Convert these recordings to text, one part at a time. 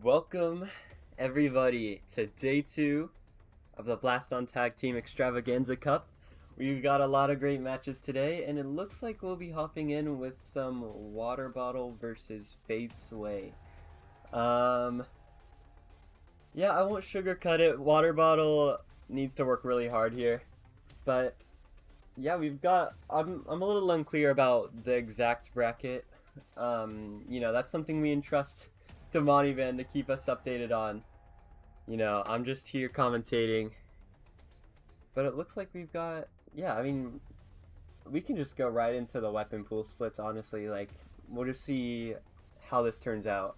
Welcome everybody to day 2 of the Blaston Tag Team Extravaganza Cup. We've got a lot of great matches today, and it looks like we'll be hopping in with some Water Bottle versus FaZe Sway. Yeah, I won't sugarcoat it. Water Bottle needs to work really hard here, but yeah, I'm a little unclear about the exact bracket. That's something we entrust to Montyvan to keep us updated on. I'm just here commentating. But it looks like we've got, we can just go right into the weapon pool splits, honestly. We'll just see how this turns out.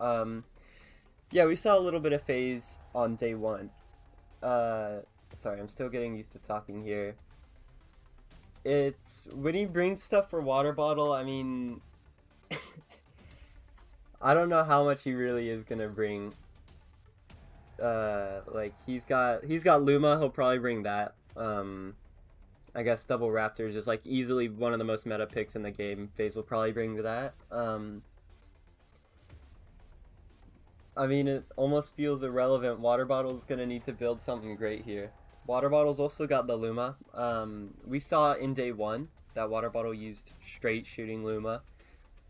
We saw a little bit of FaZe on day 1. Sorry, I'm still getting used to talking here. It's, when he brings stuff for Water Bottle, I don't know how much he really is gonna bring. He's got Luma, he'll probably bring that. I guess Double Raptor is just easily one of the most meta picks in the game. FaZe will probably bring that. It almost feels irrelevant. Water Bottle's gonna need to build something great here. Water Bottle's also got the Luma. We saw in day 1 that Water Bottle used straight shooting Luma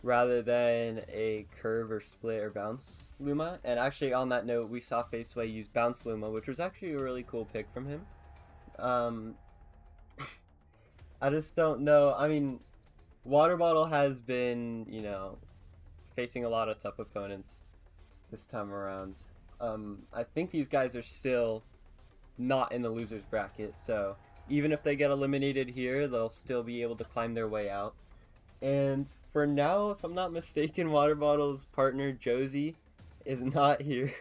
rather than a curve or split or bounce Luma. And actually, on that note, we saw FaZe Sway use bounce Luma, which was actually a really cool pick from him. I just don't know. Water Bottle has been, facing a lot of tough opponents this time around. I think these guys are still not in the losers bracket, so even if they get eliminated here, they'll still be able to climb their way out. And for now, if I'm not mistaken, Water Bottle's partner Josie is not here,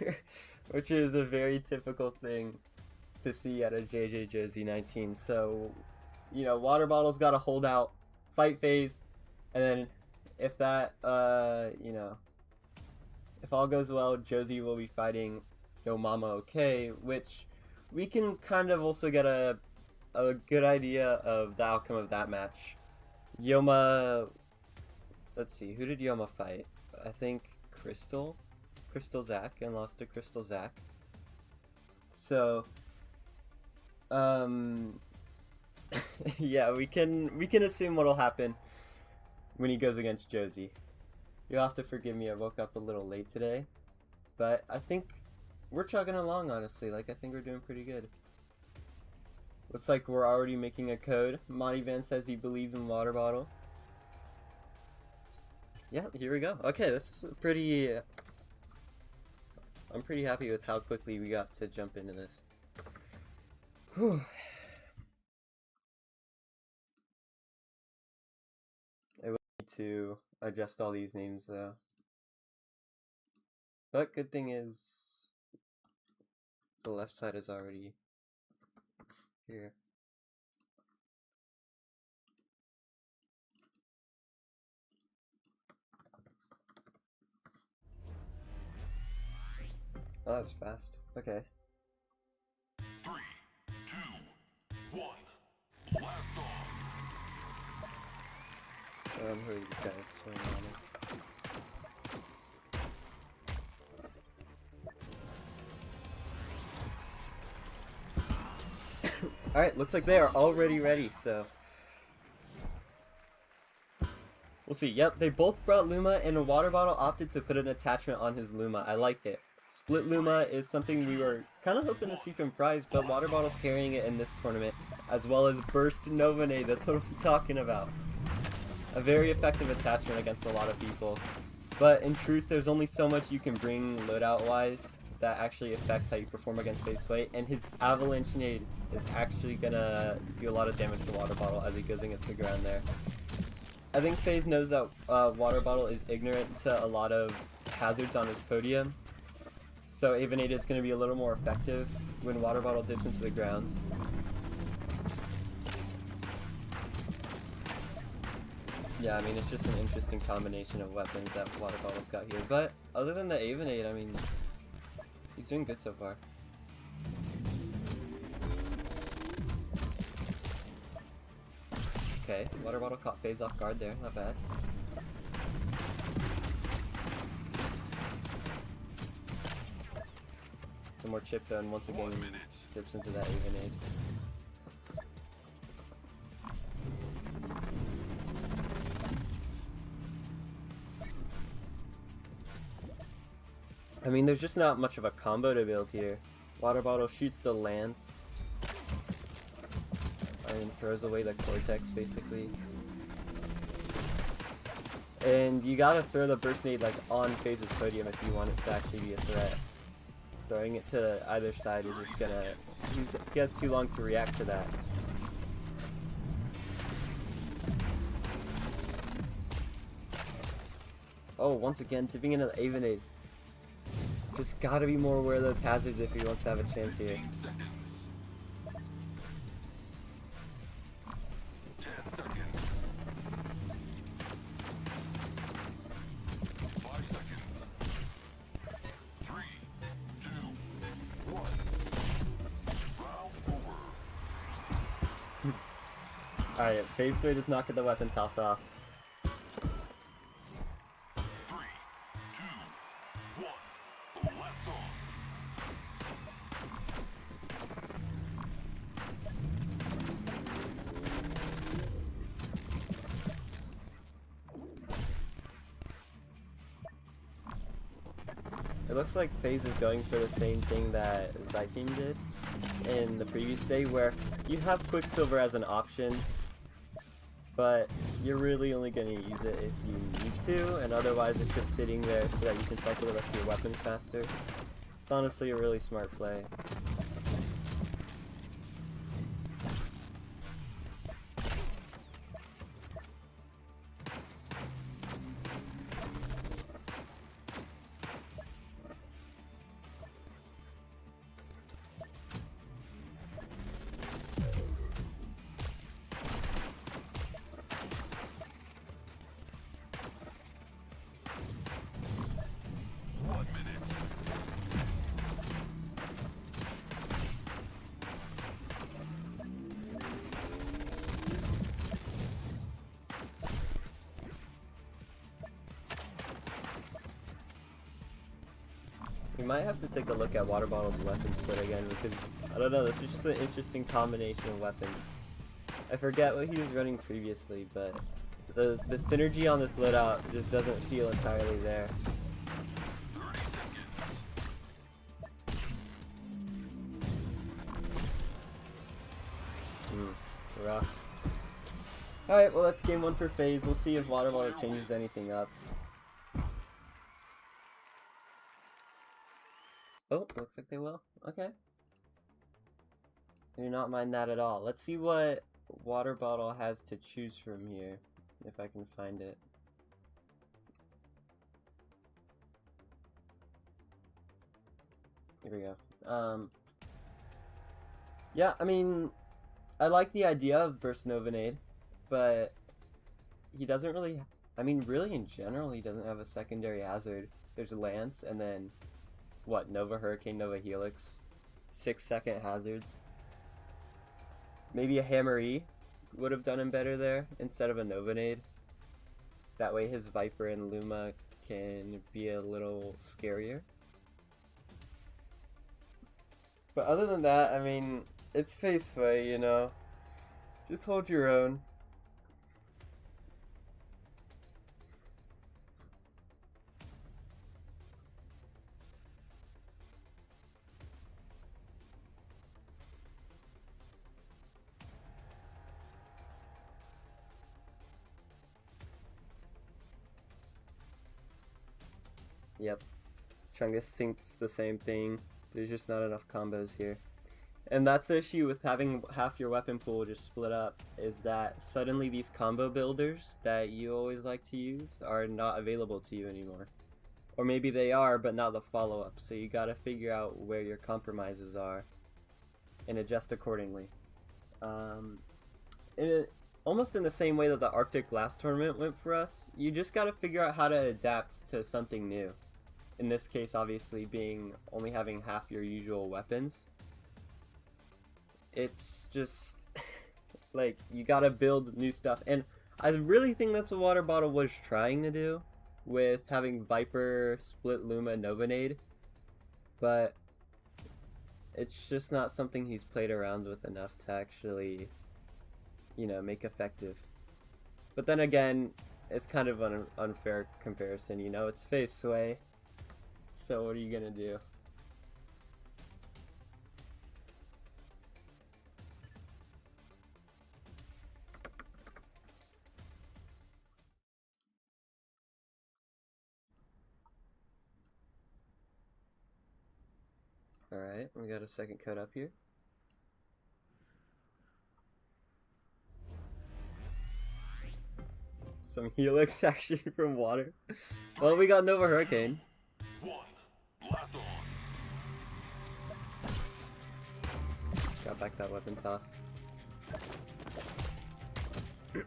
which is a very typical thing to see at a JJ Josie 19. So, Water Bottle's got to hold out, fight FaZe, and then if that, if all goes well, Josie will be fighting Yo Mama Okay, which we can kind of also get a good idea of the outcome of that match. Yoma, let's see, who did Yoma fight? I think Crystal Zach, and lost to Crystal Zach. So, yeah, we can assume what'll happen when he goes against Josie. You'll have to forgive me, I woke up a little late today, but I think we're chugging along, honestly. I think we're doing pretty good. Looks like we're already making a code. Montyvan says he believes in Water Bottle. Yeah, here we go. Okay, that's pretty... I'm pretty happy with how quickly we got to jump into this. Whew. I will need to adjust all these names, though. But good thing is... the left side is already... here. Oh, that was fast. Okay. 3, 2, 1, blast off! Who are these guys? Swing on us. Alright, looks like they are already ready, so... we'll see. Yep, they both brought Luma, and a Water Bottle opted to put an attachment on his Luma. I like it. Split Luma is something we were kind of hoping to see from Prize, but Water Bottle's carrying it in this tournament, as well as Burst Nova Nade. That's what I'm talking about. A very effective attachment against a lot of people. But in truth, there's only so much you can bring loadout-wise that actually affects how you perform against FaZe Sway, and his Avalanche Nade is actually gonna do a lot of damage to Water Bottle as he goes against the ground there. I think FaZe knows that Water Bottle is ignorant to a lot of hazards on his podium, so Ava Nade is going to be a little more effective when Water Bottle dips into the ground. Yeah, it's just an interesting combination of weapons that Water Bottle's got here, but other than the Ava Nade, he's doing good so far. Okay, Water Bottle caught FaZe off guard there, not bad. some more chip though, and once again 1 minute. dips into that Avenade. I mean, there's just not much of a combo to build here. Water Bottle shoots the Lance. And throws away the Cortex, basically. And you gotta throw the Burst Nade, like, on FaZe's podium if you want it to actually be a threat. Throwing it to either side is just gonna... He has too long to react to that. Oh, once again, tipping into the Avenade. Just gotta be more aware of those hazards if he wants to have a chance here. 15 seconds. 10 seconds. 5 seconds. 3, 2, 1. Round over. Alright, FaZe does not get the weapon toss off. 3, 2, 1. Blast off. It looks like FaZe is going for the same thing that Zyking did in the previous day, where you have Quicksilver as an option, but you're really only going to use it if you need to, and otherwise it's just sitting there so that you can cycle the rest of your weapons faster. It's honestly a really smart play. We might have to take a look at Water Bottle's weapon split again, because, I don't know, this is just an interesting combination of weapons. I forget what he was running previously, but the synergy on this loadout just doesn't feel entirely there. 30 seconds. Rough. Alright, well that's game 1 for FaZe. We'll see if Water Bottle changes anything up. Oh, looks like they will. Okay. I do not mind that at all. Let's see what Water Bottle has to choose from here, if I can find it. Here we go. Yeah, I mean, I like the idea of Burst Nova Nade, but he doesn't really, I mean, really in general, he doesn't have a secondary hazard. There's Lance, and then, what, Nova Hurricane, Nova Helix, 6-second hazards. Maybe a Hammer E would have done him better there, instead of a Nova Nade. That way his Viper and Luma can be a little scarier. But other than that, I mean, it's FaZe Sway, you know. Just hold your own. Yep. Chungus thinks the same thing. There's just not enough combos here. And that's the issue with having half your weapon pool just split up, is that suddenly these combo builders that you always like to use are not available to you anymore. Or maybe they are, but not the follow-up, so you gotta figure out where your compromises are and adjust accordingly. Almost in the same way that the Arctic last tournament went for us, you just gotta figure out how to adapt to something new. In this case, obviously, being only having half your usual weapons. It's just, like, you gotta build new stuff. And I really think that's what Water Bottle was trying to do with having Viper, Split Luma, Nova Nade. But it's just not something he's played around with enough to actually, you know, make effective. But then again, it's kind of an unfair comparison, you know, it's phase sway. So what are you gonna do? Alright, we got a second code up here. Some Helix action from water. Well, we got Nova Hurricane. 1. Blast on. Got back that weapon toss.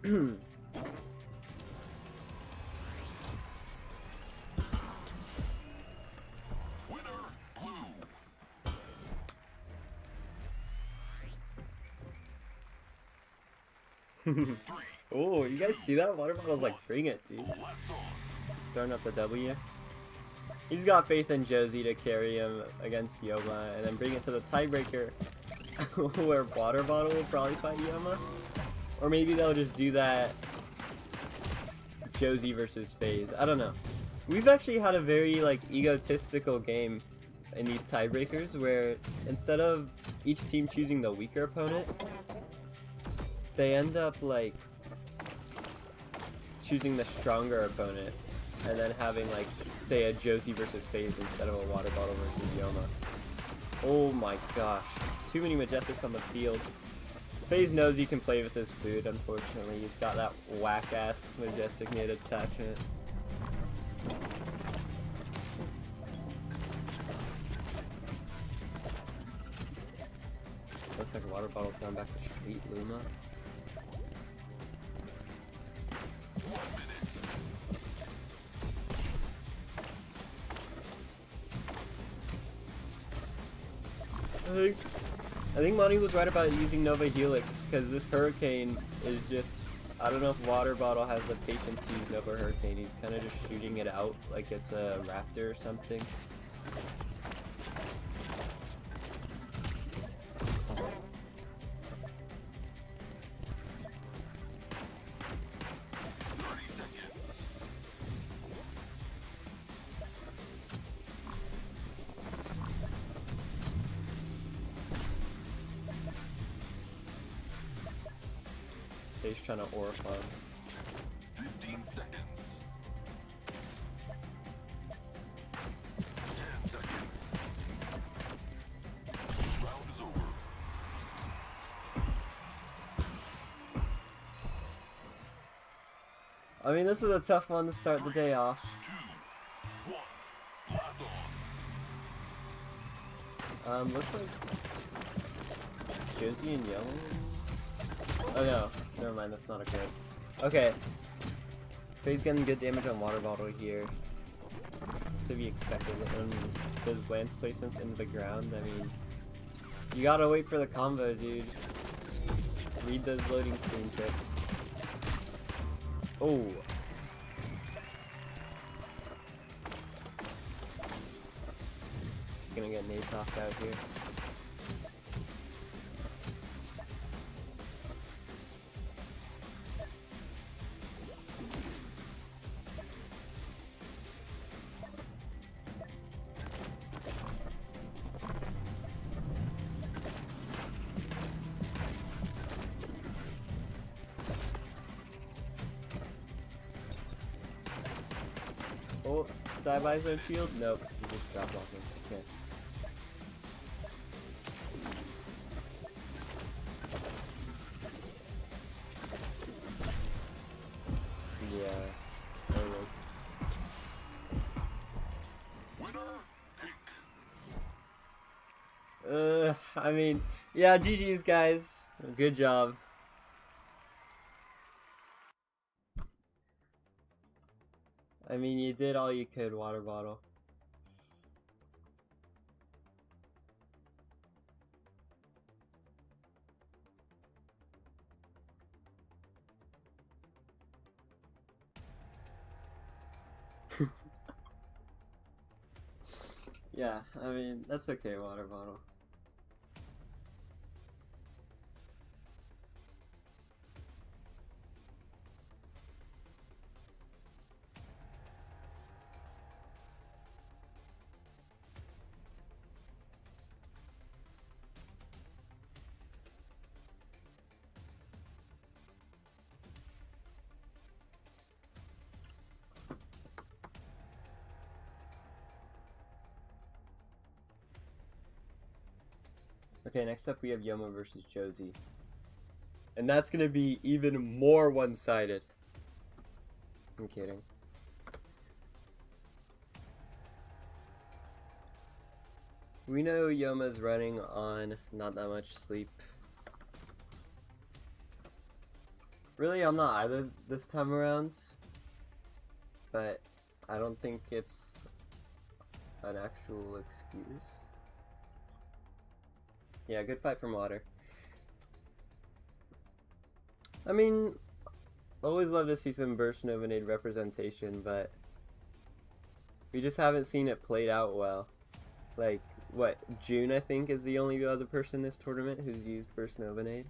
Winner, blue. Oh, you guys see that? Water bottle's like, bring it, dude. Blast on. Throwing up the W. He's got faith in Josie to carry him against Yoma, and then bring it to the tiebreaker, where Water Bottle will probably fight Yoma. Or maybe they'll just do that Josie versus FaZe. I don't know. We've actually had a very like egotistical game in these tiebreakers where instead of each team choosing the weaker opponent, they end up like choosing the stronger opponent and then having like say a Josie versus FaZe instead of a Water Bottle versus Yoma. Oh my gosh. Too many Majestics on the field. FaZe knows he can play with his food, unfortunately. He's got that whack-ass Majestic mid attachment. Looks like Water Bottle's gone back to Street Luma. 1 minute. I think Monty was right about using Nova Helix, because this Hurricane is just, I don't know if Water Bottle has the patience to use Nova Hurricane. He's kind of just shooting it out like it's a raptor or something. He's trying to aura farm. 15 seconds. 10 seconds. Round is over. I mean, this is a tough one to start the day off. 2, 1. Blast on. Looks like Josie and Yellow. Oh no, never mind, that's not a crit. Okay. FaZe getting good damage on Water Bottle here. To be expected. And his lance placements into the ground, I mean, you gotta wait for the combo, dude. Read those loading screen tips. Oh. She's gonna get nade tossed out here. Oh, die by zone shield? Nope, you just drop walking. Okay. Yeah, there it is. Winner, pink. I mean, yeah, GG's guys. Good job. I mean, you did all you could, Water Bottle. Yeah, I mean, that's okay, Water Bottle. Okay, next up we have Yoma versus Josie. And that's gonna be even more one-sided. I'm kidding. We know Yoma's running on not that much sleep. Really, I'm not either this time around. But I don't think it's an actual excuse. Yeah, good fight from Water. I mean, always love to see some Burst Nominade representation, but we just haven't seen it played out well. Like, what, June I think is the only other person in this tournament who's used Burst Nominade.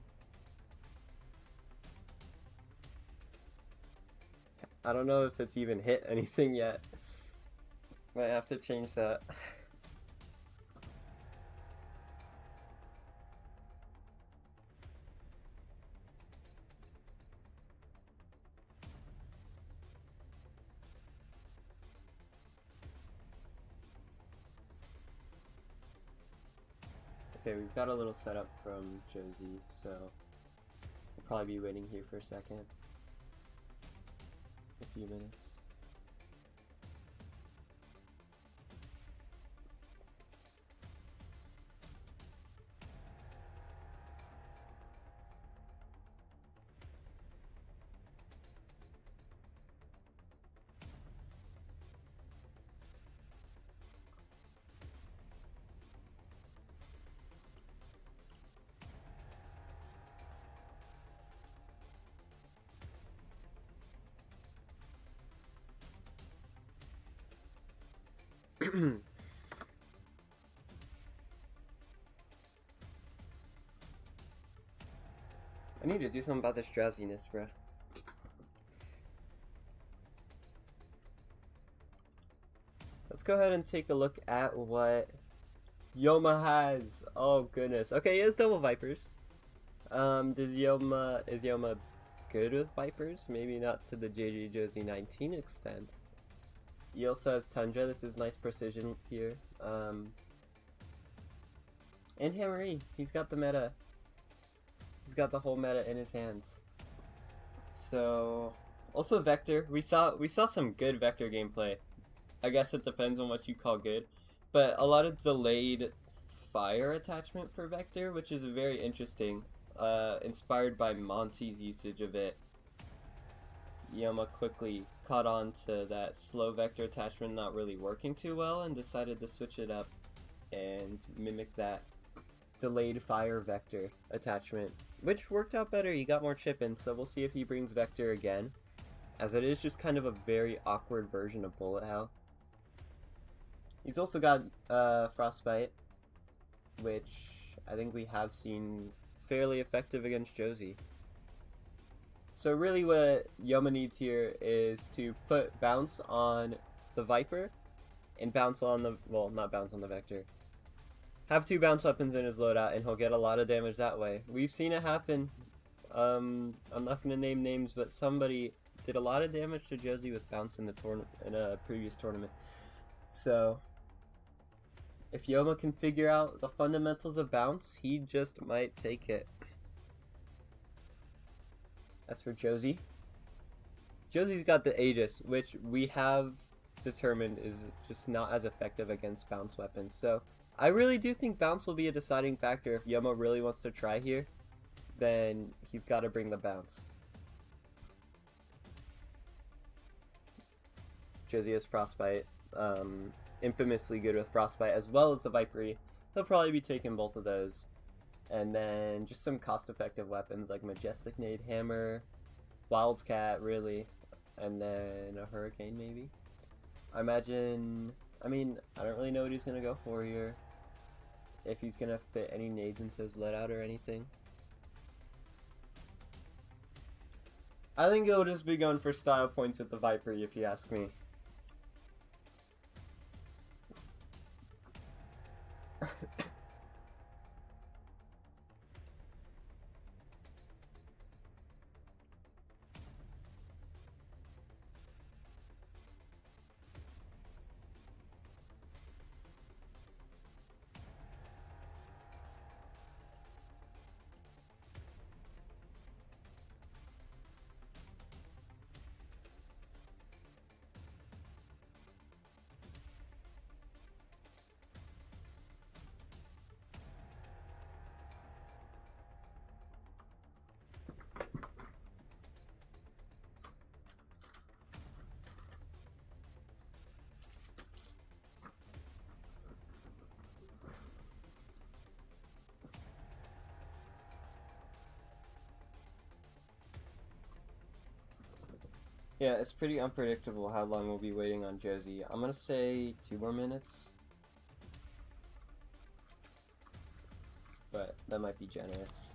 I don't know if it's even hit anything yet. Might have to change that. Okay, we've got a little setup from Josie, so we'll probably be waiting here for a second. A few minutes. I need to do something about this drowsiness, bruh. Let's go ahead and take a look at what Yoma has. Oh goodness. Okay, he has double Vipers. Is Yoma good with Vipers? Maybe not to the JJ Josie 19 extent. He also has Tundra. This is nice precision here. And Hammery. He's got the meta. He's got the whole meta in his hands. So, also Vector. We saw some good Vector gameplay. I guess it depends on what you call good, but a lot of delayed fire attachment for Vector, which is very interesting. Inspired by Monty's usage of it. Yoma quickly caught on to that slow Vector attachment not really working too well and decided to switch it up and mimic that delayed fire Vector attachment, which worked out better. He got more chip in, so we'll see if he brings Vector again, as it is just kind of a very awkward version of Bullet Hell. He's also got Frostbite, which I think we have seen fairly effective against Josie. So really what Yoma needs here is to put bounce on the Viper and bounce on the, well, not bounce on the Vector. Have two bounce weapons in his loadout and he'll get a lot of damage that way. We've seen it happen. I'm not going to name names, but somebody did a lot of damage to Josie with bounce in the in a previous tournament. So if Yoma can figure out the fundamentals of bounce, he just might take it. As for Josie, Josie's got the Aegis, which we have determined is just not as effective against bounce weapons. So I really do think bounce will be a deciding factor. If Yoma really wants to try here, then he's got to bring the bounce. Josie has Frostbite, infamously good with Frostbite, as well as the Vipery. He'll probably be taking both of those. And then just some cost-effective weapons like Majestic Nade Hammer, Wildcat, really, and then a Hurricane, maybe. I imagine, I mean, I don't really know what he's going to go for here. If he's going to fit any nades into his loadout or anything. I think he'll just be going for style points with the Viper, if you ask me. Yeah, it's pretty unpredictable how long we'll be waiting on Josie. I'm gonna say 2 more minutes, but that might be generous.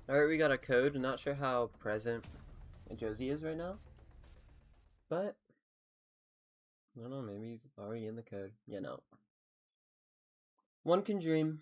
Alright, we got a code. Not sure how present Josie is right now, but I don't know, maybe he's already in the code. Yeah, no. One can dream.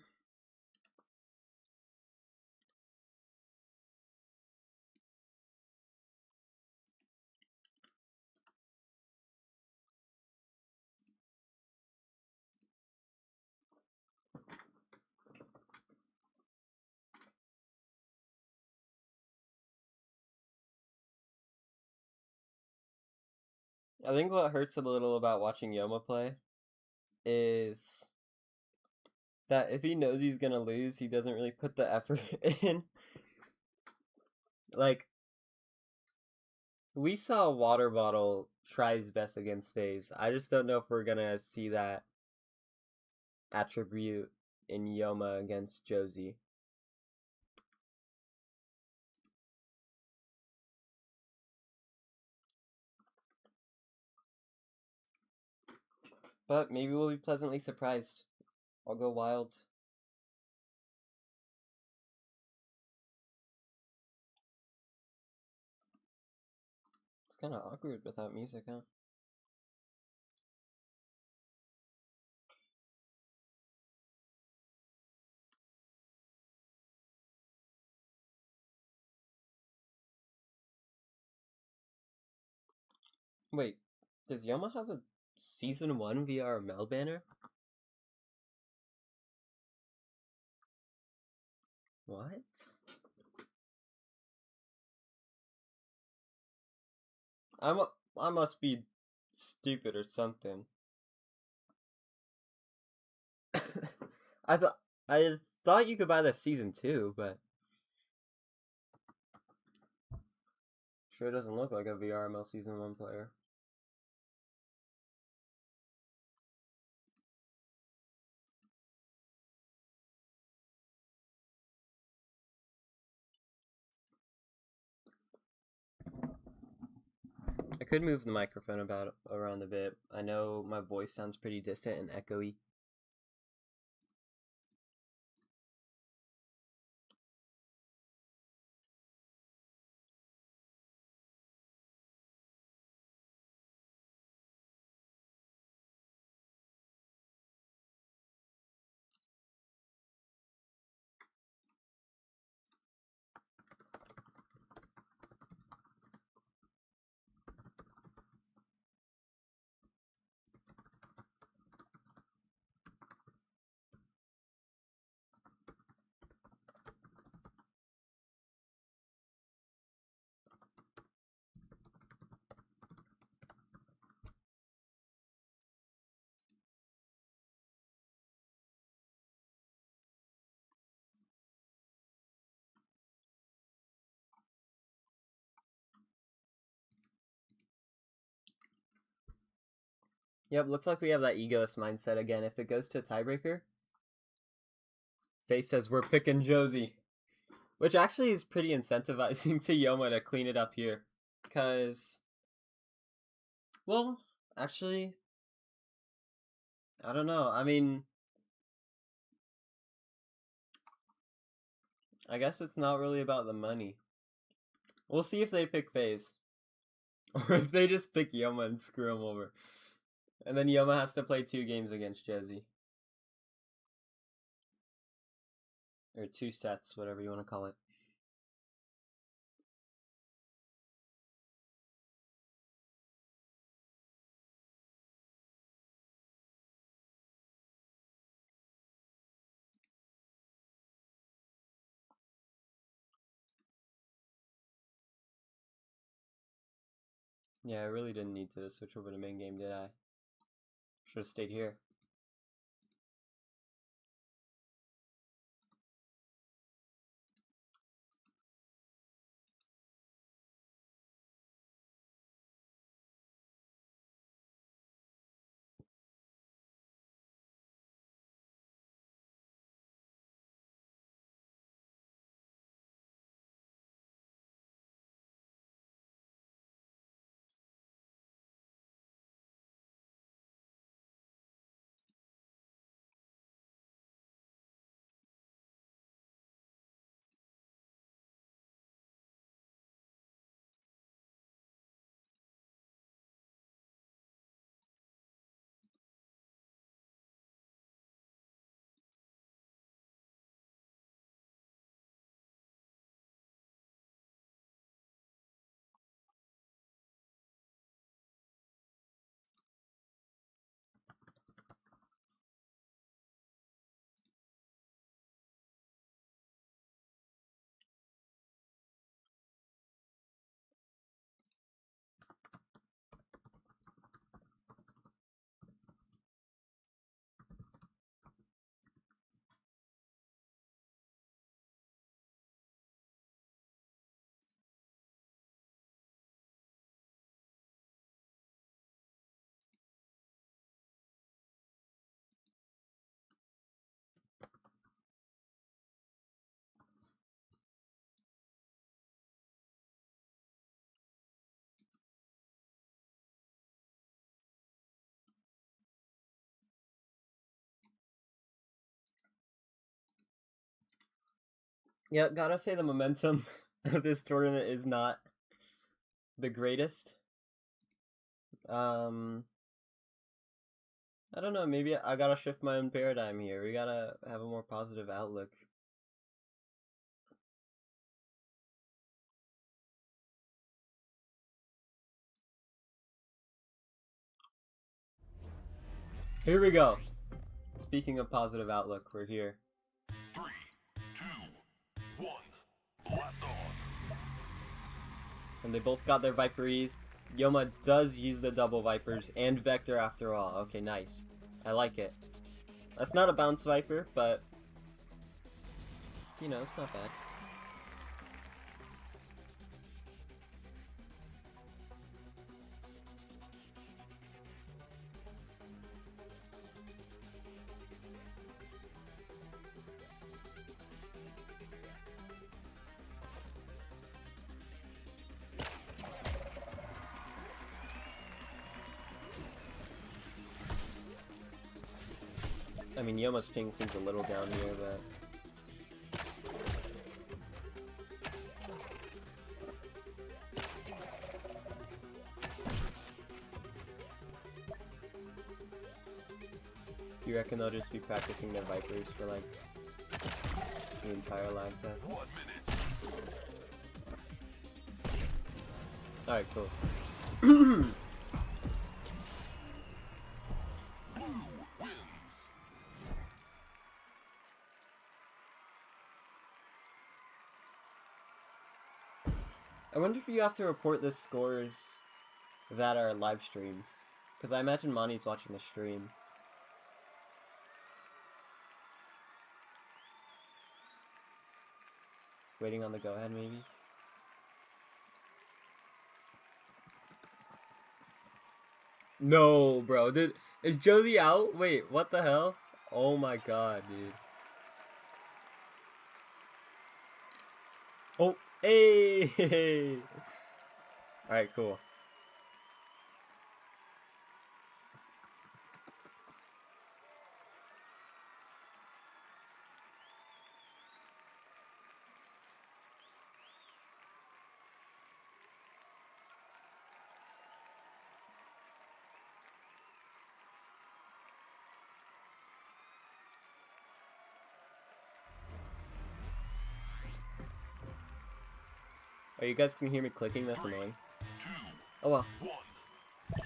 I think what hurts a little about watching Yoma play is that if he knows he's gonna lose, he doesn't really put the effort in. Like, we saw Water Bottle try his best against FaZe. I just don't know if we're gonna see that attribute in Yoma against Josie. But maybe we'll be pleasantly surprised. I'll go wild. It's kind of awkward without music, huh? Wait, does Yoma have a Season 1 VRML banner? What? I must be stupid or something. I thought you could buy the Season 2, but sure doesn't look like a VRML Season 1 player. I could move the microphone around a bit. I know my voice sounds pretty distant and echoey. Yep, looks like we have that egoist mindset again. If it goes to a tiebreaker, FaZe says we're picking Josie. Which actually is pretty incentivizing to Yoma to clean it up here. Because, well, actually, I don't know. I mean, I guess it's not really about the money. We'll see if they pick FaZe. Or if they just pick Yoma and screw him over. And then Yoma has to play 2 games against Josie. Or 2 sets, whatever you want to call it. Yeah, I really didn't need to switch over to main game, did I? Should have stayed here. Yeah, gotta say the momentum of this tournament is not the greatest. I don't know, maybe I gotta shift my own paradigm here. We gotta have a more positive outlook. Here we go. Speaking of positive outlook, we're here. 3, 2, 1. Blast on. And they both got their Viperies. Yoma does use the double Vipers and Vector after all. Okay, nice. I like it. That's not a bounce Viper, but you know, it's not bad. I mean, Yoma's ping seems a little down here, but you reckon they'll just be practicing their Vipers for like the entire live test? 1 minute. Alright, cool. I wonder if you have to report the scores that are live streams. Because I imagine Monty's watching the stream. Waiting on the go-ahead, maybe? No, bro. Is Josie out? Wait, what the hell? Oh my god, dude. Oh, hey! Alright, cool. Oh, you guys can hear me clicking? That's annoying. 2, Oh well. 1.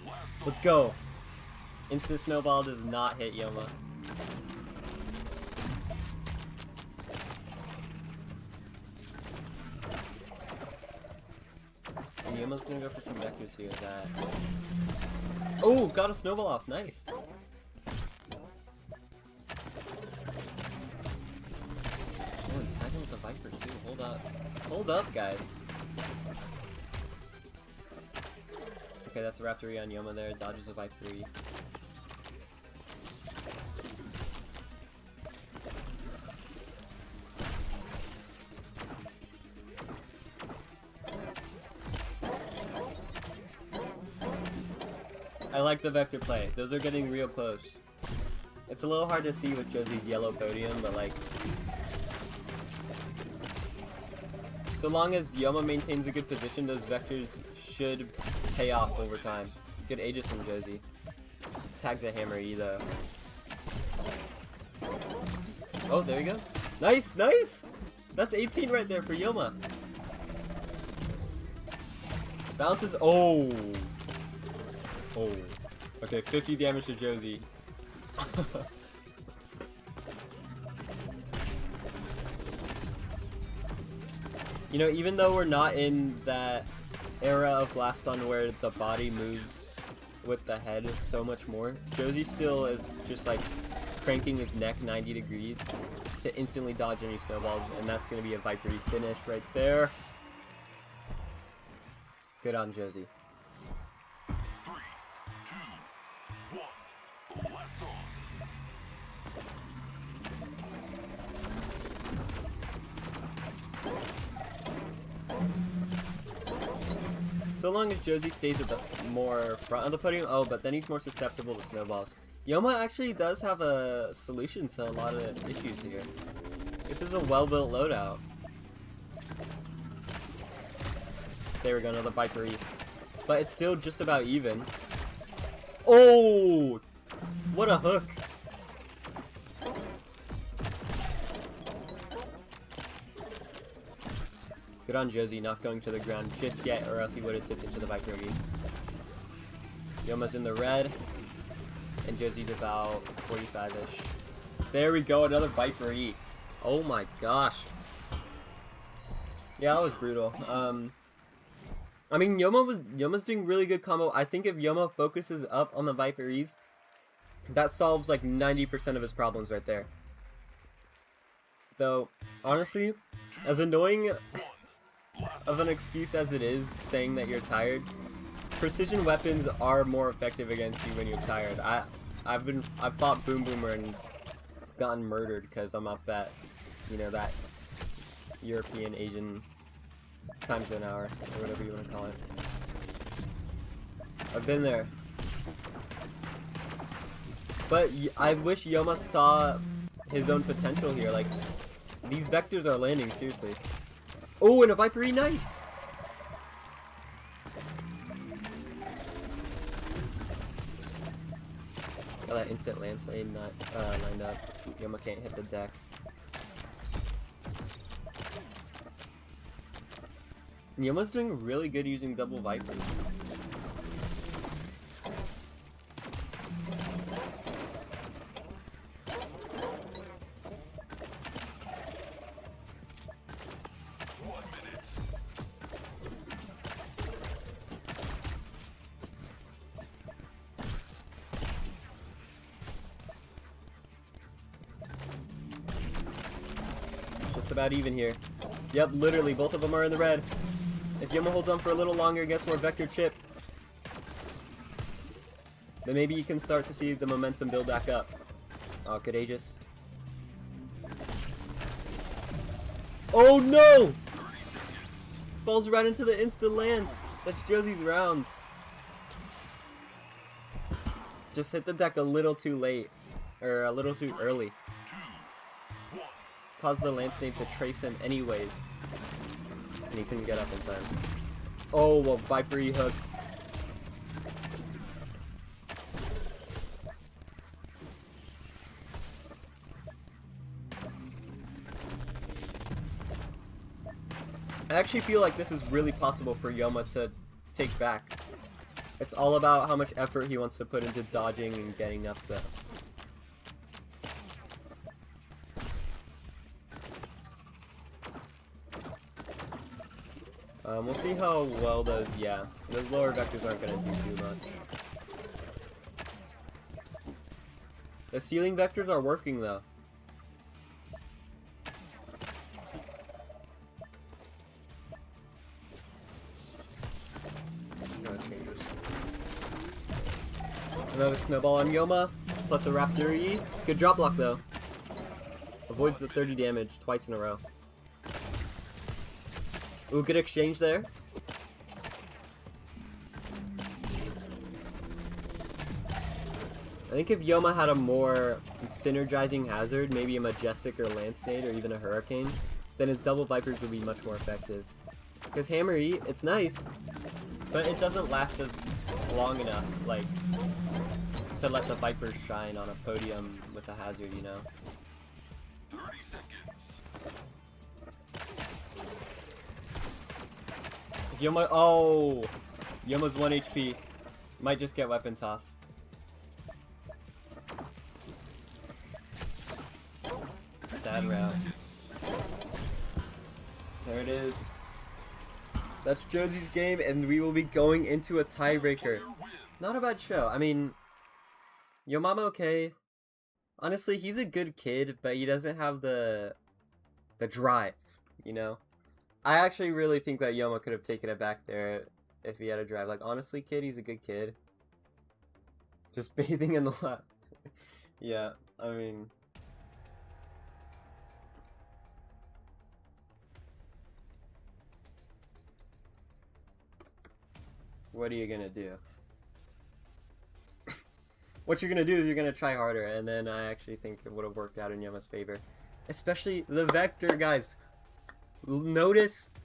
Blast on. Let's go. Instant Snowball does not hit Yoma. And Yoma Yoma's gonna go for some vectors here that... Oh, got a snowball off. Nice. Oh, and tagging with the Viper too. Hold up. Hold up, guys. Okay, that's a Raptor on Yoma there. Dodges a Viper. I like the vector play. Those are getting real close. It's a little hard to see with Josie's yellow podium, but like... So long as Yoma maintains a good position, those vectors should pay off over time. Good Aegis from Josie. Tags a Hammer E though. Oh, there he goes. Nice, nice! That's 18 right there for Yoma. Bounces. Oh! Oh. Okay, 50 damage to Josie. You know, even though we're not in that era of Blaston where the body moves with the head so much more, Josie still is just like cranking his neck 90 degrees to instantly dodge any snowballs, and that's going to be a Vipery finish right there. Good on Josie. 3, 2, 1. Blast on. So long as Josie stays at the more front of the podium. Oh, but then he's more susceptible to snowballs. Yoma actually does have a solution to a lot of issues here. This is a well-built loadout. There we go, another Vipery. But it's still just about even. Oh! What a hook! Good on Josie, not going to the ground just yet, or else he would have tipped into the Vipery. Yoma's in the red, and Josie's about 45-ish. There we go, another Vipery. Oh my gosh. Yeah, that was brutal. I mean, Yoma's doing really good combo. I think if Yoma focuses up on the Viperies, that solves like 90% of his problems right there. Though, honestly, as annoying of an excuse as it is saying that you're tired, precision weapons are more effective against you when you're tired. I've fought Boom Boomer and gotten murdered because I'm up that, you know, that European Asian time zone hour, or whatever you want to call it. I've been there. But I wish Yoma saw his own potential here. Like, these vectors are landing, seriously. Oh, and a Vipery, nice! Got that instant landslide not lined up. Yoma can't hit the deck. Yoma's doing really good using double Vipers. Just about even here. Yep, literally, both of them are in the red. If Yoma holds on for a little longer and gets more vector chip, then maybe you can start to see the momentum build back up. Oh, good Aegis. Oh no! Falls right into the insta-lance. That's Josie's rounds. Just hit the deck a little too late. Or a little too early. Caused the lance name to trace him anyways. And he couldn't get up in time. Oh, well, Vipery hook. I actually feel like this is really possible for Yoma to take back. It's all about how much effort he wants to put into dodging and getting up there. We'll see how well those, yeah, those lower vectors aren't going to do too much. The ceiling vectors are working though. Another snowball on Yoma, plus a Raptor-y. Good drop block though. Avoids the 30 damage twice in a row. Ooh, good exchange there. I think if Yoma had a more synergizing hazard, maybe a Majestic or Lancenade or even a Hurricane, then his double Vipers would be much more effective. Because Hammer-y, it's nice, but it doesn't last as long enough, like, to let the Vipers shine on a podium with a hazard, you know? 30 seconds. Yoma, oh! Yoma's 1 HP. Might just get weapon tossed. Sad round. There it is. That's Josie's game, and we will be going into a tiebreaker. Not a bad show. I mean, Yomama okay. Honestly, he's a good kid, but he doesn't have the drive, you know? I actually really think that Yoma could have taken it back there if he had a drive. Like, honestly, kid, he's a good kid. Just bathing in the lap. Yeah, I mean... What are you gonna do? What you're gonna do is you're gonna try harder, and then I actually think it would have worked out in Yoma's favor. Especially the vector, guys.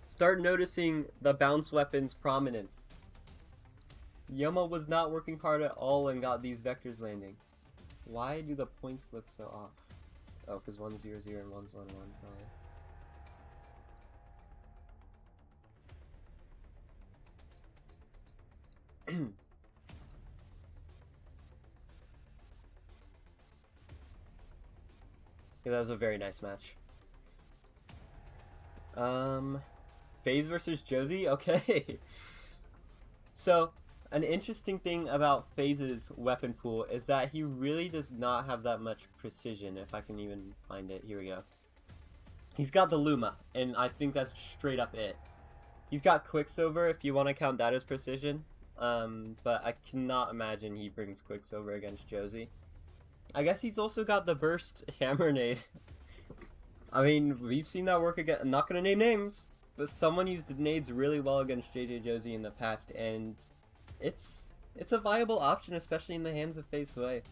Start noticing the bounce weapon's prominence. Yoma was not working hard at all and got these vectors landing. Why do the points look so off? Oh, because one's 0, 0 and one's 1, 1. Probably. Yeah, that was a very nice match. FaZe versus Josie? Okay. So, an interesting thing about FaZe's weapon pool is that he really does not have that much precision, if I can even find it. Here we go. He's got the Luma, and I think that's straight up it. He's got Quicksilver, if you want to count that as precision. But I cannot imagine he brings Quicksilver against Josie. I guess he's also got the Burst Hammer Nade. I mean, we've seen that work again. I'm not going to name names, but someone used nades really well against JJ Josie in the past, and it's a viable option, especially in the hands of FaZe Sway.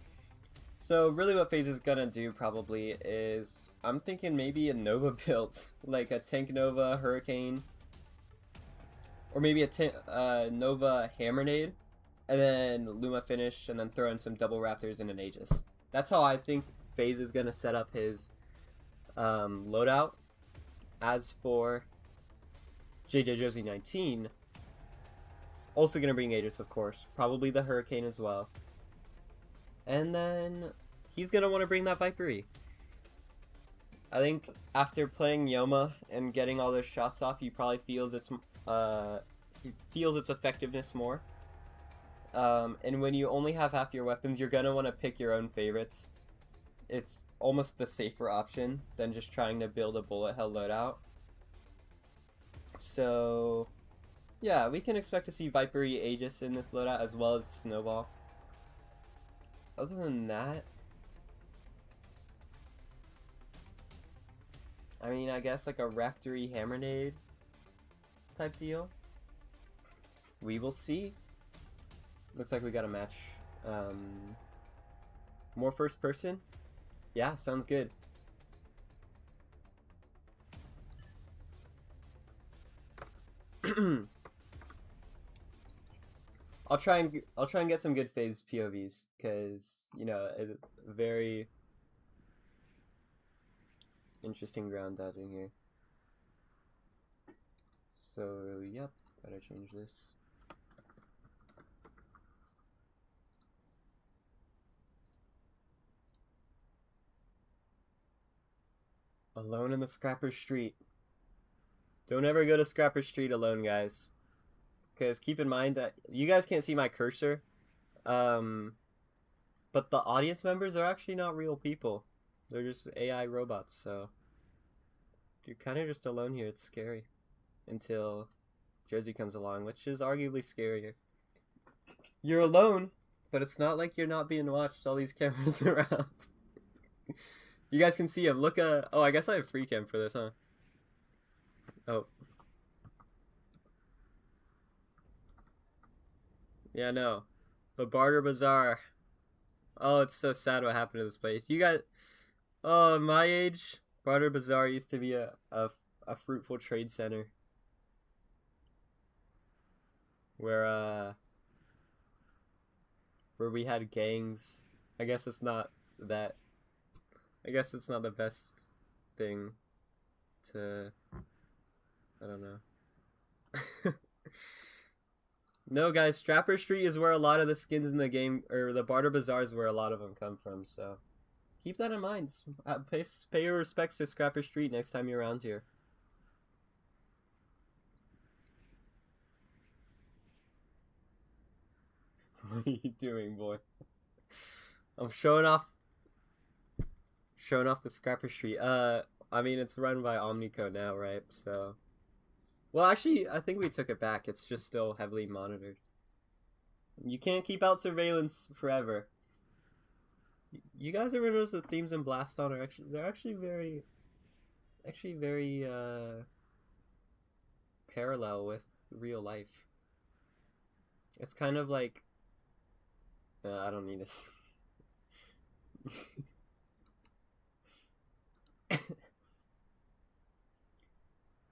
So really what FaZe is going to do probably is, I'm thinking maybe a Nova build, like a Tank Nova Hurricane, or maybe a Nova Hammer Nade, and then Luma finish, and then throw in some double Raptors and an Aegis. That's how I think FaZe is going to set up his loadout. As for JJ Josie 19, also going to bring Aegis, of course. Probably the Hurricane as well. And then he's going to want to bring that Viper-y. I think after playing Yoma and getting all those shots off, he probably feels its effectiveness more. And when you only have half your weapons, you're going to want to pick your own favorites. It's almost the safer option than just trying to build a bullet hell loadout. So, yeah, we can expect to see Viper-y Aegis in this loadout as well as Snowball. Other than that, I mean, I guess like a Raptor-y Hammer Nade type deal. We will see. Looks like we got a match. More first person? Yeah, sounds good. I'll try and get some good FaZe POVs, because you know, it's very interesting ground dodging here. So yep, gotta change this. Alone in the Scrapper Street. Don't ever go to Scrapper Street alone, guys. Because keep in mind that you guys can't see my cursor. But the audience members are actually not real people. They're just AI robots, so you're kind of just alone here. It's scary. Until Josie comes along, which is arguably scarier. You're alone, but it's not like you're not being watched. All these cameras around. You guys can see him. Look, oh, I guess I have free cam for this, huh? Oh. Yeah, no. The Barter Bazaar. Oh, it's so sad what happened to this place. You guys... Oh, my age, Barter Bazaar used to be a fruitful trade center. Where we had gangs. I guess it's not that... I guess it's not the best thing to... I don't know. No, guys, Strapper Street is where a lot of the skins in the game, or the Barter Bazaar is where a lot of them come from, so keep that in mind. Pay your respects to Scrapper Street next time you're around here. What are you doing, boy? I'm showing off the Scrapper Street. I mean, it's run by Omnico now, right? So... Well, actually, I think we took it back. It's just still heavily monitored. You can't keep out surveillance forever. You guys ever notice the themes in Blaston are actually very parallel with real life. It's kind of like I don't need this.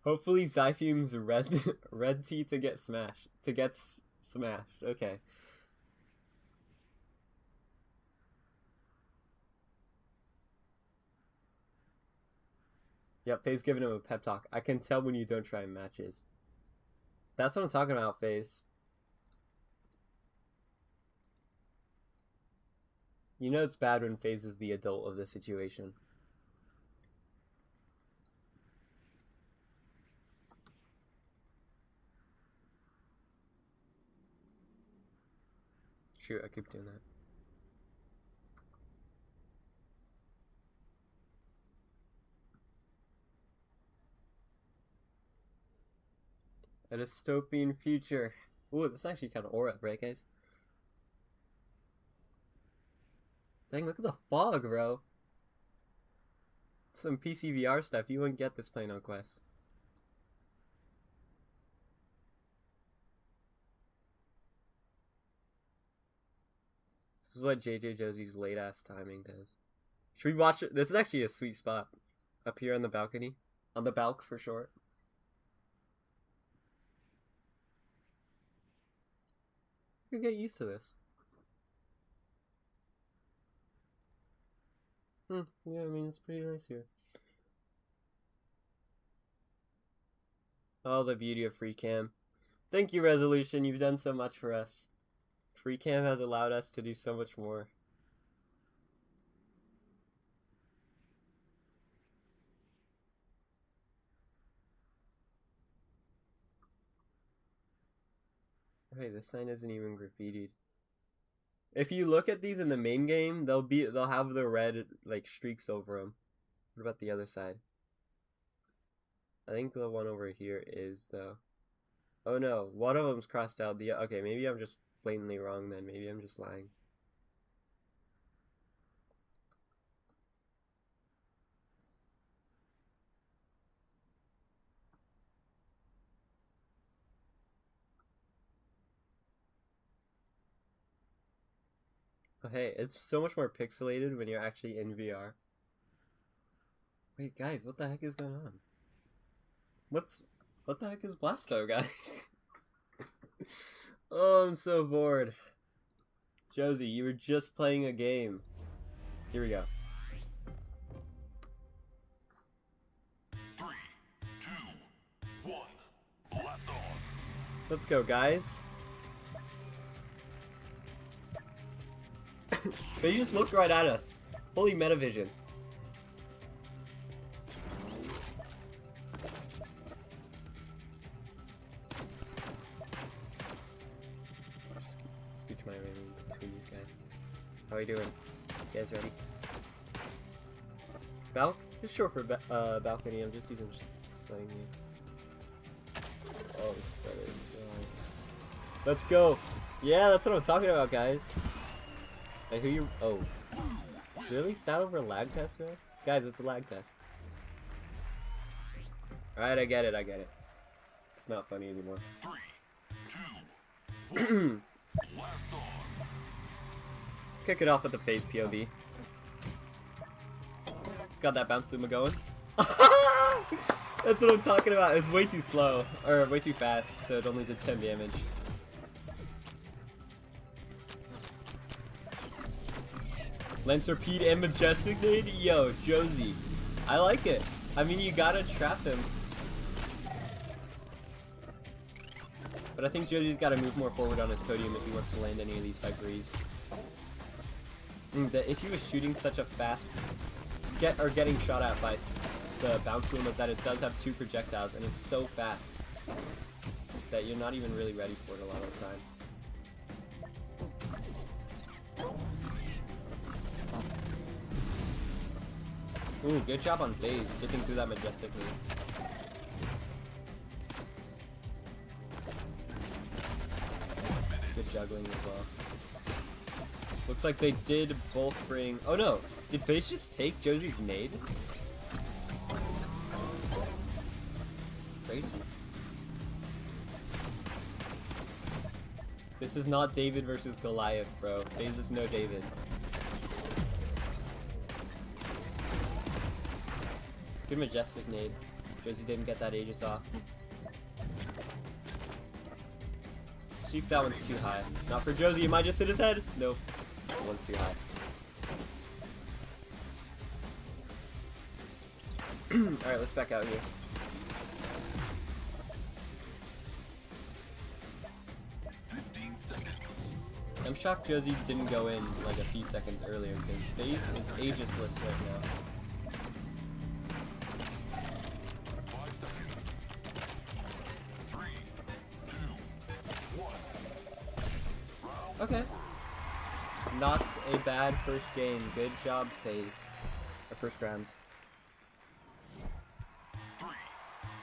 Hopefully Zyfume's red tea to get smashed. Smashed. Okay. Yep, FaZe giving him a pep talk. I can tell when you don't try matches. That's what I'm talking about, FaZe. You know it's bad when FaZe is the adult of the situation. Shoot, I keep doing that. A dystopian future. Ooh, this is actually kind of aura, right, guys? Dang, look at the fog, bro. Some PCVR stuff. You wouldn't get this playing on Quest. This is what JJ Josie's late ass timing does. Should we watch it? This is actually a sweet spot. Up here on the balcony. On the balk for short. You can get used to this. Yeah, I mean, it's pretty nice here. Oh, the beauty of free cam. Thank you, Resolution. You've done so much for us. Free cam has allowed us to do so much more. Hey, this sign isn't even graffitied. If you look at these in the main game, they'll have the red like streaks over them. What about the other side? I think the one over here is though. Oh no, one of them's crossed out. Okay, maybe I'm just blatantly wrong then. Maybe I'm just lying. Oh, hey, it's so much more pixelated when you're actually in VR. Wait, guys, what the heck is going on? What the heck is Blasto, guys? Oh, I'm so bored. Josie, you were just playing a game. Here we go. 3, 2, 1. Blast on. Let's go, guys. They just looked right at us. Holy metavision. How are you doing? You guys ready? Just short for balcony. I'm just using slaying here. Oh, that is. Let's go. Yeah, that's what I'm talking about, guys. I hear you. Oh, really? Style over lag test, man? Guys, it's a lag test. All right, I get it. I get it. It's not funny anymore. 3, 2, 1. Blast on. Kick it off with the phase POV. Just got that bounce Luma going. That's what I'm talking about. It's way too slow, or way too fast, so it only did 10 damage. Lancer Pete and Majestic Nade? Yo, Josie. I like it. I mean, you gotta trap him. But I think Josie's gotta move more forward on his podium if he wants to land any of these Viperies. The issue with shooting such a fast... getting shot at by the bounce boom is that it does have 2 projectiles, and it's so fast that you're not even really ready for it a lot of the time. Ooh, good job on phase, dipping through that majestically. Good juggling as well. Looks like they did both bring... Oh no! Did FaZe just take Josie's nade? Crazy. This is not David versus Goliath, bro. FaZe is no David. Good majestic nade. Josie didn't get that Aegis off. See if that one's too high. Not for Josie, it might just hit his head. Nope. That one's too high. Alright, let's back out here. I'm shocked Josie didn't go in like a few seconds earlier because FaZe is Aegisless right now. 5 seconds. 3, 2, 1. Okay. Not a bad first game. Good job, FaZe. Our first round. 3,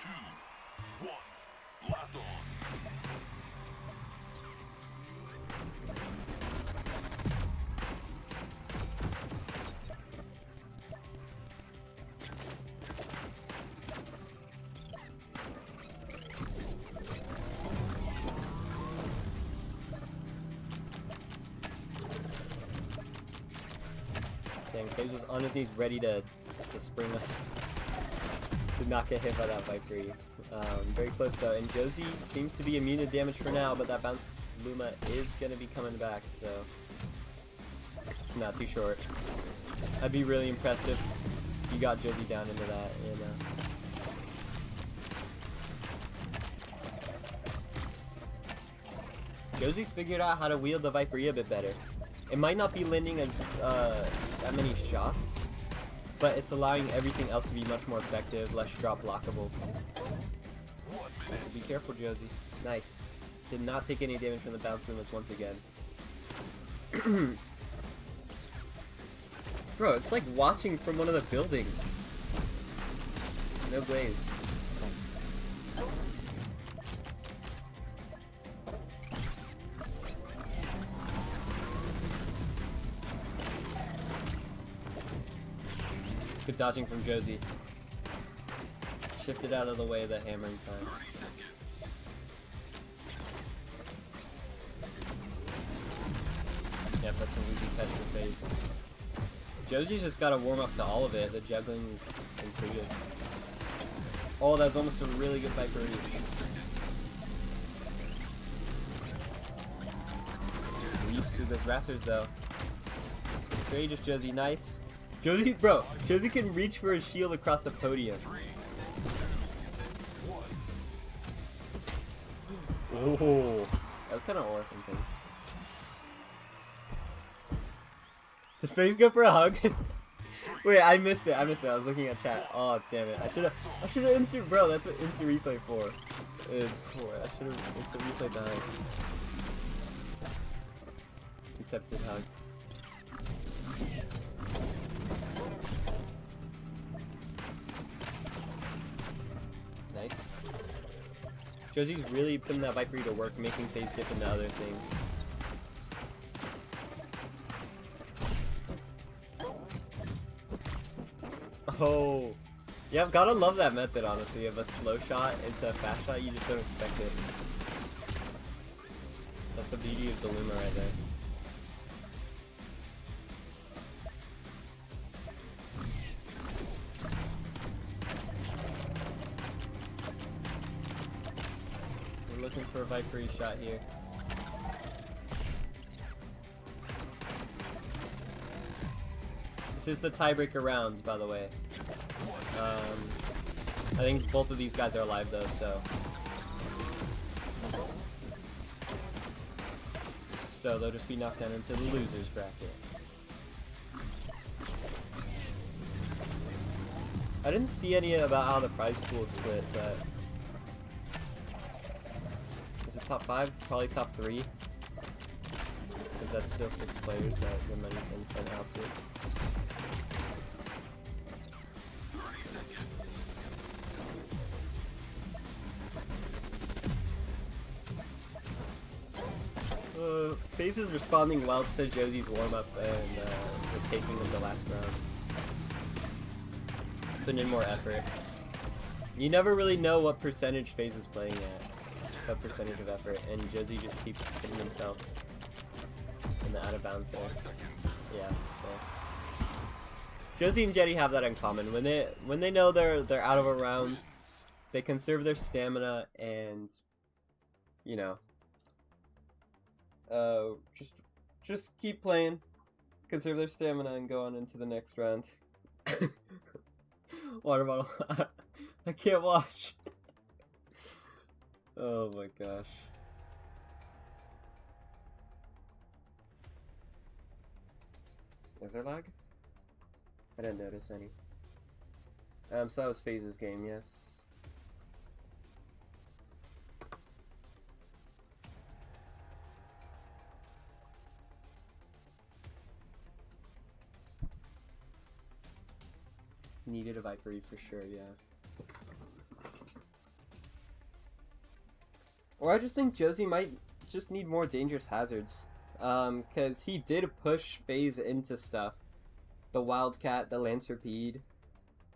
2, 1. Blast on. Dang, FaZe was on his knees ready to spring up. To not get hit by that Vipery. Very close though, and Josie seems to be immune to damage for now, but that bounce Luma is gonna be coming back, so not too short. That'd be really impressive if you got Josie down into that, you know. Josie's figured out how to wield the Vipery a bit better. It might not be landing as that many shots, but it's allowing everything else to be much more effective, less drop blockable. Be careful, Josie. Nice. Did not take any damage from the bounce limits once again. Bro, it's like watching from one of the buildings. No glaze. Good dodging from Josie. Shifted out of the way of the hammering time. Yep, that's an easy catch for FaZe. Josie's just gotta warm up to all of it, the juggling included. Oh, that was almost a really good Viper. Leaps through the rafters though. Courageous Josie, nice. Josie, bro, Josie can reach for his shield across the podium. Oh, that was kind of orphan things. Did FaZe go for a hug? Wait, I missed it. I was looking at chat. Oh, damn it. I should have instant, bro. That's what instant replay for. It's for. I should have instant replay died. Attempted hug. Nice. Josie's really putting that Viper to work, making FaZe dip into other things. Oh. Yeah, I've gotta love that method, honestly, of a slow shot into a fast shot. You just don't expect it. That's the beauty of the Luma right there. We're looking for a Viper shot here. This is the tiebreaker round, by the way. I think both of these guys are alive though, so they'll just be knocked down into the losers bracket. I didn't see any about how the prize pool is split, but is it top 5? Probably top 3, because that's still 6 players that the money's been sent out to. FaZe is responding well to Josie's warm-up and the taking of the last round. Putting in more effort. You never really know what percentage FaZe is playing at. What percentage of effort, and Josie just keeps putting himself in the out of bounds there. Yeah. Josie and Jetty have that in common. When they know they're out of a round, they conserve their stamina and, you know, just keep playing, conserve their stamina, and go on into the next round. Water bottle. I can't watch. Oh my gosh. Is there lag? I didn't notice any. So that was FaZe's game, yes. Needed a Viper for sure, yeah. Or I just think Josie might just need more dangerous hazards. Cause he did push FaZe into stuff. The Wildcat, the Lancerpede,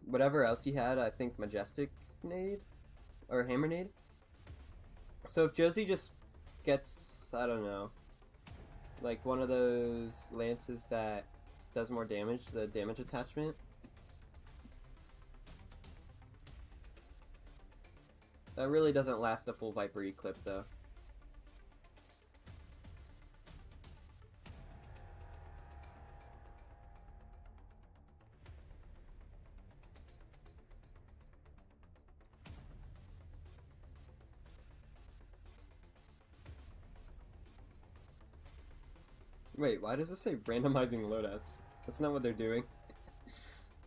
whatever else he had, I think Majestic Nade? Or Hammer Nade? So if Josie just gets, I don't know, like one of those lances that does more damage, the damage attachment. That really doesn't last a full Viper clip though. Wait, why does it say randomizing loadouts? That's not what they're doing.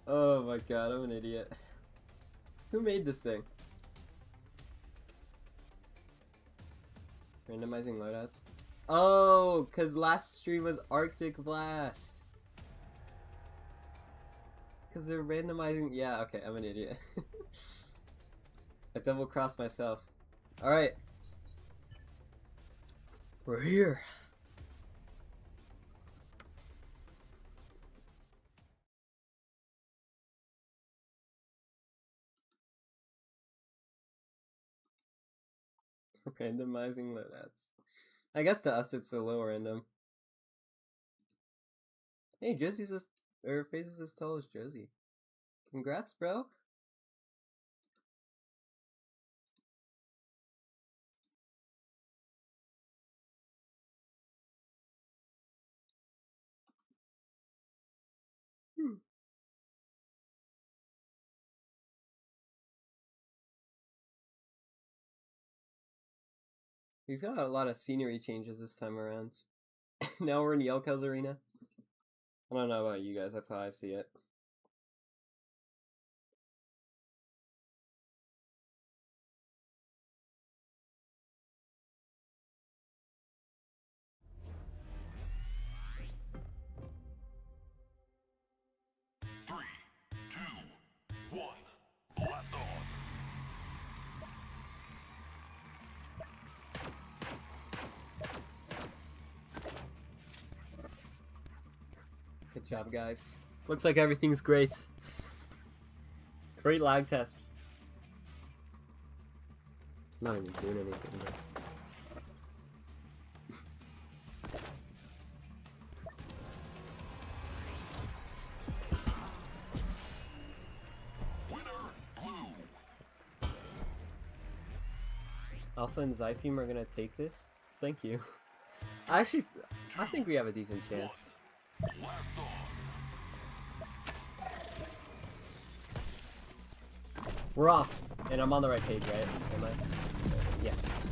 Oh my god, I'm an idiot. Who made this thing? Randomizing loadouts? Oh, cause last stream was Arctic Blast. Cause they're randomizing. Yeah, okay, I'm an idiot. I double crossed myself. Alright. We're here. Randomizing loadouts. I guess to us it's a low random. Hey, Josie's as FaZe is as tall as Josie. Congrats, bro. We've got a lot of scenery changes this time around. Now we're in Yelka's arena. I don't know about you guys, that's how I see it. one. Blast on. Good job, guys. Looks like everything's great. Great lag test. I'm not even doing anything, bro. Alpha and Zypheme are gonna take this? Thank you. I think we have a decent chance. We're off, and I'm on the right page, right? Am I? Yes.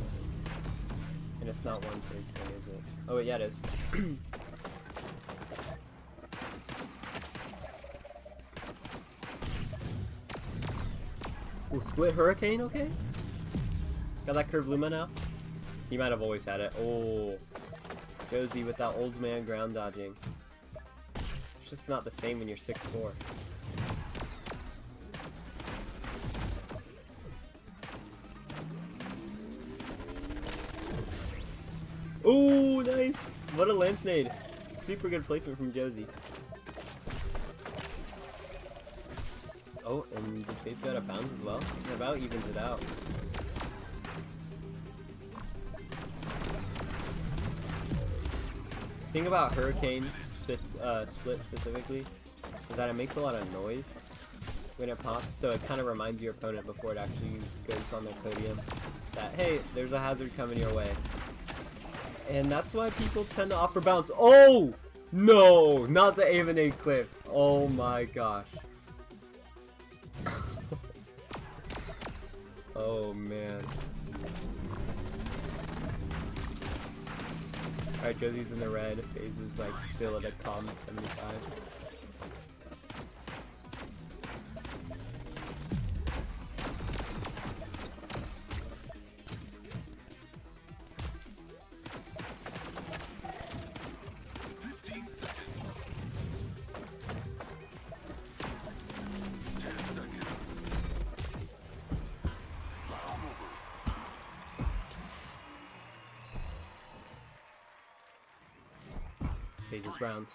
And it's not one page thing, is it? Oh wait, yeah it is. Ooh, split hurricane, okay? Got that curved Luma now? He might have always had it. Oh, Josie with that old man ground dodging. It's just not the same when you're 6'4". Oh, nice! What a lance nade. Super good placement from Josie. Oh, and the face got out of bounds as well. It about evens it out. The thing about Hurricane split specifically is that it makes a lot of noise when it pops, so it kind of reminds your opponent before it actually goes on their podium that, hey, there's a hazard coming your way. And that's why people tend to offer bounce. Oh! No! Not the Avenade clip. Oh my gosh. Oh man. Alright, Josie's in the red. FaZe is like still at a calm 75. Pages round.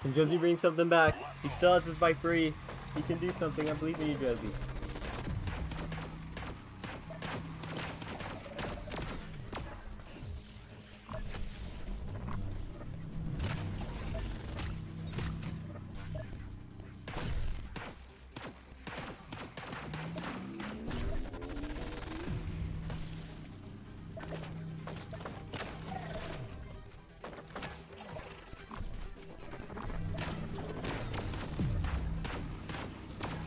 Can Josie bring something back? He still has his Viper E. He can do something. I believe in you, Josie.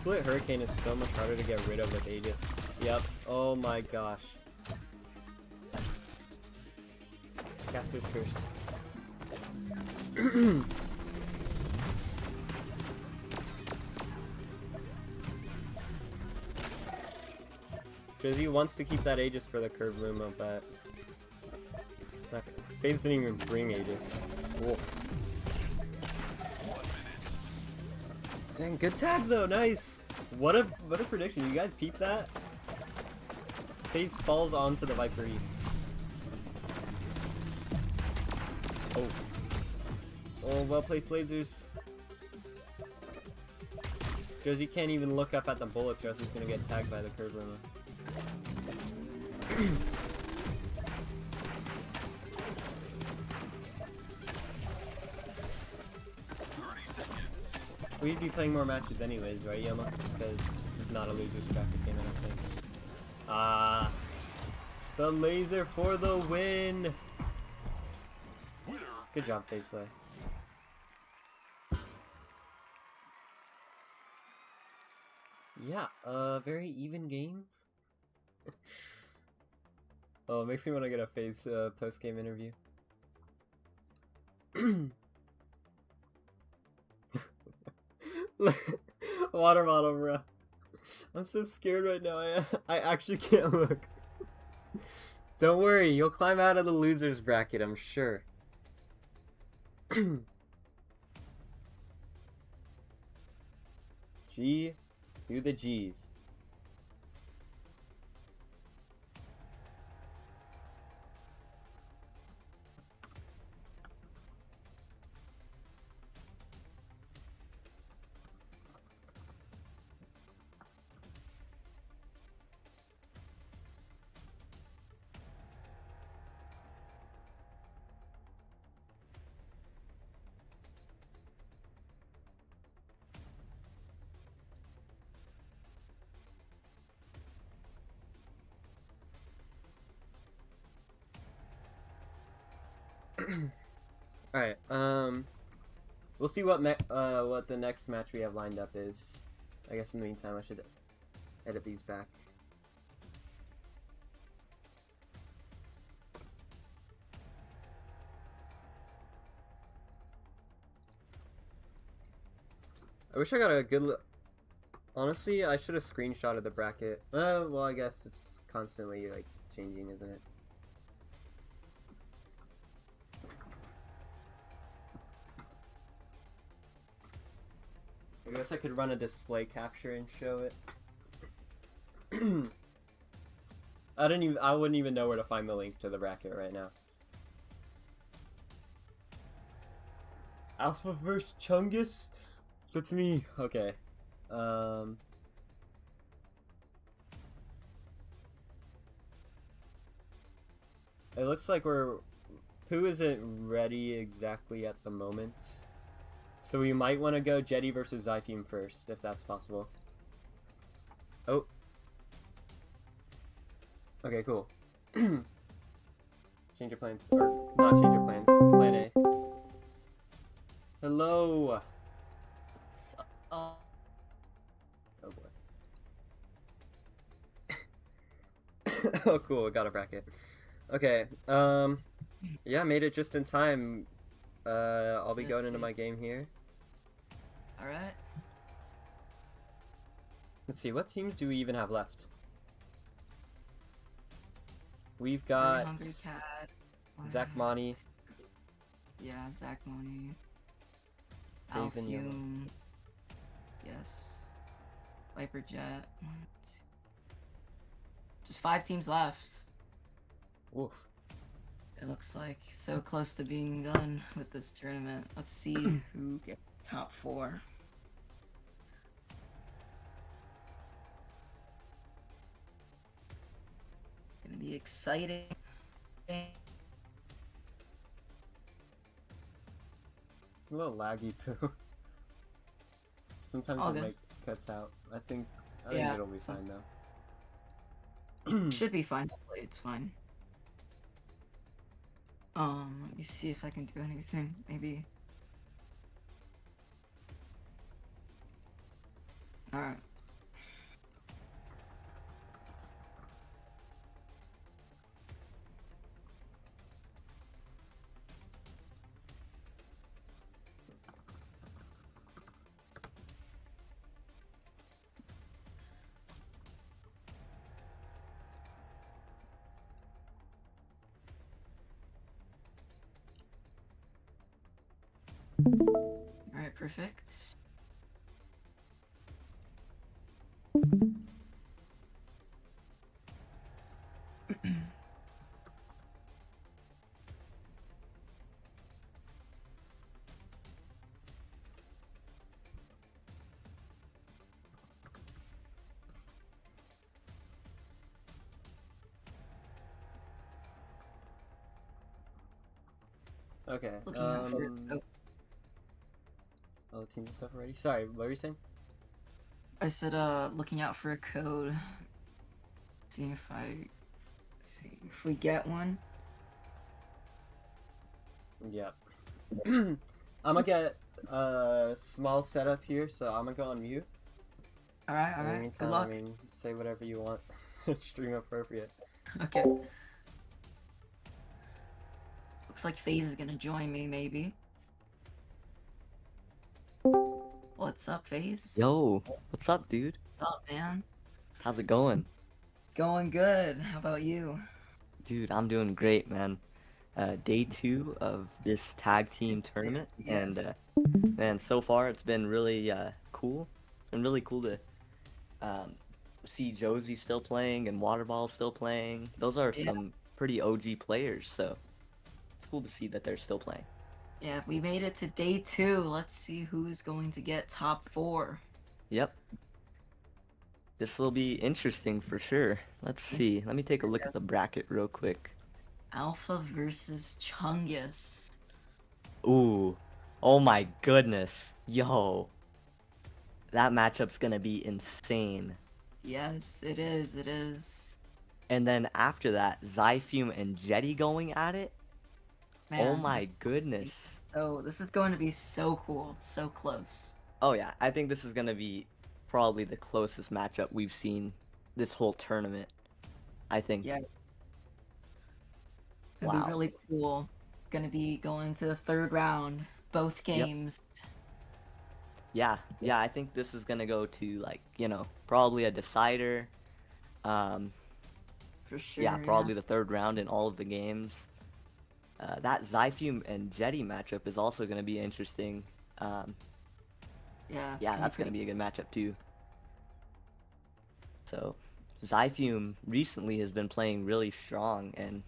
Split Hurricane is so much harder to get rid of with Aegis. Yep. Oh my gosh. Caster's Curse. Josie wants to keep that Aegis for the curved Luma, but FaZe didn't even bring Aegis. Wolf. Dang, good tag though, nice! What a prediction, you guys peep that? FaZe falls onto the Viper E. Oh. Oh, well placed lasers. Josie can't even look up at the bullets or else he's gonna get tagged by the curve Luma. We'd be playing more matches anyways, right, Yoma? Because this is not a loser's bracket game, I don't think. Ah, it's the laser for the win! Good job, Faceway. Yeah, very even games. Oh, it makes me want to get a FaZe post-game interview. Water bottle, bro. I'm so scared right now. I actually can't look. Don't worry, you'll climb out of the losers bracket, I'm sure. GG. Do the G's. All right. We'll see what the next match we have lined up is. I guess in the meantime, I should edit these back. I wish I got a good. Honestly, I should have screenshotted the bracket. Well, I guess it's constantly like changing, isn't it? I guess I could run a display capture and show it. I wouldn't even know where to find the link to the bracket right now. Alpha vs Chungus? That's me. Okay. It looks like Pooh isn't ready exactly at the moment. So we might want to go Jetty versus Zytheme first, if that's possible. Oh. Okay, cool. Change your plans. Or, not change your plans. Plan A. Hello! Oh boy. Oh cool, I got a bracket. Okay, yeah, made it just in time. I'll be going into my game here. Alright. Let's see, what teams do we even have left? We've got Hungry Cat. Zach Monty. Yeah, Zach Monty. Days in Yellow. Alfume. Yes. Viper Jet. Just 5 teams left. Oof. It looks like so close to being done with this tournament. Let's see who gets top 4. Gonna be exciting. A little laggy, Pooh. Sometimes All the good. mic cuts out. I think Yeah, it'll be fine though. Should be fine. Hopefully it's fine. Let me see if I can do anything. Maybe. Alright. Alright, perfect. Okay. Looking out for Oh, teams and stuff already. Sorry, what were you saying? I said looking out for a code. See if we get one. Yep. I'm gonna get a small setup here, so I'm gonna go on mute. Alright, In the alright. meantime, Good luck. I mean, say whatever you want. Stream appropriate. Okay. Looks like FaZe is gonna join me, maybe. What's up, FaZe? Yo, what's up, dude? What's up, man? How's it going? Going good. How about you? Dude, I'm doing great, man. Day 2 of this tag team tournament, and Yes. man, so far it's been really cool. It's been really cool to Um, see Josie still playing and Waterball still playing. Those are Yeah, some pretty OG players, so it's cool to see that they're still playing. yeah. We made it to day 2. Let's see who's going to get top 4. Yep, this will be interesting for sure. Let's see. Let me take a look at the bracket real quick. Alpha versus Chungus. Ooh, oh my goodness. Yo, that matchup's gonna be insane. Yes, it is. It is. And then after that, Zyfume and Jetty going at it. Oh Man, my goodness. this is going to be so cool, so close. Oh yeah, I think this is gonna be probably the closest matchup we've seen this whole tournament. I think. Yes, gonna be Wow. really cool. Gonna be going to the 3rd round, both Yep. games. Yeah, I think this is gonna go to like, probably a decider. Um, For sure, yeah, yeah. probably the 3rd round in all of the games. That Zyfume and Jetty matchup is also gonna be interesting. Um, Yeah, it's yeah, gonna that's be gonna good. be a good matchup too. So, Zyfume recently has been playing really strong, and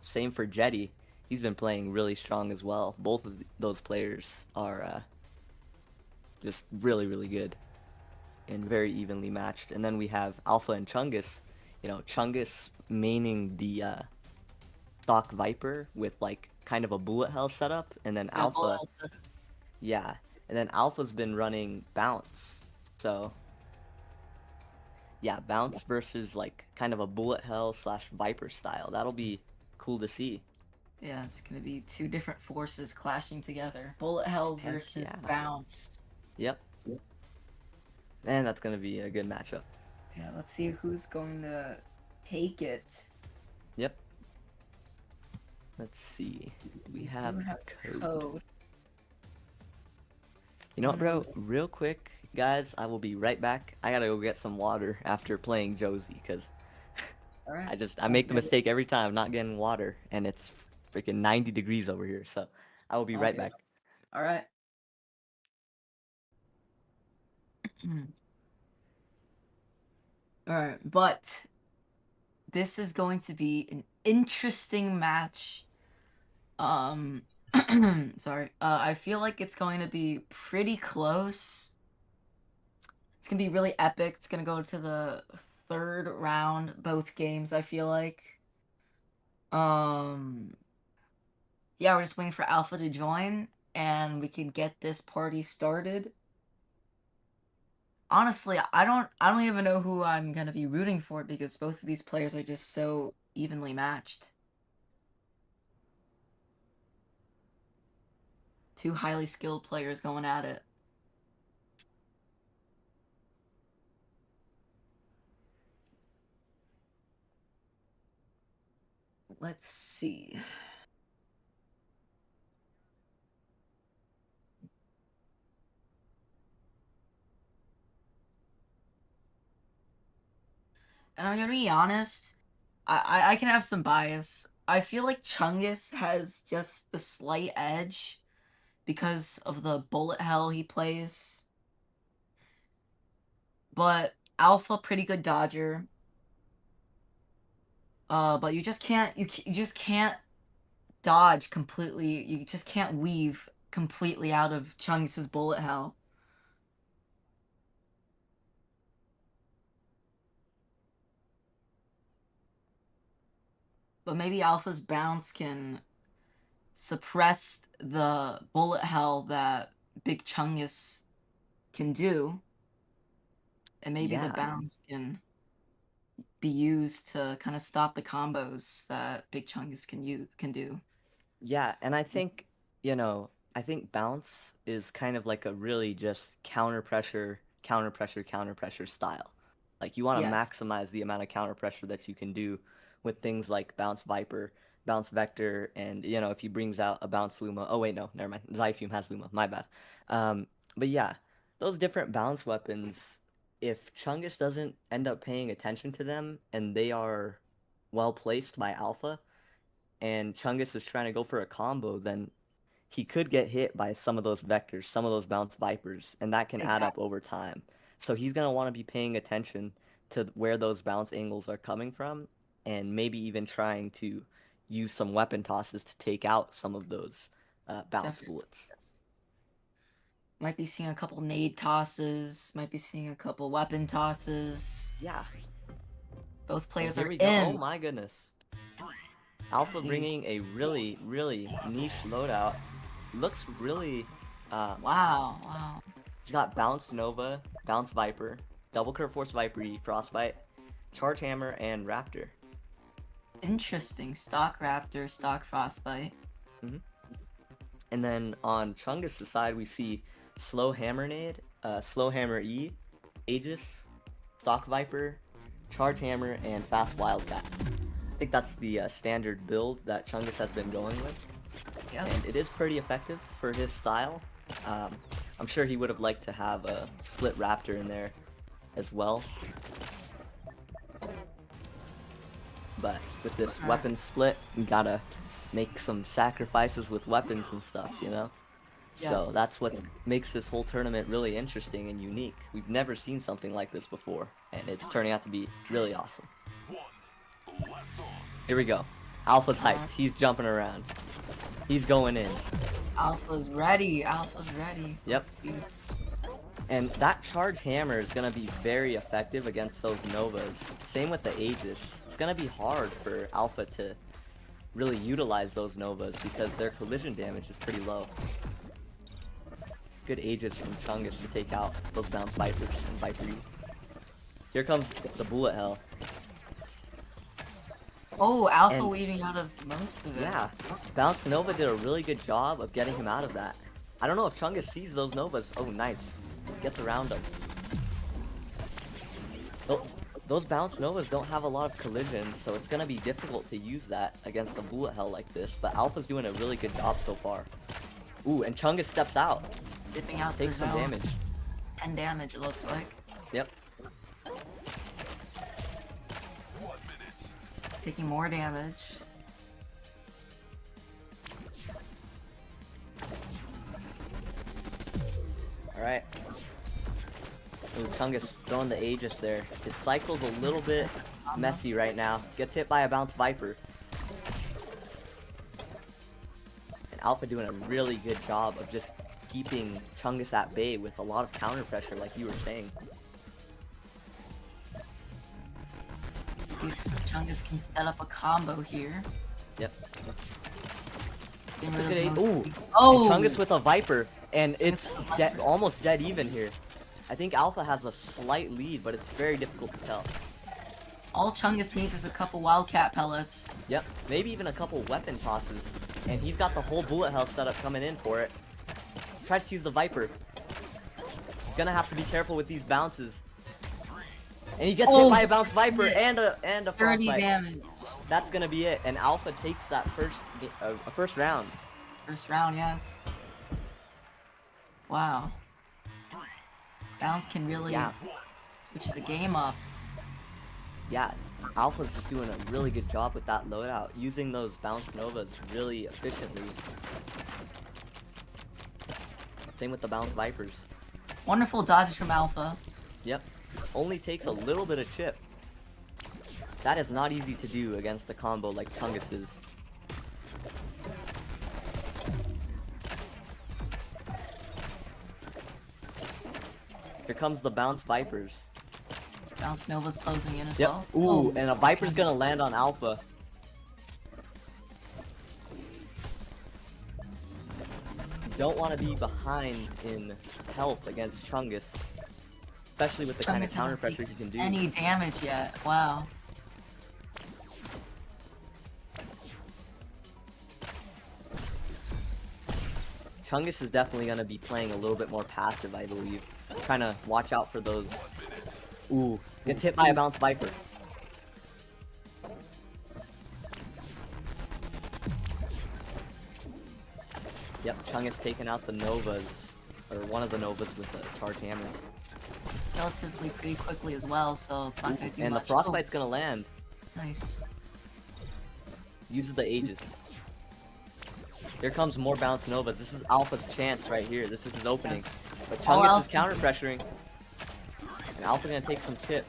same for Jetty. He's been playing really strong as well. Both of those players are just really, really good and very evenly matched. And then we have Alpha and Chungus. Chungus maining the stock Viper with like kind of a bullet hell setup, and then Yeah, Alpha, yeah, and then Alpha's been running Bounce. So yeah, Bounce versus like kind of a bullet hell slash Viper style. That'll be cool to see. yeah, it's gonna be 2 different forces clashing together. Bullet Hell Heck versus yeah. Bounce. Yep. Man, that's gonna be a good matchup. Yeah, let's see who's going to take it. Yep. Let's see. Do we We have do a have code? code. You know what, bro? Real quick, guys, I will be right back. I gotta go get some water after playing Josie, because All right. I Sounds make the good. mistake every time of not getting water, and it's freaking 90 degrees over here. So I will be All right good. back. All right. All right, but this is going to be an interesting match. Um, sorry. I feel like it's going to be pretty close. It's gonna be really epic. It's gonna go to the 3rd round, both games, I feel like. Um, yeah, we're just waiting for Alpha to join, and we can get this party started. Honestly, I don't even know who I'm gonna be rooting for because both of these players are just so evenly matched. 2 highly skilled players going at it. Let's see. And I'm gonna be honest, I can have some bias. I feel like Chungus has just the slight edge because of the bullet hell he plays. But Alpha, pretty good dodger. But you just can't dodge completely. You just can't weave completely out of Chungus's bullet hell. But maybe Alpha's bounce can suppress the bullet hell that Big Chungus can do, and maybe the Yeah, bounce can be used to kind of stop the combos that Big Chungus can do. yeah, and I think bounce is kind of like a really just counter pressure, counter pressure, counter pressure style. Like you want to Yes, maximize the amount of counter pressure that you can do with things like bounce Viper, bounce Vector, and if he brings out a bounce Luma. Oh wait, no, never mind. Zyfume has Luma. My bad. But yeah, those different bounce weapons. If Chungus doesn't end up paying attention to them and they are well placed by Alpha, and Chungus is trying to go for a combo, then he could get hit by some of those vectors, some of those bounce vipers, and that can add up exactly. over time. So he's going to want to be paying attention to where those bounce angles are coming from, and maybe even trying to use some weapon tosses to take out some of those bounce Definitely. bullets. Yes. Might be seeing a couple nade tosses. Might be seeing a couple weapon tosses. Yeah. Both And players here are we go. Oh in. my goodness. Alpha See. bringing a really, really niche loadout. Looks really... Wow. Wow. He's got Bounce Nova, Bounce Viper, Double Curve Force Viper E, Frostbite, Charge Hammer, and Raptor. Interesting. Stock Raptor, stock Frostbite. And then on Chungus' side, we see Slow Hammer Nade, Slow Hammer E, Aegis, Stock Viper, Charge Hammer, and Fast Wildcat. I think that's the standard build that Chungus has been going with. Yep. And it is pretty effective for his style. I'm sure he would have liked to have a split Raptor in there as well. But with this weapon split, you gotta make some sacrifices with weapons and stuff, you know? So Yes. that's what makes this whole tournament really interesting and unique. We've never seen something like this before, and it's turning out to be really awesome. Here we go. Alpha's hyped. He's jumping around. He's going in. Alpha's ready. Alpha's ready. Yep. Let's see. And that Charge Hammer is going to be very effective against those Novas. Same with the Aegis. It's going to be hard for Alpha to really utilize those Novas because their collision damage is pretty low. Good Aegis from Chungus to take out those Bounce Vipers and Viper E. Here comes the Bullet Hell. Oh, Alpha And- weaving out of most of it. Yeah, Bounce Nova did a really good job of getting him out of that. I don't know if Chungus sees those Novas. Oh, nice. Gets around them. Those Bounce Novas don't have a lot of collision, so it's going to be difficult to use that against a Bullet Hell like this. But Alpha's doing a really good job so far. Ooh, and Chungus steps out. Dipping out Takes the some zone. damage. 10 damage, it looks like. Yep. Taking more damage. Alright. Ooh, Chungus throwing the Aegis there. His cycle's a little bit messy right now. Gets hit by a Bounce Viper. And Alpha doing a really good job of just keeping Chungus at bay with a lot of counter pressure like you were saying. See if Chungus can set up a combo here. Yep. Getting It's a rid good of aid. most- Ooh! Oh! And Chungus with a Viper. And it's With a Viper. almost dead even here. I think Alpha has a slight lead, but it's very difficult to tell. All Chungus needs is a couple Wildcat pellets. Yep, maybe even a couple weapon tosses. And he's got the whole Bullet Hell setup coming in for it. Tries to use the Viper. He's gonna have to be careful with these bounces. And he gets hit by a Bounce Viper and a 30 Frostbite. damage. That's gonna be it. And Alpha takes that first round. First round, yes. Wow. Bounce can really Yeah. switch the game up. Yeah, Alpha's just doing a really good job with that loadout, using those Bounce Novas really efficiently. Same with the Bounce Vipers. Wonderful dodges from Alpha. Yep, only takes a little bit of chip. That is not easy to do against a combo like Chungus's. Here comes the Bounce Vipers. Bounce Nova's closing in as Yep. well. Ooh, Oh, and a Viper's gonna land on Alpha. Don't want to be behind in health against Chungus, especially with the kind of Chungus counter hasn't pressure he taken can do. any damage yet. Wow. Chungus is definitely gonna be playing a little bit more passive, I believe. Trying to watch out for those. Ooh, gets hit by a Bounce Viper. Yep, Chungus taking out the Novas, or one of the Novas with the Charge Hammer. Relatively pretty quickly as well, so it's not gonna do And the much. Frostbite's gonna land. Oh, nice. Uses the Aegis. Here comes more Bounce Novas. This is Alpha's chance right here. This is his opening. But All Chungus is Alpha. counter pressuring. And Alpha gonna take some chip.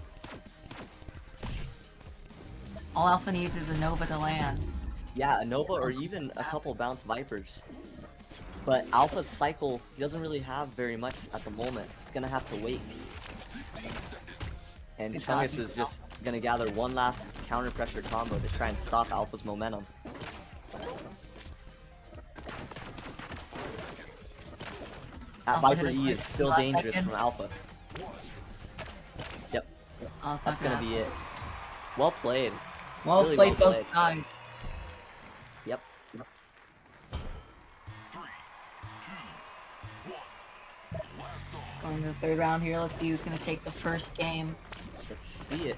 All Alpha needs is a Nova to land. Yeah, a Nova or even a couple bounce Vipers. But Alpha's cycle, he doesn't really have very much at the moment. He's gonna have to wait. And Good Chungus dodge. is just gonna gather one last counter pressure combo to try and stop Alpha's momentum. That Alpha Viper hit a E quick is still last dangerous second. from Alpha. Yep, Oh, it's that's not gonna bad. be it. Well played. Well really played, well both played. sides. Yep. 3, 2, 1. Blast off. Going to the third round here. Let's see who's gonna take the first game. Let's see it.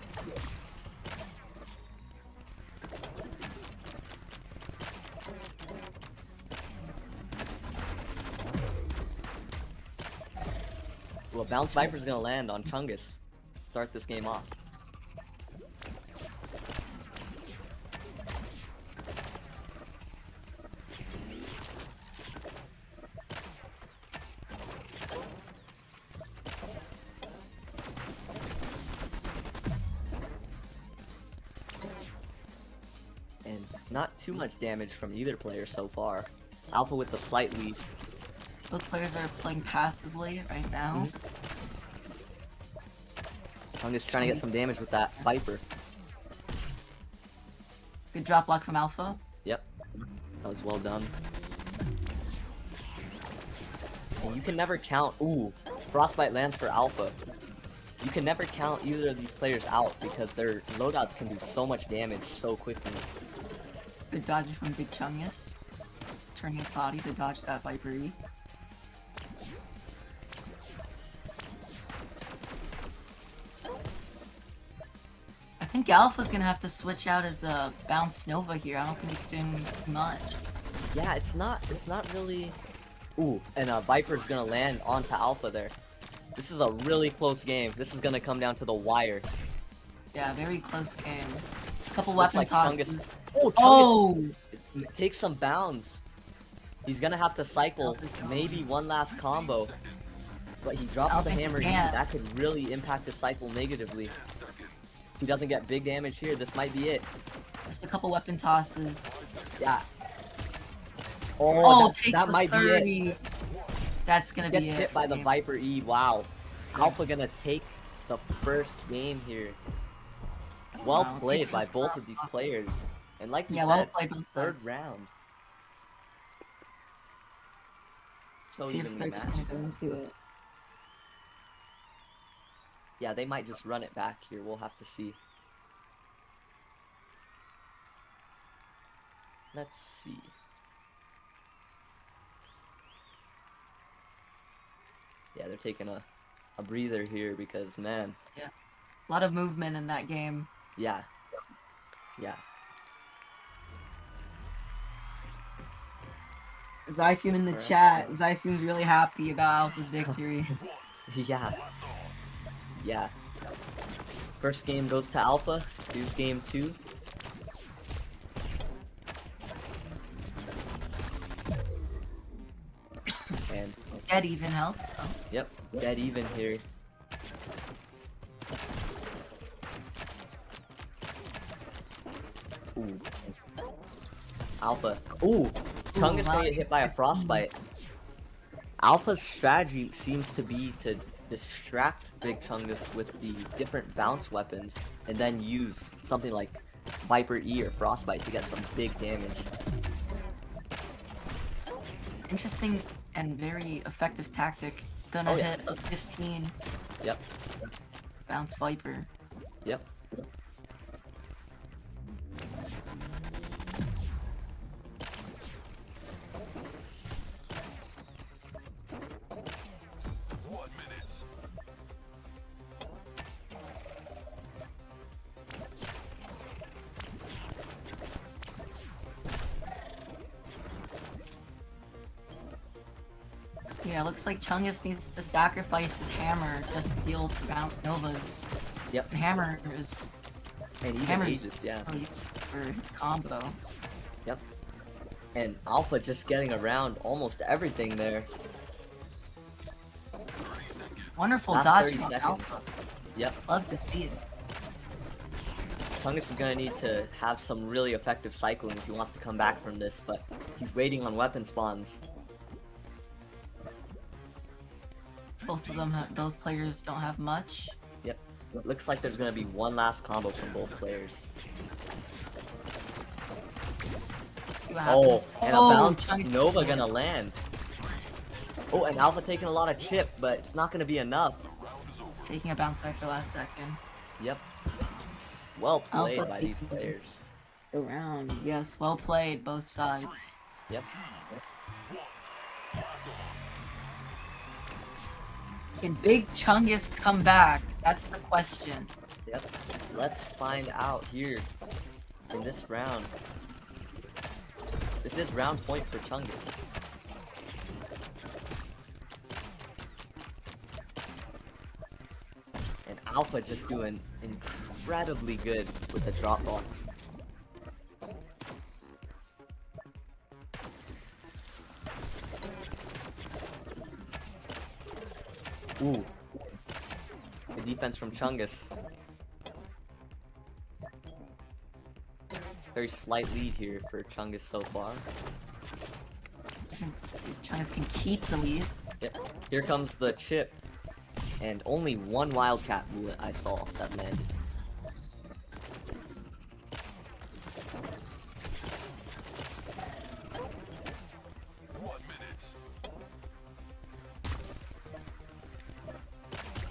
Well, Bounce Viper's gonna land on Chungus. Start this game off. And not too much damage from either player so far. Alpha with the slight lead. Both players are playing passively right now. I'm just trying to get some damage with that Viper. Good drop block from Alpha. Yep, that was well done. And you can never count. Ooh, Frostbite lands for Alpha. You can never count either of these players out because their loadouts can do so much damage so quickly. Good dodge from Big Chungus. Turning his body to dodge that Viper E. I think Alpha's gonna have to switch out his bounced Nova here. I don't think it's doing too much. Yeah, it's not really. Ooh, and Viper's gonna land onto Alpha there. This is a really close game. This is gonna come down to the wire. Yeah, very close game. Couple Looks weapon like tosses. Oh, Chungus Oh! takes some bounds. He's gonna have to cycle maybe one last combo. But he drops don't the think he hammer E. can. That could really impact his cycle negatively. If he doesn't get big damage here, this might be it. Just a couple weapon tosses. Yeah. Oh, Oh, take that the might 30. be it. That's gonna Gets be it. hit by for the me. Viper E. Wow. Alpha gonna take the first game here. Well Wow, played taking by his both first of these off. players. And like you Yeah, well said, played both third sides. round. So See if evenly they're just matched. gonna go into it. Yeah, they might just run it back here. We'll have to see. Let's see. Yeah, they're taking a breather here because, man, Yeah. A lot of movement in that game. yeah. Yeah. Zyfume in the Alright. chat. Zyfume's really happy about Alpha's victory. Yeah. Yeah. First game goes to Alpha. Here's game 2. And, Dead even health. Oh. yep, dead even here. Ooh. Alpha. Ooh! Chungus gonna get hit by a frostbite. Alpha's strategy seems to be to distract Big Chungus with the different bounce weapons and then use something like Viper E or Frostbite to get some big damage. Interesting and very effective tactic. Gonna Oh, yeah. hit a 15 Yep. bounce Viper. Yep. Yeah, looks like Chungus needs to sacrifice his hammer just to deal with the bounce Novas. Yep. And hammer is And even Hammer's- Aegis, yeah. really useful for his combo. Yep. And Alpha just getting around almost everything there. Wonderful Last dodge 30 from seconds. Alpha. Yep. Love to see it. Chungus is gonna need to have some really effective cycling if he wants to come back from this, but he's waiting on weapon spawns. Both players don't have much. Yep. It looks like there's gonna be one last combo from both players. Let's see what Oh, happens. and a Oh, bounce Chungus- Nova gonna land. Oh, and Alpha taking a lot of chip, but it's not gonna be enough. Taking a bounce right for last second. Yep. Well played Alpha by these taking- players. Around. Yes, well played, both sides. Yep. Can Big Chungus come back? That's the question. Yep. Let's find out here in this round. This is round point for Chungus. And Alpha just doing incredibly good with the drop box. Ooh. Good defense from Chungus. Very slight lead here for Chungus so far. Let's see if Chungus can keep the lead. Yep. Here comes the chip. And only one Wildcat bullet I saw that landed.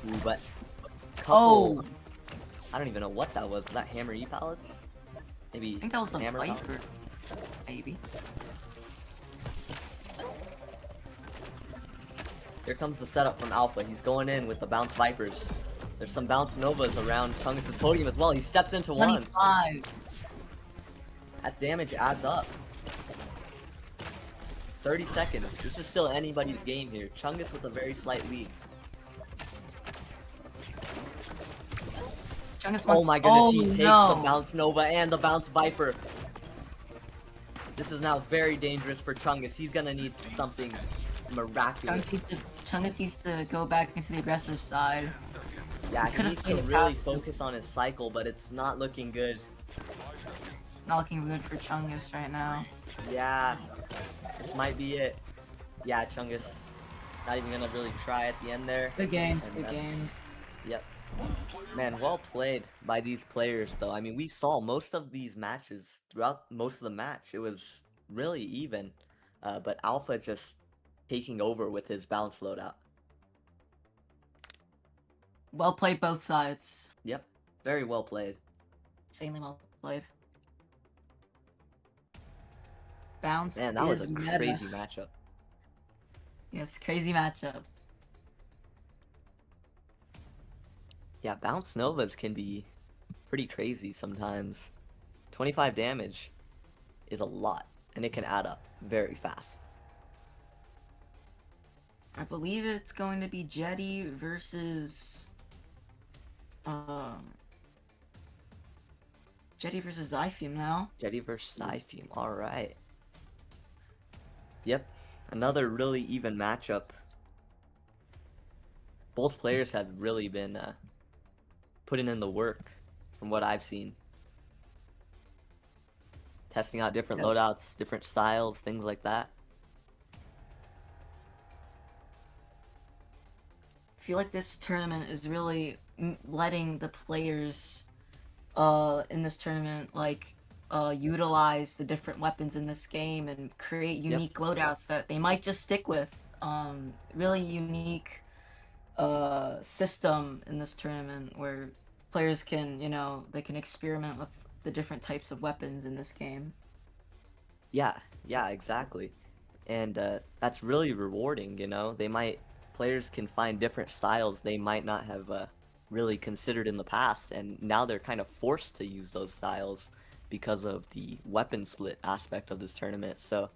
Ooh, but couple, Oh, I don't even know what that was. Was that hammer E pallets? Maybe I think that was a hammer Viper. powder? Maybe. Here comes the setup from Alpha. He's going in with the bounce Vipers. There's some bounce Novas around Chungus' podium as well. He steps into one. 25. That damage adds up. 30 seconds. This is still anybody's game here. Chungus with a very slight lead. Chungus Oh wants... my goodness, oh, he takes no. the bounce Nova and the bounce Viper. This is now very dangerous for Chungus. He's gonna need something miraculous. Chungus needs to go back into the aggressive side. Yeah, he he could've needs to played it really past him. focus on his cycle, but it's not looking good. Not looking good for Chungus right now. Yeah, this might be it. Yeah, Chungus not even gonna really try at the end there. Good games, And good that's- games. Yep. Man, well played by these players, though. I mean, we saw most of these matches throughout most of the match. It was really even, but Alpha just taking over with his bounce loadout. Well played both sides. Yep, very well played. Insanely well played. Bounce Man, that was is a meta. crazy matchup. Yes, crazy matchup. Yeah, bounce Novas can be pretty crazy sometimes. 25 damage is a lot, and it can add up very fast. I believe it's going to be Jetty versus Jetty versus Zyfume now. Jetty versus Zyfume, alright. Yep, another really even matchup. Both players have really been putting in the work from what I've seen. Testing out different Yep. loadouts, different styles, things like that. I feel like this tournament is really letting the players in this tournament like utilize the different weapons in this game and create unique loadouts that they might just stick with. Really unique system in this tournament where players can, you know, they can experiment with the different types of weapons in this game. Yeah, exactly. And that's really rewarding, you know? Players can find different styles they might not have really considered in the past, and now they're kind of forced to use those styles because of the weapon split aspect of this tournament. So,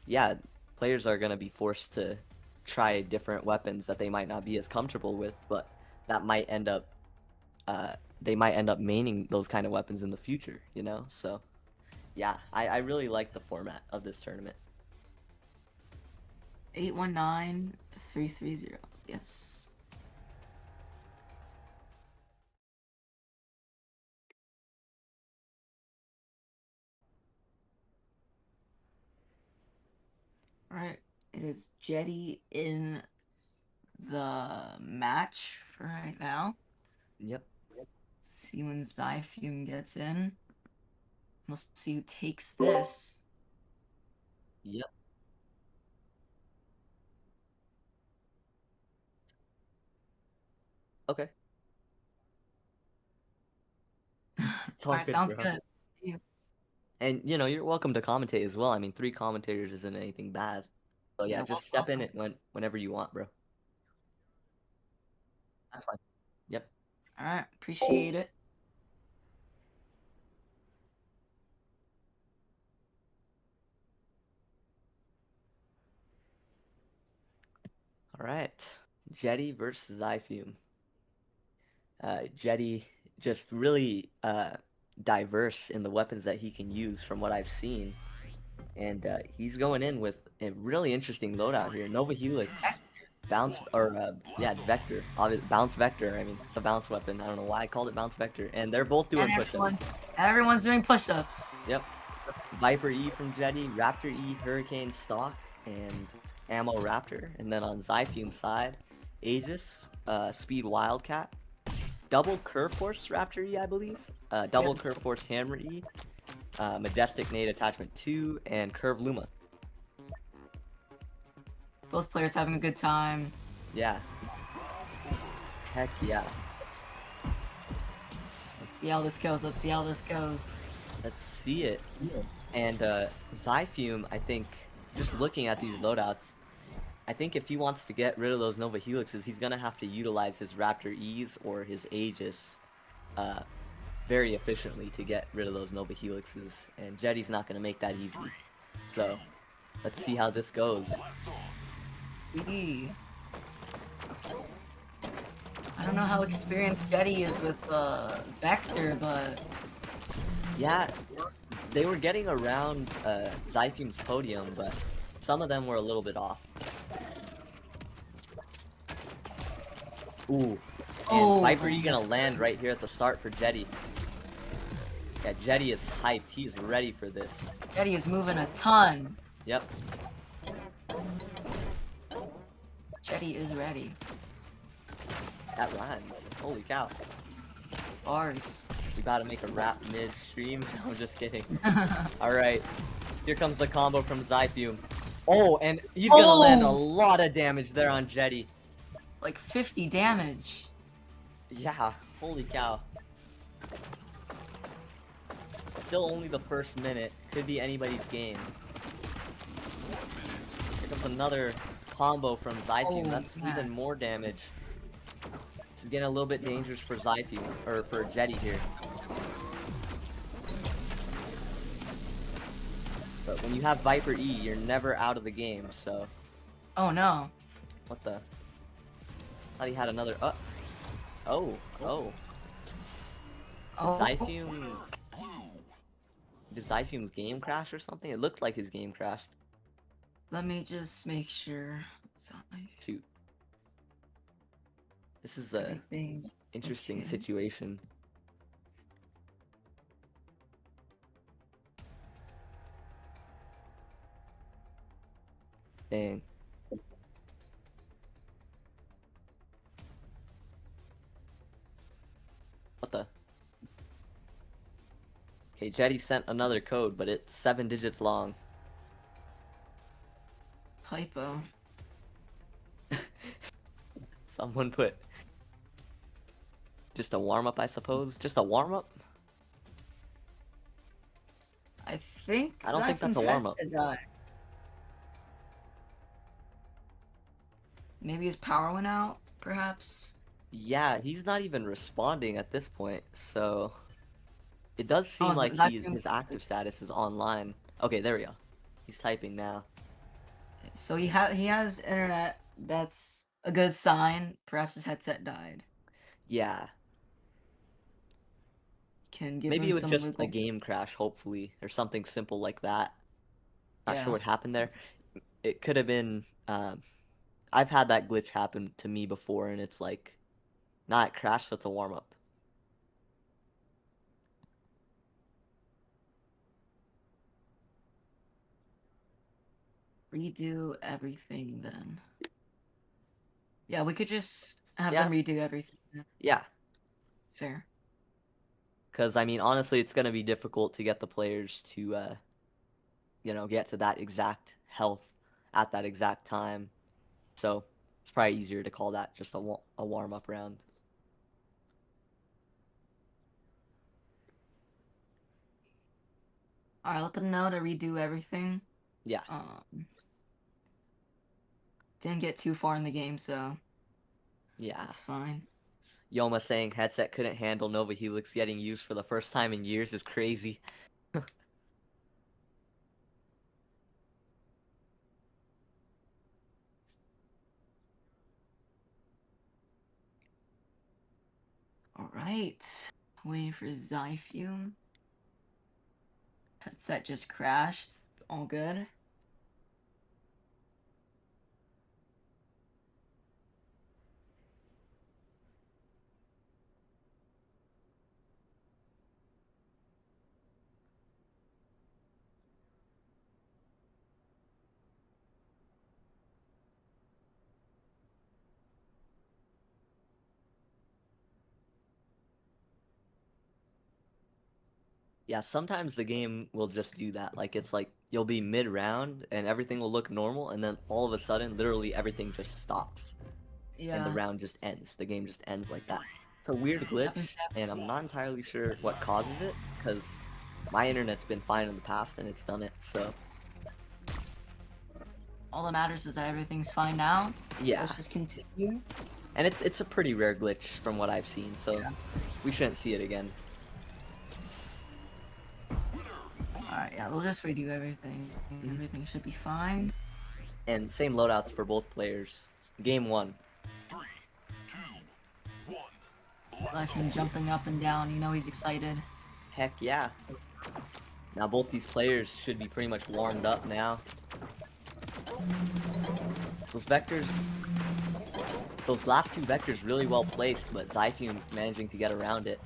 yeah, players are going to be forced to try different weapons that they might not be as comfortable with, but that might end up they might end up maining those kind of weapons in the future, you know? So, yeah, I really like the format of this tournament. 819-330. Yes. Alright, it is Jetty in the match for right now. Yep. Let's see when Zyfume gets in. We'll see who takes this. Yep. Okay. It's all Alright, good, sounds bro. good. You- And you're welcome to commentate as well. I mean, 3 commentators isn't anything bad. So yeah, Yeah, just step in welcome. it whenever you want, bro. That's fine. Yep. Alright, appreciate it. All right. Jetty versus Zyfume. Jetty just really diverse in the weapons that he can use from what I've seen. And he's going in with a really interesting loadout here. Nova Helix, bounce, or yeah, Vector. Bounce Vector. I mean, it's a bounce weapon. I don't know why I called it Bounce Vector. And they're both doing And push-ups. everyone's doing push-ups. Yep. Viper E from Jetty, Raptor E, Hurricane Stock, and Ammo Raptor. And then on Zyfume's side, Aegis, Speed Wildcat, double Curve Force Raptor E, I believe. Double Yep. Curve Force Hammer E, Majestic Nade Attachment 2, and Curve Luma. Both players having a good time. Yeah. Heck yeah. Let's see how this goes. Let's see how this goes. Let's see it. And Zyfume, I think, just looking at these loadouts, I think if he wants to get rid of those Nova Helixes, he's going to have to utilize his Raptor E's or his Aegis very efficiently to get rid of those Nova Helixes. And Jetty's not going to make that easy. So, let's see how this goes. D. I don't know how experienced Jetty is with Vector, but Yeah, they were getting around Zyfume's podium, but some of them were a little bit off. Ooh. And Oh, Viper E man. gonna land right here at the start for Jetty. Yeah, Jetty is hyped. He's ready for this. Jetty is moving a ton. Yep. Jetty is ready. That rhymes. Holy cow. Bars. We gotta make a rap mid-stream. I'm just kidding. Alright. Here comes the combo from Zyfume. Oh, and he's gonna land a lot of damage there on Jetty. It's like 50 damage. Yeah, holy cow. Still only the first minute. Could be anybody's game. Here comes another combo from Zyfume. Oh, That's man. even more damage. This is getting a little bit dangerous for Zyfume, or for Jetty here. But when you have Viper E, you're never out of the game, so... Oh no. What the? Thought he had another... Oh. Oh. Zyfume... Did Zyfume's game crash or something? It looked like his game crashed. Let me just make sure. Shoot. This is a Everything. interesting okay. situation. Dang. What the? Okay, Jetty sent another code, but it's 7 digits long. Typo. Someone put... Just a warm-up, I suppose? Just a warm-up? I think I don't think that's a Zyfume's warm-up. has to die. Maybe his power went out, perhaps? Yeah, he's not even responding at this point, so... It does seem Oh, so like Zyfume- his active status is online. Okay, there we go. He's typing now. So he has internet. That's a good sign. Perhaps his headset died. Yeah. Can give Maybe him it was some just a wiggle. game crash, hopefully, or something simple like that. Not Yeah. sure what happened there. It could have been... I've had that glitch happen to me before, and it's like... Nah, it crashed, so it's a warm-up. Redo everything then. Yeah, we could just have Yeah. them redo everything. Then. Yeah, Fair. because I mean, honestly, it's gonna be difficult to get the players to, get to that exact health at that exact time. So it's probably easier to call that just a warm up round. Alright, let them know to redo everything. Yeah. Didn't get too far in the game, so Yeah. that's fine. Yoma saying headset couldn't handle Nova Helix getting used for the first time in years is crazy. Alright. Waiting for Zyfume. Headset just crashed. All good. Yeah, sometimes the game will just do that. Like it's like you'll be mid round and everything will look normal, and then all of a sudden, literally everything just stops. And the Yeah. round just ends. The game just ends like that. It's a weird glitch, Happens to and I'm not entirely sure what causes it, because my internet's been fine in the past and it's done it, so all that matters is that everything's fine now. yeah. Let's just continue. And it's a pretty rare glitch from what I've seen, so Yeah. we shouldn't see it again. Alright, yeah, we'll just redo everything. Everything should be fine. And same loadouts for both players. Game 1. 3, 2, 1. Like him jumping up and down, you know he's excited. Heck yeah. Now both these players should be pretty much warmed up now. Those vectors, those last two vectors really well placed, but Zyfume managing to get around it.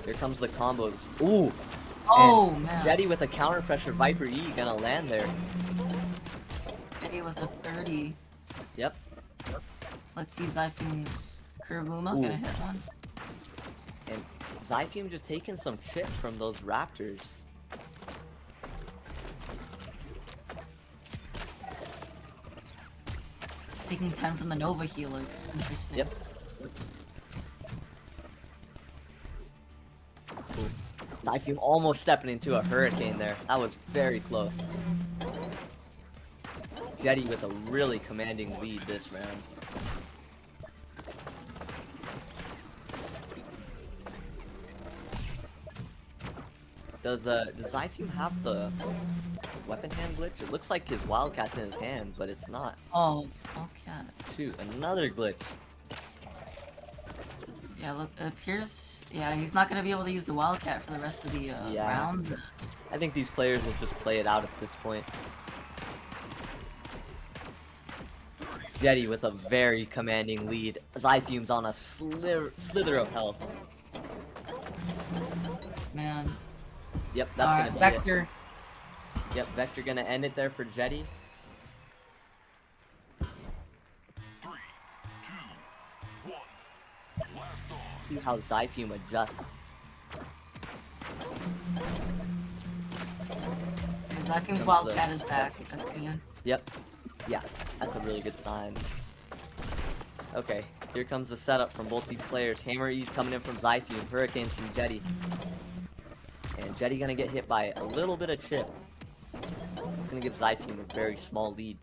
Here comes the combos. Ooh! Oh, And man. Jetty with a counter pressure Viper E gonna land there. Jetty with a 30. Yep. Let's see Zyfume's Curve Luma Ooh. gonna hit one. And Zyfume just taking some chips from those Raptors. Taking 10 from the Nova Helix. Interesting. Yep. Zyfume almost stepping into a hurricane there. That was very close. Jetty with a really commanding lead this round. Does Zyfume have the weapon hand glitch? It looks like his Wildcat's in his hand, but it's not. Oh, okay. Shoot, another glitch. Yeah, look, it appears. Yeah, he's not gonna be able to use the Wildcat for the rest of the Yeah. round. I think these players will just play it out at this point. Jetty with a very commanding lead. Zyfume's on a slither of health. Man. Yep, that's Alright, gonna be Vector. it. Yep, Vector gonna end it there for Jetty. 3, 2, 1. Blast off. See how Zyfume adjusts. Zyfume's Wildcat is back. Again. Yep. Yeah, that's a really good sign. Okay, here comes the setup from both these players. Hammer E's coming in from Zyfume, Hurricanes from Jetty. And Jetty gonna get hit by a little bit of chip. It's gonna give Zyfume a very small lead.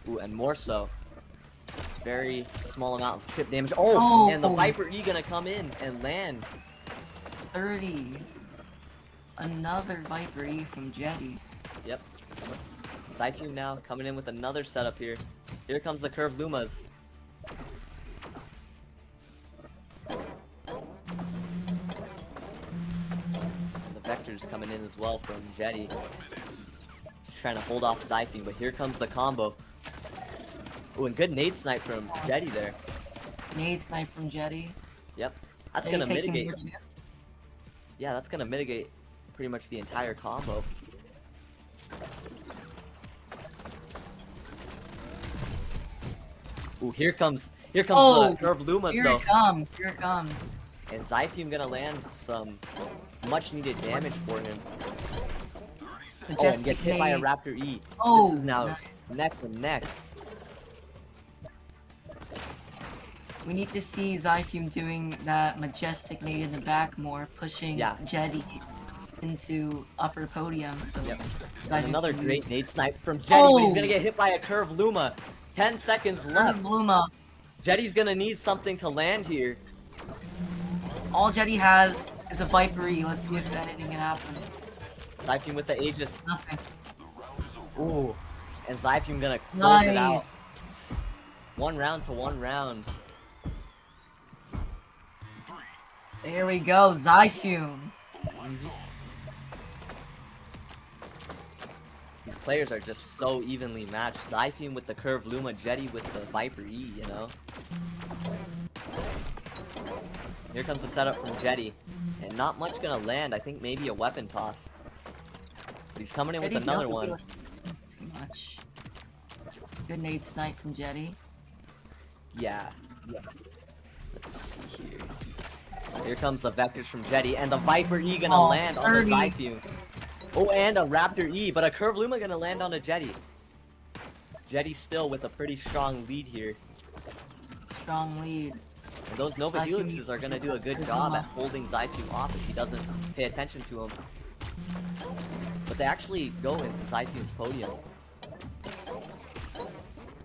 Ooh, and more so. Very small amount of chip damage. Oh, and the Viper E gonna come in and land. 30. Another Viper E from Jetty. Yep. Zyfume now coming in with another setup here. Here comes the Curve Lumas. And the Vector's coming in as well from Jetty. Just trying to hold off Zyfume, but here comes the combo. Ooh, and good nade snipe from Jetty there. Nade snipe from Jetty. Yep. That's Jetty gonna taking mitigate. more too. Yeah, that's gonna mitigate pretty much the entire combo. Ooh, here comes Oh, the curved Lumas Here though. it comes. Here it comes. And Zyfume gonna land some much needed damage for him. Oh, and Majestic gets hit by a nade. Raptor E. Oh, This is now nice. neck and neck. We need to see Zyfume doing that majestic nade in the back more, pushing Yeah. Jetty into upper podium. So Yep. Zyfume And another can great use nade snipe from Jetty, but he's Oh! gonna get hit by a curved Luma. 10 seconds left. Bluma. Jetty's gonna need something to land here. All Jetty has is a Viper E. Let's see if anything can happen. Zyfume with the Aegis. Nothing. Ooh. And Zyfume gonna close it Nice. out. 1 round to 1 round. There we go, Zyfume. These players are just so evenly matched. Zyfume with the curved Luma, Jetty with the Viper E, you know? Here comes the setup from Jetty. And not much gonna land. I think maybe a weapon toss. But he's coming in with Jetty's another not one. really too much. Good nade snipe from Jetty. Yeah. Let's see here. Here comes the vectors from Jetty, and the Viper E gonna Oh, land on the 30. Zyfume. Oh, and a Raptor E, but a curved Luma gonna land on a Jetty. Jetty still with a pretty strong lead here. Strong lead. And those Nova Zyfume Helixes needs are to gonna get do a that good curved job Luma. at holding Zyfume off if he doesn't pay attention to him. But they actually go into Zyfume's podium.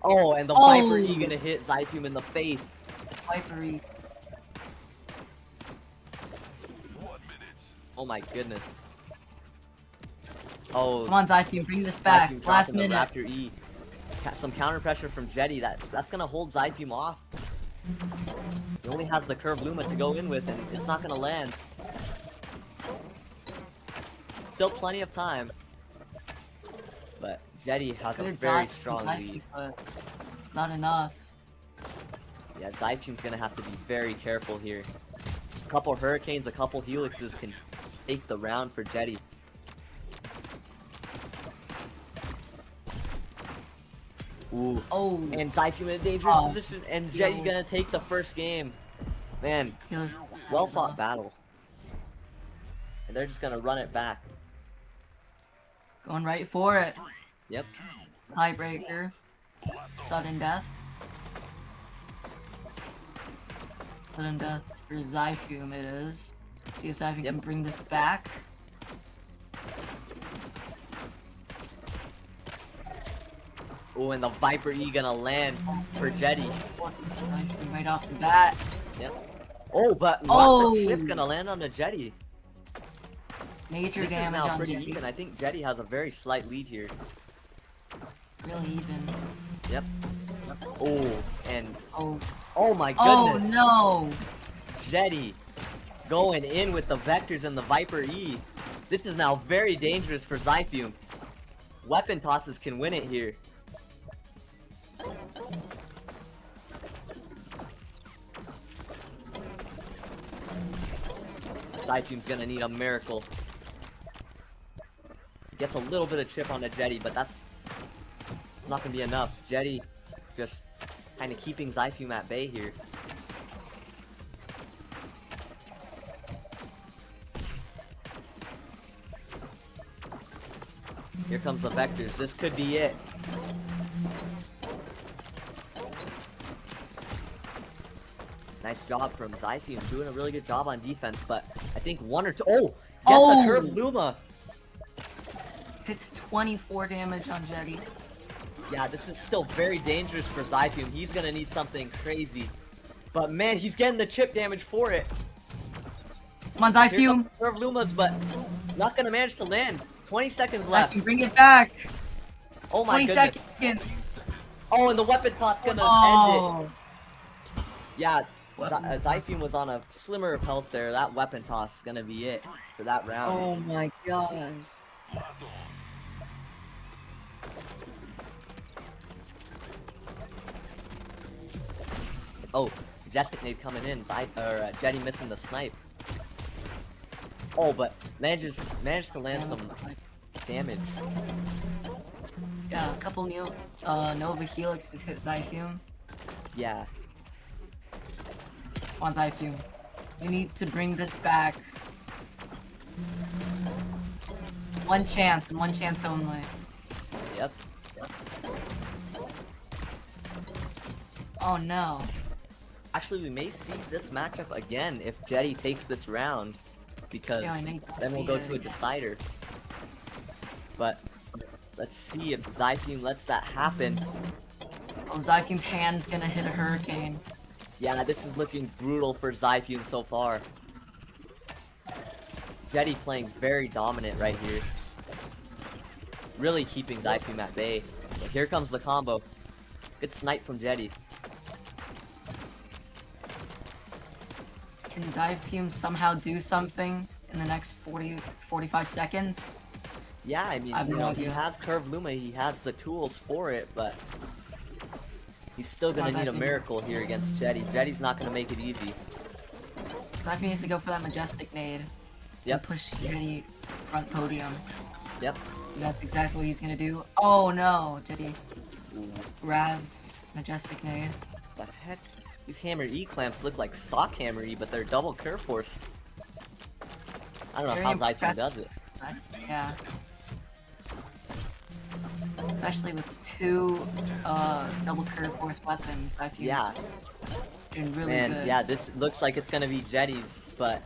Oh, and the Viper E Oh. gonna hit Zyfume in the face. Viper E. 1 minute. Oh my goodness. Oh, Come on, Zyfume, bring this back. Zyfume Last dropping the minute. Raptor E. Some counter pressure from Jetty. That's gonna hold Zyfume off. He only has the curved Luma to go in with, and it's not gonna land. Still plenty of time. But Jetty has a Good very dodge from strong Zyfume, lead. but it's not enough. Yeah, Zyfume's gonna have to be very careful here. A couple Hurricanes, a couple Helixes can take the round for Jetty. Ooh. Oh, And Zyfume in a dangerous Oh. position, and Jetty Yo. gonna take the first game. Man, Heal- well fought battle. And they're just gonna run it back. Going right for it. Yep. Tiebreaker. Sudden death. Sudden death for Zyfume it is. See if Zyfume Yep. can bring this back. Oh, and the Viper E gonna land for Jetty. Zyfume right off the bat. Yep. Oh, but what? Oh. The chip gonna land on the Jetty. Major This is damage now on pretty Jetty. even. I think Jetty has a very slight lead here. Really even. Yep. Oh, and Oh. oh my Oh goodness. no! Jetty going in with the vectors and the Viper E. This is now very dangerous for Zyfume. Weapon tosses can win it here. Zyfume's gonna need a miracle. Gets a little bit of chip on the Jetty, but that's not gonna be enough. Jetty just kind of keeping Zyfume at bay here. Here comes the vectors. This could be it. Nice job from Zyfume, doing a really good job on defense, but I think one or two. Oh, gets Oh! a curved Luma. Hits 24 damage on Jetty. Yeah, this is still very dangerous for Zyfume. He's gonna need something crazy. But man, he's getting the chip damage for it. Come on, Here Zyfume! comes curved Lumas, but not gonna manage to land. 20 seconds left. Zyfume, bring it back! Oh my 20 goodness. seconds! Oh, and the weapon pot's gonna end Oh! it. Yeah, Weapon toss. Zyfume was on a slimmer of health there. That weapon toss is gonna be it for that round. Oh my gosh. Blast on. Oh, Majestic Nade coming in. Jetty missing the snipe. Oh, but managed to land Yeah, some damage. yeah, a couple Nova Helixes hit Zyfume. Yeah. On Zyfume. We need to bring this back. One chance, and one chance only. Yep. Oh no. Actually, we may see this matchup again if Jetty takes this round, because Yeah, I may then we'll see go it to a again. decider. But let's see if Zyfume lets that happen. Oh, Zyfume's hand's gonna hit a hurricane. Yeah, this is looking brutal for Zyfume so far. Jetty playing very dominant right here. Really keeping Zyfume at bay. But here comes the combo. Good snipe from Jetty. Can Zyfume somehow do something in the next 45 seconds? Yeah, I mean, I have you no know, he idea. has Curve Luma, he has the tools for it, but he's still gonna need a Zyfume. miracle here against Jetty. Jetty's not gonna make it easy. Zyfume needs to go for that Majestic Nade. Yep. And push Jetty front podium. Yep. That's exactly what he's gonna do. Oh no, Jetty Ooh, grabs Majestic Nade. the heck? These Hammer E clamps look like stock Hammer E, but they're double curve forced. I don't know Very how Zyfume impressive. does it. Yeah. Especially with two double curve force weapons, I feel Yeah, doing really man, good. yeah, this looks like it's gonna be Jetty's, but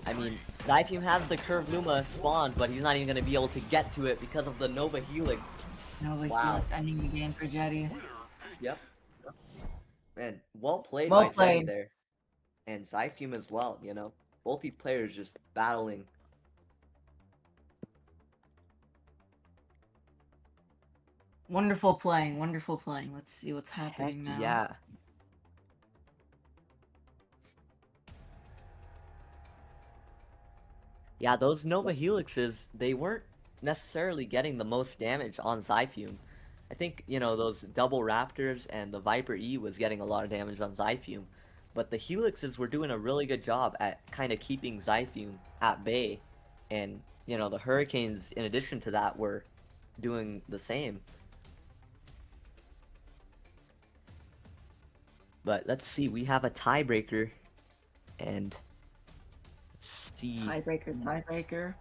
I mean, Zyfume has the Curve Luma spawned, but he's not even gonna be able to get to it because of the Nova Helix. Nova Wow. Helix ending the game for Jetty. Yep. Man, well played Well by Jetty played. there. And Zyfume as well, you know. Both these players just battling. Wonderful playing, wonderful playing. Let's see what's Heck happening now. yeah. Yeah, those Nova Helixes, they weren't necessarily getting the most damage on Zyfume. I think, you know, those double Raptors and the Viper E was getting a lot of damage on Zyfume. But the Helixes were doing a really good job at kind of keeping Zyfume at bay. And, you know, the Hurricanes, in addition to that, were doing the same. But let's see, we have a tiebreaker. And let's see. Tiebreaker.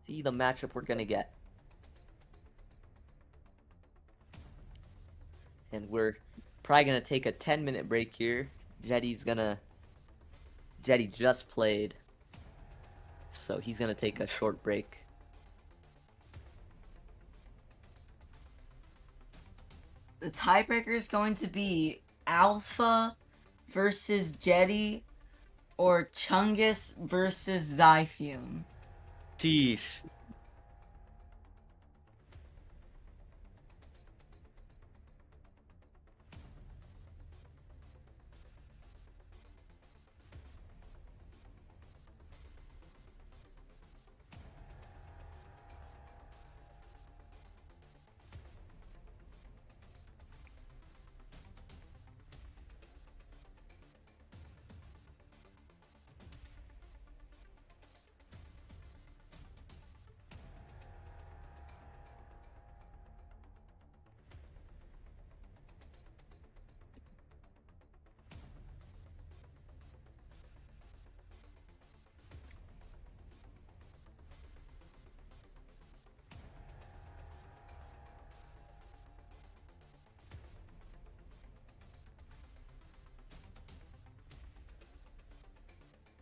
See the matchup we're gonna get. And we're probably gonna take a 10-minute break here. Jetty just played, so he's gonna take a short break. The tiebreaker is going to be Alpha versus Jetty or Chungus versus Zyfume. Sheesh.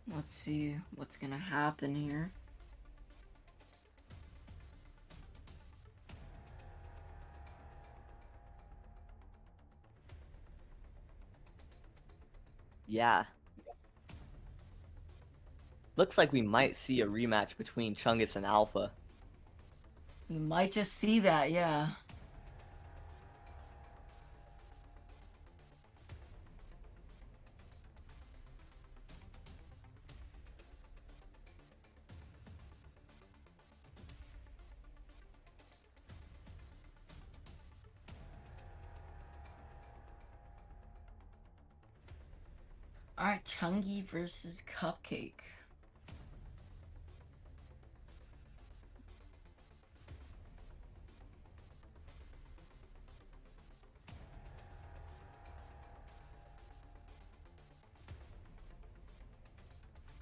Let's see what's gonna happen here. Yeah. Looks like we might see a rematch between Chungus and Alpha. We might just see that, yeah. Alright, Chungi versus Cupcake.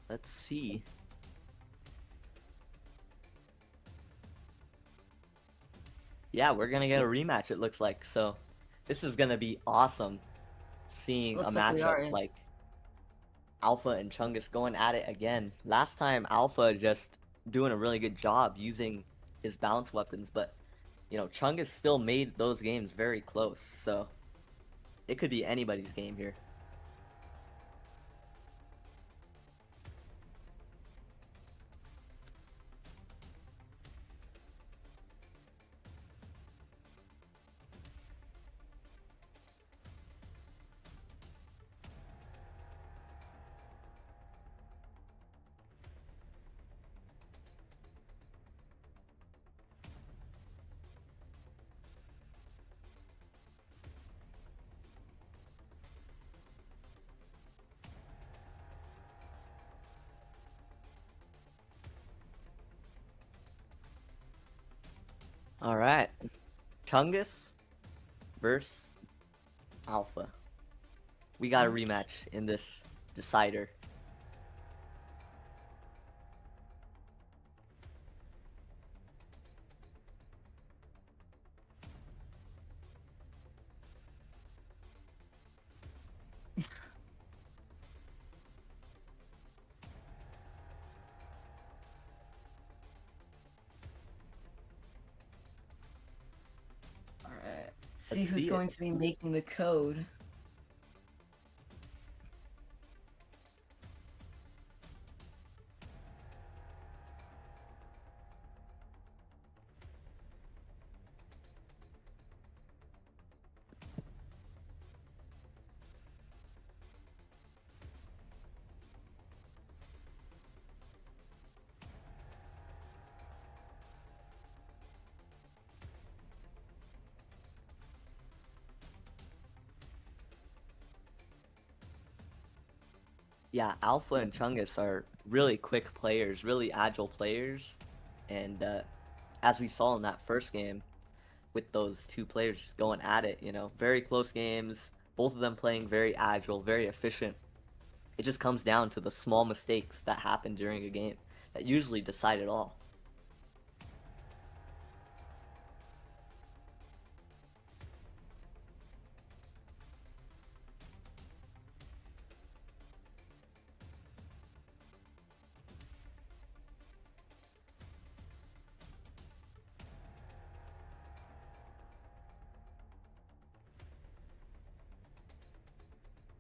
Let's see. Yeah, we're gonna get a rematch, it looks like. So this is gonna be awesome seeing a Looks like we matchup are in. like Alpha and Chungus going at it again. Last time Alpha just doing a really good job using his bounce weapons, but you know, Chungus still made those games very close, so it could be anybody's game here. All right, Chungus versus Alpha. We got a rematch in this decider. Alright. See Let's who's see going it. to be making the code. Yeah, Alpha and Chungus are really quick players, really agile players, and as we saw in that first game, with those two players just going at it, you know, very close games, both of them playing very agile, very efficient. It just comes down to the small mistakes that happen during a game that usually decide it all.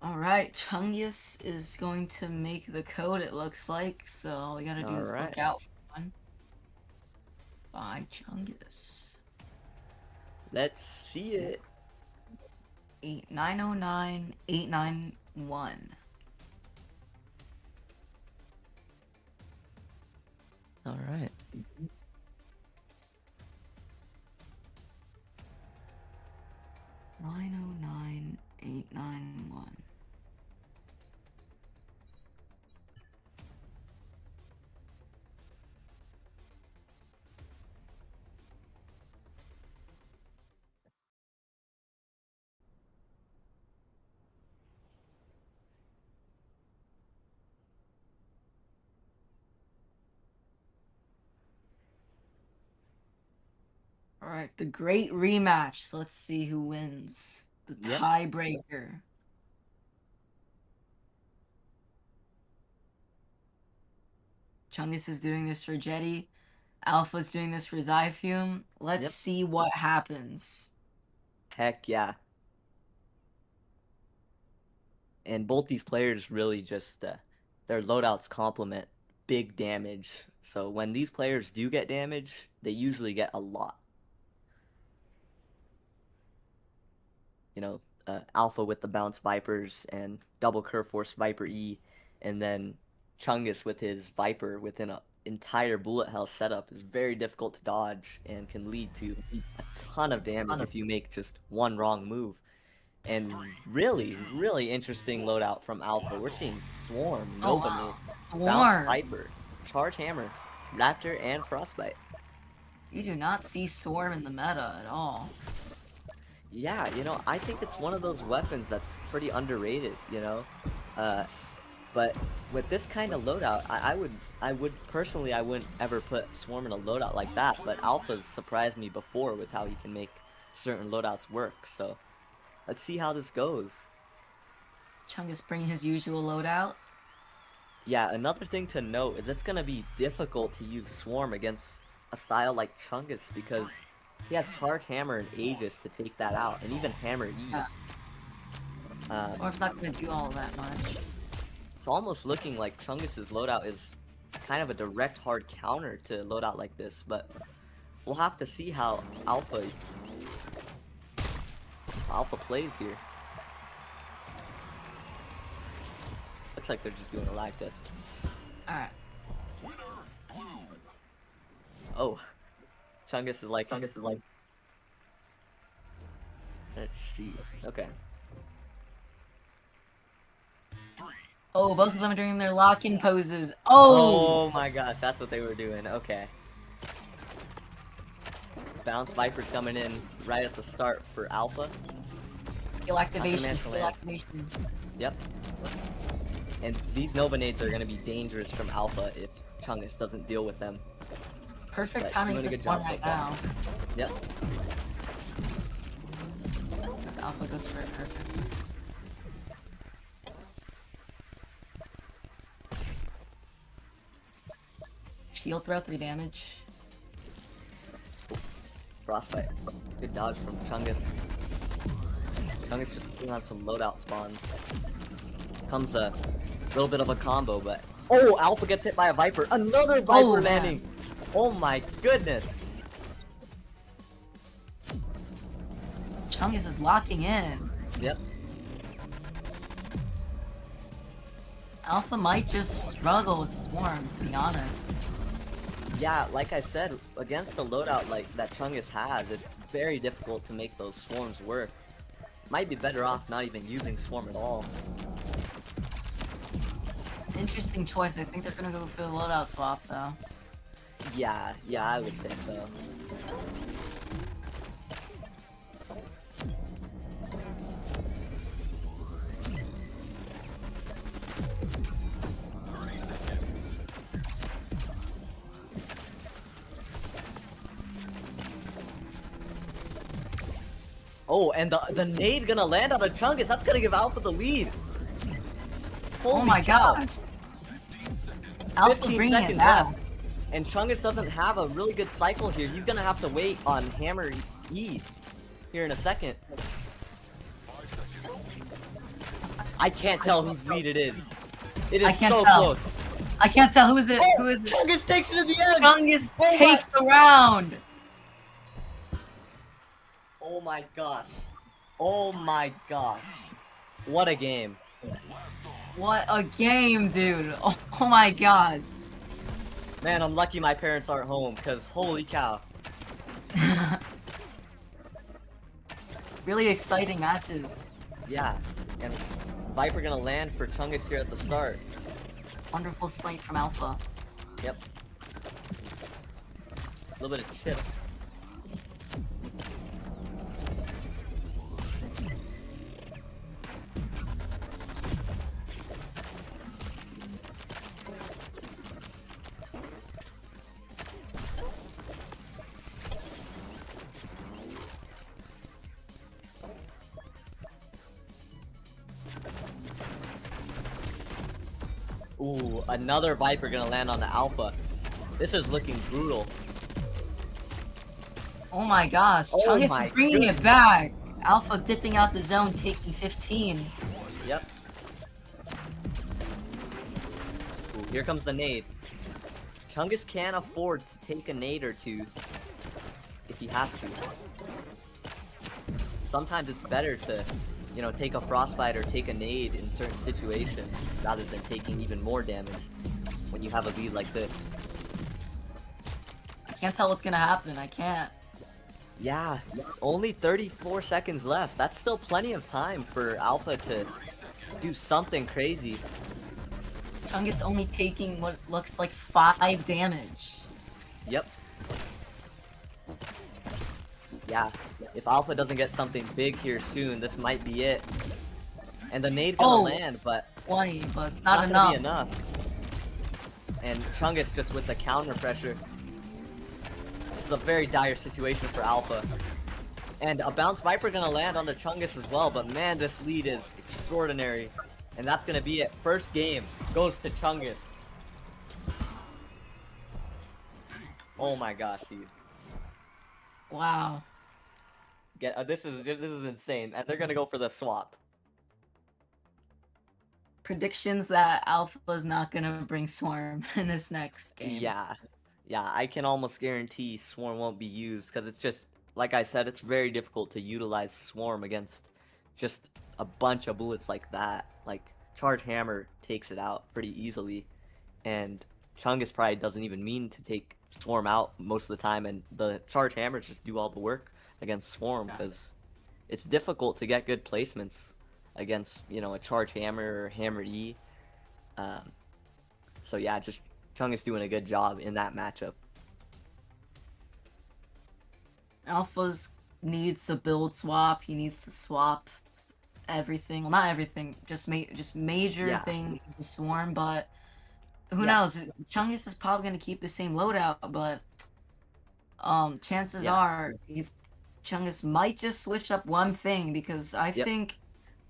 Alright, Chungus is going to make the code, it looks like, so all we gotta do All is right, look out for one. By Chungus. let's see it. 8909891. All right. 909891. Alright, the great rematch. Let's see who wins. The Yep, tiebreaker. Chungus is doing this for Jetty. Alpha's doing this for Zyfume. Let's yep. see what happens. Heck yeah. And both these players really just their loadouts complement big damage. So when these players do get damage, they usually get a lot. You know, Alpha with the bounce Vipers and double Curve Force Viper E, and then Chungus with his Viper within an entire bullet hell setup is very difficult to dodge and can lead to a ton of damage if you make just one wrong move. And really, really interesting loadout from Alpha. We're seeing Swarm, Oh Nova wow. Nade, Bounce Swarm. Viper, Charge Hammer, Raptor, and Frostbite. You do not see Swarm in the meta at all. Yeah, you know, I think it's one of those weapons that's pretty underrated, you know? But with this kind of loadout, I would personally, I wouldn't ever put Swarm in a loadout like that, but Alpha's surprised me before with how he can make certain loadouts work, so let's see how this goes. Chungus bringing his usual loadout. Yeah, another thing to note is it's gonna be difficult to use Swarm against a style like Chungus because he has Charge Hammer and Aegis to take that out, and even Hammer E. Yeah. Swarm's not gonna do all that much. It's almost looking like Chungus's loadout is kind of a direct hard counter to a loadout like this, but we'll have to see how Alpha plays here. Looks like they're just doing a live test. Alright. Oh, Chungus is like. Let's see. Okay. Oh, both of them are doing their lock-in poses. Oh! Oh my gosh, that's what they were doing. Okay. Bounce Viper's coming in right at the start for Alpha. Skill activation, skill land. activation. Yep. And these Nova Nades are going to be dangerous from Alpha if Chungus doesn't deal with them. Perfect But timing doing is a this good one job so right far. now. Yep. Alpha goes for it perfect. Shield throw, 3 damage. Frostbite. Good dodge from Chungus. Chungus just putting on some loadout spawns. Comes a little bit of a combo, but... Oh, Alpha gets hit by a Viper. Another Viper man. landing! Oh my goodness! Chungus is locking in. Yep. Alpha might just struggle with Swarm, to be honest. Yeah, like I said, against a loadout like that Chungus has, it's very difficult to make those swarms work. Might be better off not even using Swarm at all. It's an interesting choice. I think they're gonna go for the loadout swap, though. Yeah, I would say so. Oh, and the nade gonna land on a Chungus. That's gonna give Alpha the lead. Holy Oh my cow. gosh! Alpha 15 bringing it seconds back. left. And Chungus doesn't have a really good cycle here. He's gonna have to wait on Hammer E here in a second. I can't tell whose lead it is. It I is can't so tell. close. I can't tell who is it. Oh, Who is it? Chungus takes it to the end. Chungus Oh my- takes the round. Oh my gosh. Oh my gosh. What a game. What a game, dude! Oh my gosh. Man, I'm lucky my parents aren't home, because holy cow. Really exciting matches. Yeah. And Viper gonna land for Chungus here at the start. Wonderful slate from Alpha. Yep. A little bit of chip. Ooh, another Viper gonna land on the Alpha. This is looking brutal. Oh my gosh, Oh Chungus my is bringing goodness. it back. Alpha dipping out the zone, taking 15. Yep. Ooh, here comes the nade. Chungus can't afford to take a nade or two if he has to. Sometimes it's better to, you know, take a frostbite or take a nade in certain situations rather than taking even more damage when you have a lead like this. I can't tell what's gonna happen. I can't. Yeah, only 34 seconds left. That's still plenty of time for Alpha to do something crazy. Chungus only taking what looks like 5 damage. Yep. Yeah, if Alpha doesn't get something big here soon, this might be it. And the nade's gonna Oh. land, but 20, but it's it's not not gonna enough. be enough. And Chungus just with the counter pressure. This is a very dire situation for Alpha. And a bounce Viper gonna land on the Chungus as well, but man, this lead is extraordinary. And that's gonna be it. First game goes to Chungus. Oh my gosh, dude. Wow. This is insane. And they're gonna go for the swap. Predictions that Alpha's not gonna bring Swarm in this next game. Yeah. Yeah, I can almost guarantee Swarm won't be used because it's just, like I said, it's very difficult to utilize Swarm against just a bunch of bullets like that. Like, Charge Hammer takes it out pretty easily, and Chungus probably doesn't even mean to take Swarm out most of the time, and the Charge Hammers just do all the work against Swarm because it's difficult to get good placements against, you know, a Charge Hammer or Hammer E. So yeah, just Chungus doing a good job in that matchup. Alpha's needs a build swap. He needs to swap everything. Well, not everything. Just major things to Swarm. But who knows? Chungus is probably gonna keep the same loadout. But chances are Chungus might just switch up one thing because I think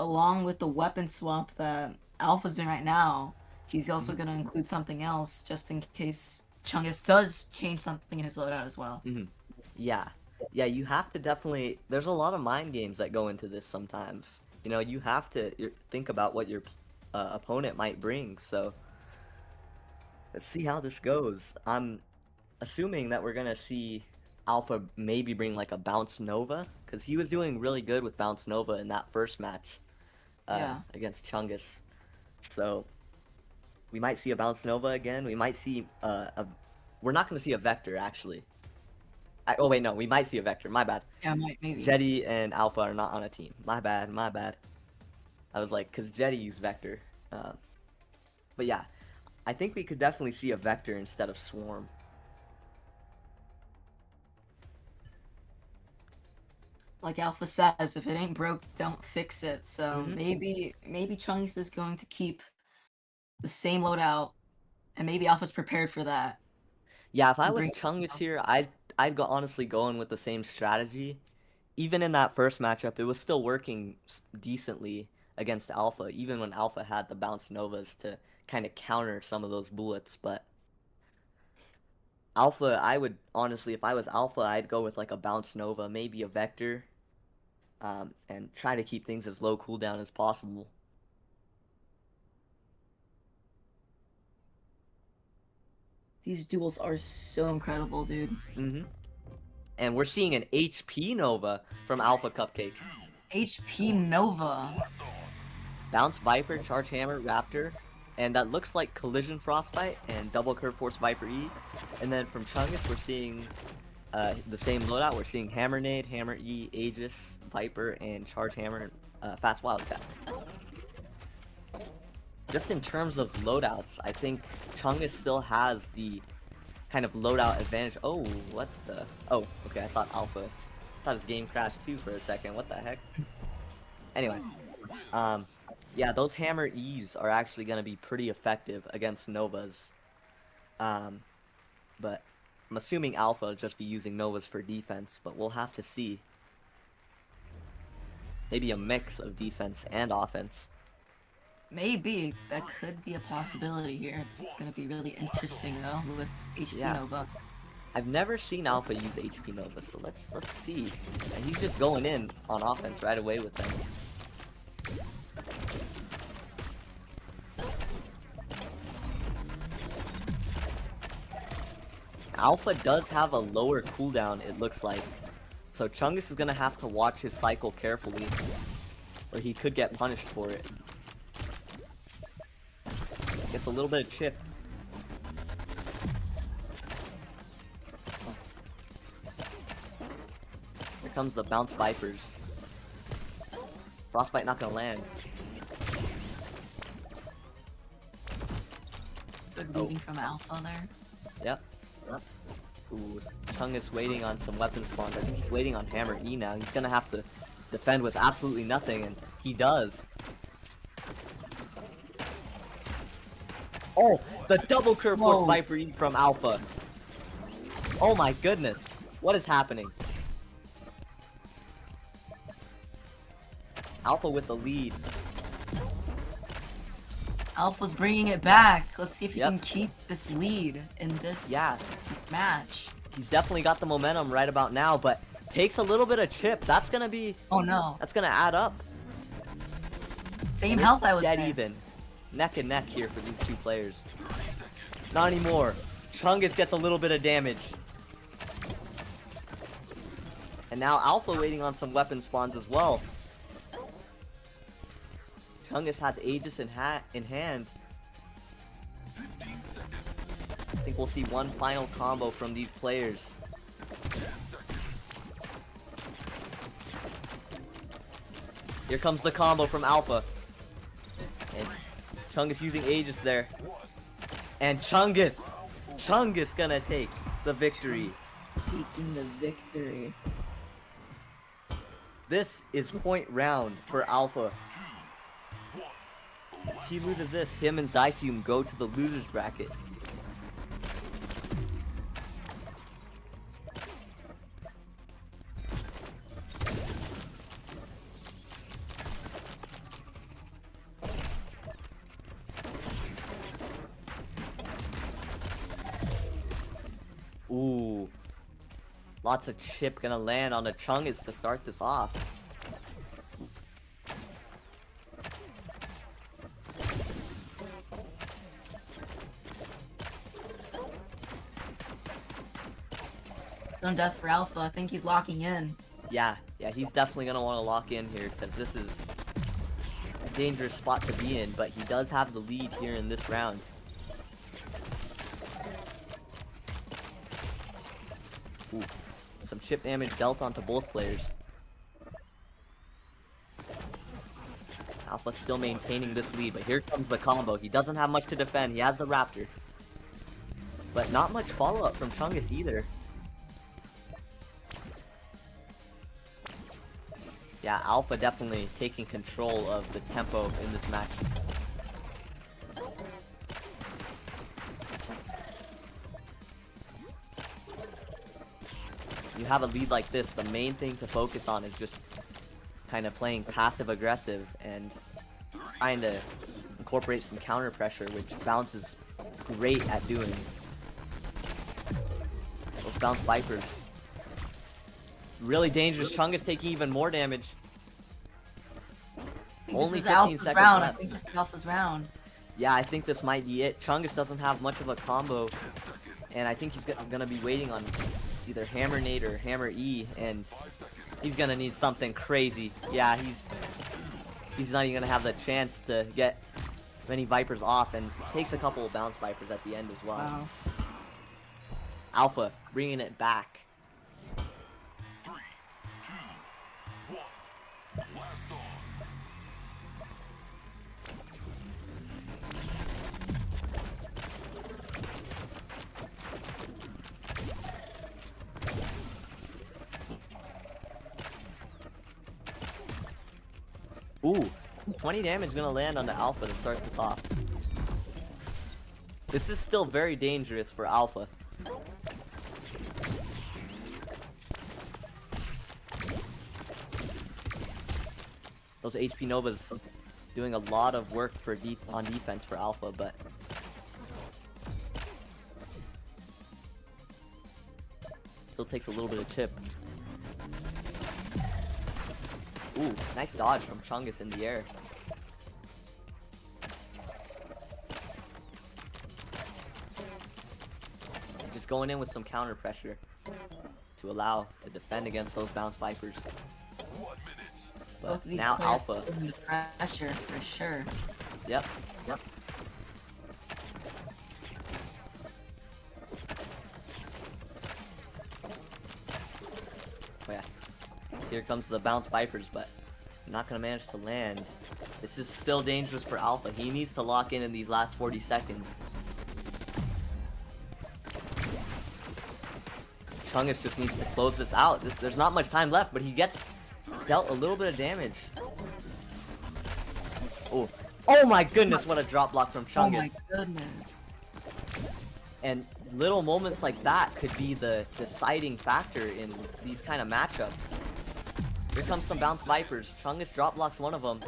along with the weapon swap that Alpha's doing right now, he's also gonna include something else just in case Chungus does change something in his loadout as well. Yeah, you have to definitely. There's a lot of mind games that go into this sometimes. You know, you have to think about what your opponent might bring. So let's see how this goes. I'm assuming that we're gonna see Alpha maybe bring like a Bounce Nova because he was doing really good with Bounce Nova in that first match against Chungus. So we might see a Bounce Nova again. We might see we're not going to see a Vector, actually. Oh, wait, no. We might see a Vector. My bad. Yeah, maybe. Jetty and Alpha are not on a team. My bad. I was like, because Jetty used Vector. But yeah, I think we could definitely see a Vector instead of Swarm. Like Alpha says, if it ain't broke, don't fix it. So maybe Chungus is going to keep the same loadout, and maybe Alpha's prepared for that. Yeah, if I was Chungus here, I'd go honestly going with the same strategy. Even in that first matchup, it was still working decently against Alpha, even when Alpha had the Bounce Novas to kind of counter some of those bullets. But Alpha, I would honestly, if I was Alpha, I'd go with like a Bounce Nova, maybe a Vector, and try to keep things as low cooldown as possible. These duels are so incredible, dude. And we're seeing an HP Nova from Alpha Cupcake. HP Nova. Bounce Viper, Charge Hammer, Raptor, and that looks like Collision Frostbite and Double Curve Force Viper E. And then from Chungus, we're seeing the same loadout. We're seeing Hammer Nade, Hammer E, Aegis, Viper, and Charge Hammer, and Fast Wildcat. Just in terms of loadouts, I think Chungus still has the kind of loadout advantage. Oh, what the? Oh, okay, I thought his game crashed too for a second. What the heck? Anyway, yeah, those Hammer E's are actually going to be pretty effective against Novas. But I'm assuming Alpha will just be using Novas for defense, but we'll have to see. Maybe a mix of defense and offense. Maybe that could be a possibility here. It's gonna be really interesting though with HP Nova. I've never seen Alpha use HP Nova, so let's see. And he's just going in on offense right away with them. Alpha does have a lower cooldown, it looks like. So Chungus is gonna have to watch his cycle carefully, or he could get punished for it. Gets a little bit of chip. comes the bounce Vipers. Frostbite not gonna land. Good reading from Alpha there. Yep. Ooh, Chungus waiting on some weapon spawns. I think he's waiting on Hammer E now. He's gonna have to defend with absolutely nothing, and he does. Oh, the double curve force Whoa. Viper E from Alpha. Oh my goodness. What is happening? Alpha with the lead. Alpha's bringing it back. Let's see if he Yep. can keep this lead in this Yeah, match. he's definitely got the momentum right about now, but takes a little bit of chip. That's gonna add up. Same And health it's I was dead there. even. Neck and neck here for these two players. Not anymore. Chungus gets a little bit of damage. And now Alpha waiting on some weapon spawns as well. Chungus has Aegis in hand. I think we'll see one final combo from these players. Here comes the combo from Alpha. And Chungus using Aegis there. And Chungus gonna take the victory. Taking the victory. This is point round for Alpha. If he loses this, him and Zyfume go to the losers bracket. Ooh. Lots of chip gonna land on the Chungus to start this off. Stone death for Alpha. I think he's locking in. Yeah, he's definitely gonna want to lock in here because this is a dangerous spot to be in, but he does have the lead here in this round. Ooh, some chip damage dealt onto both players. Alpha still maintaining this lead, but here comes the combo. He doesn't have much to defend. He has the Raptor. But not much follow-up from Chungus either. Yeah, Alpha definitely taking control of the tempo in this match. You have a lead like this, the main thing to focus on is just kind of playing passive-aggressive and trying to incorporate some counter pressure, which Bounce is great at doing. Those Bounce Vipers. Really dangerous. Chungus taking even more damage. Only this is 15 Alpha's seconds round. left. I think this is Alpha's round. Yeah, I think this might be it. Chungus doesn't have much of a combo, and I think he's gonna be waiting on either Hammer Nade or Hammer E, and he's gonna need something crazy. Yeah, he's not even gonna have the chance to get many Vipers off, and takes a couple of Bounce Vipers at the end as well. Wow. Alpha bringing it back. 3, 2, 1. Blast on. Ooh, 20 damage gonna land on the Alpha to start this off. This is still very dangerous for Alpha. Those HP Novas doing a lot of work for on defense for Alpha, but still takes a little bit of chip. Ooh, nice dodge from Chungus in the air. Just going in with some counter pressure to allow to defend against those Bounce Vipers. 1 minute. But Both of these now players Alpha. putting the pressure for sure. Yep. Oh yeah. Here comes the bounce Vipers, but not gonna manage to land. This is still dangerous for Alpha. He needs to lock in these last 40 seconds. Chungus just needs to close this out. There's not much time left, but he gets dealt a little bit of damage. Oh, oh my goodness! What a drop block from Chungus. Oh my goodness. And little moments like that could be the deciding factor in these kind of matchups. Here comes some bounce Vipers. Chungus drop blocks one of them.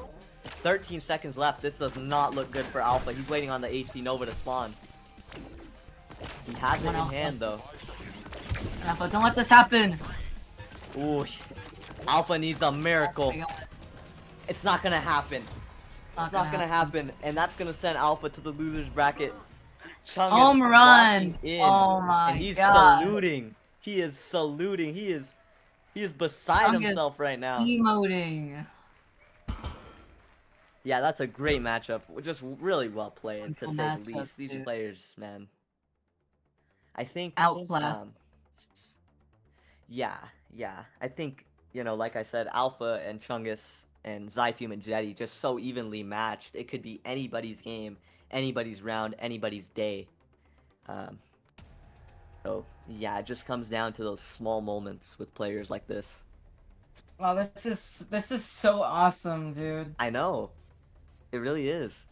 13 seconds left. This does not look good for Alpha. He's waiting on the HP Nova to spawn. He has it in hand though. Alpha, don't let this happen. Ooh, Alpha needs a miracle. It's not gonna happen. It's not gonna happen. And that's gonna send Alpha to the losers bracket. Chungus Home run! walking in, Oh my and he's god. saluting. He is saluting. He is beside Chungus himself right now. Emoting. Yeah, that's a great matchup. Just really well played, to Wonderful say the matchup, least. These dude. players, man. I think Outclassed. yeah. I think, like I said, Alpha and Chungus and Zyfume and Jetty just so evenly matched. It could be anybody's game, anybody's round, anybody's day. So yeah, it just comes down to those small moments with players like this. Wow, this is so awesome, dude. I know. It really is.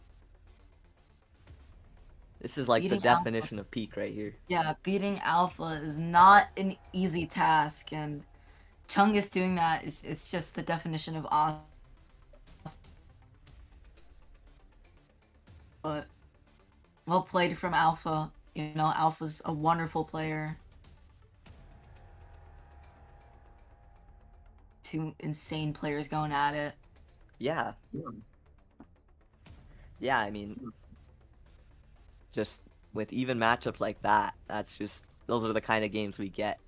This is like Beating the definition of peak right here. Yeah, beating Alpha is not an easy task, and Chungus doing that it's just the definition of awesome. But well played from Alpha. Alpha's a wonderful player. Two insane players going at it. Yeah. Yeah, I mean, just with even matchups like that, those are the kind of games we get.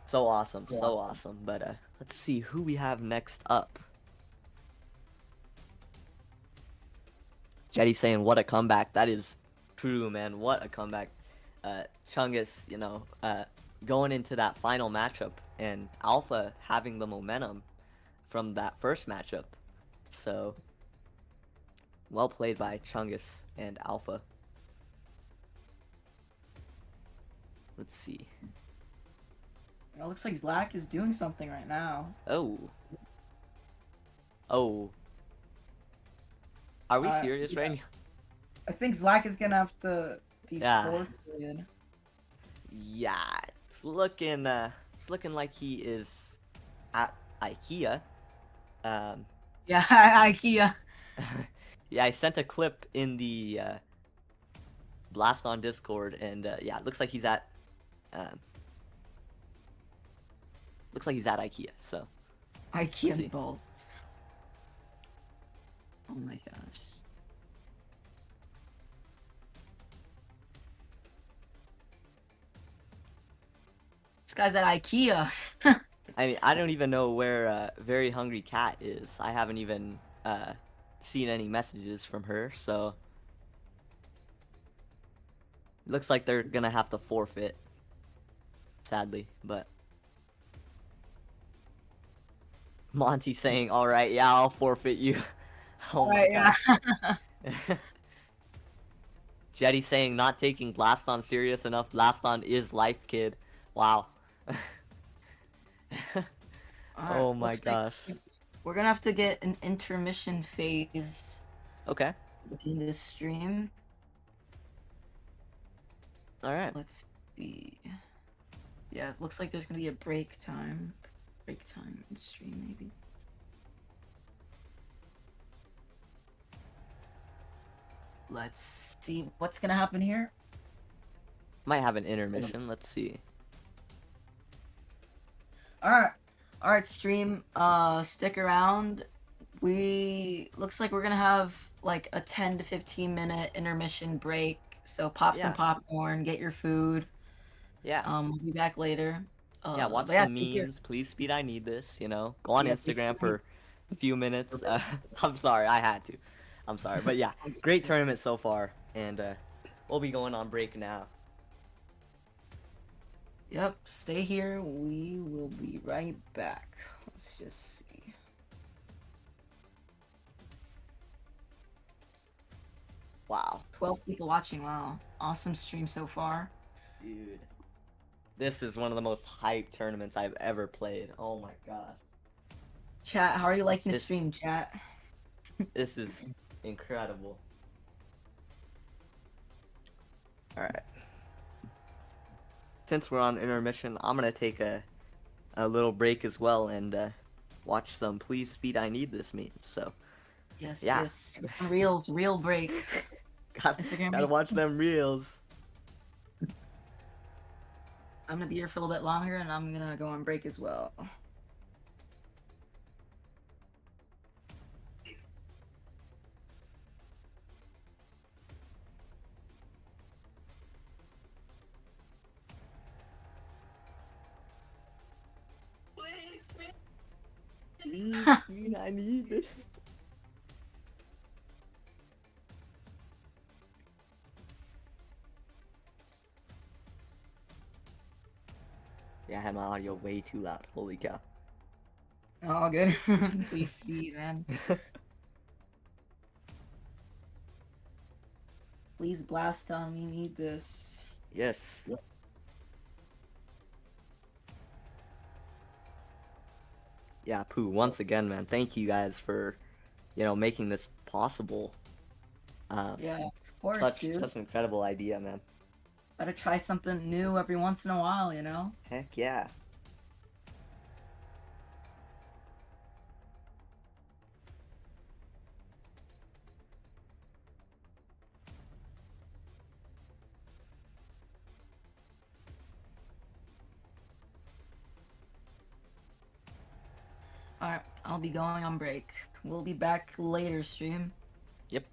So awesome, so awesome. But let's see who we have next up. Jetty saying, what a comeback. That is true, man. What a comeback. Chungus, going into that final matchup, and Alpha having the momentum from that first matchup. So, well played by Chungus and Alpha. Let's see. It looks like Zlack is doing something right now. Oh. Are we serious right now? I think Zlack is gonna have to be Yeah. forfeited. Yeah, it's looking like he is at IKEA. Yeah, IKEA. Yeah, I sent a clip in the Blaston Discord, and yeah, it looks like he's at IKEA. So let's see. IKEA balls. Oh my gosh. This guy's at IKEA. I mean, I don't even know where Very Hungry Cat is. I haven't even seen any messages from her, so looks like they're gonna have to forfeit, sadly. But Monty saying, "All right, yeah, I'll forfeit you." Oh my yeah. gosh. Jetty saying, "Not taking Blaston serious enough. Blaston is life, kid." Wow. Oh my gosh. We're gonna have to get an intermission phase Okay. in this stream. All right. Let's see. Yeah, it looks like there's gonna be a break time. Break time in stream, maybe. Let's see what's gonna happen here. Might have an intermission. Let's see. Alright, stream. Stick around. Looks like we're gonna have like a 10 to 15 minute intermission break. So pop some Yeah. popcorn, get your food. Yeah. We'll be back later. Yeah, watch but yeah, some stick here. memes. Please, Speed, I need this. Go on Yeah, please, Instagram Speed. for a few minutes. I'm sorry, I had to. I'm sorry. But yeah, great tournament so far. And we'll be going on break now. Yep, stay here. We will be right back. Let's just see. Wow, 12 people watching. Wow. Awesome stream so far. dude. This is one of the most hyped tournaments I've ever played. Oh my gosh. Chat, how are you liking the This stream, chat? this is incredible. All right. Since we're on intermission, I'm gonna take a little break as well and watch some Please Speed I Need This memes. So Yes, yeah, yes. Reels, real break. Instagram gotta Reels. watch them reels. I'm gonna be here for a little bit longer and I'm gonna go on break as well. Please Speed I Need This. Yeah, I had my audio way too loud. Holy cow. All good. Please speed, man. Please blast on me. Need this. Yes. Yeah, Pooh, once again, man, thank you guys for, making this possible. Yeah, of course, such dude. such an incredible idea, man. Gotta try something new every once in a while, you know? Heck yeah. Alright, I'll be going on break. We'll be back later, stream. Yep.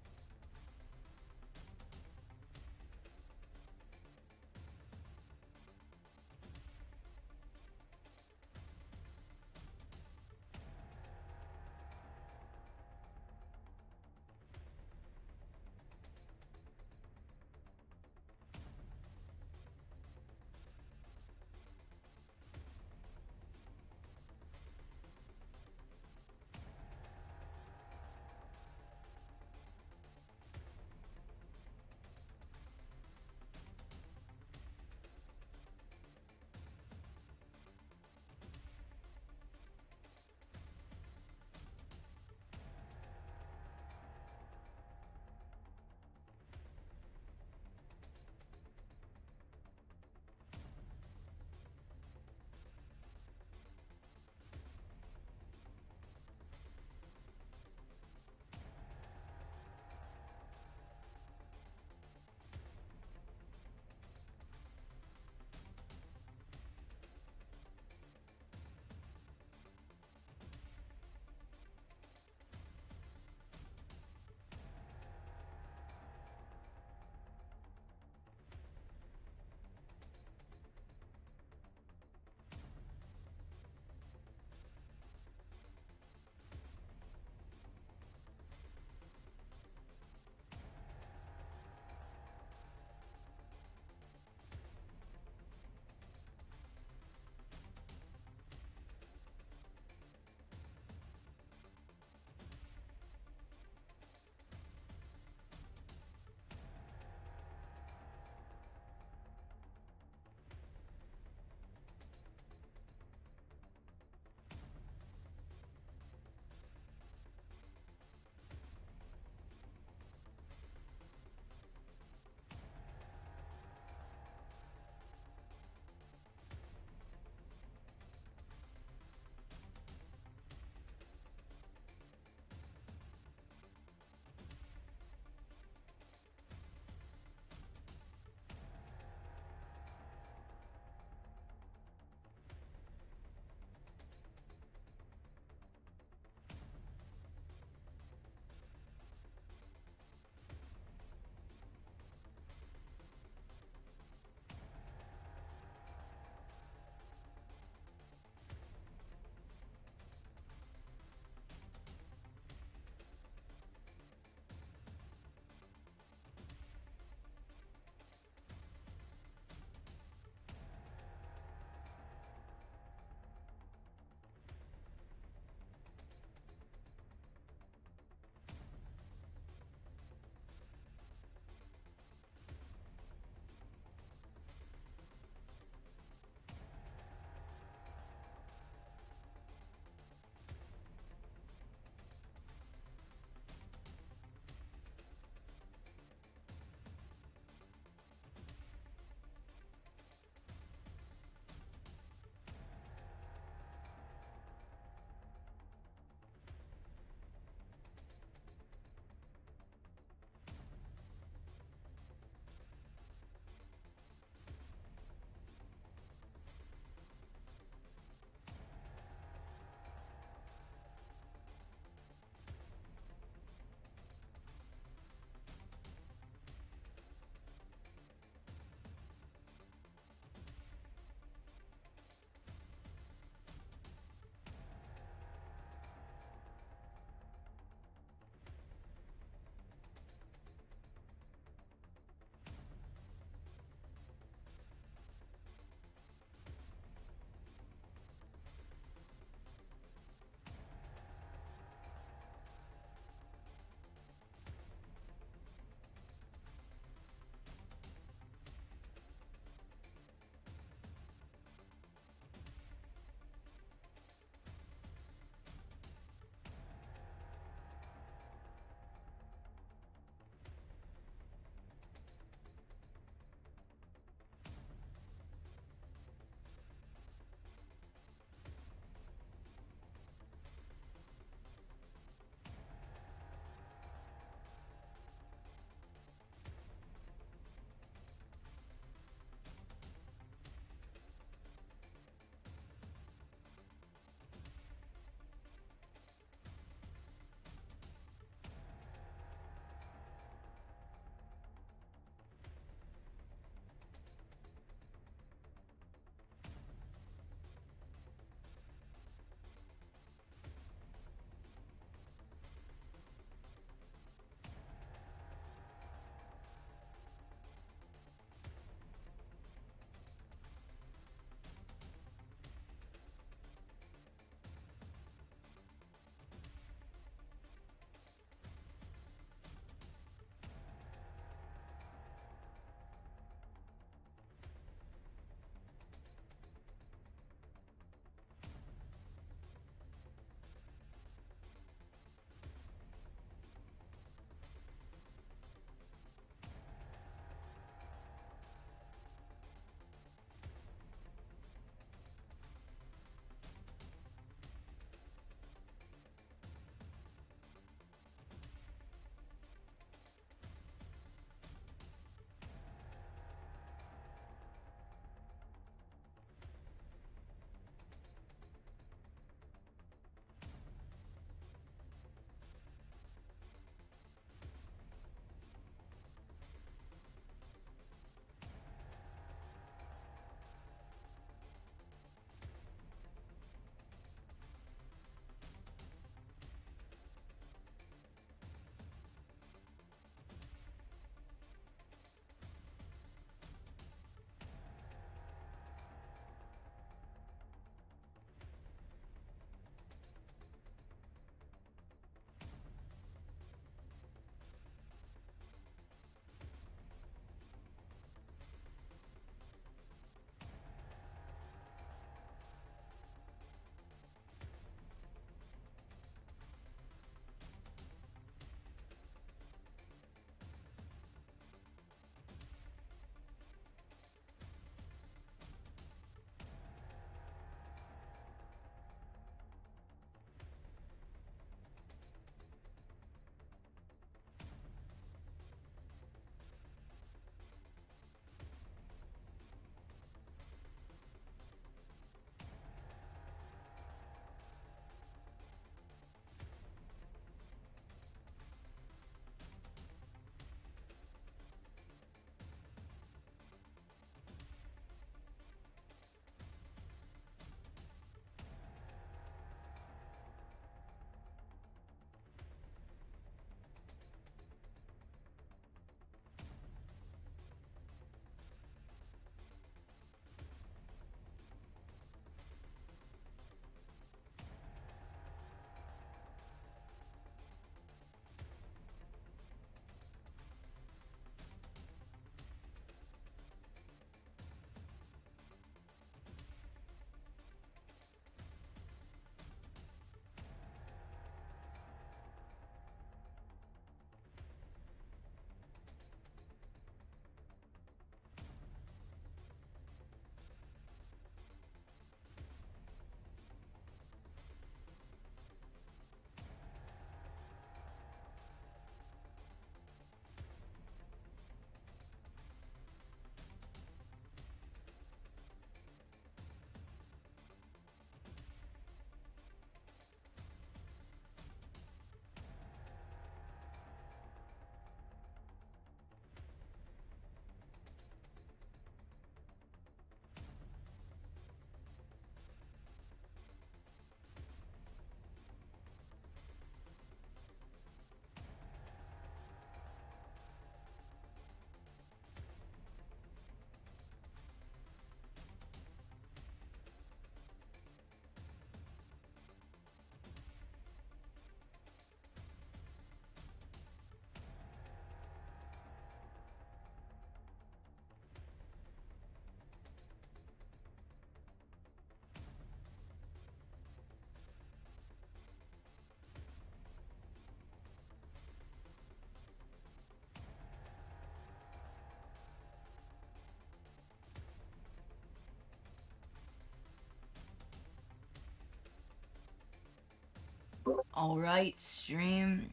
Alright, stream.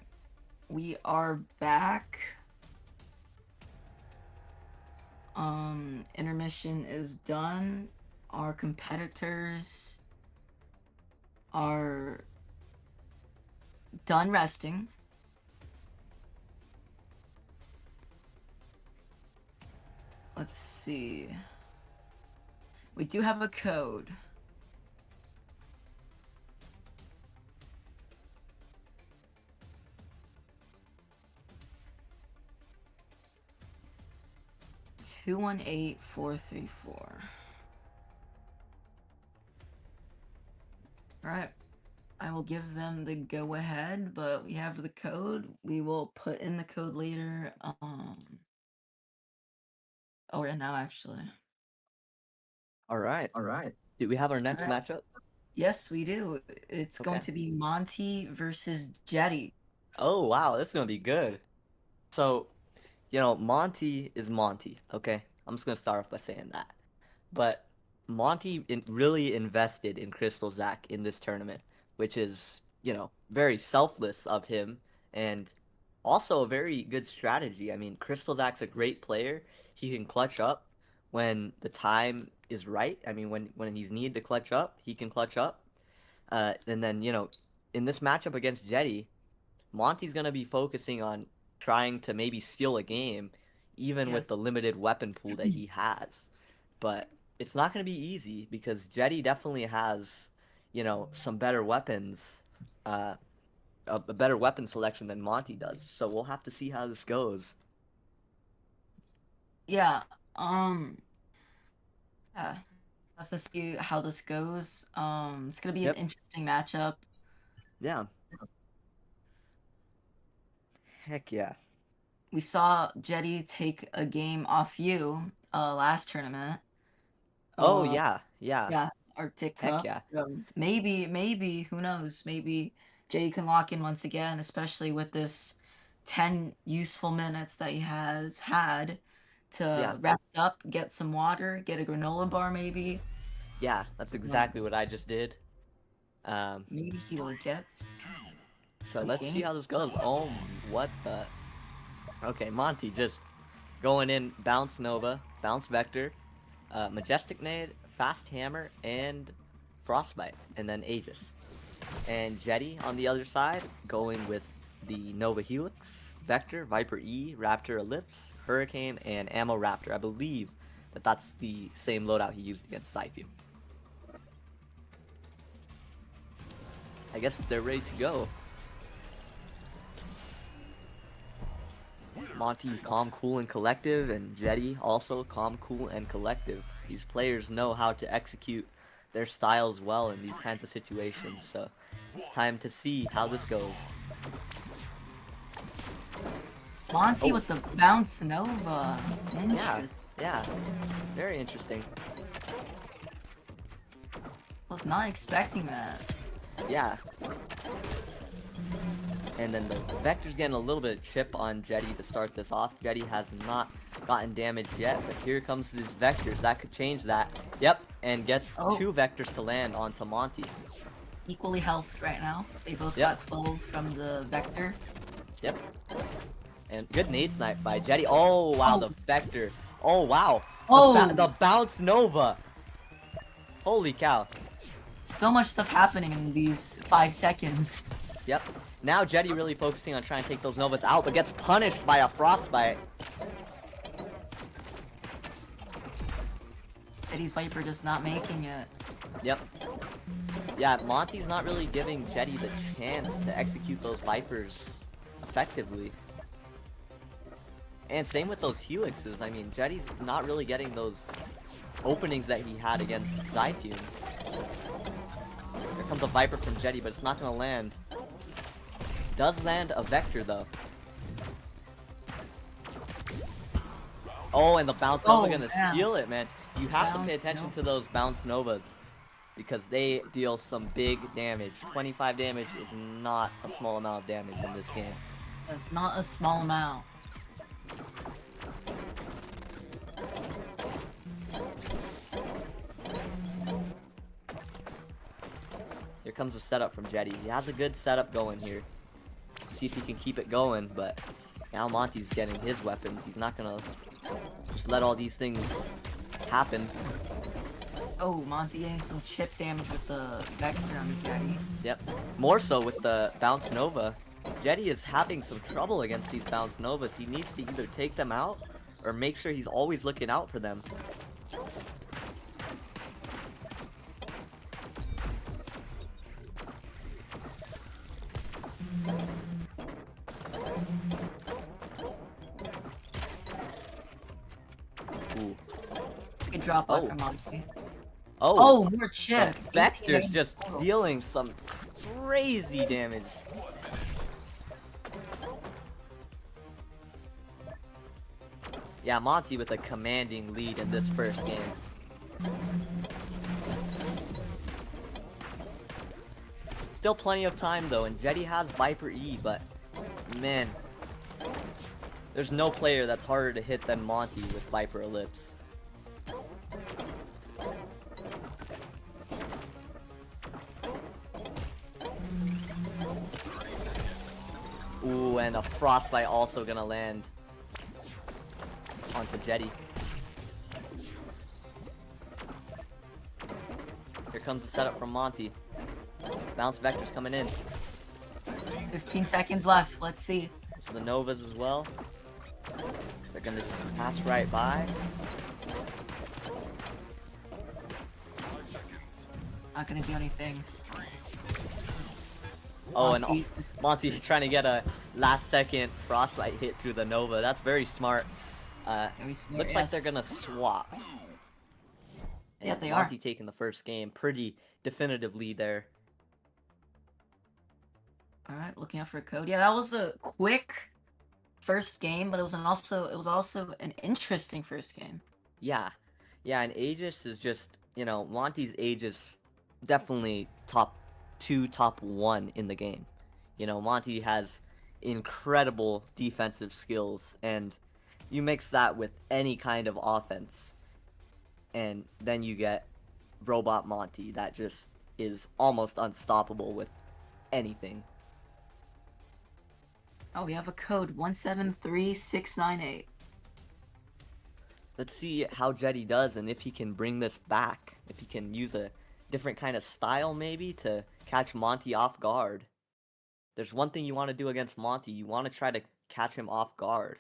We are back. Intermission is done. Our competitors are done resting. Let's see. We do have a code. $218,434. Alright. I will give them the go ahead, but we have the code. We will put in the code later. Oh, right now actually. All right. Do we have our next Alright. matchup? Yes, we do. It's going Okay. to be Monty versus Jetty. Oh wow, this is gonna be good. So, Monty is Monty. Okay, I'm just gonna start off by saying that. But Monty really invested in Crystal Zach in this tournament, which is, very selfless of him and also a very good strategy. I mean, Crystal Zach's a great player. He can clutch up when the time is right. I mean, when he's needed to clutch up, he can clutch up. And then, in this matchup against Jetty, Monty's going to be focusing on trying to maybe steal a game, even with Yes. the limited weapon pool that he has. But it's not going to be easy because Jetty definitely has, some better weapons, a better weapon selection than Monty does. So we'll have to see how this goes. Yeah. Yeah. Have to see how this goes. It's gonna be an Yep. interesting matchup. Yeah. Heck yeah. We saw Jetty take a game off you last tournament. Oh Uh yeah. Yeah. yeah, Arctic Heck Cup. yeah. So maybe, who knows? Maybe Jetty can lock in once again, especially with this 10 useful minutes that he has had Yeah. to rest up, get some water, get a granola bar maybe. Yeah. That's Um, exactly what I just did. Um, maybe he will get so a let's see game. how this goes. Oh, what the? Okay, Monty just going in bounce Nova, bounce Vector, Majestic Nade, Fast Hammer, and Frostbite, and then Aegis. And Jetty on the other side going with the Nova Helix, Vector, Viper E, Raptor Ellipse, Hurricane, and Ammo Raptor. I believe that that's the same loadout he used against Zyphew. I guess they're ready to go. Monty calm, cool, and collective, and Jetty also calm, cool, and collective. These players know how to execute their styles well in these kinds of situations, so it's time to see how this goes. Monty Oh. with the bounce Nova. Interesting. Yeah, very interesting. Was not expecting that. Yeah. And then the Vector's getting a little bit of chip on Jetty to start this off. Jetty has not gotten damaged yet, but here comes these Vectors. That could change that. Yep, and gets Oh. 2 Vectors to land onto Monty. Equally healthy right now. They both Yep. got 12 from the Vector. Yep. And good nade snipe by Jetty. Oh, wow, Oh. the Vector. Oh, wow. Oh. The bounce Nova. Holy cow. So much stuff happening in these 5 seconds. Yep. Now Jetty really focusing on trying to take those Novas out, but gets punished by a Frostbite. Eddie's Viper just not making it. Yep. Yeah, Monty's not really giving Jetty the chance to execute those Vipers effectively. And same with those Helixes. I mean, Jetty's not really getting those openings that he had against Zyphew. Here comes a Viper from Jetty, but it's not going to land. Does land a Vector, though. Oh, and the Bounce Nova Oh, going to man. seal it, man. You have to pay Bounce attention Nova. to those Bounce Novas because they deal some big damage. 25 damage is not a small amount of damage in this game. That's not a small amount. Here comes the setup from Jetty. He has a good setup going here. See if he can keep it going, but now Monty's getting his weapons. He's not gonna just let all these things happen. Oh, Monty getting some chip damage with the Vector on Jetty. Yep. More so with the Bounce Nova. Jetty is having some trouble against these Bounce Novas. He needs to either take them out or make sure he's always looking out for them. Ooh. Good drop off Oh. from Monty. Oh, Oh, more chip. the Vector's 18 just total. dealing some crazy damage. Yeah, Monty with a commanding lead in this first game. Still plenty of time though, and Jetty has Viper E, but man, there's no player that's harder to hit than Monty with Viper Ellipse. Ooh, and a Frostbite also gonna land onto Jetty. Here comes the setup from Monty. Bounce Vector's coming in. 15 seconds left. Let's see. So the Novas as well. They're gonna just pass right by. Not gonna do anything. Oh, and Monty. Monty trying to get a last second Frostbite hit through the Nova. That's very smart. Very smart, Looks like yes. they're gonna swap. Yeah, And they are. Monty taking the first game. Pretty definitive lead there. Alright, looking out for a code. Yeah, that was a quick first game, but it was also an interesting first game. Yeah. Yeah, and Aegis is just, you know, Monty's Aegis definitely top 2, top 1 in the game. You know, Monty has incredible defensive skills, and you mix that with any kind of offense, and then you get Robot Monty that just is almost unstoppable with anything. Oh, we have a code 173698. Let's see how Jetty does and if he can bring this back. If he can use a different kind of style maybe to catch Monty off guard. There's one thing you want to do against Monty. You want to try to catch him off guard.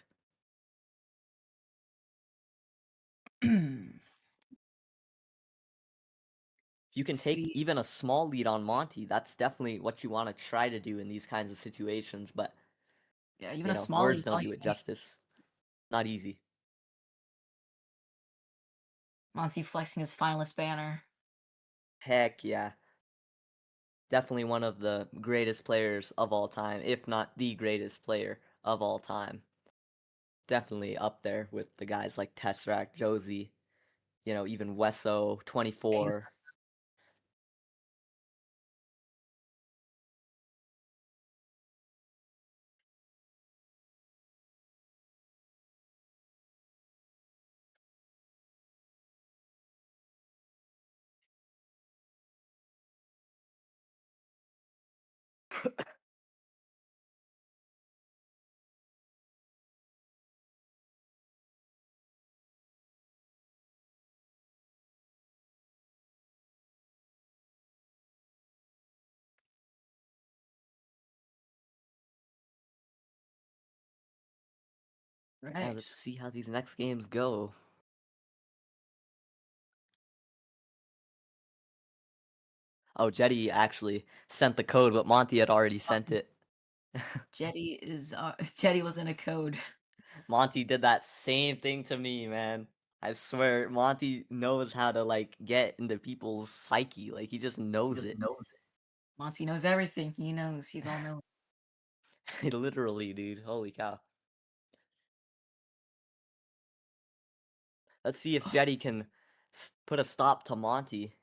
If you can take See. even a small lead on Monty, that's definitely what you want to try to do in these kinds of situations. But, Yeah, you even a know, small words lead, don't all do you it need. justice. Not easy. Monty flexing his finalist banner. Heck yeah. Definitely one of the greatest players of all time, if not the greatest player of all time. Definitely up there with the guys like Tesseract, Josie, you know, even Wesso, 24. Yeah, Right. let's see how these next games go. Oh, Jetty actually sent the code, but Monty had already sent it. Jetty was in a code. Monty did that same thing to me, man. I swear, Monty knows how to like get into people's psyche. Like he just knows it. Monty knows everything. He knows. He's all knowing. Literally, dude. Holy cow. Let's see if Jetty can put a stop to Monty.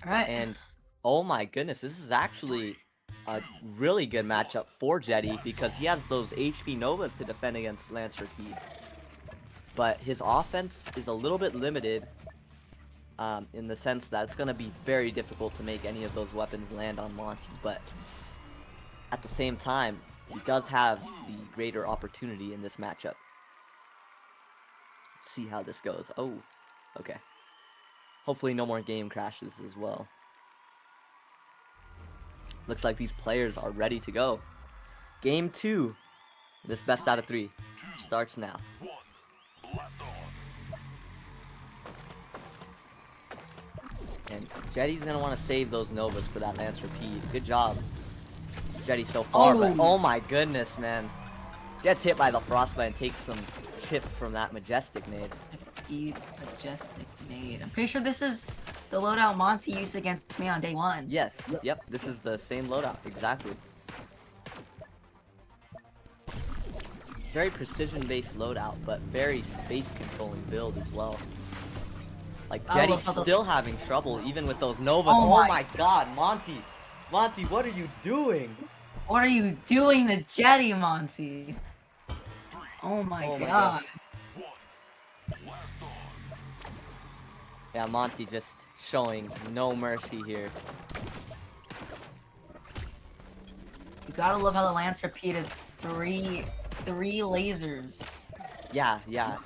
Alright. And oh my goodness, this is actually a really good matchup for Jetty because he has those HP Novas to defend against Lancer P. But his offense is a little bit limited. in the sense that it's going to be very difficult to make any of those weapons land on Monty, but at the same time, he does have the greater opportunity in this matchup. See how this goes. Oh, okay. Hopefully no more game crashes as well. Looks like these players are ready to go. Game 2, this best out of 3, starts now. And Jetty's going to want to save those Novas for that Lance Repeat. Good job, Jetty, so far. But oh my goodness, man. Gets hit by the Frostbite and takes some chip from that Majestic nade. Majestic nade. I'm pretty sure this is the loadout Monty used against me on day 1. Yes, yep, this is the same loadout, exactly. Very precision-based loadout, but very space-controlling build as well. Like, Jetty's still having trouble, even with those Novas. Oh my god, Monty! Monty, what are you doing? What are you doing to Jetty, Monty? Oh my god. Yeah, Monty just showing no mercy here. You gotta love how the Lance Repeat is three lasers. Yeah.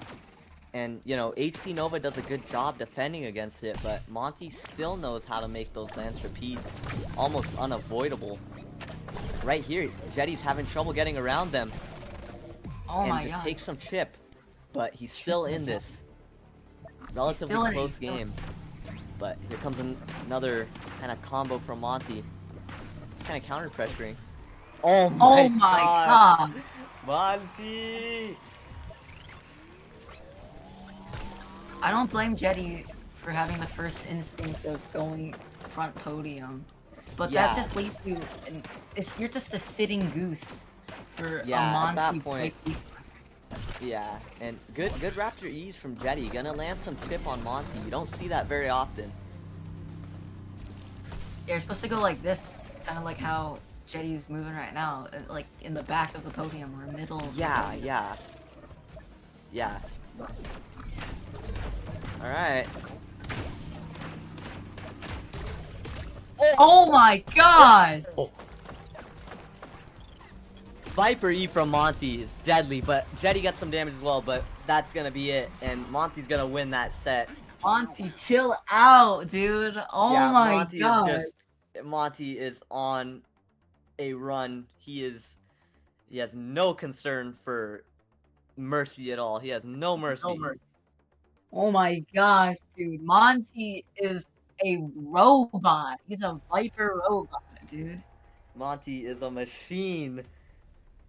And, you know, HP Nova does a good job defending against it, but Monty still knows how to make those Lance Repeats almost unavoidable. Right here, Jetty's having trouble getting around them. Oh my god. And just takes some chip, but he's still in this relatively close game. But here comes another kind of combo from Monty. He's kind of counter pressuring. Oh my god. Monty! I don't blame Jetty for having the first instinct of going front podium, but that just leaves you, and you're just a sitting goose for a Monty. At that point. Yeah, and good Raptor E's from Jetty. Gonna land some chip on Monty. You don't see that very often. Yeah, you're supposed to go like this, kind of like how Jetty's moving right now, like in the back of the podium or middle. Yeah. Alright. Oh my god! Viper E from Monty is deadly, but Jetty got some damage as well, but that's gonna be it, and Monty's gonna win that set. Monty, chill out, dude. Oh yeah, my god. Monty is on a run. He has no concern for mercy at all. He has no mercy. Oh my gosh, dude. Monty is a robot. He's a Viper robot, dude. Monty is a machine.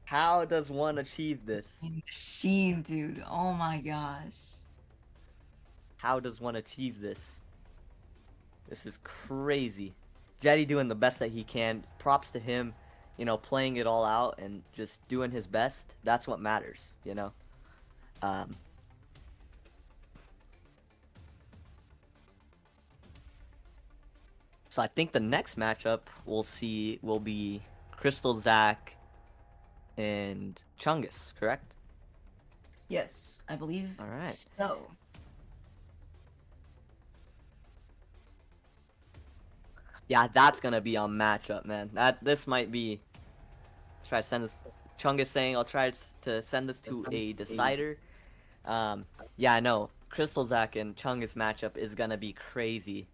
How does one achieve this? Machine, dude. Oh my gosh. How does one achieve this? This is crazy. Jetty doing the best that he can. Props to him, you know, playing it all out and just doing his best. That's what matters, you know. So I think the next matchup we'll see will be Crystal Zach and Chungus, correct? Yes, I believe so. Yeah, that's gonna be a matchup, man. This might be. Try to send this. Chungus saying I'll try to send this to a decider. Yeah, no. Crystal Zach and Chungus matchup is gonna be crazy.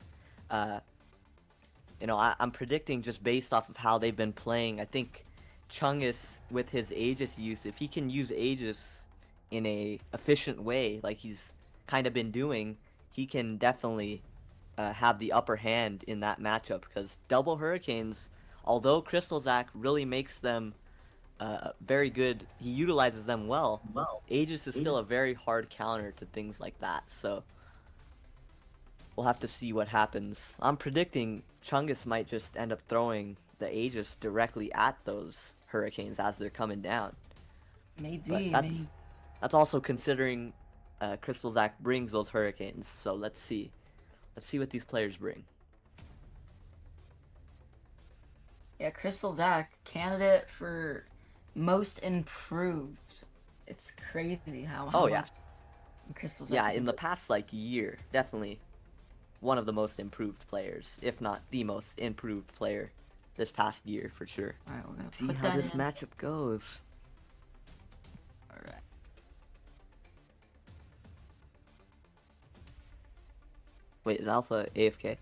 You know, I'm predicting just based off of how they've been playing. I think Chungus, with his Aegis use, if he can use Aegis in a efficient way, like he's kind of been doing, he can definitely have the upper hand in that matchup. Because double Hurricanes, although Crystal Zach really makes them very good, he utilizes them well. Aegis is still a very hard counter to things like that. So we'll have to see what happens. I'm predicting Chungus might just end up throwing the Aegis directly at those Hurricanes as they're coming down. Maybe. That's also considering Crystal Zach brings those Hurricanes. So let's see. Let's see what these players bring. Yeah, Crystal Zach, candidate for most improved. It's crazy how Oh yeah. much Crystal Zach. Yeah, in the past like year, definitely. one of the most improved players, if not the most improved player this past year for sure. Alright, we're gonna See put how that this in. matchup goes. Alright. Wait, is Alpha AFK?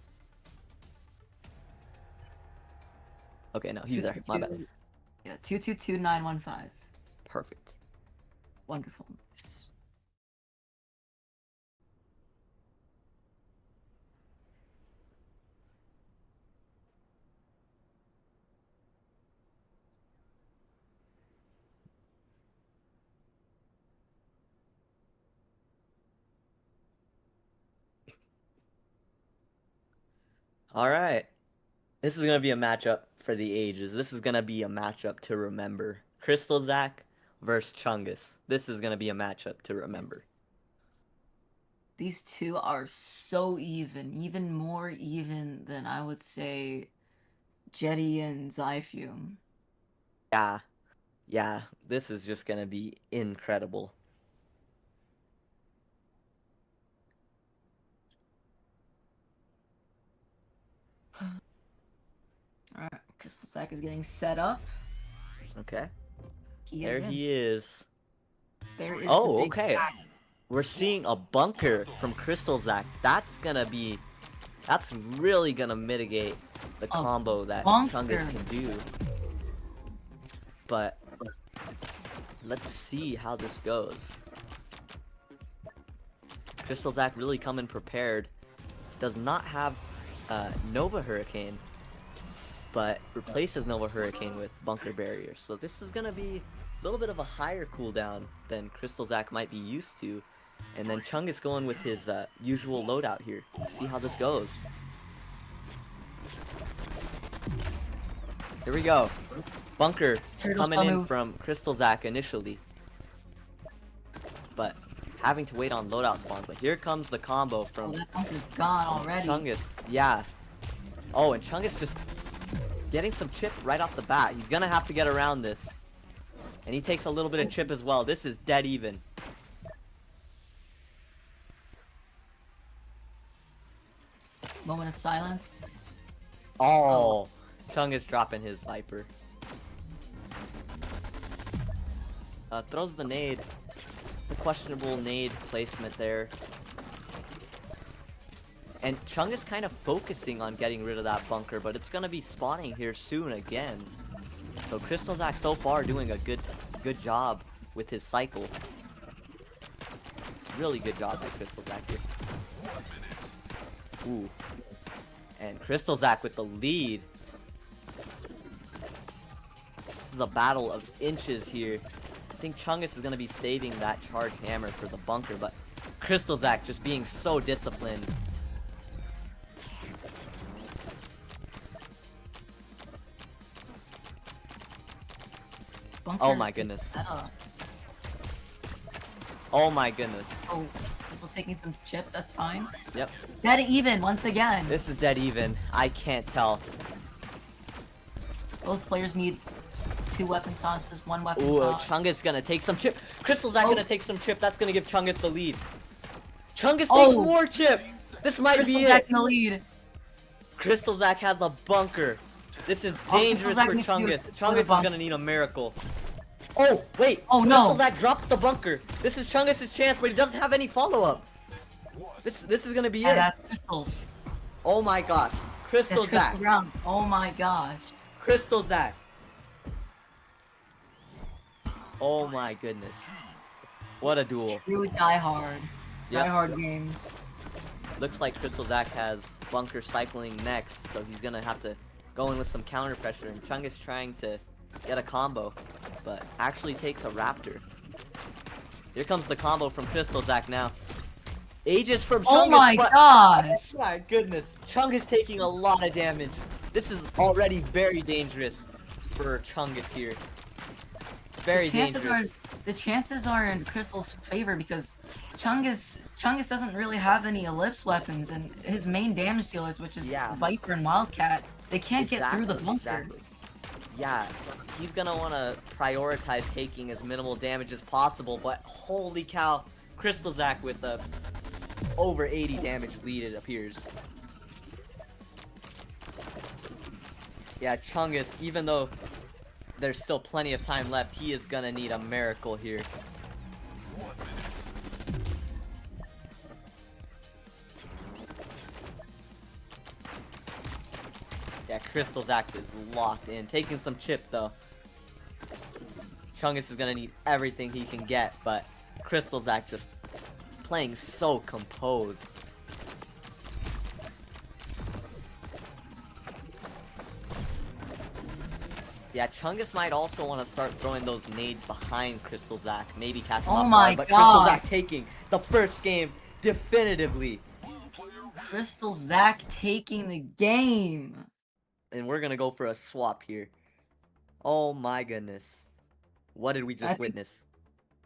Okay, no, he's there. My bad. Yeah, 222915. Perfect. Wonderful. Nice. All right. This is going to be a matchup for the ages. This is going to be a matchup to remember. Crystal Zach versus Chungus. This is going to be a matchup to remember. These two are so even more even than I would say Jetty and Zyfume. Yeah. Yeah, this is just going to be incredible. Alright, Crystal Sack is getting set up. Okay. He There is in. he is. There is the Oh, big okay. back. We're seeing a bunker from Crystal Zach. That's really gonna mitigate the combo that bunker. Chungus can do. But let's see how this goes. Crystal Zach really coming prepared. Does not have Nova Hurricane, but replaces Nova Hurricane with Bunker Barrier. So this is gonna be a little bit of a higher cooldown than Crystal Zach might be used to. And then Chungus going with his usual loadout here. See how this goes. Here we go. Bunker Turtles coming in move. from Crystal Zach initially. But having to wait on loadout spawn. But here comes the combo Oh, from that bunker's gone already. Chungus. Yeah. Oh, and Chungus just getting some chip right off the bat. He's gonna have to get around this. And he takes a little bit of chip as well. This is dead even. Moment of silence. Oh, Chungus dropping his Viper. Throws the nade. It's a questionable nade placement there. And Chungus kind of focusing on getting rid of that bunker, but it's gonna be spawning here soon again. So Crystal Zach so far doing a good job with his cycle. Really good job by Crystal Zach here. Ooh. And Crystal Zach with the lead. This is a battle of inches here. I think Chungus is going to be saving that charge hammer for the bunker, but Crystal Zach just being so disciplined. Bunker Oh my is goodness. set up. Oh my goodness. Oh, still taking some chip, that's fine. Yep. Dead even once again. This is dead even. I can't tell. Both players need 2 weapon tosses, 1 weapon Ooh, toss. Chungus gonna take some chip. Crystal Zach Oh. gonna take some chip. That's gonna give Chungus the lead. Chungus takes Oh. more chip. This might Crystal be Zach it. in the lead. Crystal Zach has a bunker. This is Oh, dangerous Crystal Zach for needs to do Chungus. is Chungus put a is bump. gonna need a miracle. Oh, wait. Oh, no. Crystal Zach drops the bunker. This is Chungus' chance, but he doesn't have any follow-up. This is gonna be Yeah, it. that's Crystal's. Oh my gosh. Crystal That's Zach. Crystal's round. Oh my gosh. Crystal Zach. Oh my goodness. What a duel. True diehard. Yep. Diehard games. Looks like Crystal Zach has bunker cycling next, so he's gonna have to go in with some counter pressure. And Chungus trying to get a combo, but actually takes a Raptor. Here comes the combo from Crystal Zach now. Aegis from Chungus. Oh my but- gosh. Oh my goodness. Chungus taking a lot of damage. This is already very dangerous for Chungus here. Very dangerous. The chances are in Crystal's favor because Chungus doesn't really have any ellipse weapons, and his main damage dealers, which is Yeah. Viper and Wildcat, they can't get through the bunker. Exactly. Yeah, he's gonna want to prioritize taking as minimal damage as possible, but holy cow, Crystal Zach with a over 80 damage lead, it appears. Yeah, Chungus, even though there's still plenty of time left, he is gonna need a miracle here. Yeah, Crystal Zac is locked in. Taking some chip, though. Chungus is gonna need everything he can get, but Crystal Zac just playing so composed. Yeah, Chungus might also want to start throwing those nades behind Crystal Zac. Maybe catch him Oh off my guard, but Crystal God. Zac taking the first game definitively. Crystal Zac taking the game. And we're gonna go for a swap here. Oh my goodness. What did we I just think- witness?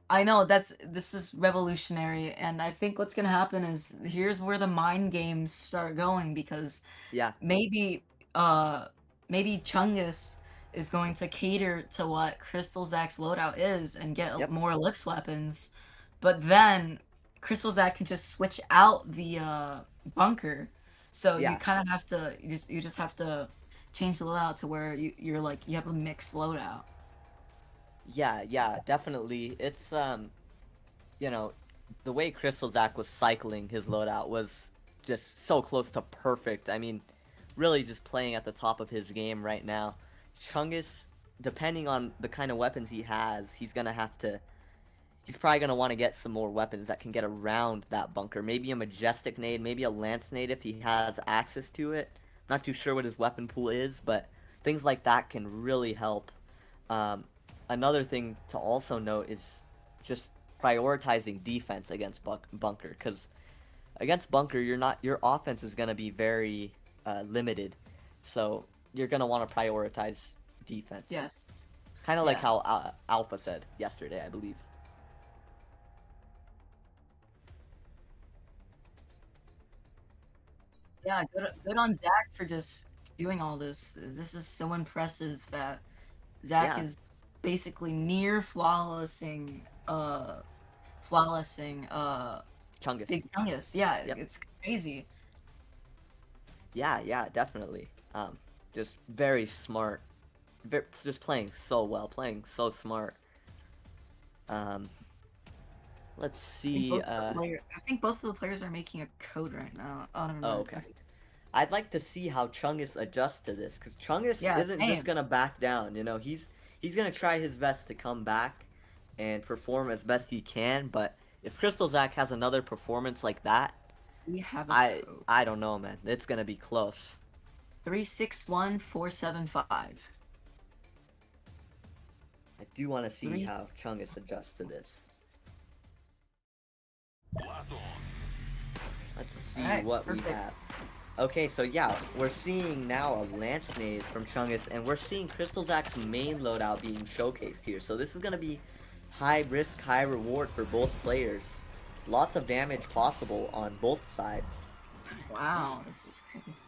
I know this is revolutionary, and I think what's gonna happen is here's where the mind games start going, because Yeah, maybe maybe Chungus is going to cater to what Crystal Zac's loadout is and get Yep. more ellipse weapons, but then Crystal Zac can just switch out the bunker. So Yeah. you kind of have to you just have to change the loadout to where you're like you have a mixed loadout. yeah, definitely. It's you know, the way Crystal Zac was cycling his loadout was just so close to perfect. I mean, really just playing at the top of his game right now. Chungus, depending on the kind of weapons he has, he's probably gonna want to get some more weapons that can get around that bunker. Maybe a Majestic Nade, maybe a Lance Nade if he has access to it. Not too sure what his weapon pool is, but things like that can really help. Another thing to also note is just prioritizing defense against bunker, because against bunker your offense is gonna be very limited, so you're gonna want to prioritize defense. Yes. Kind of like Yeah. how Alpha said yesterday, I believe. Yeah, good on Zach for just doing all this. This is so impressive that Zach Yeah. is basically near flawlessing Chungus. Big Chungus. Yeah, Yep. it's crazy. Yeah, definitely. Just very smart. Just playing so well, playing so smart. Let's see. I think both of the players are making a code right now. Oh, never mind. Oh, okay. I'd like to see how Chungus adjusts to this, because Chungus Yeah, isn't just same. gonna back down. You know, he's gonna try his best to come back and perform as best he can. But if Crystal Zac has another performance like that, We have a code. I don't know, man. It's gonna be close. 361475. I do want to see Three- how Chungus adjusts to this. Blaston. Let's see Alright, what we perfect. have. Okay, so yeah, we're seeing now a Lance Nade from Chungus, and we're seeing Crystal Zac's main loadout being showcased here. So this is going to be high risk, high reward for both players. Lots of damage possible on both sides. Wow, this is crazy.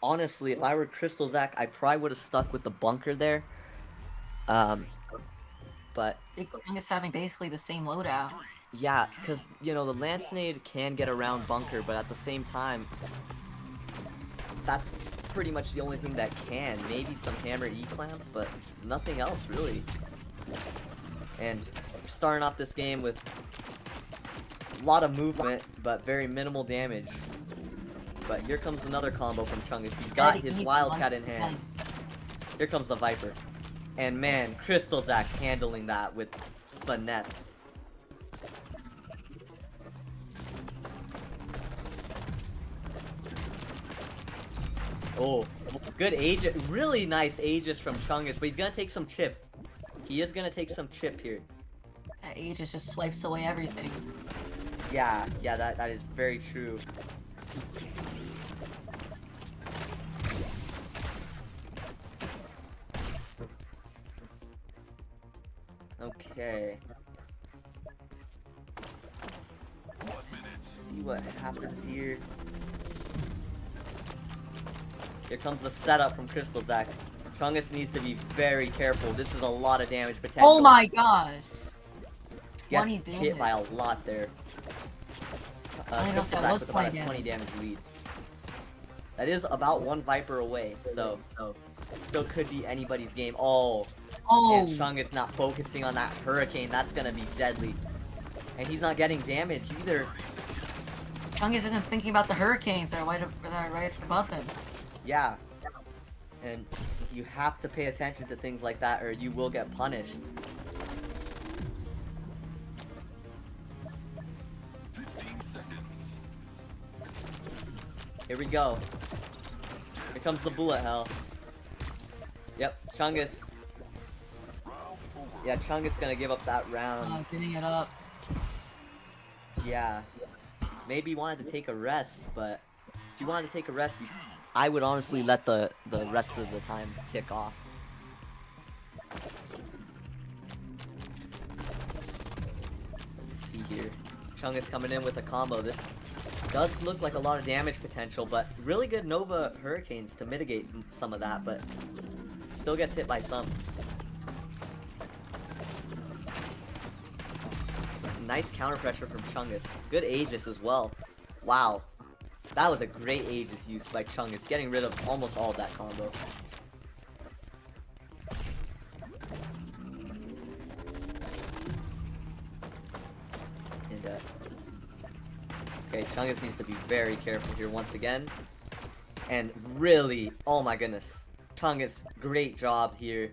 Honestly, if I were Crystal Zac, I probably would have stuck with the bunker there. But Big Chungus having basically the same loadout. yeah, because, you know, the Lance Nade can get around bunker, but at the same time, that's pretty much the only thing that can. Maybe some hammer E-clamps, but nothing else, really. And we're starting off this game with a lot of movement, but very minimal damage. But here comes another combo from Chungus. He's got Eddie his eats Wildcat in 1%. hand. Here comes the Viper. And man, Crystal Zac handling that with finesse. Oh, good Aegis. Really nice Aegis from Chungus, but he's gonna take some chip. He is gonna take some chip here. That Aegis just swipes away everything. Yeah, that is very true. Okay. See what happens here. Here comes the setup from Crystal Zac. Chungus needs to be very careful. This is a lot of damage potential. Oh my gosh! 20 Gets hit by a damage. lot there. I don't know if that Crystalzack was with about 20 a 20 damage. damage lead. That is about one Viper away, so still could be anybody's game. Oh, and Oh, Chung is not focusing on that Hurricane. That's gonna be deadly. And he's not getting damage either. Chungus isn't thinking about the hurricanes that are right above him. Yeah. And you have to pay attention to things like that or you will get punished. 15 seconds. Here we go. Here comes the bullet hell. Yep, Chungus. Round over. Yeah, Chungus gonna give up that round. Giving it up. Yeah. Maybe wanted to take a rest, but if you wanted to take a rest, I would honestly let the rest of the time tick off. Let's see here. Chungus coming in with a combo. This does look like a lot of damage potential, but really good Nova Hurricanes to mitigate some of that, but still gets hit by some. Nice counter pressure from Chungus. Good Aegis as well. Wow. That was a great Aegis use by Chungus, getting rid of almost all of that combo. And, okay, Chungus needs to be very careful here once again. And really, oh my goodness. Chungus, great job here.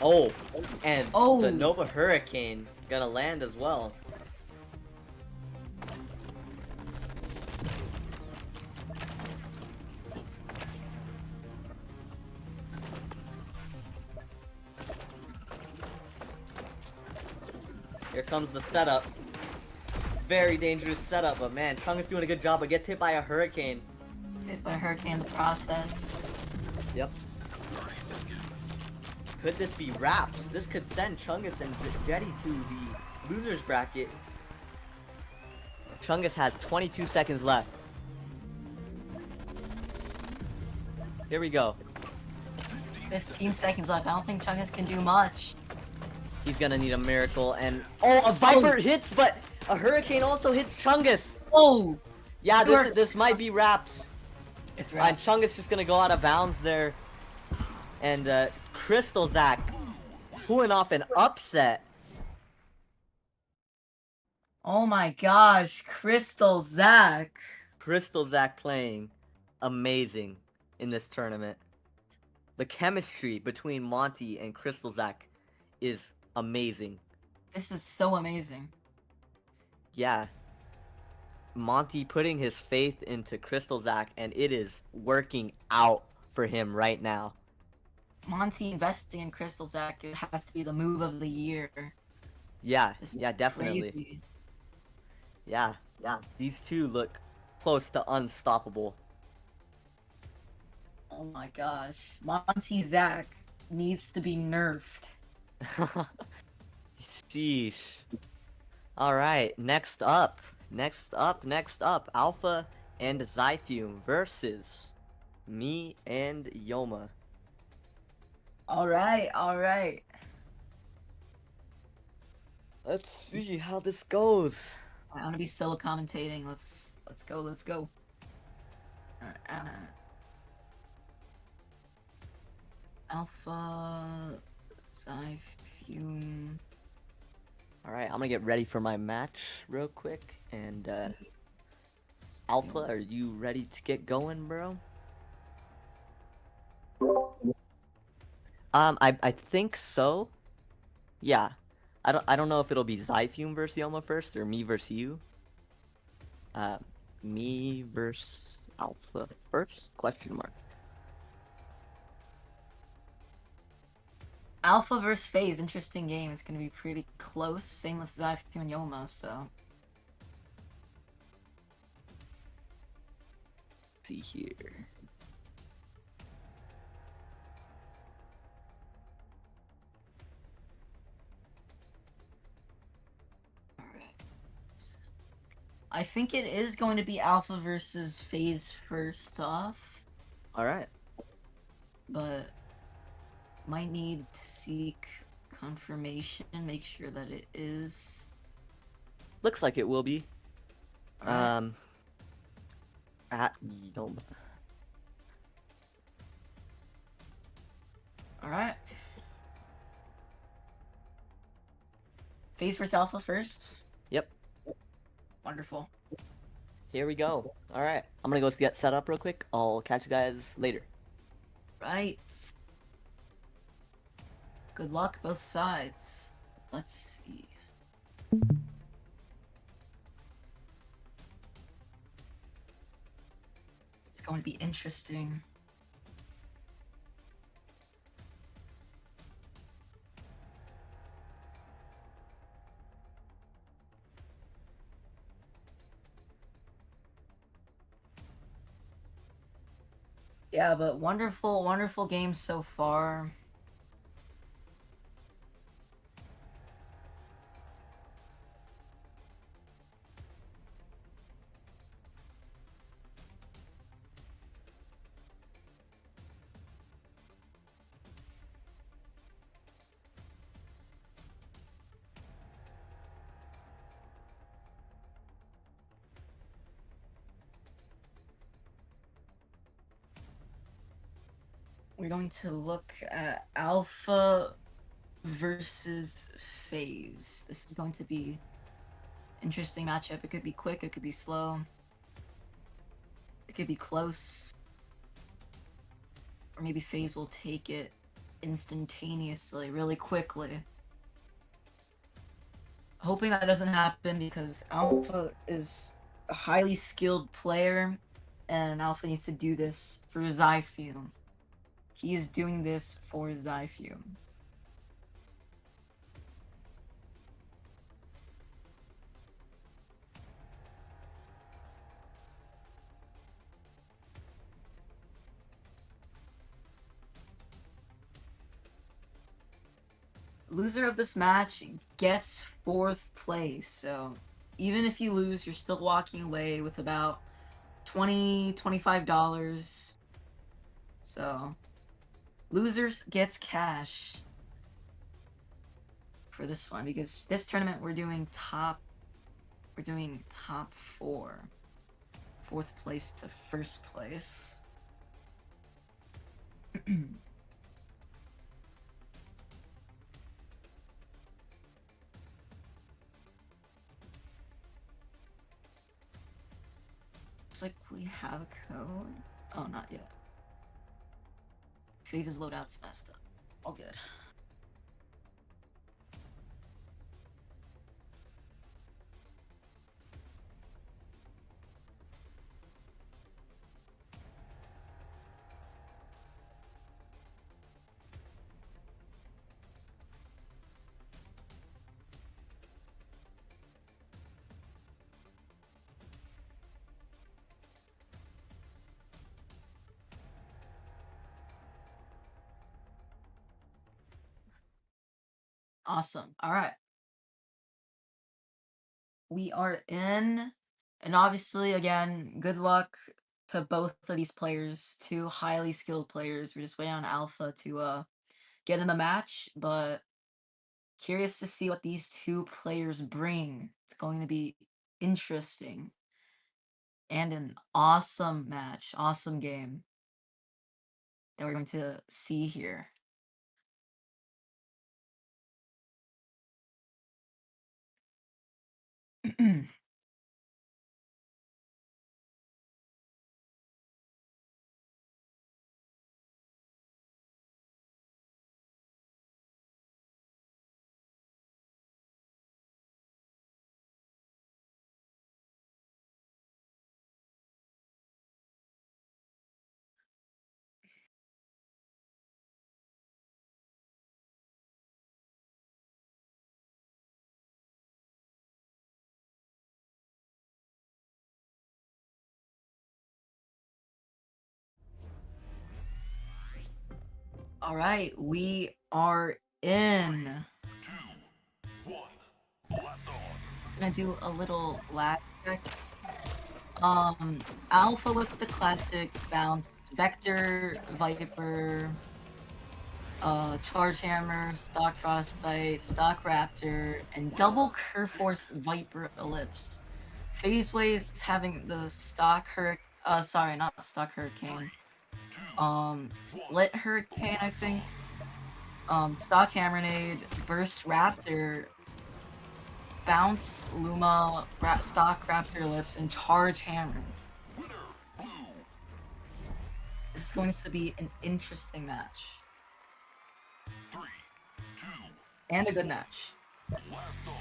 Oh, and the Nova Hurricane gonna land as well. Here comes the setup. Very dangerous setup, but man, Chung is doing a good job, but gets hit by a Hurricane. Hit by a hurricane in the process. Yep. Could this be wraps? This could send Chungus and Jetty to the losers bracket. Chungus has 22 seconds left. Here we go. 15 seconds left. I don't think Chungus can do much. He's gonna need a miracle and a Viper hits, but a Hurricane also hits Chungus. Oh! Yeah, this might be wraps. It's And wraps. Chungus just gonna go out of bounds there. And Crystalzack pulling off an upset. Oh my gosh, Crystalzack. Crystalzack playing amazing in this tournament. The chemistry between Monty and Crystalzack is amazing. This is so amazing. Yeah. Monty putting his faith into Crystalzack, and it is working out for him right now. Monty investing in Crystalzack, it has to be the move of the year. Yeah, This is yeah, definitely. crazy. Yeah. These two look close to unstoppable. Oh my gosh. Monty Zack needs to be nerfed. Sheesh. Alright, next up, Alpha and Zyfume versus me and Yoma. Alright. Let's see how this goes. I'm gonna be solo commentating. Let's go. Alright, Alpha Zyfume. Alright, I'm gonna get ready for my match real quick. And, Alpha, are you ready to get going, bro? I think so. Yeah. I don't know if it'll be Zyfume versus Yoma first or me versus you. Me versus Alpha first? Question mark. Alpha versus FaZe, interesting game. It's gonna be pretty close. Same with Zyfume and Yoma, so. Let's see here. I think it is going to be Alpha versus FaZe first off, All right. but might need to seek confirmation, make sure that it is. Looks like it will be. Alright. At no, Alright. FaZe versus Alpha first. Yep. Wonderful. Here we go. All right. I'm gonna go get set up real quick. I'll catch you guys later. Right. Good luck, both sides. Let's see. It's going to be interesting. Yeah, but wonderful, wonderful game so far. We're going to look at Alpha versus FaZe. This is going to be interesting matchup. It could be quick, it could be slow. It could be close. Or maybe FaZe will take it instantaneously, really quickly. Hoping that doesn't happen because Alpha is a highly skilled player and Alpha needs to do this for Zyfume. He is doing this for Zyfume. Loser of this match gets 4th place, so even if you lose, you're still walking away with about $25. So, losers gets cash for this one, because this tournament we're doing top 4. 4th place to 1st place. Looks like we have a code. Oh, not yet. FaZe's loadout's messed up. All good. Awesome. All right. We are in, and obviously, again, good luck to both of these players, 2 highly skilled players. We're just waiting on Alpha to get in the match, but curious to see what these 2 players bring. It's going to be interesting and an awesome match, awesome game that we're going to see here. All right, we are in. 2, 1, blast on. Gonna do a little lag check. Alpha with the classic bounce, Vector, Viper, Charge Hammer, Stock Frostbite, Stock Raptor, and double Curve Force Viper Ellipse. Phaseways having the stock sorry, not stock hurricane. Split hurricane, I think. Stock Hammernade, Burst Raptor, Bounce Luma, Stock Raptor Ellipse, and Charge Hammer. This is going to be an interesting match. 3, 2, And a good match. Blaston.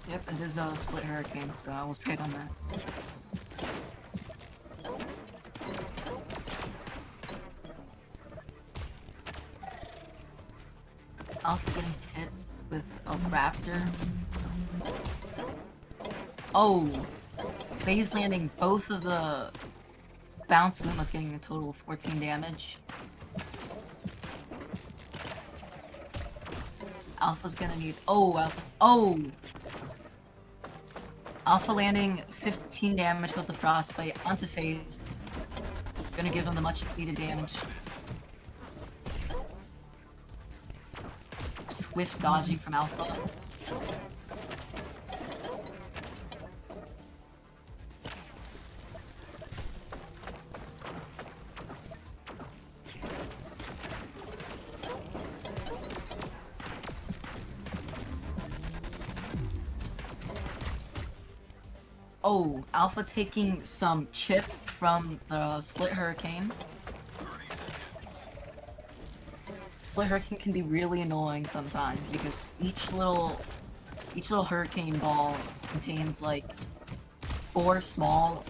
Yep, it is a split hurricane, so I was paid on that. Alpha getting hits with a raptor. Oh! Phase landing both of the bounce Lumas getting a total of 14 damage. Alpha's gonna need. Oh! Alpha landing 15 damage with the frostbite onto phase. Gonna give him the much needed damage. Swift dodging from Alpha. Oh, Alpha taking some chip from the Split Hurricane. Split Hurricane can be really annoying sometimes because each little hurricane ball contains like 4 small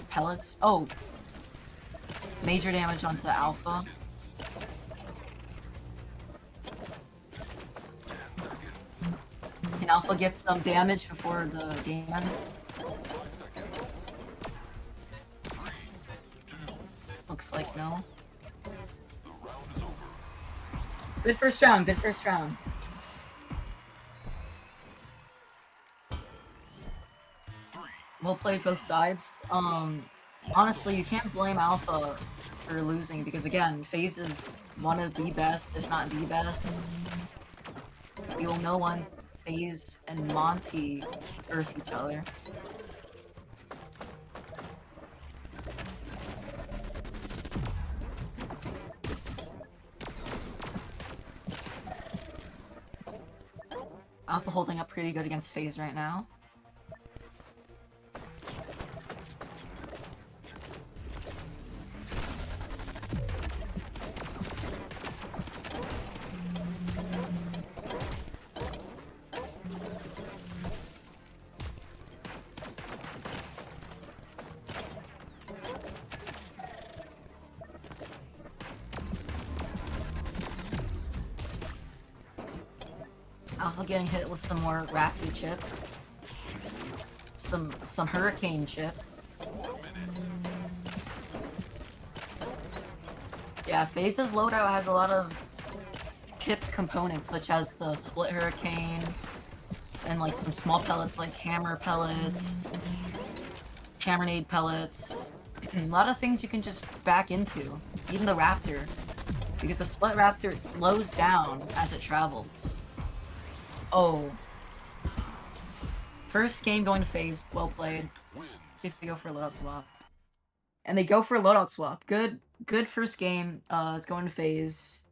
pellets. Oh, major damage onto Alpha. Can Alpha get some damage before the game ends? Looks like no. Good first round, good first round. Well played both sides. Honestly, you can't blame Alpha for losing because again, FaZe is one of the best, if not the best. You'll know once FaZe and Monty verse each other. Alpha holding up pretty good against FaZe right now. Alpha getting hit with some more Raptor chip. Some Hurricane chip. Yeah, FaZe's loadout has a lot of chip components such as the Split Hurricane and like some small pellets like Hammer pellets, Hammernade pellets. A lot of things you can just back into. Even the Raptor. Because the Split Raptor, it slows down as it travels. Oh. First game going to FaZe. Well played. See if they go for a loadout swap. And they go for a loadout swap. Good first game. It's going to FaZe.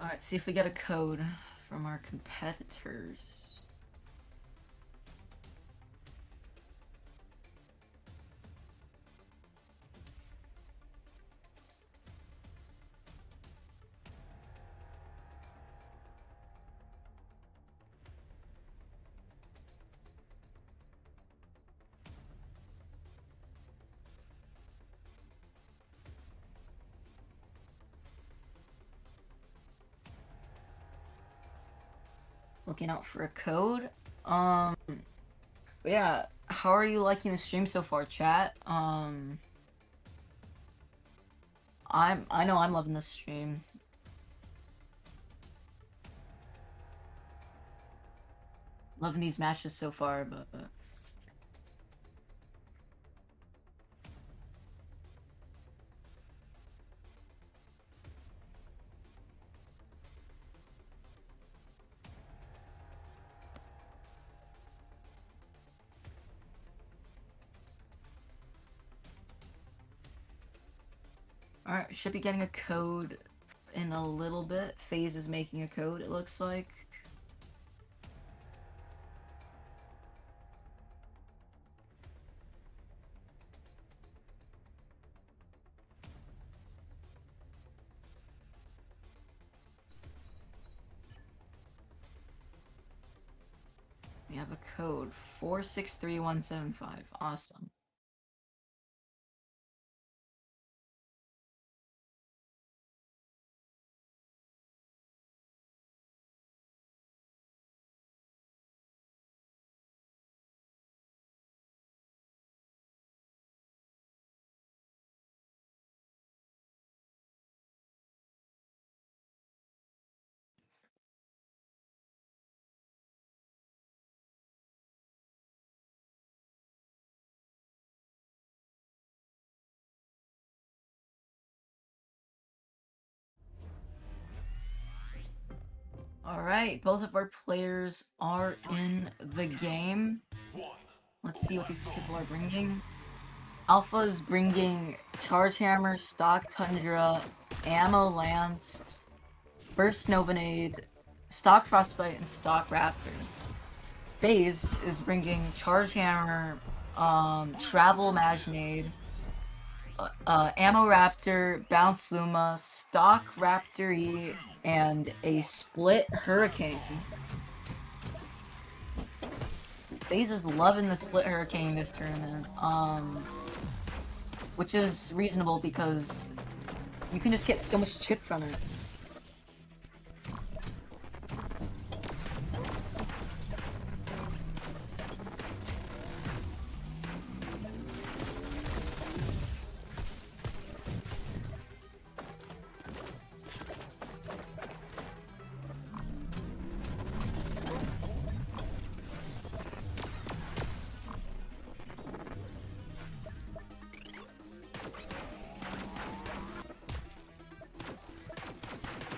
Alright, see if we get a code from our competitors. looking out for a code. But yeah, how are you liking the stream so far, chat? I know I'm loving the stream. Loving these matches so far, but alright, should be getting a code in a little bit. FaZe is making a code, it looks like. We have a code 463175. Awesome. Alright, both of our players are in the game. Let's see what these people are bringing. Alpha is bringing Charge Hammer, Stock Tundra, Ammo Lance, Burst Novinade, Stock Frostbite, and Stock Raptor. FaZe is bringing Charge Hammer, Travel Imaginade, Ammo Raptor, Bounce Luma, Stock Raptor E, and a Split Hurricane. FaZe is loving the Split Hurricane this tournament, which is reasonable because you can just get so much chip from it.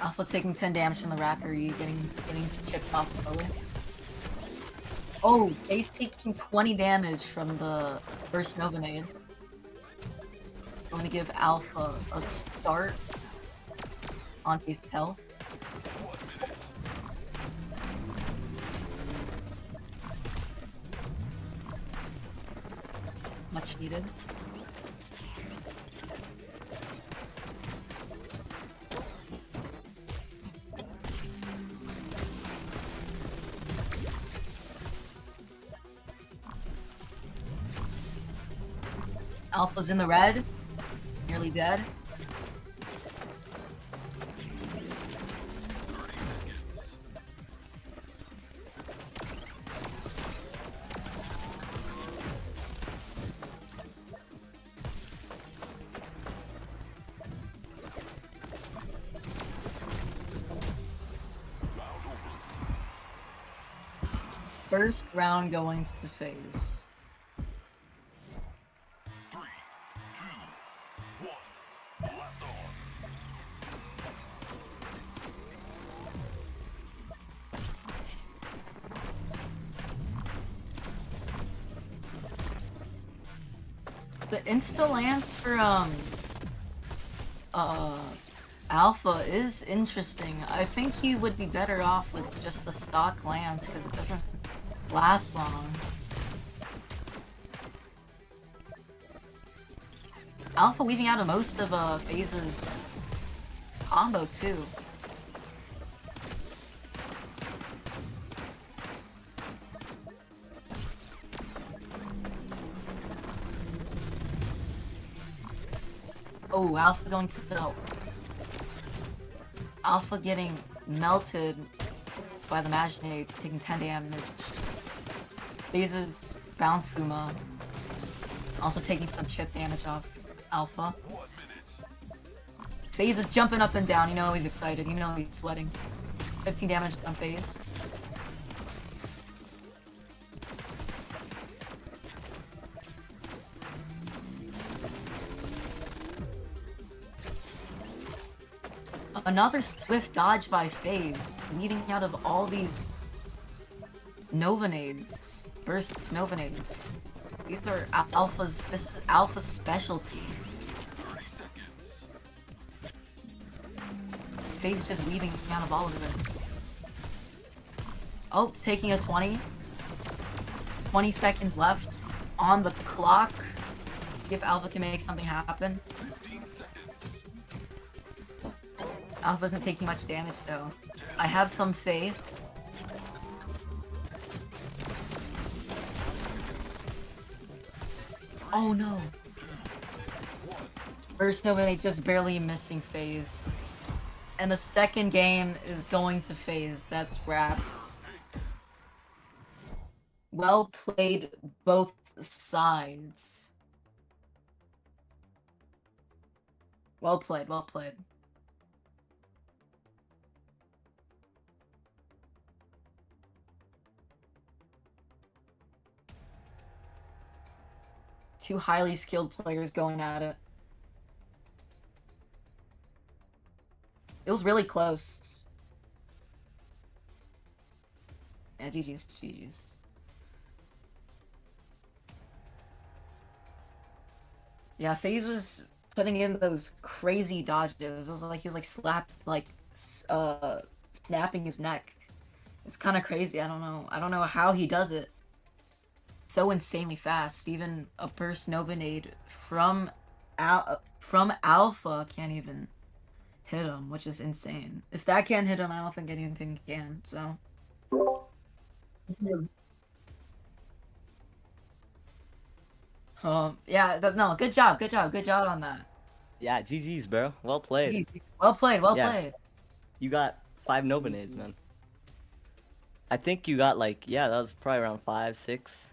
Alpha taking 10 damage from the Raptor, you getting chipped off slowly. Oh, FaZe taking 20 damage from the Burst Novinade. I'm going to give Alpha a start on his health. Much needed. Alpha's in the red, nearly dead. First round going to the FaZe. The insta-lance for Alpha is interesting. I think he would be better off with just the stock lance because it doesn't last long. Alpha leaving out of most of FaZe's combo too. Oh, Alpha going to melt. Alpha getting melted by the Maginade, taking 10 damage. FaZe's Bounce Suma, also taking some chip damage off Alpha. FaZe is jumping up and down, you know he's excited, you know he's sweating. 15 damage on FaZe. Another swift dodge by FaZe, leaving out of all these Novanades, burst Novanades. These are Alpha's, this is Alpha's specialty. FaZe just weaving out of all of it. Oh, taking a 20. 20 seconds left on the clock. See if Alpha can make something happen. Alpha isn't taking much damage, so I have some faith. Oh no! First Nova just barely missing FaZe. And the second game is going to FaZe. That's wraps. Well played, both sides. Well played, well played. Two highly skilled players going at it. It was really close. Yeah, GG's, GG's. Yeah, FaZe was putting in those crazy dodges. It was like he was like snapping his neck. It's kind of crazy. I don't know how he does it. So insanely fast. Even a burst Novanade from Alpha can't even hit him, which is insane. If that can't hit him, I don't think anything can. So. Yeah. No. Good job. Good job on that. Yeah, GG's, bro. Well played. Well played. Well Yeah. played. You got 5 Novanades, man. I think you got like, yeah, that was probably around 5, 6.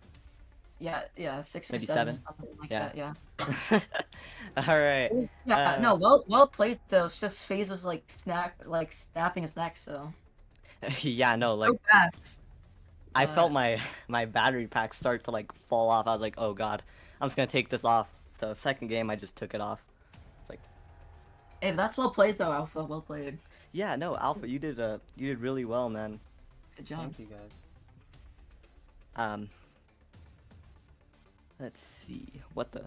Yeah, 6 or Maybe 7, 7? something like Yeah. that. Yeah. All right. Yeah. No. Well played though. It's just FaZe was like snapping his neck. So. Yeah, no, like So fast. I felt my battery pack start to like fall off. I was like, oh god, I'm just gonna take this off. So second game, I just took it off. It's like, Hey, that's well played though, Alpha. Well played. yeah, no, Alpha, you did really well, man. Good job. Thank you guys. Let's see what the.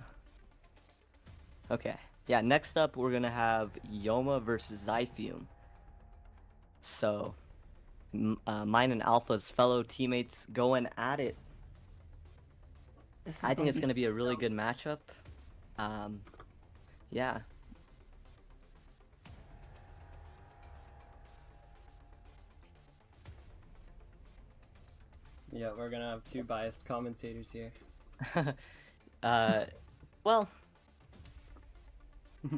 Okay, yeah. Next up, we're gonna have Yoma versus Zyfume. So, mine and Alpha's fellow teammates going at it. I think it's gonna be a really good matchup. Yeah. Yeah, we're gonna have two biased commentators here. Well,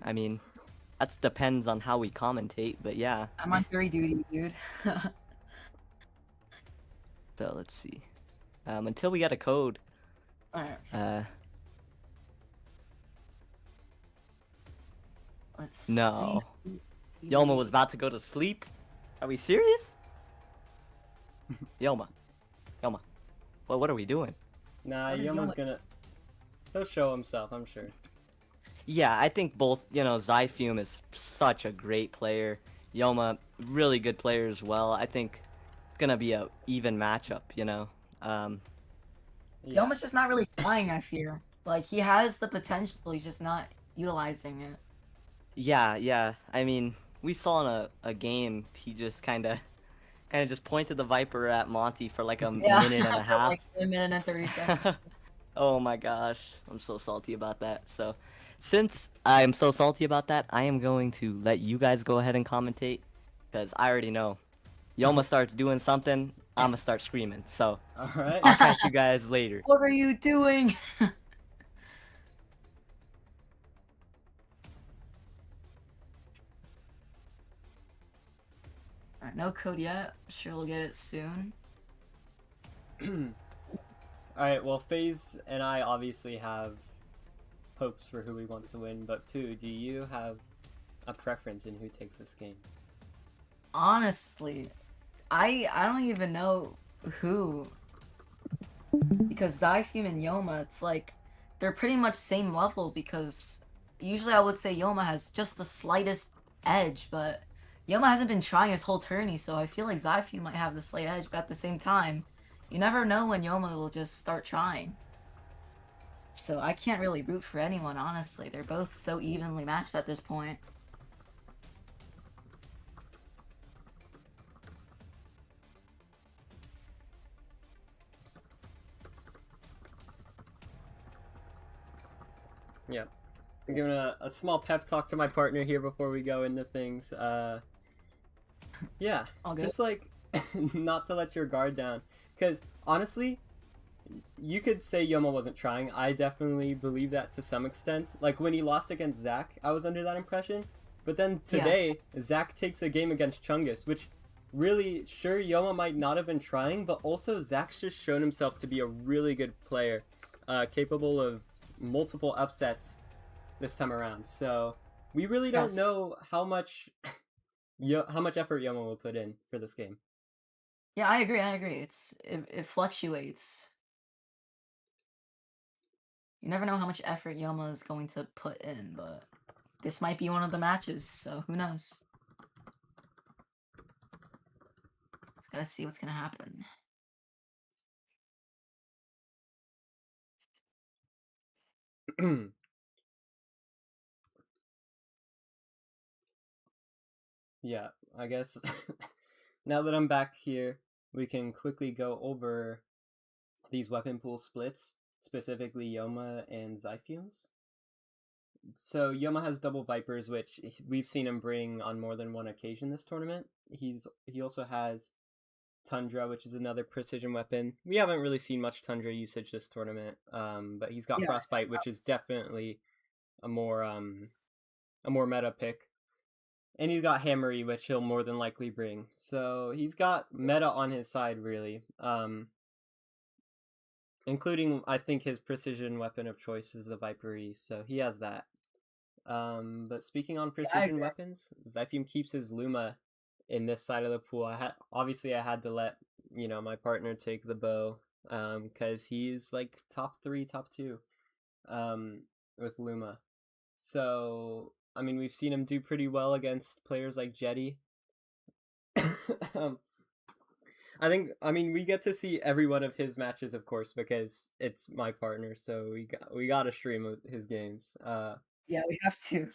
I mean, that depends on how we commentate, but yeah. I'm on jury duty, dude. So let's see. Until we get a code. Alright. Let's No. see. Yoma was about to go to sleep. Are we serious? Yoma. Well, what are we doing? Nah, What is Yoma's Yoma- gonna. He'll show himself, I'm sure. Yeah, I think both, Zyfume is such a great player. Yoma, really good player as well. I think it's gonna be a even matchup, Yeah. Yoma's just not really trying, I fear. Like, he has the potential, he's just not utilizing it. Yeah. I mean, we saw in a game, he just kind of just pointed the Viper at Monty for like a Yeah, minute and a half. like a minute and 30 seconds. Oh my gosh, I'm so salty about that. So, since I'm so salty about that, I am going to let you guys go ahead and commentate, because I already know. Yoma starts doing something, I'm gonna start screaming. So, Alright. I'll catch you guys later. What are you doing? Alright. no code yet. Sure, we'll get it soon. Alright, well, FaZe and I obviously have hopes for who we want to win, but Pooh, do you have a preference in who takes this game? Honestly, I don't even know who, because Zyfume and Yoma, it's like they're pretty much same level, because usually I would say Yoma has just the slightest edge, but Yoma hasn't been trying his whole tourney, so I feel like Zyfume might have the slight edge, but at the same time, you never know when Yoma will just start trying. So I can't really root for anyone, honestly. They're both so evenly matched at this point. Yeah. I'm giving a small pep talk to my partner here before we go into things. Yeah, All good. just like not to let your guard down. Because honestly, you could say Yoma wasn't trying. I definitely believe that to some extent. Like when he lost against Zach, I was under that impression. But then today, Zach takes a game against Chungus, which really, sure, Yoma might not have been trying, but also Zach's just shown himself to be a really good player, capable of multiple upsets this time around. So we really don't know how much effort Yoma will put in for this game. Yeah, I agree. It fluctuates. You never know how much effort Yoma is going to put in, but this might be one of the matches, so who knows? Just gotta see what's gonna happen. Yeah, I guess now that I'm back here, we can quickly go over these weapon pool splits, specifically Yoma and Zyfume's. So Yoma has double Vipers, which we've seen him bring on more than one occasion this tournament. He also has Tundra, which is another precision weapon. We haven't really seen much Tundra usage this tournament, but he's got Frostbite, which is definitely a more meta pick. And he's got Hammery, which he'll more than likely bring. So he's got meta on his side, really. Including, I think, his precision weapon of choice is the Vipery, so he has that. But speaking on precision weapons, Zyfume keeps his Luma in this side of the pool. I had to let my partner take the bow, because he's like top 3, top 2, with Luma. So I mean, we've seen him do pretty well against players like Jetty. We get to see every one of his matches, of course, because it's my partner. So we got to stream his games. Yeah, we have to.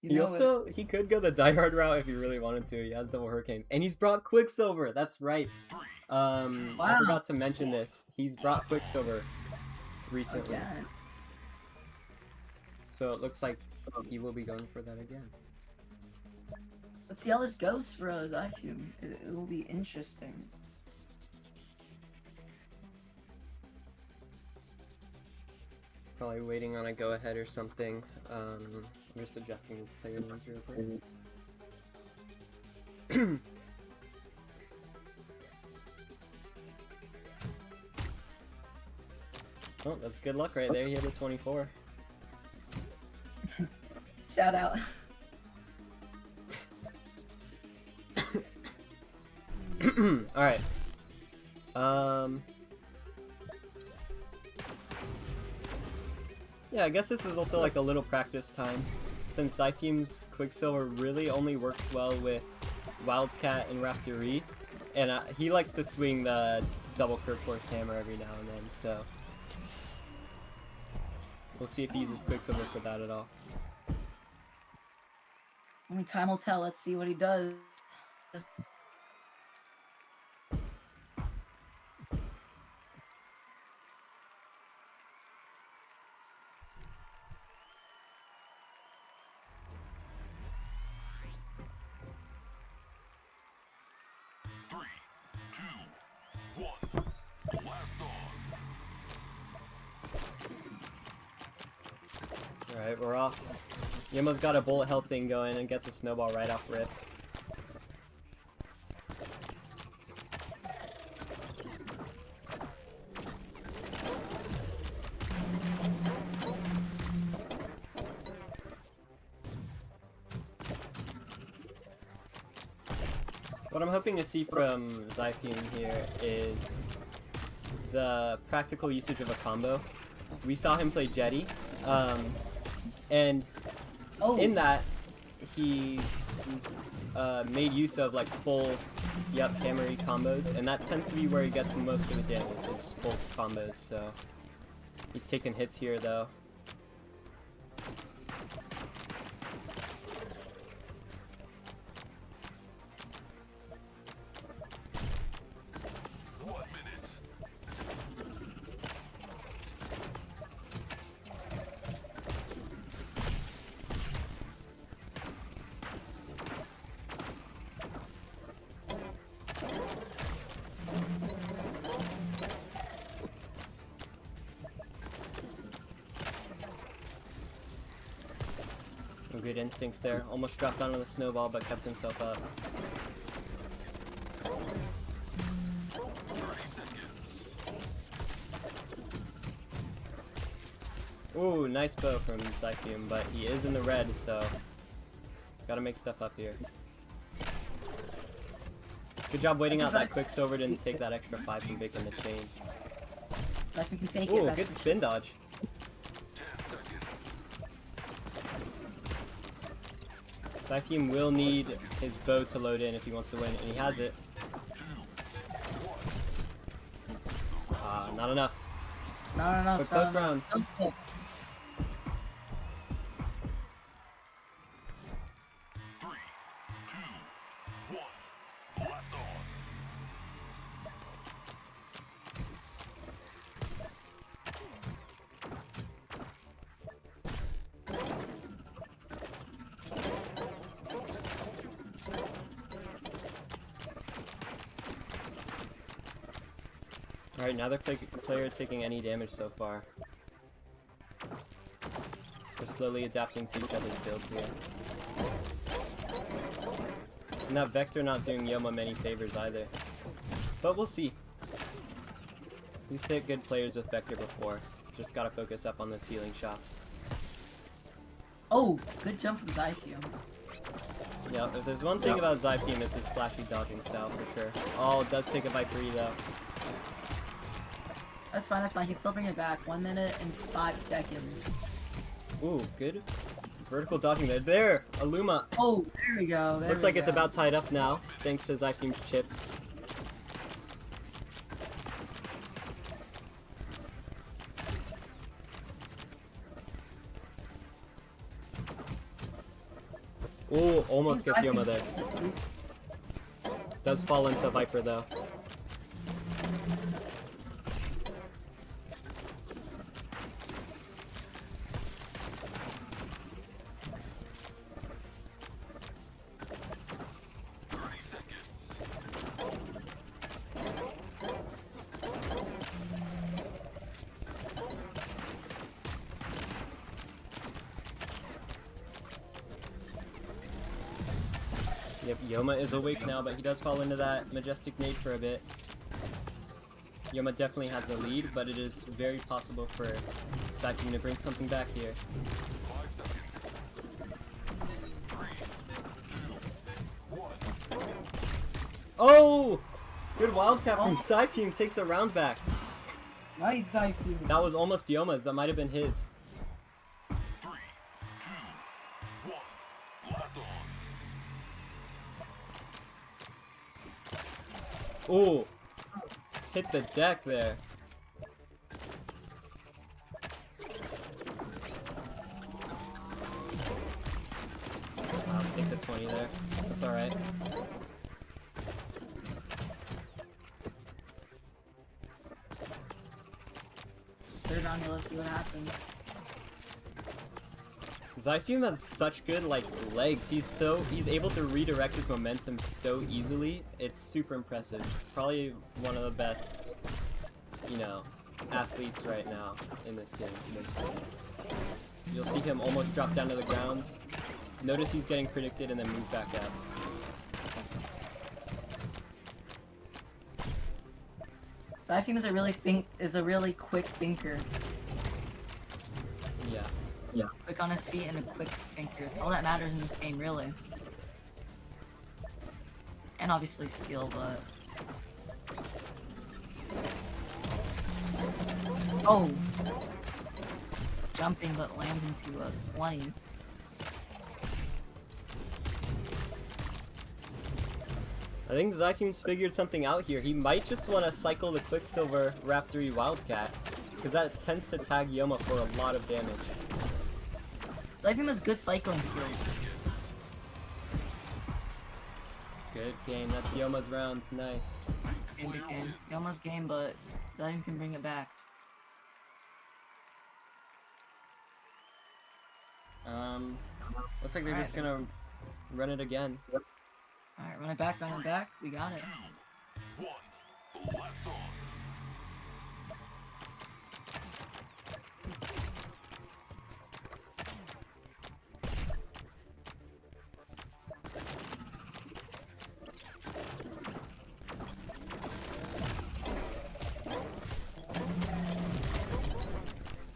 He could go the diehard route if he really wanted to. He has double Hurricanes, and he's brought Quicksilver. That's right. I forgot to mention this. He's brought Quicksilver recently. Again. So it looks like he will be going for that again. Let's see how this goes for Zyfume. It will be interesting. Probably waiting on a go-ahead or something. I'm just adjusting his player names real quick. Oh, that's good luck right there. He had a 24. Shout out. Alright. Yeah, I guess this is also like a little practice time, since Zyfume's Quicksilver really only works well with Wildcat and Raptори, and he likes to swing the double Curve Force Hammer every now and then, so we'll see if he uses Quicksilver for that at all. Only time will tell. Let's see what he does. Alright, we're off. Yoma's got a bullet health thing going and gets a snowball right off rip. What I'm hoping to see from Zyfume here is the practical usage of a combo. We saw him play Jetty, and Oh, in that he made use of like full, hammery combos, and that tends to be where he gets most of the damage, is full combos. So he's taking hits here though. Good instincts there. Almost dropped onto the snowball, but kept himself up. Ooh, nice bow from Zyfume, but he is in the red, so gotta make stuff up here. Good job waiting out that quick silver, didn't take that extra 5 from breaking the chain. Zyfume can take it. Ooh, that's good for spin dodge. Zyfume will need his bow to load in if he wants to win, and he has it. Not enough. sure. Not enough. But close rounds. Okay. Alright, neither player taking any damage so far. We're slowly adapting to each other's builds here. And that Vector not doing Yoma many favors either. But we'll see. We've hit good players with Vector before. Just gotta focus up on the ceiling shots. Oh, good jump from Zyfume. Yeah, if there's one thing about Zyfume, it's his flashy dodging style for sure. Oh, it does take a Viper E though. That's fine, that's fine. He's still bringing it back. 1 minute and 5 seconds. Ooh, good vertical dodging there. There! A Luma! Oh, there we go. There Looks we like it's go. about tied up now, thanks to Zyfume's chip. Ooh, almost gets Yoma there. Does fall into Viper though. Yep, Yoma is awake now, but he does fall into that majestic nade for a bit. Yoma definitely has the lead, but it is very possible for Zyfume to bring something back here. Oh! Good wildcat from Zyfume, takes a round back. Nice, Zyfume. That was almost Yoma's, that might have been his. 3, 2, 1, blast on. Ooh! Hit the deck there. Wow, takes a 20 there. That's alright. Third round here, let's see what happens. Zyfume has such good legs. He's able to redirect his momentum so easily. It's super impressive. Probably one of the best, athletes right now in this game. You'll see him almost drop down to the ground. Notice he's getting predicted and then move back up. Zyfume is a really quick thinker. Yeah. Quick on his feet and a quick thinker. It's all that matters in this game, really. And obviously skill, but... Oh! Jumping, but lands into a 20. I think Zyfume's figured something out here. He might just want to cycle the Quicksilver Raptory Wildcat, because that tends to tag Yoma for a lot of damage. Zyfume has good cycling skills. Good game. That's Yoma's round. Nice. Game to game. Yoma's game, but Zyfume can bring it back. Looks like they're just gonna run it again. Alright, run it back, run it back. We got it. 2, 1, blast on.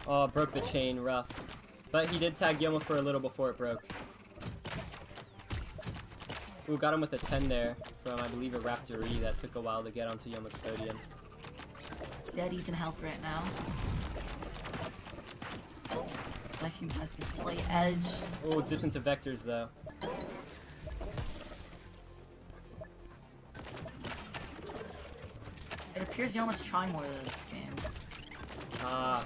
Oh, broke the chain, rough. But he did tag Yoma for a little before it broke. Ooh, got him with a 10 there from, I believe, a Raptory that took a while to get onto Yoma's podium. Dead even health right now. Zyfume has the slight edge. Oh, dips into vectors though. It appears Yoma's trying more this game. Ah.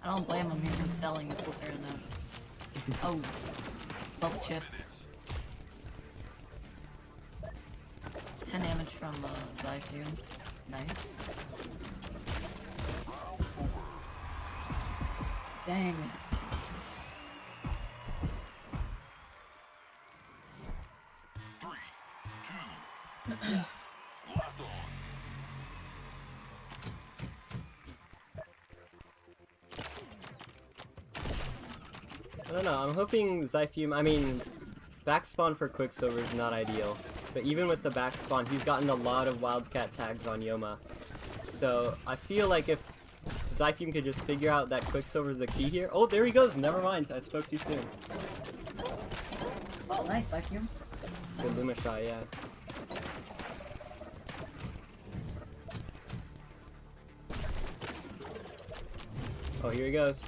I don't blame him, he's been selling this whole tournament. Oh. Bubble chip. 10 damage from Zyfume. Nice. Dang it. Blast on. I don't know, I'm hoping Zyfume, I mean, backspawn for Quicksilver is not ideal. But even with the backspawn, he's gotten a lot of Wildcat tags on Yoma. So, I feel like if Zyfume could just figure out that Quicksilver is the key here. Oh, there he goes! Never mind, I spoke too soon. Oh, nice, Zyfume. Good Luma shot, yeah. Oh, here he goes.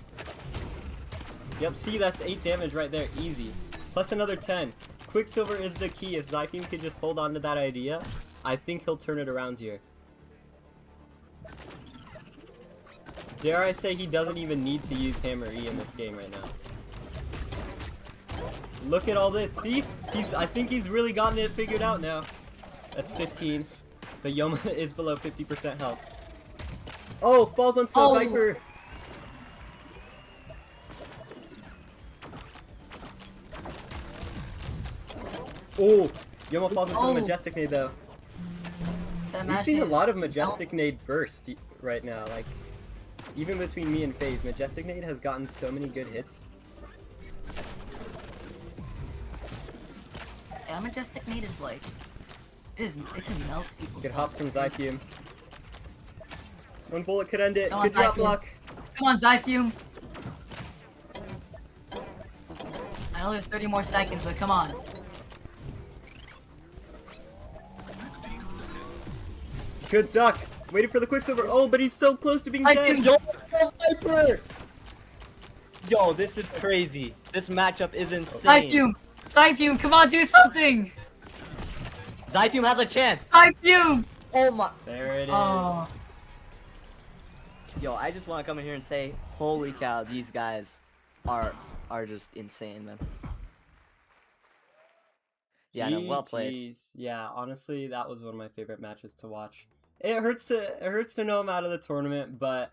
Yep, see, that's 8 damage right there, easy. Plus another 10. Quicksilver is the key. If Zyfume could just hold on to that idea, I think he'll turn it around here. Dare I say he doesn't even need to use Hammer E in this game right now. Look at all this, see? I think he's really gotten it figured out now. That's 15. But Yoma is below 50% health. Oh, falls onto a Viper! Oh, Yoma falls into a Majestic Nade though. We've seen a lot of Majestic Nade burst right now. Like, even between me and FaZe, Majestic Nade has gotten so many good hits. Yeah, Majestic Nade is like, it can melt people's Good hops from health. Zyfume. One bullet could end it. Come on, Good drop Zyfume. block. Come on, Zyfume! I know there's 30 more seconds, but come on. Good duck. Waiting for the Quicksilver. Oh, but he's so close to being Zyfume! dead. Yo, Viper! Yo, this is crazy. This matchup is insane. Zyfume! Zyfume, come on, do something! Zyfume has a chance. Zyfume! Oh my. There it is. Oh. Yo, I just want to come in here and say, holy cow, these guys are just insane, man. Yeah, no, well played. GGs. Yeah, honestly, that was one of my favorite matches to watch. It hurts to know I'm out of the tournament, but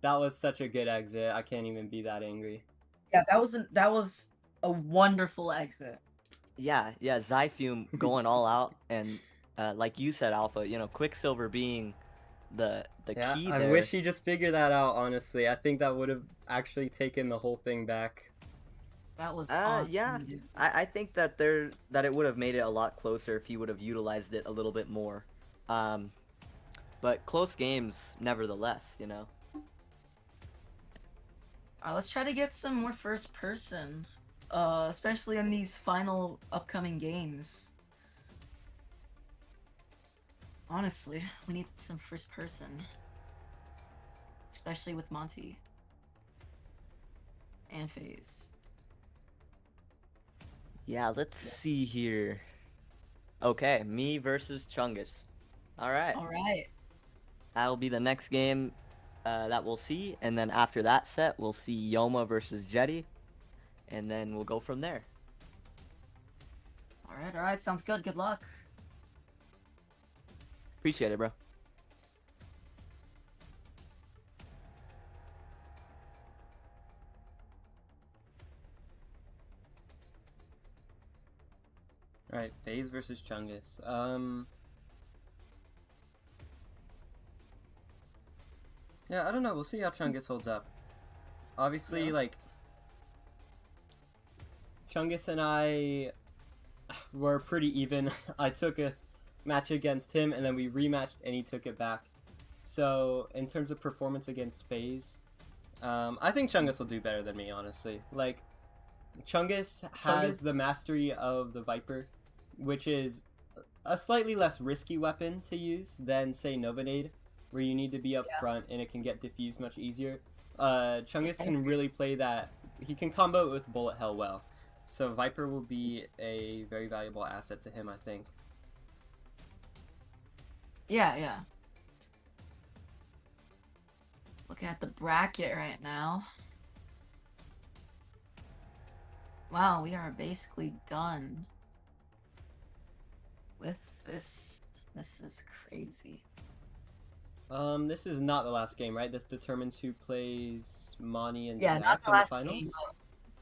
that was such a good exit. I can't even be that angry. Yeah, that was a wonderful exit. Yeah, Zyfume going all out, and like you said, Alpha, you know, Quicksilver being the key I there. wish he just figured that out, honestly. I think that would have actually taken the whole thing back. That was awesome, yeah, dude. I think that it would have made it a lot closer if he would have utilized it a little bit more. But close games, nevertheless, you know. Let's try to get some more first person, especially in these final upcoming games. Honestly, we need some first person, especially with Monty and FaZe. Yeah, let's see here. Okay, me versus Chungus. All right, All right. that'll be the next game that we'll see, and then after that set, we'll see Yoma versus Jetty, and then we'll go from there. All right. All right. Sounds good. Good luck. Appreciate it, bro. Alright, FaZe versus Chungus. Yeah, I don't know. We'll see how Chungus holds up. Obviously, Yes. like, Chungus and I were pretty even. I took a match against him, and then we rematched, and he took it back. So, in terms of performance against FaZe, I think Chungus will do better than me, honestly. Like, Chungus has the mastery of the Viper, which is a slightly less risky weapon to use than, say, Novanade, where you need to be up front and it can get diffused much easier. Chungus can really play that. He can combo it with Bullet Hell well. So Viper will be a very valuable asset to him, I think. Yeah. Yeah. Looking at the bracket right now. Wow, we are basically done with this. This is crazy. This is not the last game, right? This determines who plays Mani and Yeah, Zach not the in the last finals. game.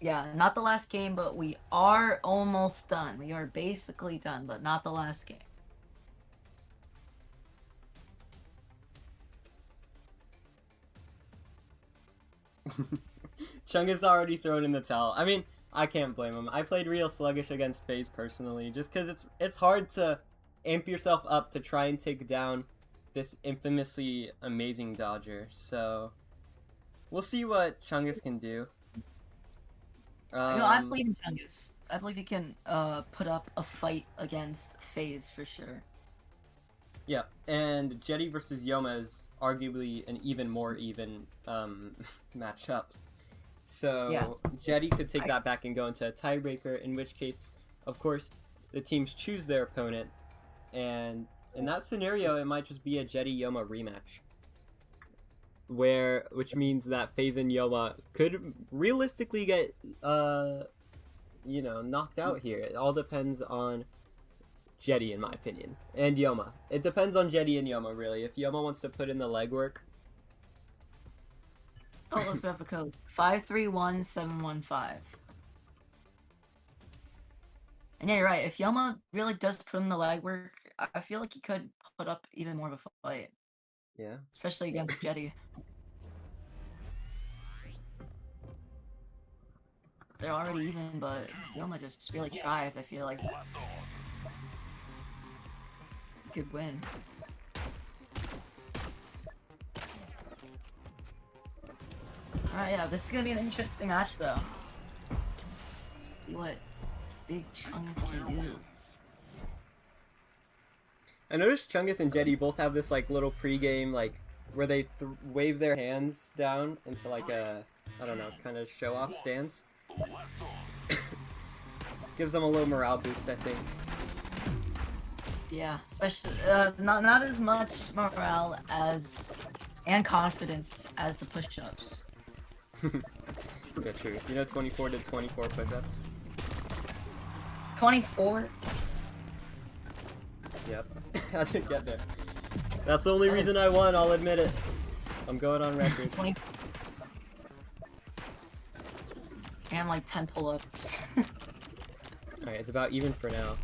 Yeah, not the last game, but we are almost done. We are basically done, but not the last game. Chungus already thrown in the towel. I mean, I can't blame him. I played real sluggish against FaZe personally, just because it's hard to amp yourself up to try and take down this infamously amazing Dodger. So we'll see what Chungus can do. I believe in Chungus. I believe he can put up a fight against FaZe for sure. Yeah, and Jetty versus Yoma is arguably an even more even matchup. So Yeah. Jetty could take that back and go into a tiebreaker, in which case, of course, the teams choose their opponent, and in that scenario, it might just be a Jetty Yoma rematch, which means that FaZe and Yoma could realistically get knocked out here. It all depends on Jetty, in my opinion, and Yoma. It depends on Jetty and Yoma, really. If Yoma wants to put in the legwork. Oh, let's have a code. 531715. And yeah, you're right. If Yoma really does put in the legwork, I feel like he could put up even more of a fight. Yeah. Especially against Jetty. They're already even, but if Yoma just really tries, I feel like he could win. Alright, yeah, this is gonna be an interesting match, though. Let's see what Big Chungus can do. I noticed Chungus and Jetty both have this like little pregame like where they wave their hands down into like a kind of show off stance. Gives them a little morale boost, I think. Yeah, especially not as much morale as and confidence as the push-ups. Yeah, true. You know, 24 to 24 push-ups. 24. Yep. I didn't get there. That's the only That reason is- I won. I'll admit it. I'm going on record. 20. And like 10 pull-ups. Alright, it's about even for now.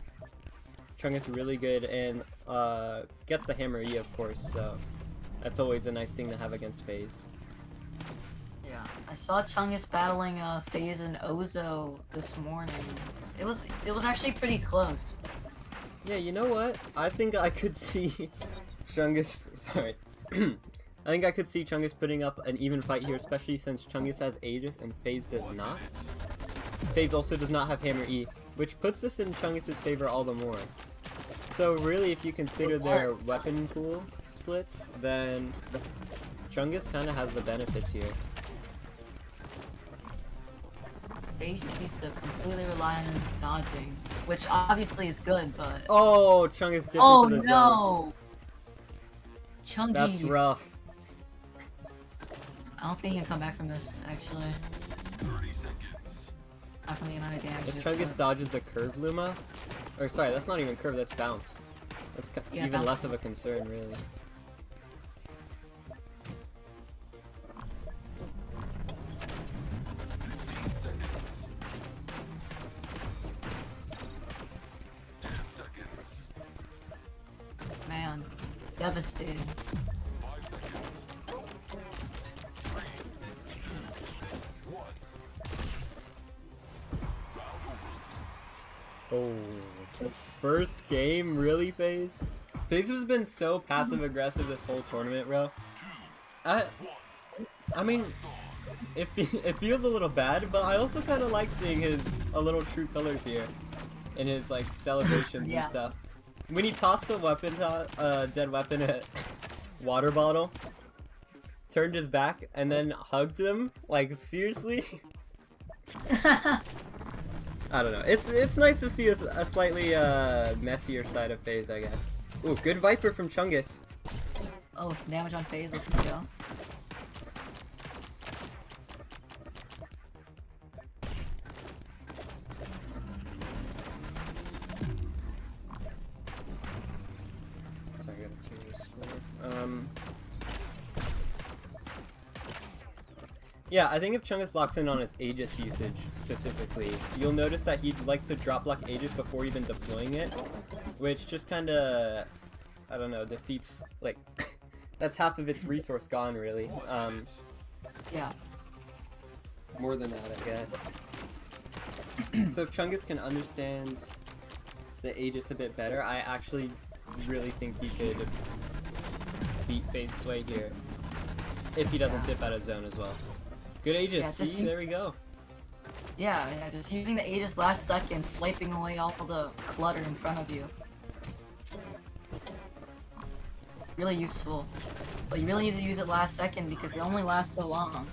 Chungus really good and gets the hammer E, of course, so that's always a nice thing to have against FaZe. Yeah, I saw Chungus battling FaZe and Ozo this morning. It was actually pretty close. Yeah, you know what? I think I could see Chungus. Sorry. I think I could see Chungus putting up an even fight here, especially since Chungus has Aegis and FaZe does not. FaZe also does not have Hammer E, which puts this in Chungus's favor all the more. So really, if you consider their weapon pool splits, then Chungus kind of has the benefits here. FaZe just needs to completely rely on his dodging, which obviously is good, but... Oh, Chungus dipped Oh into the zone. no! Chungy. That's rough. I don't think he can come back from this, actually. 30 seconds. Not from the amount of damage. If he just Chungus took. dodges the curve Luma, or sorry, that's not even curve, that's bounce. That's Yeah, even bounce. less of a concern, really. Man, devastating. 5 seconds. 3, 2, 1. Oh, the first game, really, FaZe? FaZe has been so passive-aggressive this whole tournament, bro. I mean, it feels a little bad, but I also kind of like seeing his a little true colors here, in his like celebrations Yeah. and stuff. When he tossed a weapon, dead weapon at water bottle, turned his back and then hugged him, like seriously. I don't know. It's nice to see a slightly messier side of FaZe, I guess. Ooh, good Viper from Chungus. Oh, some damage on FaZe, let's go. Sorry, I gotta change this slower. Yeah, I think if Chungus locks in on his Aegis usage specifically, you'll notice that he likes to drop block Aegis before even deploying it, which just kinda, I don't know, defeats, like, that's half of its resource gone, really. Yeah. More than that, I guess. So if Chungus can understand the Aegis a bit better, I actually really think he could beat FaZe Sway here, if he doesn't dip out of zone as well. Good Aegis, Yeah, just see, there we go. Yeah, just using the Aegis last second, swiping away all the clutter in front of you. Really useful. But you really need to use it last second because it only lasts so long.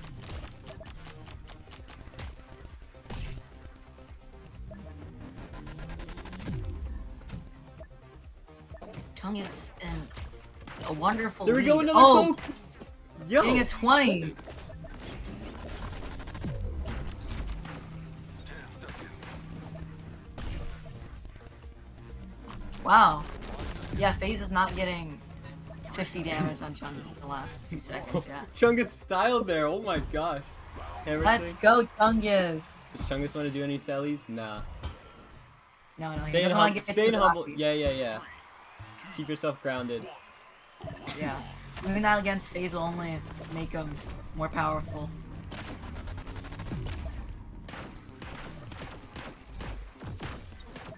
Chungus and a wonderful There we go, lead. another Oh, poke! Yo! getting a 20! 10 seconds. Wow. Yeah, FaZe is not getting 50 damage on Chungus in the last 2 seconds, yeah. Chungus styled there, oh my gosh. Hammer Let's swing. go, Chungus! Does Chungus want to do any sellies? Nah. No, he Stay doesn't want to get stay too humble. cocky. Yeah. Keep yourself grounded. Yeah. Doing that against FaZe will only make him more powerful.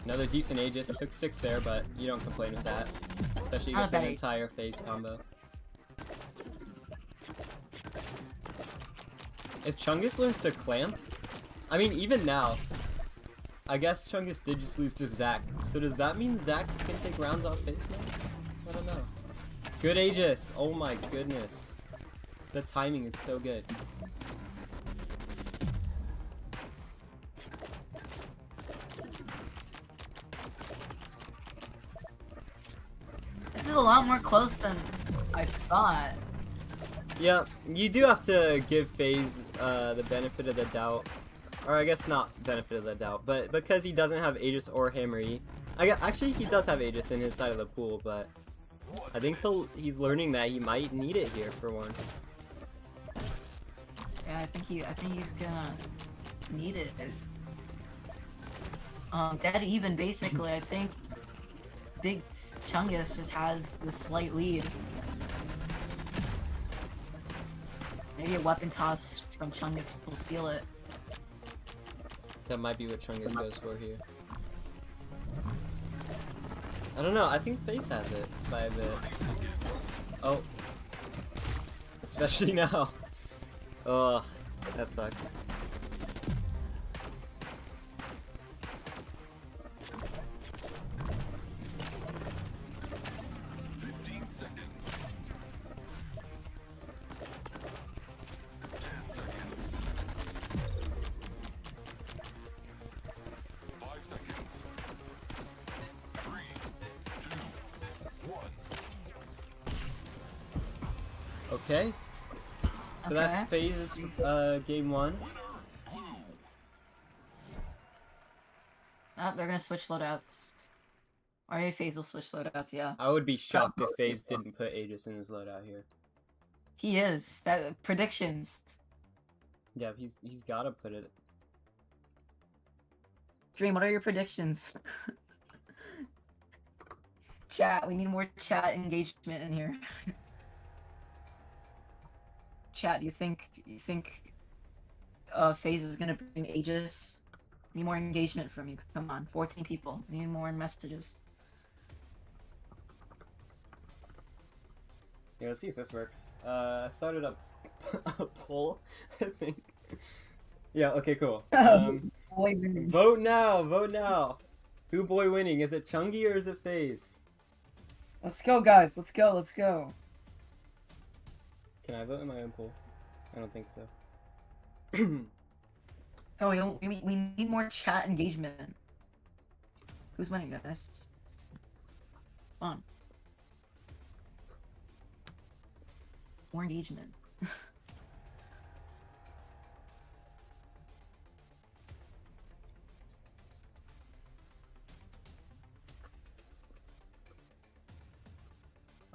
Another decent Aegis. Took 6 there, but you don't complain with that. Especially Not a against an bad entire FaZe combo. If Chungus learns to clamp, I mean, even now, I guess Chungus did just lose to Zac. So does that mean Zac can take rounds off FaZe now? I don't know. Good Aegis. Oh my goodness. The timing is so good. This is a lot more close than I thought. Yeah, you do have to give FaZe the benefit of the doubt. Or I guess not benefit of the doubt, but because he doesn't have Aegis or Hammer E. Actually, he does have Aegis in his side of the pool, but I think he's learning that he might need it here for once. Yeah, I think he's gonna need it. Dead even basically. I think Big Chungus just has the slight lead. Maybe a weapon toss from Chungus will seal it. That might be what Chungus goes for here. I don't know, I think FaZe has it by a bit. Oh. Especially now. Ugh, that sucks. Okay. So that's phases game 1. Oh, they're gonna switch loadouts. Or a FaZe will switch loadouts, yeah. I would be shocked if FaZe didn't put Aegis in his loadout here. He is. That predictions. Yeah, he's gotta put it. Dream, what are your predictions? Chat, we need more chat engagement in here. Chat, do you think FaZe is gonna bring Aegis? Need more engagement from you. Come on, 14 people. We need more messages. Yeah, let's see if this works. I started a poll, I think. Yeah, okay, cool. Vote now, vote now. Who boy winning? Is it Chungi or is it FaZe? Let's go, guys. Let's go. Let's go. Can I vote in my own poll? I don't think so. Oh, we need more chat engagement. Who's winning, guys? Come on. More engagement.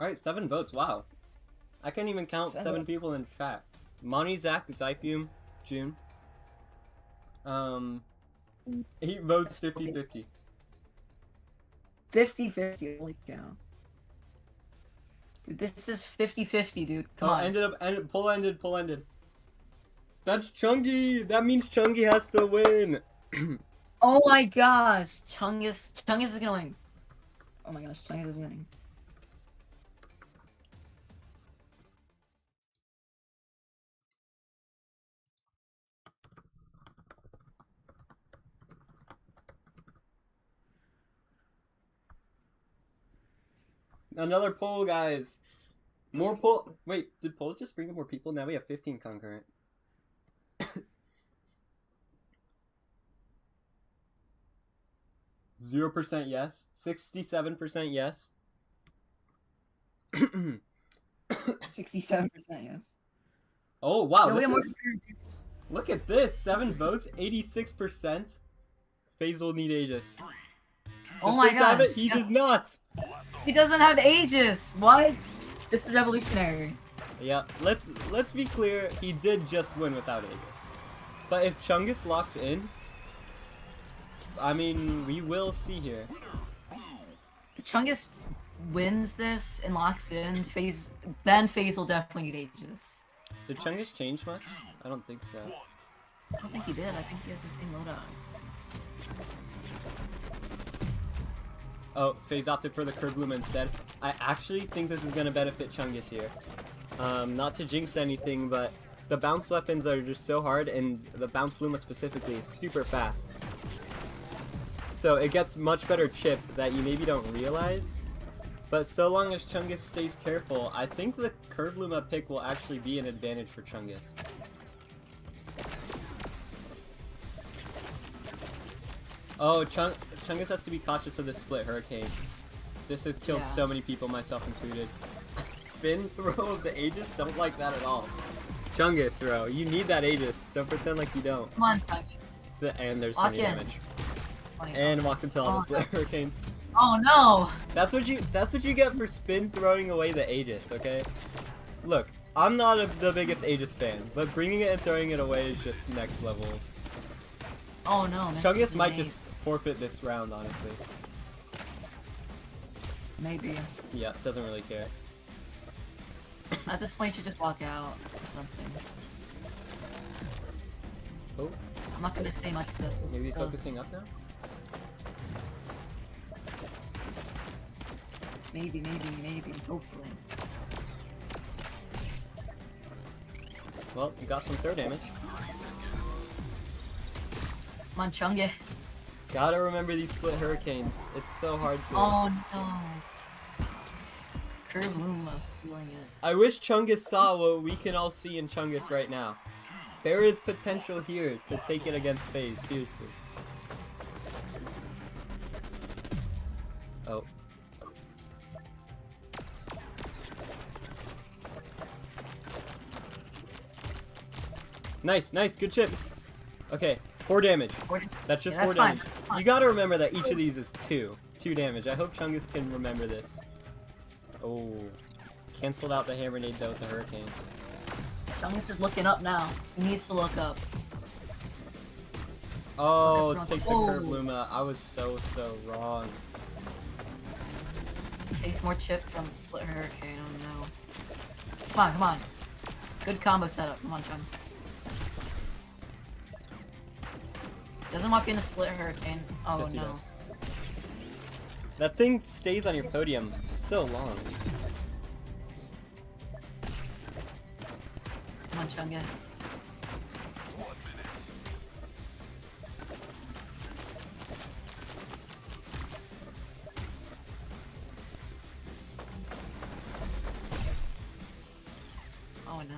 Alright, 7 votes, wow. I can't even count 7 people in chat. Monty, Zach, Zyfume, June. 8 votes, 50-50. 50-50, holy cow. Dude, this is 50-50, dude. Come on. Poll ended. That's Chungi! That means Chungi has to win! Oh my gosh! Chungus is gonna win. Oh my gosh, Chungus is winning. Another poll, guys. More poll. Wait, did polls just bring in more people? Now we have 15 concurrent. 0% yes. 67% yes. 67% yes. Oh wow! No, we have more. Look at this. 7 votes, 86%. FaZe will need Aegis. Oh my gosh! He does not. He doesn't have Aegis. What? This is revolutionary. Yeah. Let's be clear. He did just win without Aegis. But if Chungus locks in, I mean, we will see here. Chungus wins this and locks in, then FaZe will definitely need Aegis. Did Chungus change much? I don't think so. I don't think he did. I think he has the same loadout. Oh, FaZe opted for the Curve Luma instead. I actually think this is going to benefit Chungus here. Not to jinx anything, but the bounce weapons are just so hard, and the bounce Luma specifically is super fast. So it gets much better chip that you maybe don't realize. But so long as Chungus stays careful, I think the Curve Luma pick will actually be an advantage for Chungus. Oh, Chungus has to be cautious of the split hurricane. This has killed so many people, myself included. Spin throw of the Aegis? Don't like that at all. Chungus, bro, you need that Aegis. Don't pretend like you don't. Come on, Chungus. And there's 20 damage. And walks into all the split hurricanes. Oh no! That's what you get for spin throwing away the Aegis, okay? Look, I'm not the biggest Aegis fan, but bringing it and throwing it away is just next level. Oh no, Chungus might just forfeit this round, honestly. Maybe. Yeah, doesn't really care. At this point, you should just walk out or something. Oh. I'm not gonna say much to this. Maybe focusing up now? Maybe, hopefully. Well, you got some throw damage. Come on, Chungi. Gotta remember these split hurricanes. It's so hard to. Oh no. Curve Luma stealing it. I wish Chungus saw what we can all see in Chungus right now. There is potential here to take it against FaZe, seriously. Oh. Nice, nice, good chip. Okay, 4 damage. That's just Yeah, 4 that's fine. damage. Fine. You gotta remember that each of these is 2. 2 damage. I hope Chungus can remember this. Oh. Cancelled out the hammer nade though with the hurricane. Chungus is looking up now. He needs to look up. Oh, Look up, takes a oh. curve Luma. I was so wrong. Takes more chip from Split Hurricane. Oh no. Come on, come on. Good combo setup. Come on, Chung. Doesn't walk into Split Hurricane. Oh Yes, he no. does. That thing stays on your podium so long. Come on, Chung. Yeah. Oh no.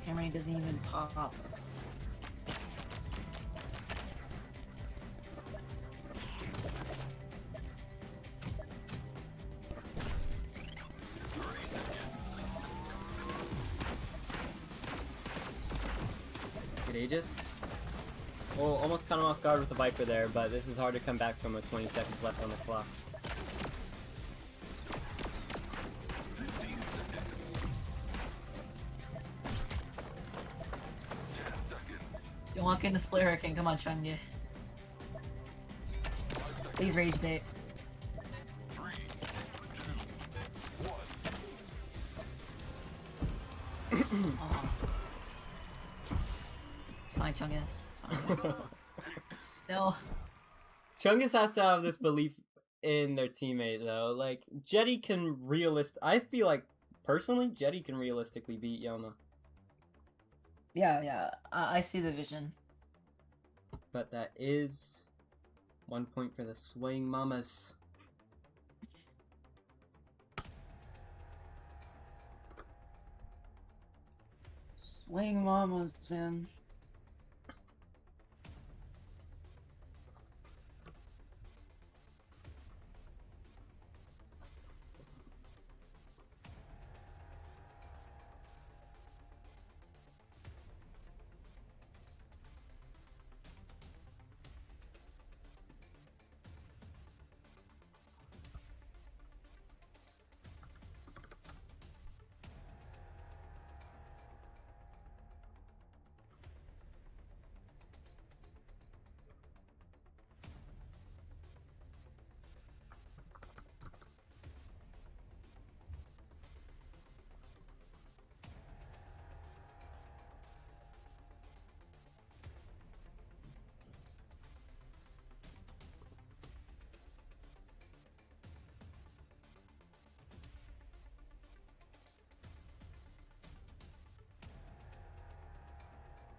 Hammer doesn't even pop. Good Aegis. Oh, almost caught him off guard with the Viper there, but this is hard to come back from with 20 seconds left on the clock. Don't walk into Split Hurricane. Come on, Chungi. Please rage bait. 3, 2, 1. Oh. It's fine, Chungus. It's fine. No. Chungus has to have this belief in their teammate though. Like, Jetty can I feel like, personally, Jetty can realistically beat Yoma. Yeah, yeah. I see the vision. But that is 1 point for the Swaying Mamas. Swing mamas, man.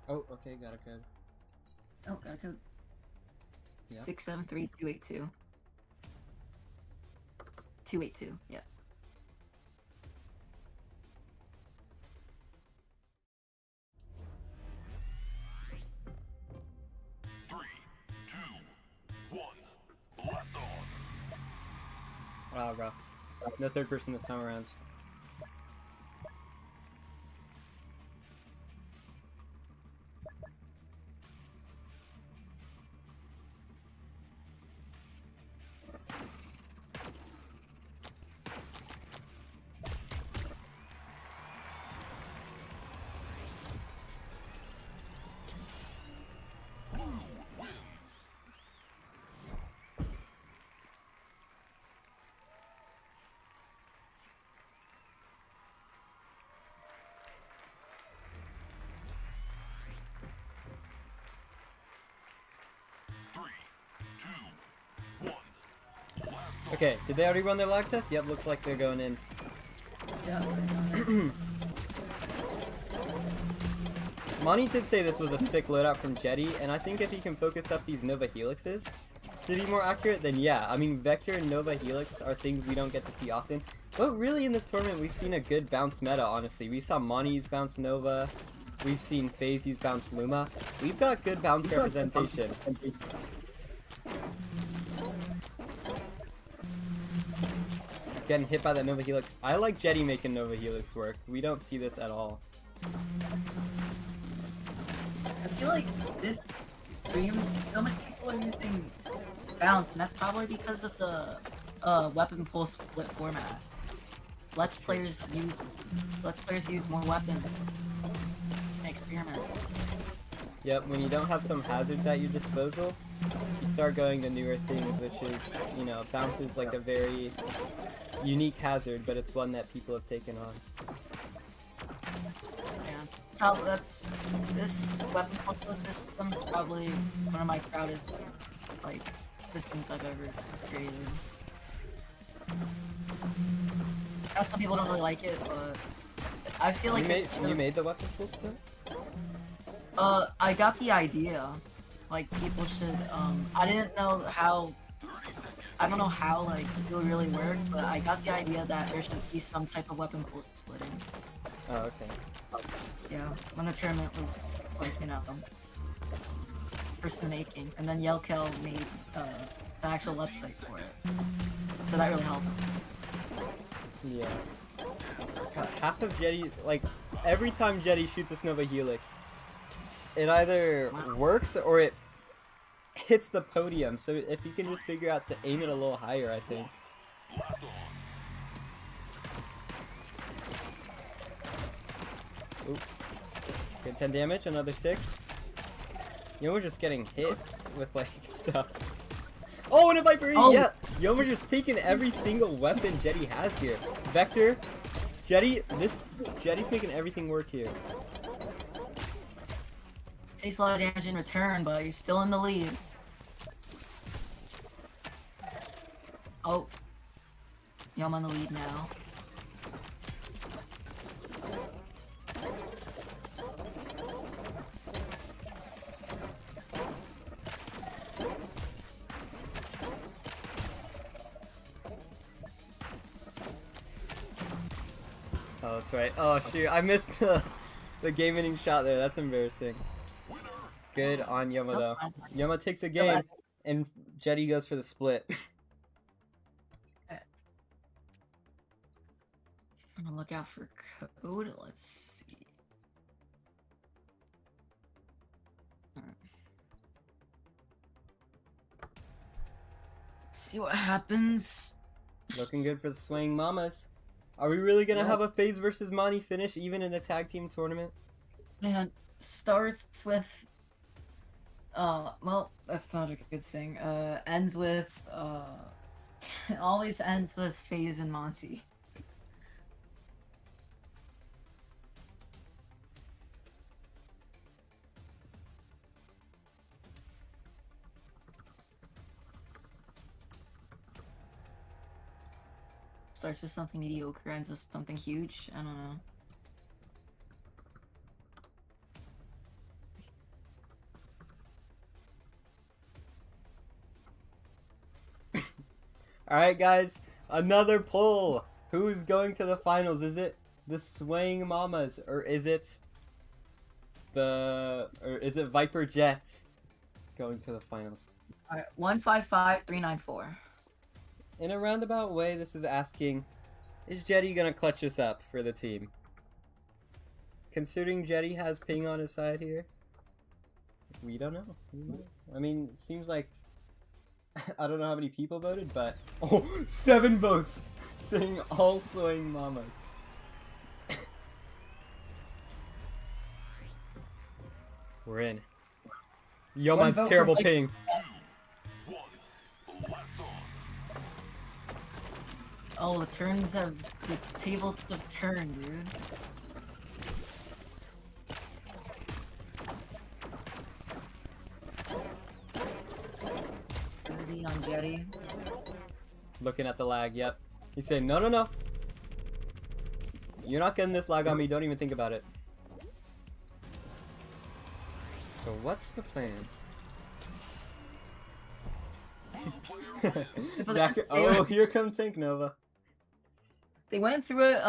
Oh, okay, got a code. Oh, got a code. Yep. 673282. 282, yeah. Three, two, one. Blast on. Ah, rough. No third person this time around. Okay, did they already run their lag test? Yep, looks like they're going in. Yeah. Monty did say this was a sick loadout from Jetty, and I think if he can focus up these Nova Helixes to be more accurate, then yeah. I mean, Vector and Nova Helix are things we don't get to see often. But really in this tournament, we've seen a good bounce meta, honestly. We saw Monty use bounce Nova. We've seen FaZe use bounce Luma. We've got good bounce representation. Getting hit by that Nova Helix. I like Jetty making Nova Helix work. We don't see this at all. I feel like this stream, so many people are using bounce, and that's probably because of the weapon pool split format. Let's players use more weapons and experiment. Yep, when you don't have some hazards at your disposal, you start going to newer things, which is, you know, bounce is like a very unique hazard, but it's one that people have taken on. That's this weapon plus system is probably one of my proudest like systems I've ever created. I know some people don't really like it, but I feel like you made the weapon pool split? I got the idea. Like people should I didn't know how like it would really work, but I got the idea that there should be some type of weapon pool splitting. Oh, okay. Yeah, when the tournament was like, you know, first in the making, and then Yelkel made the actual website for it, so that really helped. Yeah. God, half of Jetty's, like, every time Jetty shoots a Nova Helix, it either works or it hits the podium, so if you can just figure out to aim it a little higher, I think. Oop. Good 10 damage, another 6. You know, we're just getting hit with, like, stuff. Oh, and a Viper! Oh. Yeah! Yoma's just taking every single weapon Jetty has here. Vector, Jetty, Jetty's making everything work here. Takes a lot of damage in return, but he's still in the lead. Oh. Yeah, I'm on the lead now. Oh, that's right. Oh, shoot. I missed the game-winning shot there. That's embarrassing. Good on Yoma, though. Yoma takes a game, and Jetty goes for the split. I'm gonna look out for code. Let's see. Alright. See what happens. Looking good for the Swaying Mamas. Are we really gonna have a FaZe versus Monty finish even in a tag team tournament? Man, starts with well, that's not a good thing. Ends with always ends with FaZe and Monty. Starts with something mediocre, ends with something huge. I don't know. Alright, guys. Another poll. Who's going to the finals? Is it the Swaying Mamas? Or is it Viper Jets going to the finals? Alright, 155394. In a roundabout way, this is asking, is Jetty gonna clutch this up for the team? Considering Jetty has ping on his side here, we don't know. I mean, it seems like, I don't know how many people voted, but, oh, 7 votes saying all Swaying Mamas. We're in. Yoma's terrible ping. Oh, the tables have turned, dude. On Jetty. Looking at the lag, yep. He's saying, no, no, no. You're not getting this lag on me, don't even think about it. So what's the plan? Oh, here comes Tank Nova. They went through it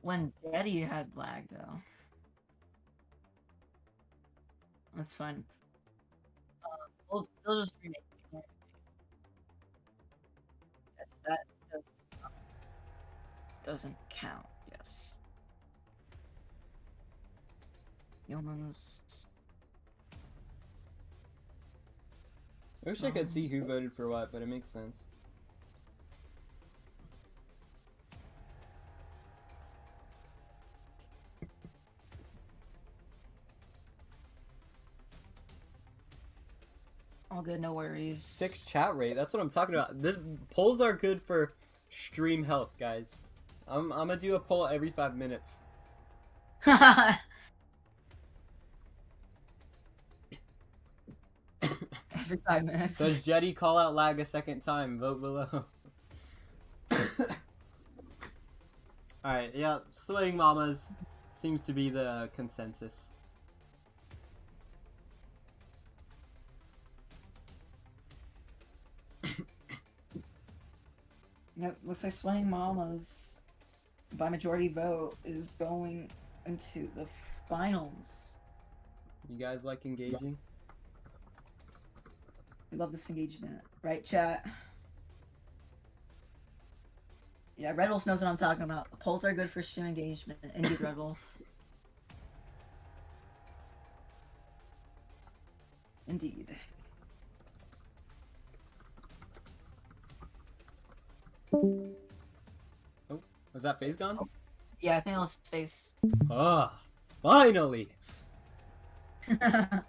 when Jetty had lag though. That's fine. They'll just remake it. That doesn't count. Yes. Yoma's. I wish I could see who voted for what, but it makes sense. All good, no worries. 6 chat rate, that's what I'm talking about. This polls are good for stream health, guys. I'm gonna do a poll every 5 minutes. Every 5 minutes. Does Jetty call out lag a second time? Vote below. Alright, yeah, Swing Mamas seems to be the consensus. Yep, looks like Swaying Mamas by majority vote is going into the finals. You guys like engaging? We love this engagement, right, chat? Yeah, Red Wolf knows what I'm talking about. Polls are good for stream engagement. Indeed, Red Wolf. Indeed. Oh, was that phase gone? Oh. Yeah, I think it was face. Ah, finally! I'm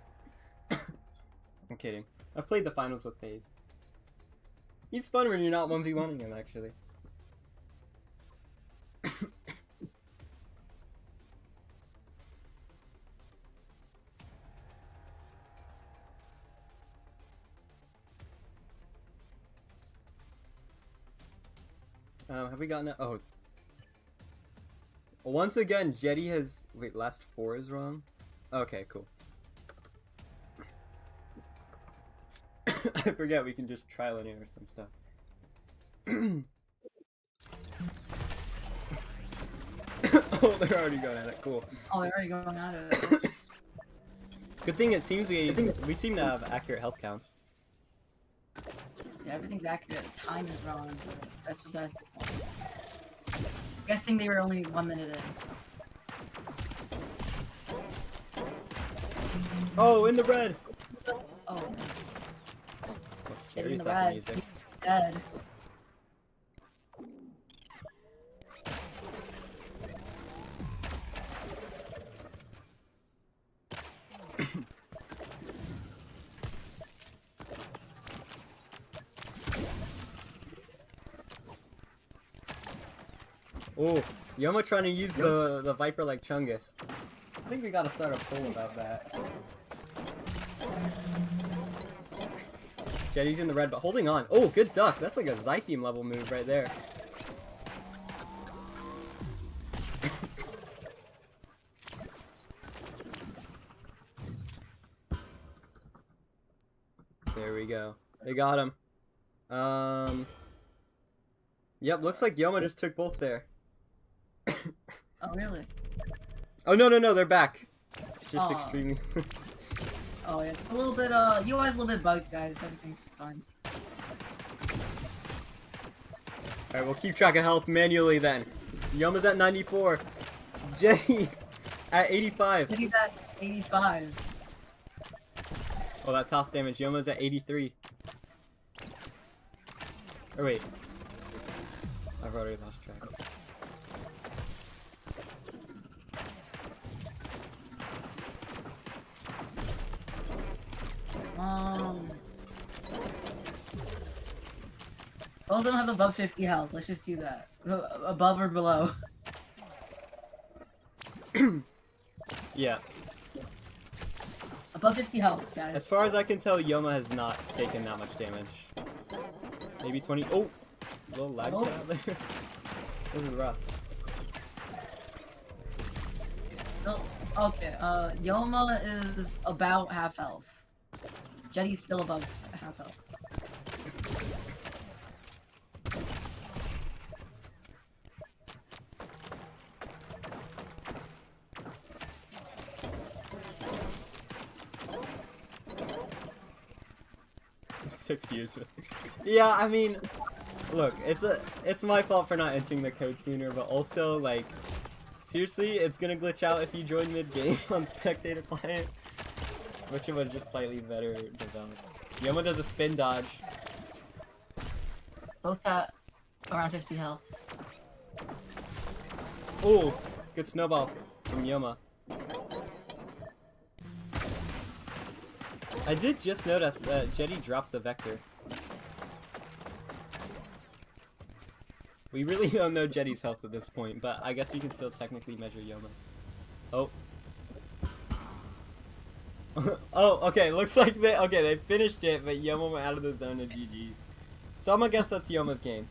kidding. I've played the finals with FaZe. He's fun when you're not 1v1ing him, actually. Have we gotten it? Oh. Once again, Jetty has... Wait, last 4 is wrong? Okay, cool. I forget we can just try linear or some stuff. Oh, they're already going at it. Cool. Oh, they're already going at it. Good thing it seems we seem to have accurate health counts. Yeah, everything's accurate. The time is wrong, but that's besides the point. I'm guessing they were only 1 minute in. Oh, in the red! Oh, What's get scary in the theft red. music? Dead. Oh, Yoma trying to use the Viper like Chungus. I think we gotta start a poll about that. Jetty's in the red, but holding on. Oh, good duck. That's like a Zytheme level move right there. There we go. They got him. Yep, looks like Yoma just took both there. Oh, really? Oh, no, no, no, they're back. It's just Aw. extremely... Oh, yeah. A little bit, UI's a little bit bugged, guys. Everything's fine. Alright, we'll keep track of health manually then. Yoma's at 94. Jetty's at 85. City's at 85. Oh, that toss damage. Yoma's at 83. Or wait. I've already lost track. Both of them have above 50 health. Let's just do that. Above or below. Yeah. Above 50 health, guys. As far as I can tell, Yoma has not taken that much damage. Maybe 20. Oh! little lag Oh. out there. This is rough. No. Okay, Yoma is about half health. Jetty's still above half health. Six years. Yeah, I mean, look, it's my fault for not entering the code sooner, but also like, seriously, it's gonna glitch out if you join mid game on spectator client. Wish it was just slightly better developed. Yoma does a spin dodge. Both at around 50 health. Ooh, good snowball from Yoma. I did just notice that Jetty dropped the vector. We really don't know Jetty's health at this point, but I guess we can still technically measure Yoma's. Oh. Oh, okay, looks like they finished it, but Yoma went out of the zone of GG's. So I'm gonna guess that's Yoma's game.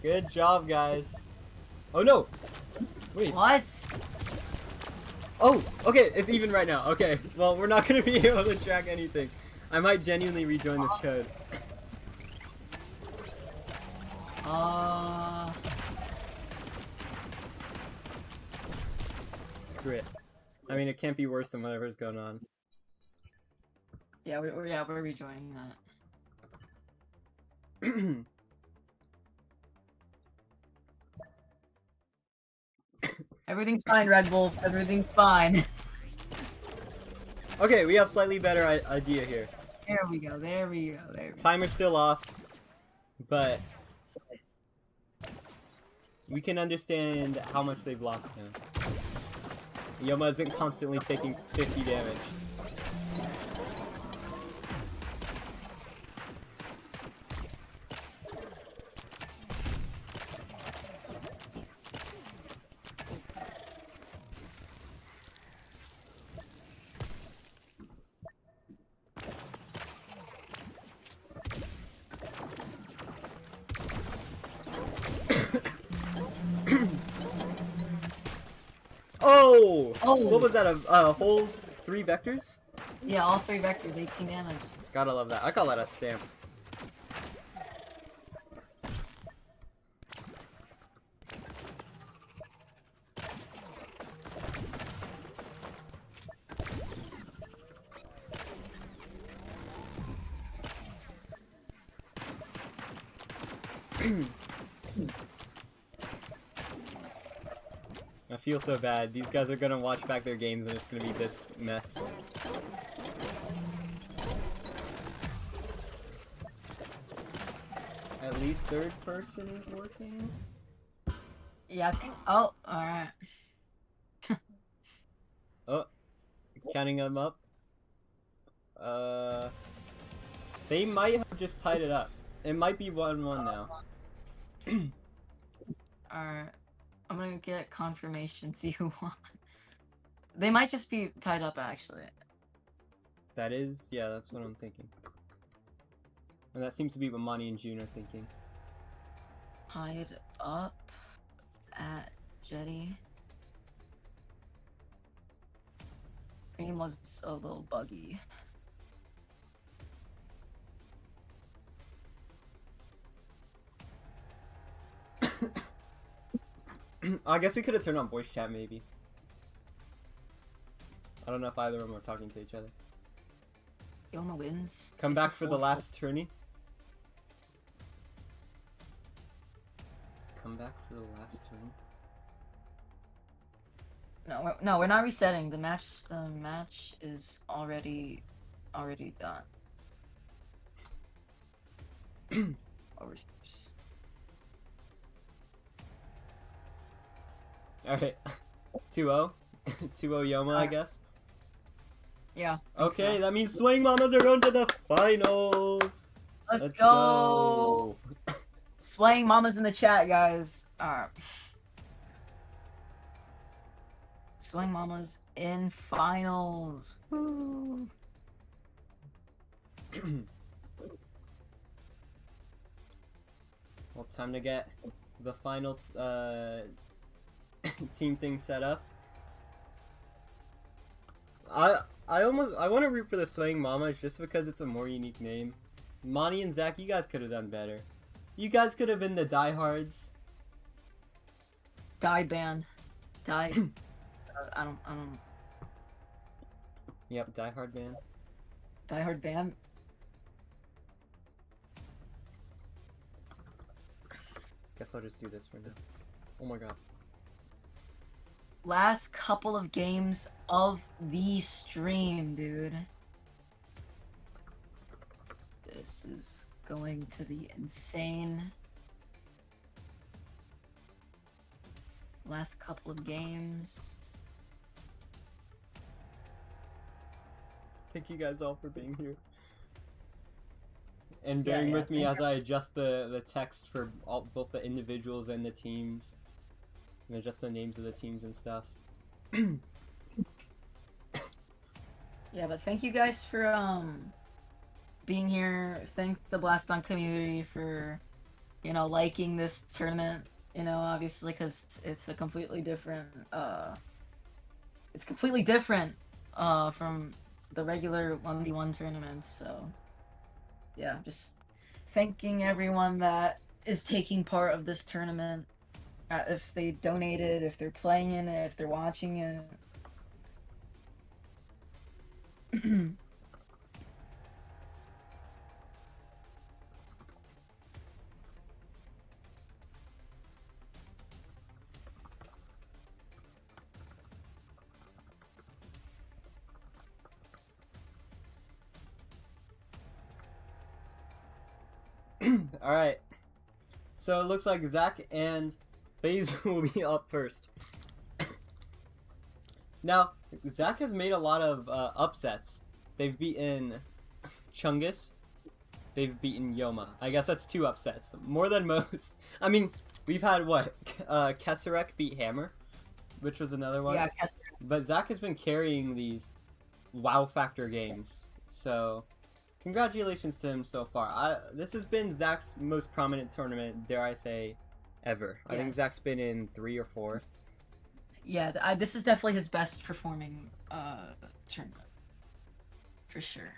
Good job, guys. Oh no! Wait. What? Oh, okay, it's even right now. Okay, well, we're not gonna be able to track anything. I might genuinely rejoin this code. Screw it. I mean, it can't be worse than whatever's going on. Yeah, we're rejoining that. Everything's fine, Red Wolf. Everything's fine. Okay, we have slightly better idea here. There we go. There we go. There we go. Timer's still off, but we can understand how much they've lost now. Yoma isn't constantly taking 50 damage. Oh! Oh! What was that? A whole 3 vectors? Yeah, all 3 vectors, 18 damage. Gotta love that. I call that a stamp. I feel so bad. These guys are gonna watch back their games and it's gonna be this mess. At least third person is working. Yeah, I think. Oh, alright. Oh, counting them up. They might have just tied it up. It might be 1-1 now. Alright. I'm gonna get confirmation, see who won. They might just be tied up, actually. That is, yeah, that's what I'm thinking. And that seems to be what Monty and June are thinking. Tied up at Jetty. Game was a little buggy. I guess we could have turned on voice chat, maybe. I don't know if either of them are talking to each other. Yoma wins. Come It's back a for the 4-4. last tourney. Come back for the last tourney. No, we're not resetting. The match is already done. Overseas. Alright. 2-0. 2-0 Yoma, I guess. Yeah. Okay, so. that means Swing Mamas are going to the finals! Let's go. Swaying Mama's in the chat, guys. Alright. Swaying Mama's in finals. Woo. time to get the final team thing set up. I want to root for the Swaying Mamas just because it's a more unique name. Monty and Zach, you guys could have done better. You guys could have been the diehards. Die ban. Die. I don't. Yep, diehard band. Diehard ban. Guess I'll just do this for now. Oh my god. Last couple of games of the stream, dude. This is going to be insane. Last couple of games. Thank you guys all for being here. And Yeah, bearing yeah, with me thank as I adjust the text for both the individuals and the teams. And adjust the names of the teams and stuff. Yeah, but thank you guys for being here. Thank the Blaston community for, you know, liking this tournament. You know, obviously, because it's a completely different. It's completely different from the regular 1v1 tournaments. So, yeah, just thanking everyone that is taking part of this tournament. If they donated, if they're playing in it, if they're watching it. Alright. So it looks like Zach and FaZe will be up first. Now, Zach has made a lot of upsets. They've beaten Chungus. They've beaten Yoma. I guess that's 2 upsets. More than most. I mean, we've had what? Kesserek beat Hammer, which was another one. Yeah, But Zach has been carrying these wow factor games. So, congratulations to him so far. This has been Zach's most prominent tournament, dare I say, ever. I think Yes. Zach's been in 3 or 4. yeah. This is definitely his best performing tournament, for sure.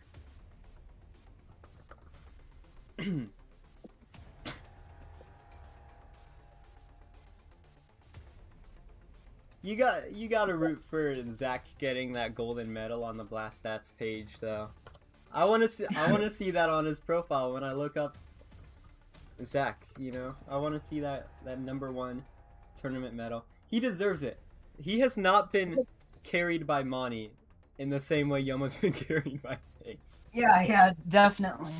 You gotta root for Zach getting that golden medal on the Blast Stats page, though. I wanna see that on his profile when I look up Zach. You know, I wanna see that #1 tournament medal. He deserves it. He has not been carried by Monty in the same way Yoma's been carried by FaZe. Yeah, definitely.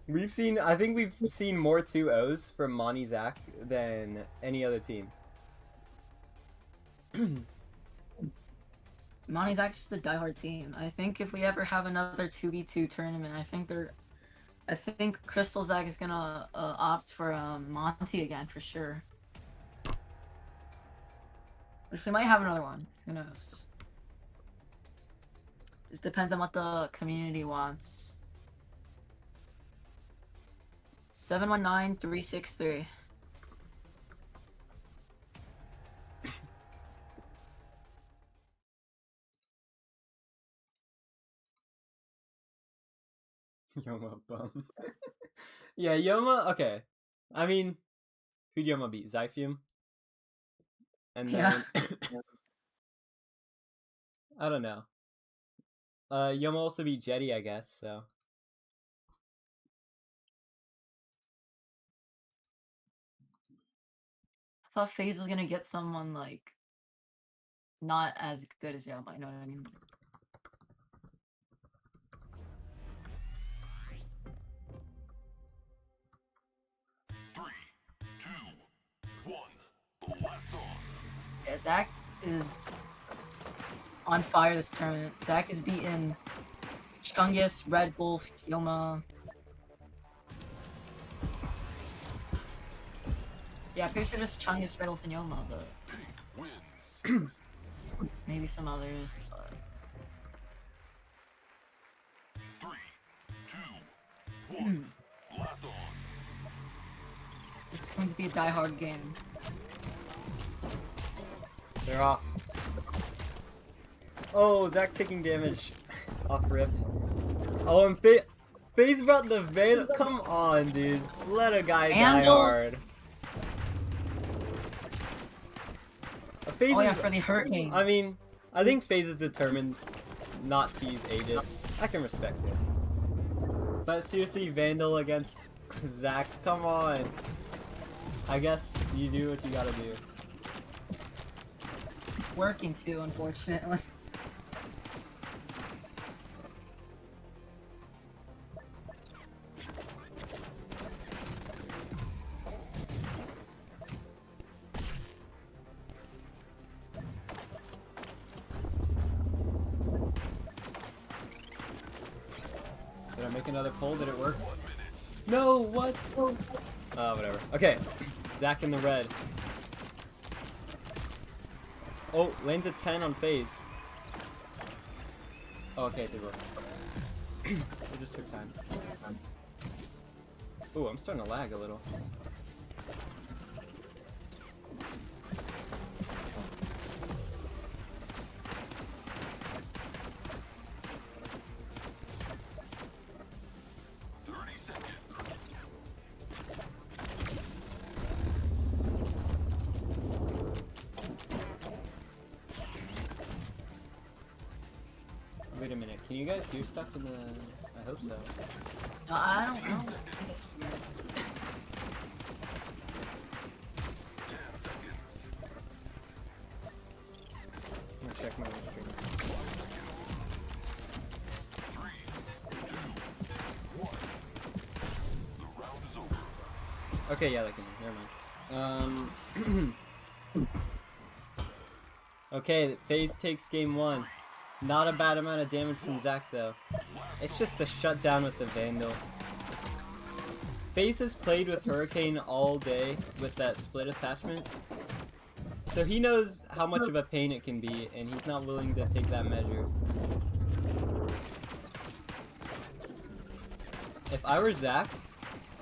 I think we've seen more 2-0s from Monty Zach than any other team. Monty's actually the diehard team. I think if we ever have another 2v2 tournament, I think Crystal Zach is gonna opt for Monty again for sure. Which we might have another one. Who knows? Just depends on what the community wants. 719-363. Yoma bum. Yeah, Yoma. Okay, I mean, who'd Yoma beat? Zyphium. And then I don't know. Yoma also beat Jetty, I guess. So I thought FaZe was gonna get someone like not as good as Yoma, you know what I mean? Three, two, one. Blast on. Yeah, Zach is on fire this tournament. Zach has beaten Chungus, Red Wolf, Yoma. Yeah, pretty sure just Chungus, Red Wolf, and Yoma, but Pink wins. maybe some others. But... 3, 2, 1. Blast on. This is going to be a die-hard game. They're off. Oh, Zach taking damage off rip. Oh, and FaZe brought the Vandal. Come on, dude. Let a guy die Vandal? hard. FaZe Oh yeah, is, for the Hurricanes. I mean, I think FaZe is determined not to use Aegis. I can respect it. But seriously, Vandal against Zach, come on. I guess you do what you gotta do. It's working too, unfortunately. Did I make another pull? Did it work? No, what? Oh, whatever. Okay, Zach in the red. Oh, lands a 10 on FaZe. Oh, okay, it did work. It just took time. Ooh, I'm starting to lag a little. Wait a minute, can you guys hear stuff in the... I hope so. No, I don't know. I'm gonna check my stream. Okay, yeah, that can... Never mind. Okay, FaZe takes game 1. Not a bad amount of damage from Zach, though. It's just a shutdown with the Vandal. FaZe has played with Hurricane all day with that split attachment. So he knows how much of a pain it can be, and he's not willing to take that measure. If I were Zach,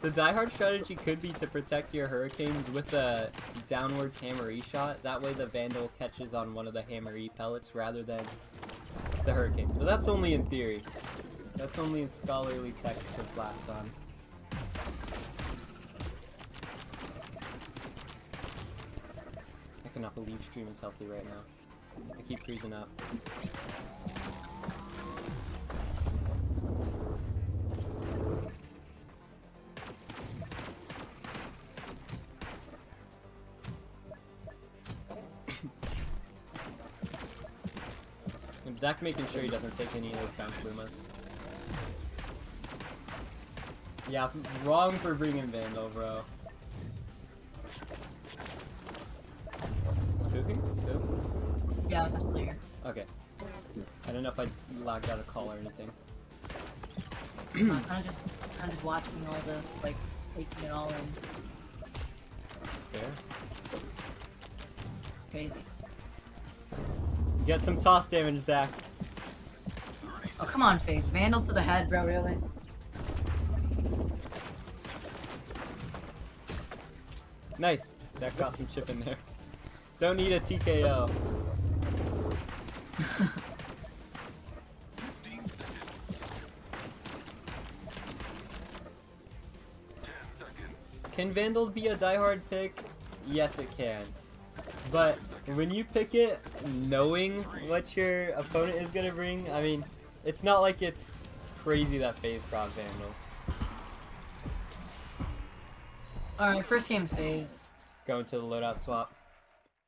the diehard strategy could be to protect your Hurricanes with a downwards Hammer E shot. That way the Vandal catches on one of the Hammer E pellets rather than the Hurricanes. But that's only in theory. That's only in scholarly texts of Blaston. I cannot believe stream is healthy right now. I keep freezing up. Zach making sure he doesn't take any of those bounce Lumas. Yeah, wrong for bringing Vandal, bro. Spooking? Spook? Yeah, that's clear. Okay. I don't know if I lagged out a call or anything. I'm kind of just watching all this, like just taking it all in. Fair. It's crazy. Get some toss damage, Zach. Oh come on, FaZe. Vandal to the head, bro. Really? Nice. Zach got some chip in there. Don't need a TKO. Can Vandal be a diehard pick? Yes, it can. But when you pick it knowing what your opponent is going to bring, I mean, it's not like it's crazy that FaZe brought Vandal. Alright, first game FaZe. Going to the loadout swap.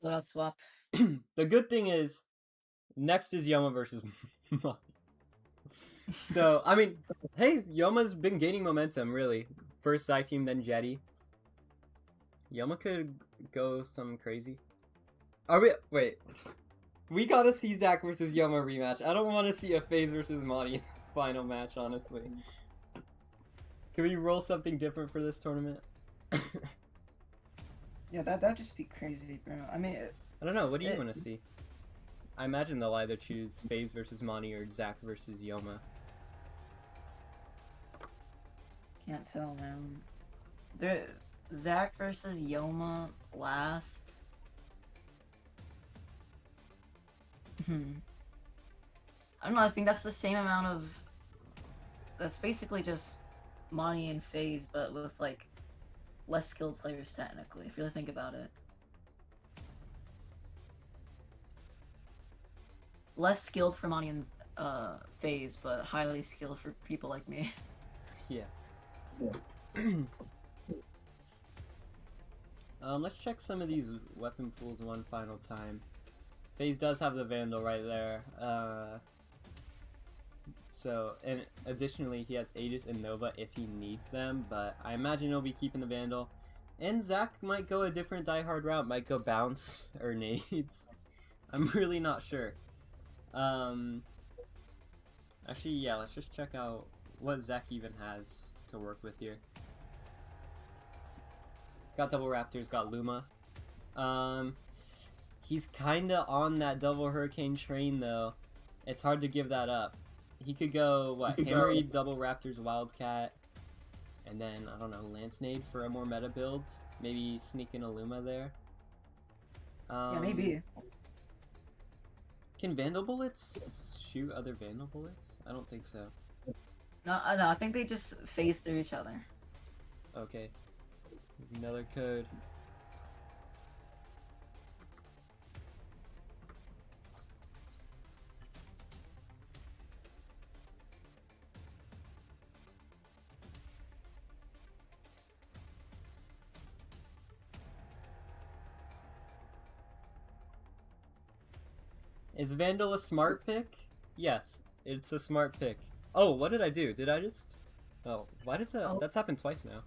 Loadout swap. The good thing is, next is Yoma versus Mani. So, I mean, hey, Yoma's been gaining momentum, really. First Zyfume, then Jetty. Yoma could go some crazy. Are we? Wait. We gotta see Zach versus Yoma rematch. I don't want to see a FaZe versus Mani final match, honestly. Can we roll something different for this tournament? Yeah, that'd just be crazy, bro. I mean, I don't know. What do you want to see? I imagine they'll either choose FaZe versus Mani or Zach versus Yoma. can't tell, man. There, Zach versus Yoma last. I don't know, I think that's the same amount of... That's basically just Monty and FaZe, but with, like, less skilled players, technically, if you really think about it. Less skilled for Monty and FaZe, but highly skilled for people like me. Yeah. Let's check some of these weapon pools one final time. FaZe does have the Vandal right there. So, and additionally, he has Aegis and Nova if he needs them, but I imagine he'll be keeping the Vandal. And Zach might go a different diehard route, might go bounce or nades. I'm really not sure. Actually, yeah, let's just check out what Zach even has to work with here. Got double Raptors, got Luma. He's kinda on that double Hurricane train though. It's hard to give that up. He could go, what, Hammery, double Raptors, Wildcat, and then, I don't know, Lance Nade for a more meta build. Maybe sneak in a Luma there. Yeah, maybe. Can Vandal Bullets shoot other Vandal Bullets? I don't think so. No, I think they just phase through each other. Okay. Another code. Is Vandal a smart pick? Yes, it's a smart pick. Oh, what did I do? Did I just... Oh, why does that... Oh. That's happened twice now.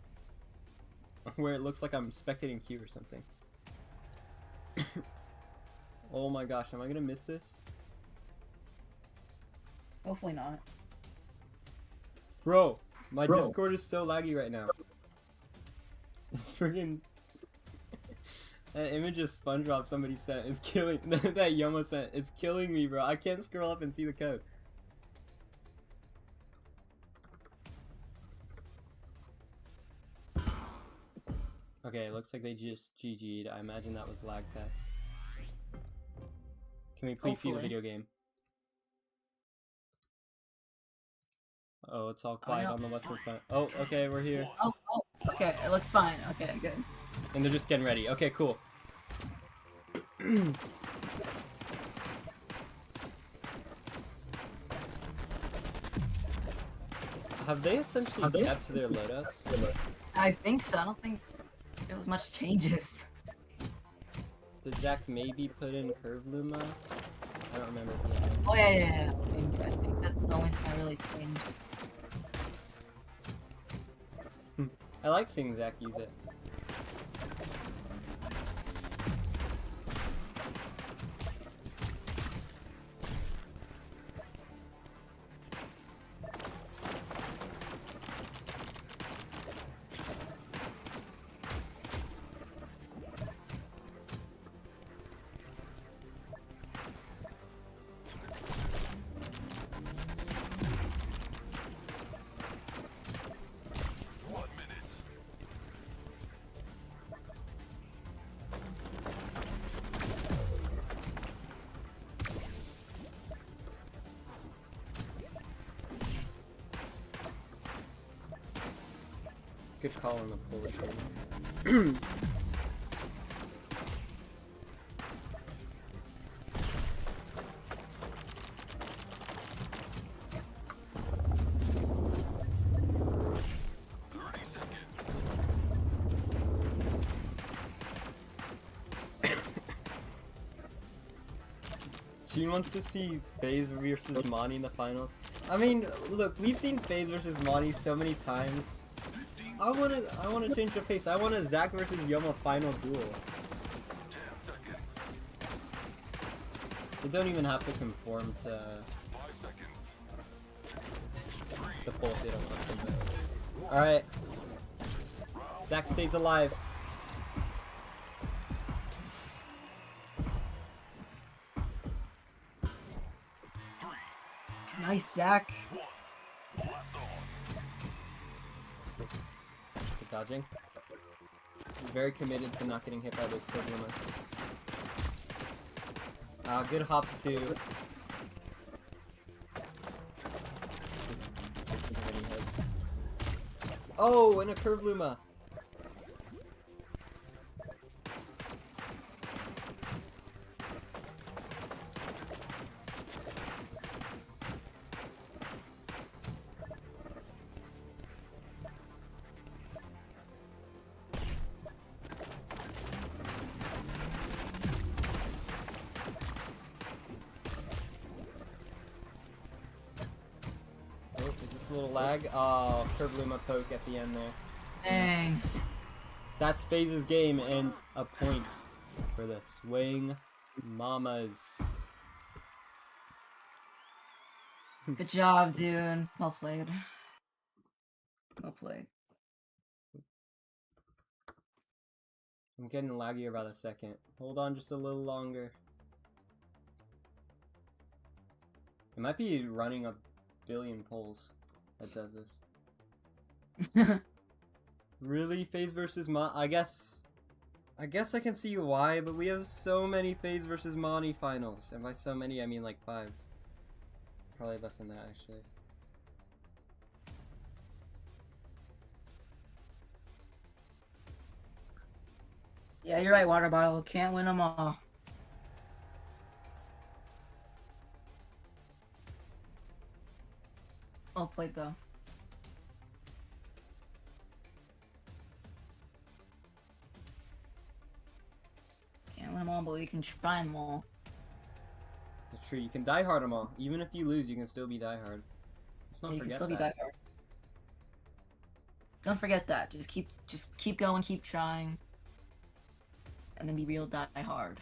Where it looks like I'm spectating Q or something. Oh my gosh, am I gonna miss this? Hopefully not. Bro, my Discord is so laggy right now. It's freaking... That image of SpongeBob somebody sent is killing... that Yoma sent is killing me, bro. I can't scroll up and see the code. Okay, it looks like they just GG'd. I imagine that was lag test. Can we please see the Hopefully. video game? Oh, it's all quiet on the Western Front. Oh, okay, we're here. Oh, okay, it looks fine. Okay, good. And they're just getting ready. Okay, cool. Have they essentially kept to their loadouts? I think so. I don't think there was much changes. Did Zach maybe put in Curve Luma? I don't remember if he had. Oh yeah. I think that's the only thing that really changed. I like seeing Zach use it. Good call on the pull return. She wants to see FaZe versus Monty in the finals. I mean, look, we've seen FaZe versus Monty so many times. I wanna change the pace. I want a Zach versus Yoma final duel. They don't even have to conform to the pull if they don't want to. Alright. Zach stays alive. Nice, Zach. Good dodging. He's very committed to not getting hit by those Kurglumas. Good hops too. Just takes as many hits. Oh, and a Kurgluma! Oh, there's just a little lag. Oh, Kurgluma poke at the end there. Dang. That's FaZe's game and a point for the Swing Mamas. Good job, dude. Well played. Well played. I'm getting laggy about a second. Hold on just a little longer. It might be running a billion polls that does this. Really? FaZe versus Mon? I guess I can see why, but we have so many FaZe versus Moni finals. And by so many, I mean like 5. Probably less than that, actually. Yeah, you're right, water bottle. Can't win them all. Well played, though. Can't win them all, but we can try them all. It's true, you can die hard them all. Even if you lose, you can still be die hard. Let's not Yeah, you can forget still be that. diehard. Don't forget that. Just keep going, keep trying, and then be real die hard.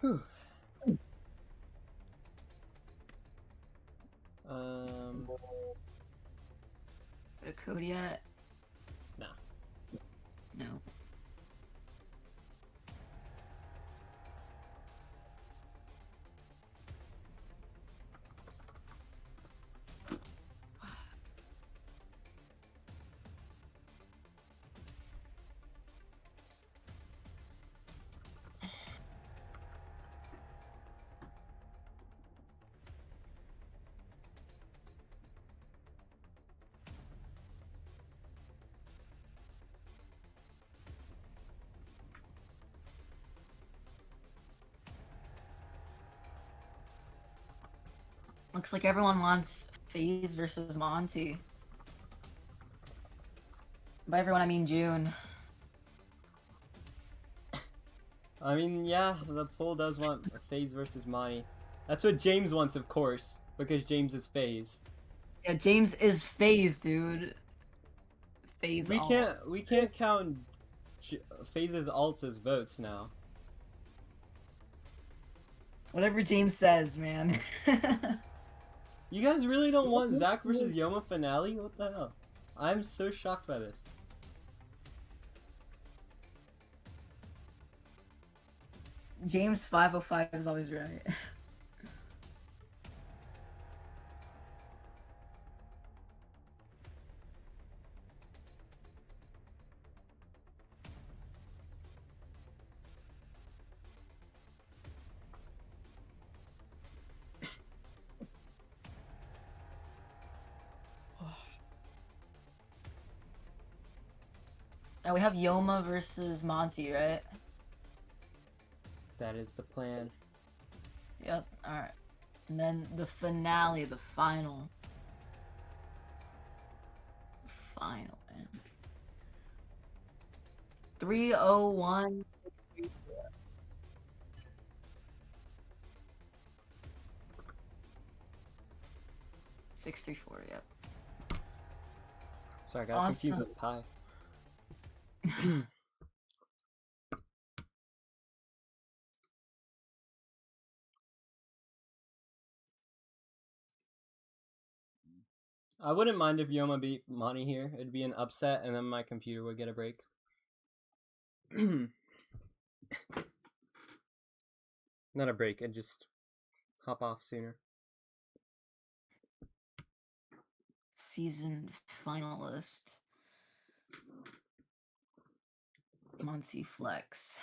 Whew. Got a code yet? Nah. No. Looks like everyone wants FaZe versus Monty. By everyone, I mean June. I mean, yeah, the poll does want FaZe versus Moni. That's what James wants, of course, because James is FaZe. Yeah, James is FaZe, dude. FaZe We all. can't count FaZe's alts as votes now. Whatever James says, man. You guys really don't want Zach versus Yoma finale? What the hell? I'm so shocked by this. James 505 is always right. Now we have Yoma versus Monty, right? That is the plan. Yep, alright. And then the finale, the final. Final, man. 301 634, yep. Sorry, I got confused Awesome. with Pi. I wouldn't mind if Yoma beat Monty here. It'd be an upset, and then my computer would get a break. Not a break, I'd just hop off sooner. Season finalist. Monty Flex.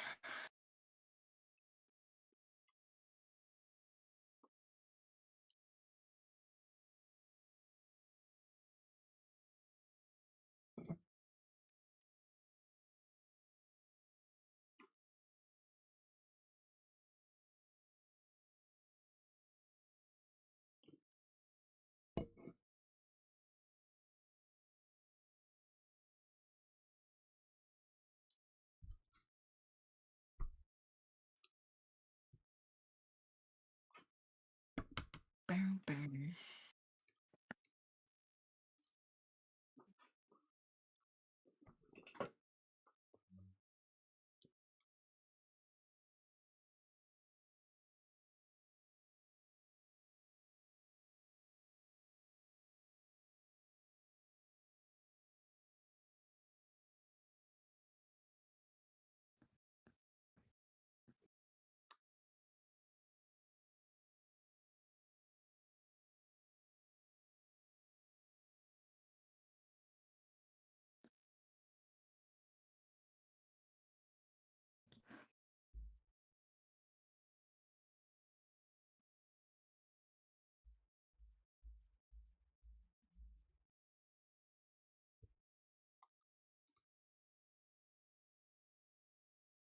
Bam, bam.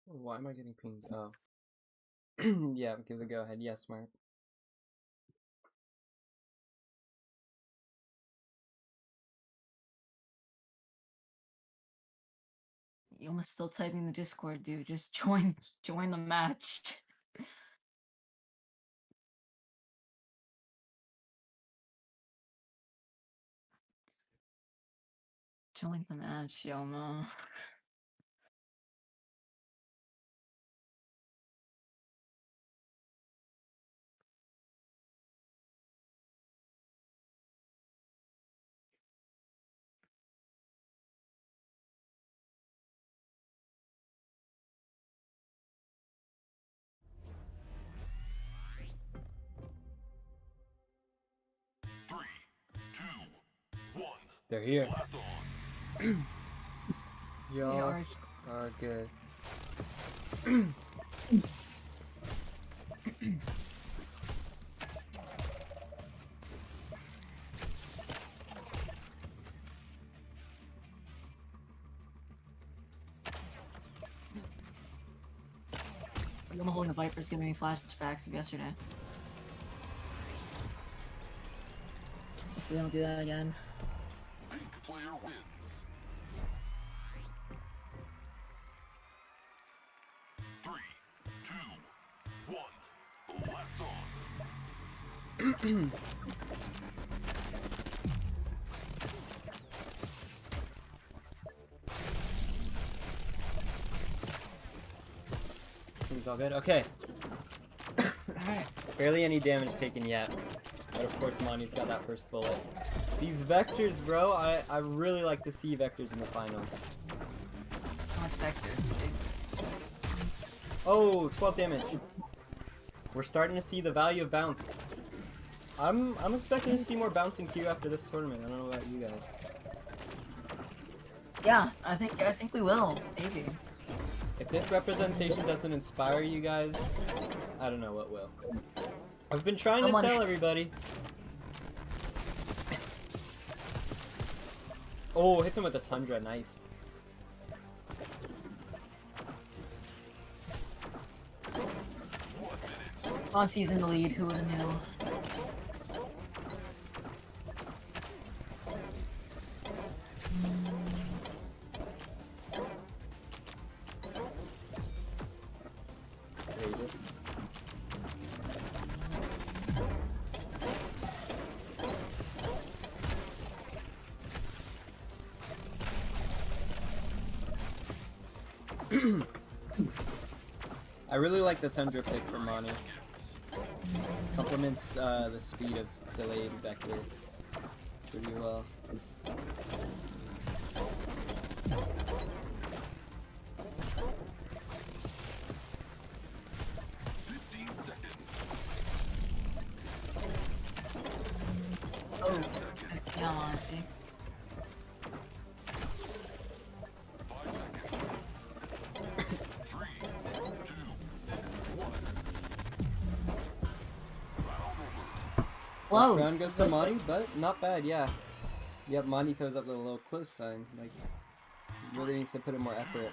Why am I getting pinged? Oh. Yeah, give the go ahead. Yes, smart. Yoma's still typing the Discord, dude. Just join the match. Join the match, Yoma. Three, two, one. They're here. Blast on. Y'all are- are good. Yoma holding a Viper's giving me flashbacks of yesterday. If we don't do that again. Pink player wins. Three, two, one. Blast on. Things all good? Okay. Alright. Barely any damage taken yet. But of course Monty's got that first bullet. These vectors, bro, I really like to see vectors in the finals. How much vectors, dude? Oh, 12 damage. We're starting to see the value of bounce. I'm expecting to see more bounce in queue after this tournament. I don't know about you guys. Yeah, I think we will, maybe. If this representation doesn't inspire you guys, I don't know what will. I've been trying Someone- to tell everybody. Oh, hits him with the Tundra, nice. Monty's in the lead, who would've knew? Courageous. I really like the Tundra pick from Manu. Complements the speed of delayed vector. pretty well. Oh, 15 on it. Close. Round goes to Monty, but not bad, yeah. Yep, Monty throws up the little close sign. Like, really needs to put in more effort.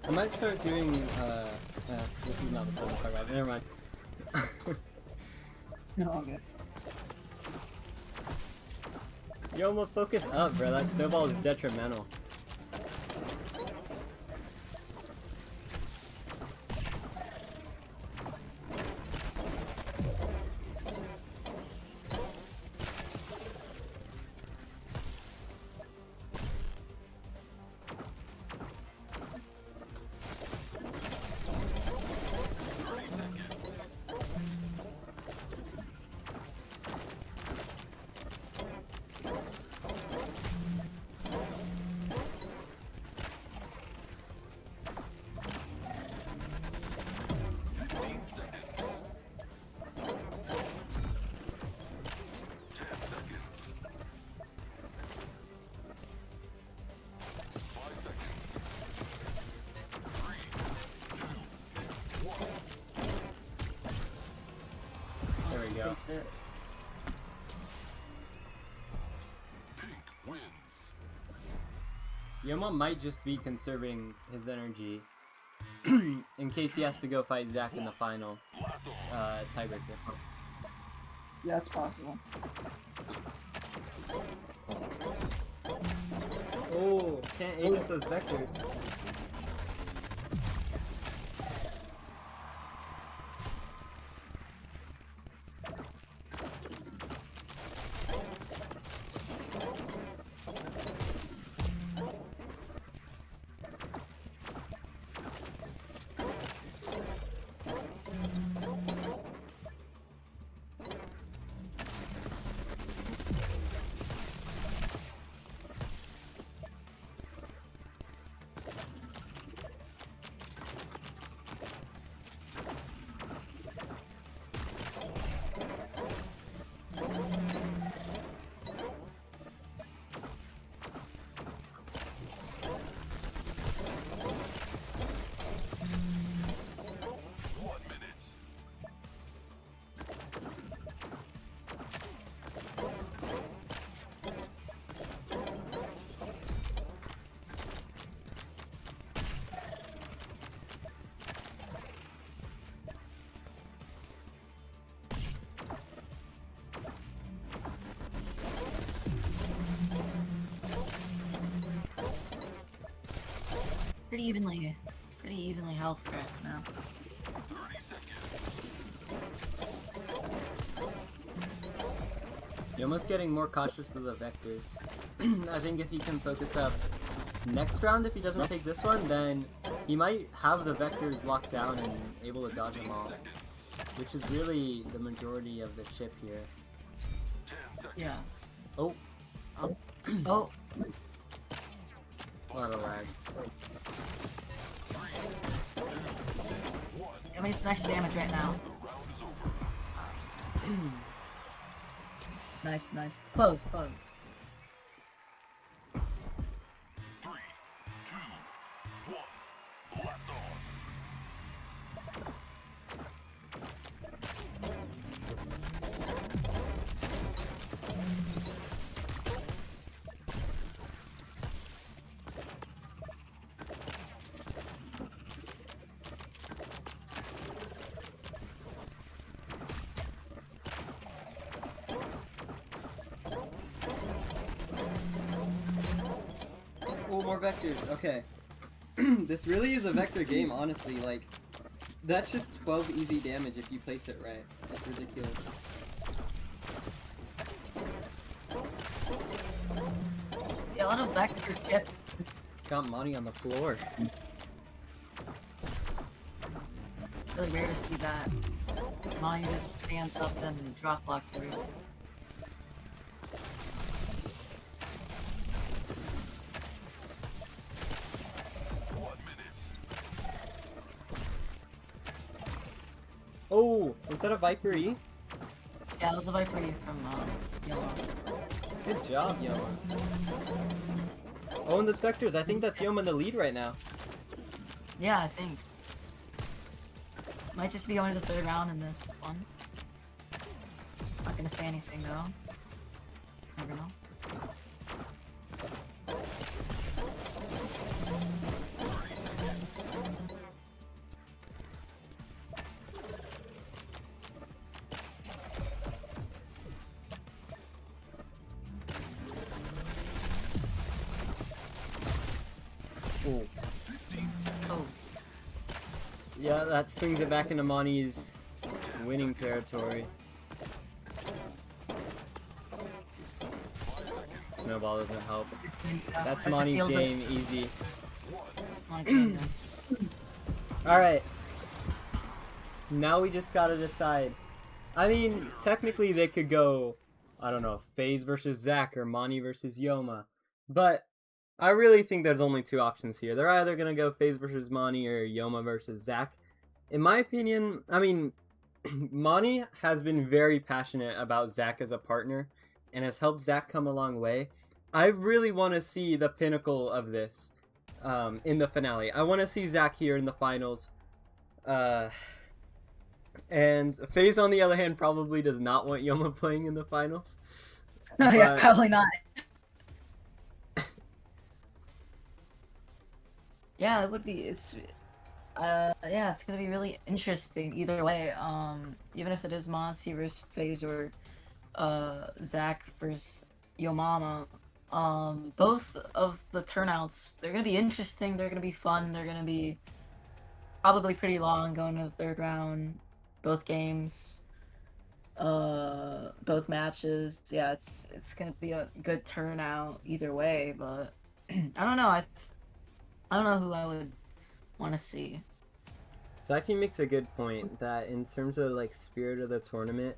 I might start doing, this is not the fun part, right? Never mind. No, okay. Yo, I'm gonna focus up, bro. That snowball is detrimental. There we go. Takes it. Pink wins. Yoma might just be conserving his energy in case he has to go fight Zach in the final tiebreaker. Yeah, it's possible. Oh, can't aim at those vectors. Pretty evenly health right now. 30 seconds. Yoma's getting more cautious of the vectors. I think if he can focus up next round, if he doesn't take this one, then he might have the vectors locked down and able to dodge them all. Which is really the majority of the chip here. 10 seconds. Yeah. Oh, Oh, a lot of lag. how many smash damage right now? The round is over. Nice, nice. Close, close. more vectors. Okay. This really is a vector game, honestly. Like, that's just 12 easy damage if you place it right. It's ridiculous. Yeah, a lot of vector tip. Got Monty on the floor. Really rare to see that. Monty just stands up and drop blocks everyone. Oh, was that a Viper E? Yeah, it was a Viper from Yellow. Good job, Yoma. Oh, and the Spectres. I think that's Yoma in the lead right now. Yeah, I think. Might just be going to the third round in this one. Not gonna say anything though. Never know. Ooh. Oh, Yeah, that swings it back into Monty's winning territory. Snowball doesn't help. That's Monty's game, easy. Alright. Now we just gotta decide. I mean, technically they could go, I don't know, FaZe versus Zach or Monty versus Yoma. But I really think there's only two options here. They're either gonna go FaZe versus Monty or Yoma versus Zach. In my opinion, I mean, Monty has been very passionate about Zach as a partner and has helped Zach come a long way. I really want to see the pinnacle of this in the finale. I want to see Zach here in the finals. And FaZe, on the other hand, probably does not want Yoma playing in the finals. yeah, But- probably not. Yeah, it would be. Yeah, it's gonna be really interesting either way. Even if it is Monty versus FaZe or Zach versus Yo Mama. Both of the turnouts, they're gonna be interesting. They're gonna be fun. They're gonna be probably pretty long going to the third round. Both games, both matches. Yeah, it's gonna be a good turnout either way. But I don't know. I don't know who I would want to see. Saifi makes a good point that in terms of like spirit of the tournament,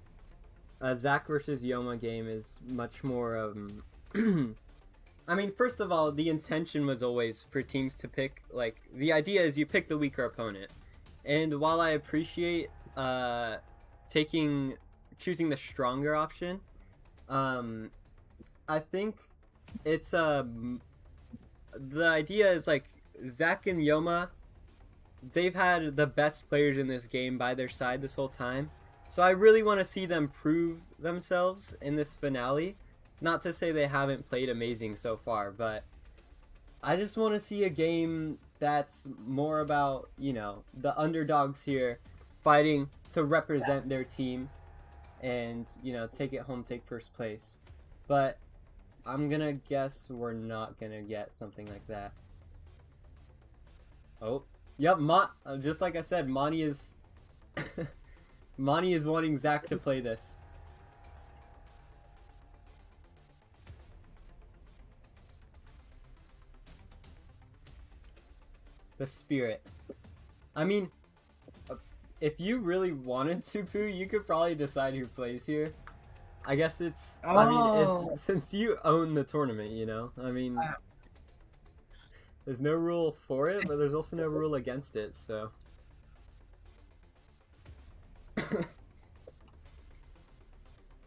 Zach versus Yoma game is much more. I mean, first of all, the intention was always for teams to pick. Like, the idea is you pick the weaker opponent, and while I appreciate choosing the stronger option, I think it's the idea is like Zach and Yoma. They've had the best players in this game by their side this whole time. So I really want to see them prove themselves in this finale. Not to say they haven't played amazing so far, but I just want to see a game that's more about, you know, the underdogs here fighting to represent their team and, you know, take it home, take first place. But I'm going to guess we're not going to get something like that. Oh. Yep, just like I said, Monty is Monty is wanting Zach to play this. The spirit. I mean, if you really wanted to, Pooh, you could probably decide who plays here. I guess it's. I mean, it's since you own the tournament, you know. I mean. There's no rule for it, but there's also no rule against it, so...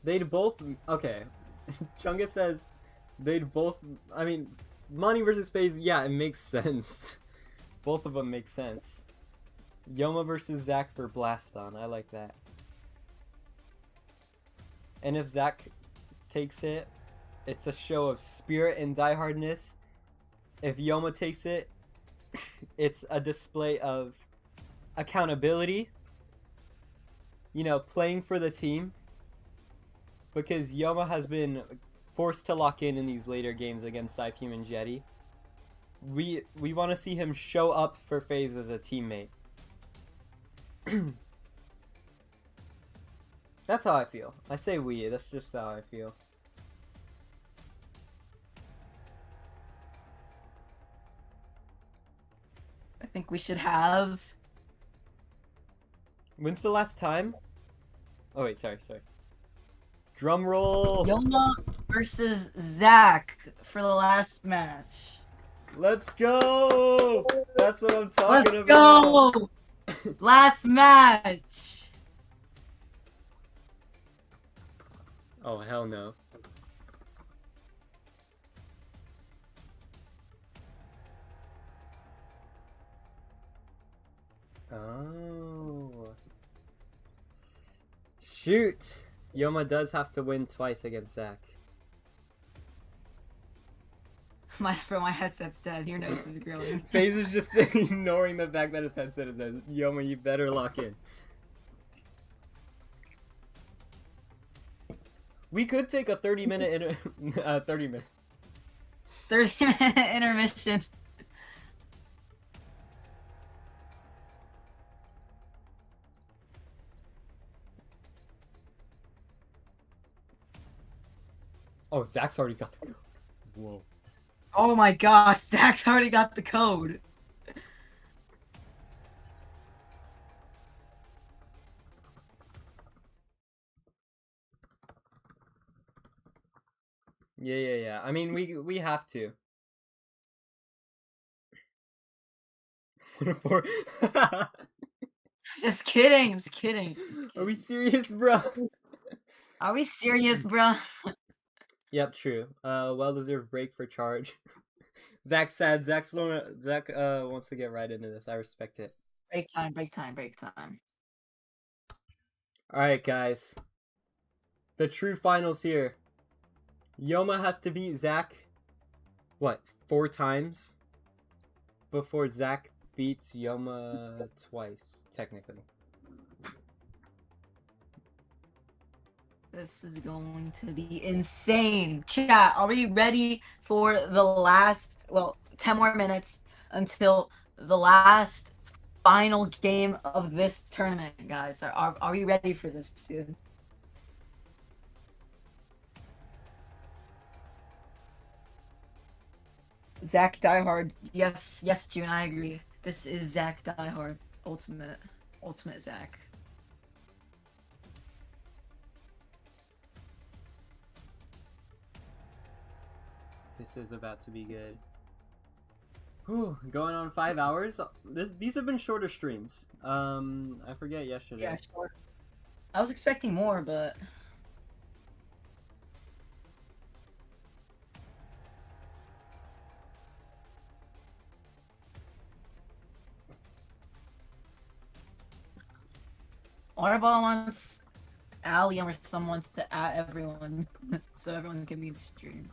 They'd both... Okay. Chunga says they'd both... I mean, Monty versus FaZe, yeah, it makes sense. Both of them make sense. Yoma versus Zach for Blaston, I like that. And if Zach takes it, it's a show of spirit and diehardness. If Yoma takes it, it's a display of accountability. You know, playing for the team. Because Yoma has been forced to lock in these later games against Saifume and Jetty. We want to see him show up for FaZe as a teammate. That's how I feel. I say we. That's just how I feel. I think we should have. When's the last time? Oh wait, sorry. Drum roll. Yoma versus Zach for the last match. Let's go. That's what I'm talking Let's about. go! Last match. Oh hell no. Oh. Shoot. Yoma does have to win twice against Zach. My headset's dead. Your nose is grilling. FaZe is just ignoring the fact that his headset is dead. Yoma, you better lock in. We could take a 30-minute 30-minute. 30-minute intermission. Oh, Zach's already got the code. Whoa. Oh my gosh, Zach's already got the code. Yeah. I mean, we have to. For... Just kidding. I'm just kidding. Are we serious, bro? Are we serious, bro? Yep, true. Well-deserved break for charge. Zach's sad. Zach wants to get right into this. I respect it. Break time. Alright, guys. The true finals here. Yoma has to beat Zach, what, 4 times? Before Zach beats Yoma twice, technically. This is going to be insane. Chat, are we ready for the last, well, 10 more minutes until the last final game of this tournament, guys? Are we ready for this, dude? Zach Diehard. Yes, June, I agree. This is Zach Diehard. Ultimate Zach. This is about to be good. Whew, going on 5 hours. These have been shorter streams. I forget yesterday. Yeah, sure. I was expecting more, but Waterball wants Allium or someone to add everyone so everyone can be streamed.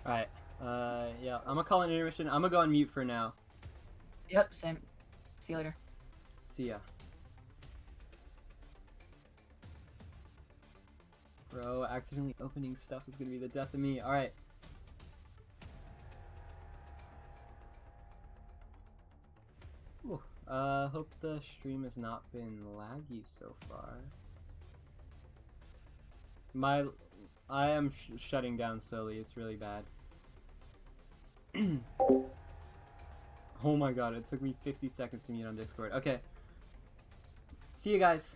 Alright. Yeah, I'm gonna call an intermission. I'm gonna go on mute for now. Yep, same. See you later. See ya. Bro, accidentally opening stuff is gonna be the death of me. Alright. Hope the stream has not been laggy so far. I am shutting down slowly. It's really bad. Oh my god, it took me 50 seconds to mute on Discord. Okay. See you guys.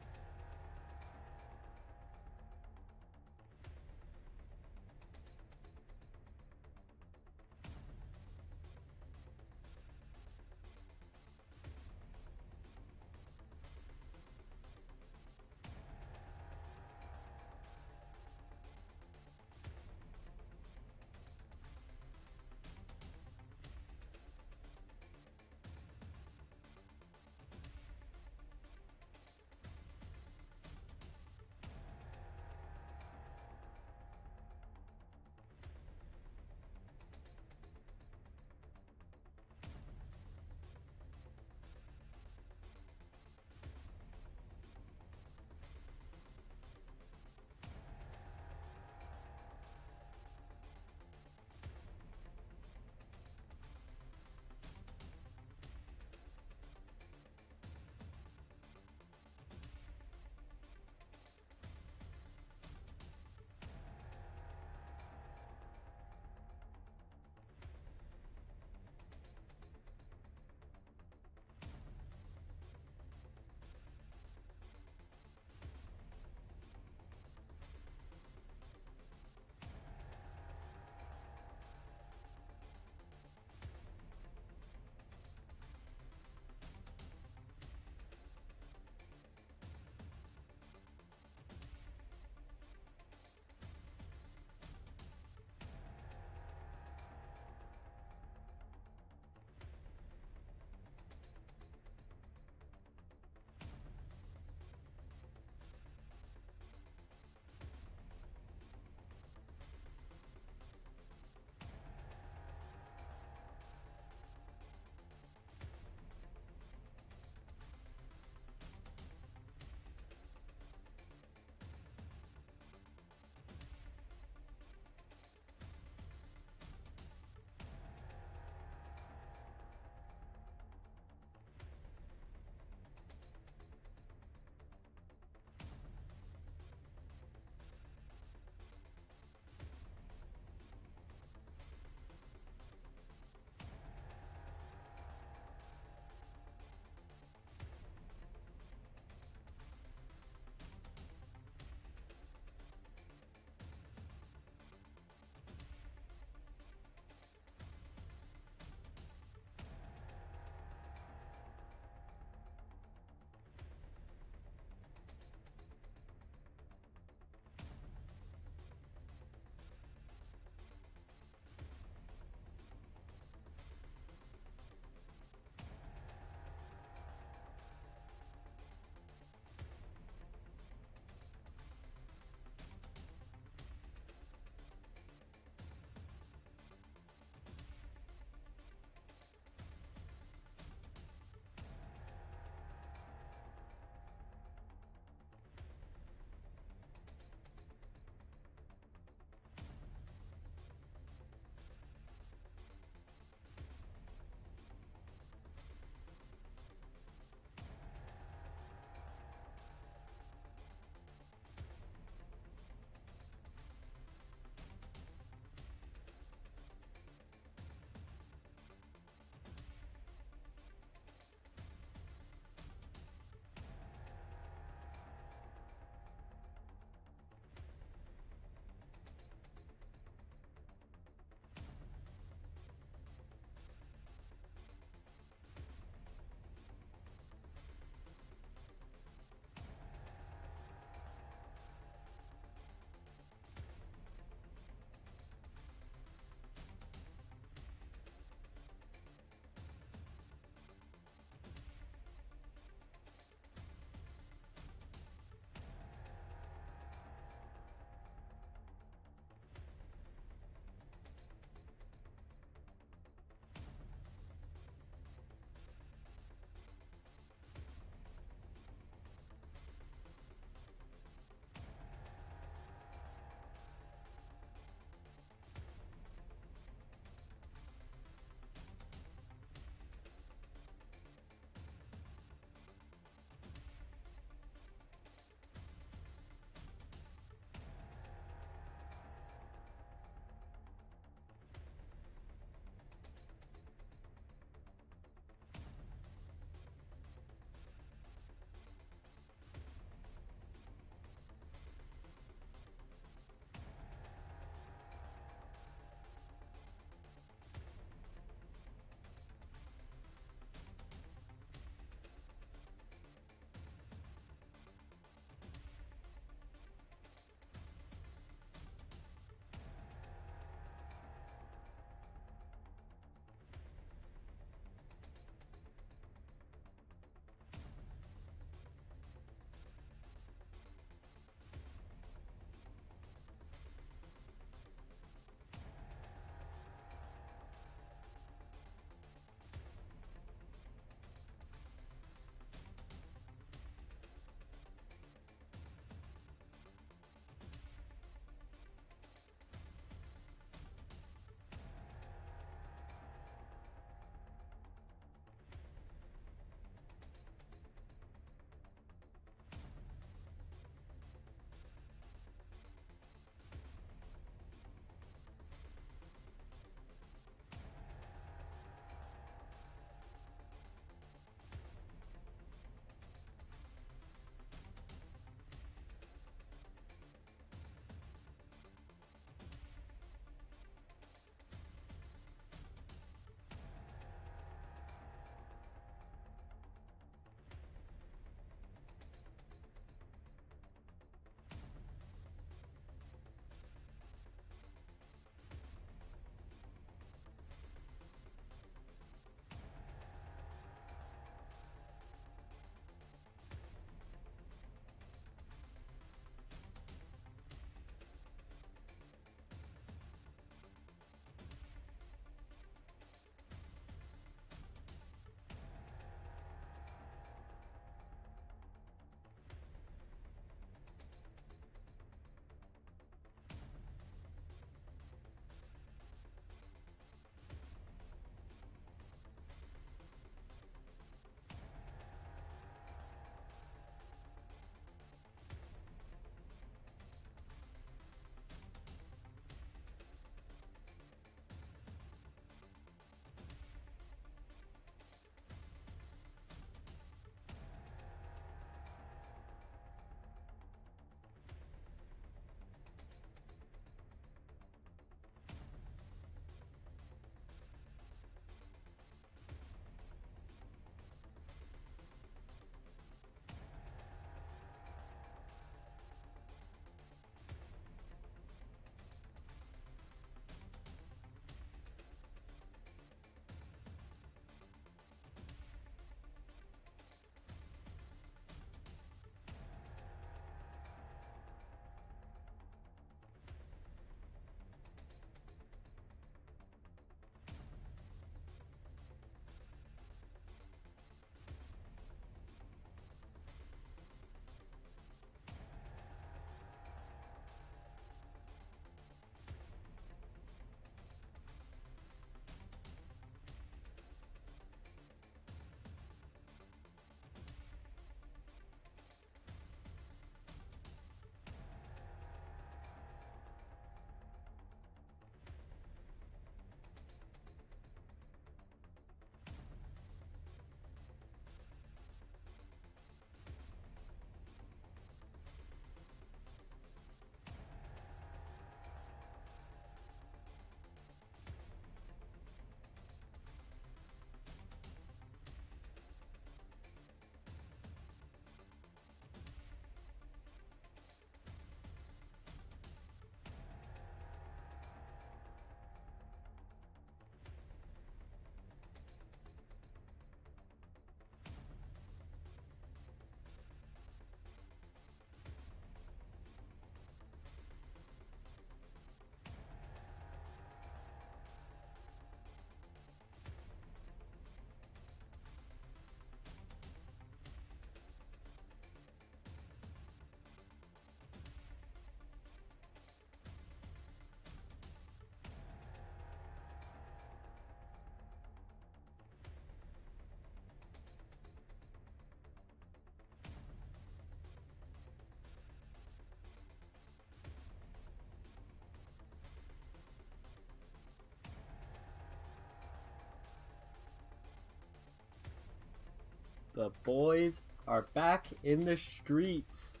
The boys are back in the streets.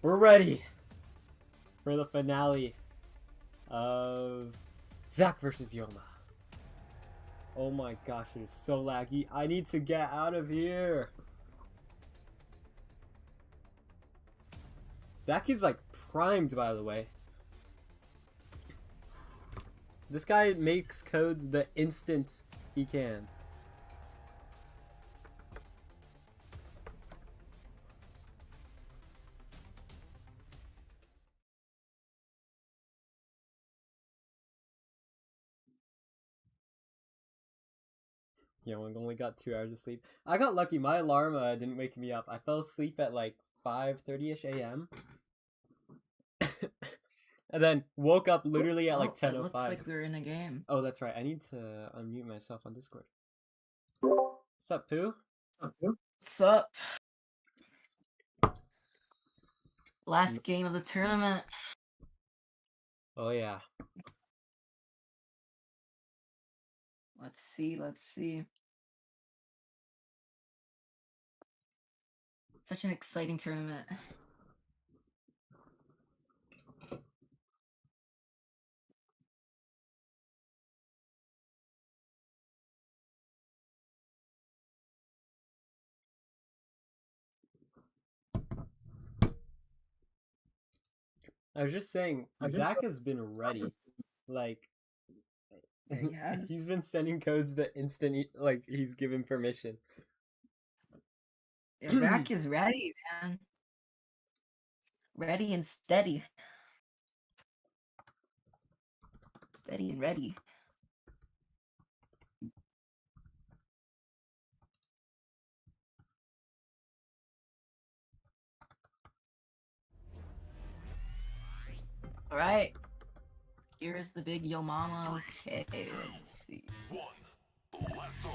We're ready for the finale of Zach versus Yoma. Oh my gosh, it is so laggy. I need to get out of here. Zach is like primed, by the way. This guy makes codes the instant he can. You know, I only got 2 hours of sleep. I got lucky. My alarm didn't wake me up. I fell asleep at like 5:30ish a.m. and then woke up literally at like 10:05. It looks like we're in a game. Oh, that's right. I need to unmute myself on Discord. What's up, Pooh? What's up? Last game of the tournament. Oh yeah. Let's see. Such an exciting tournament. I was just saying, Zach has been ready. Like, Yes. he's been sending codes the instant he's given permission. Yeah, Zach is ready, man. Ready and steady. Steady and ready. All right. Here is the big Yo Mama. Okay, let's see. 1. Blaston.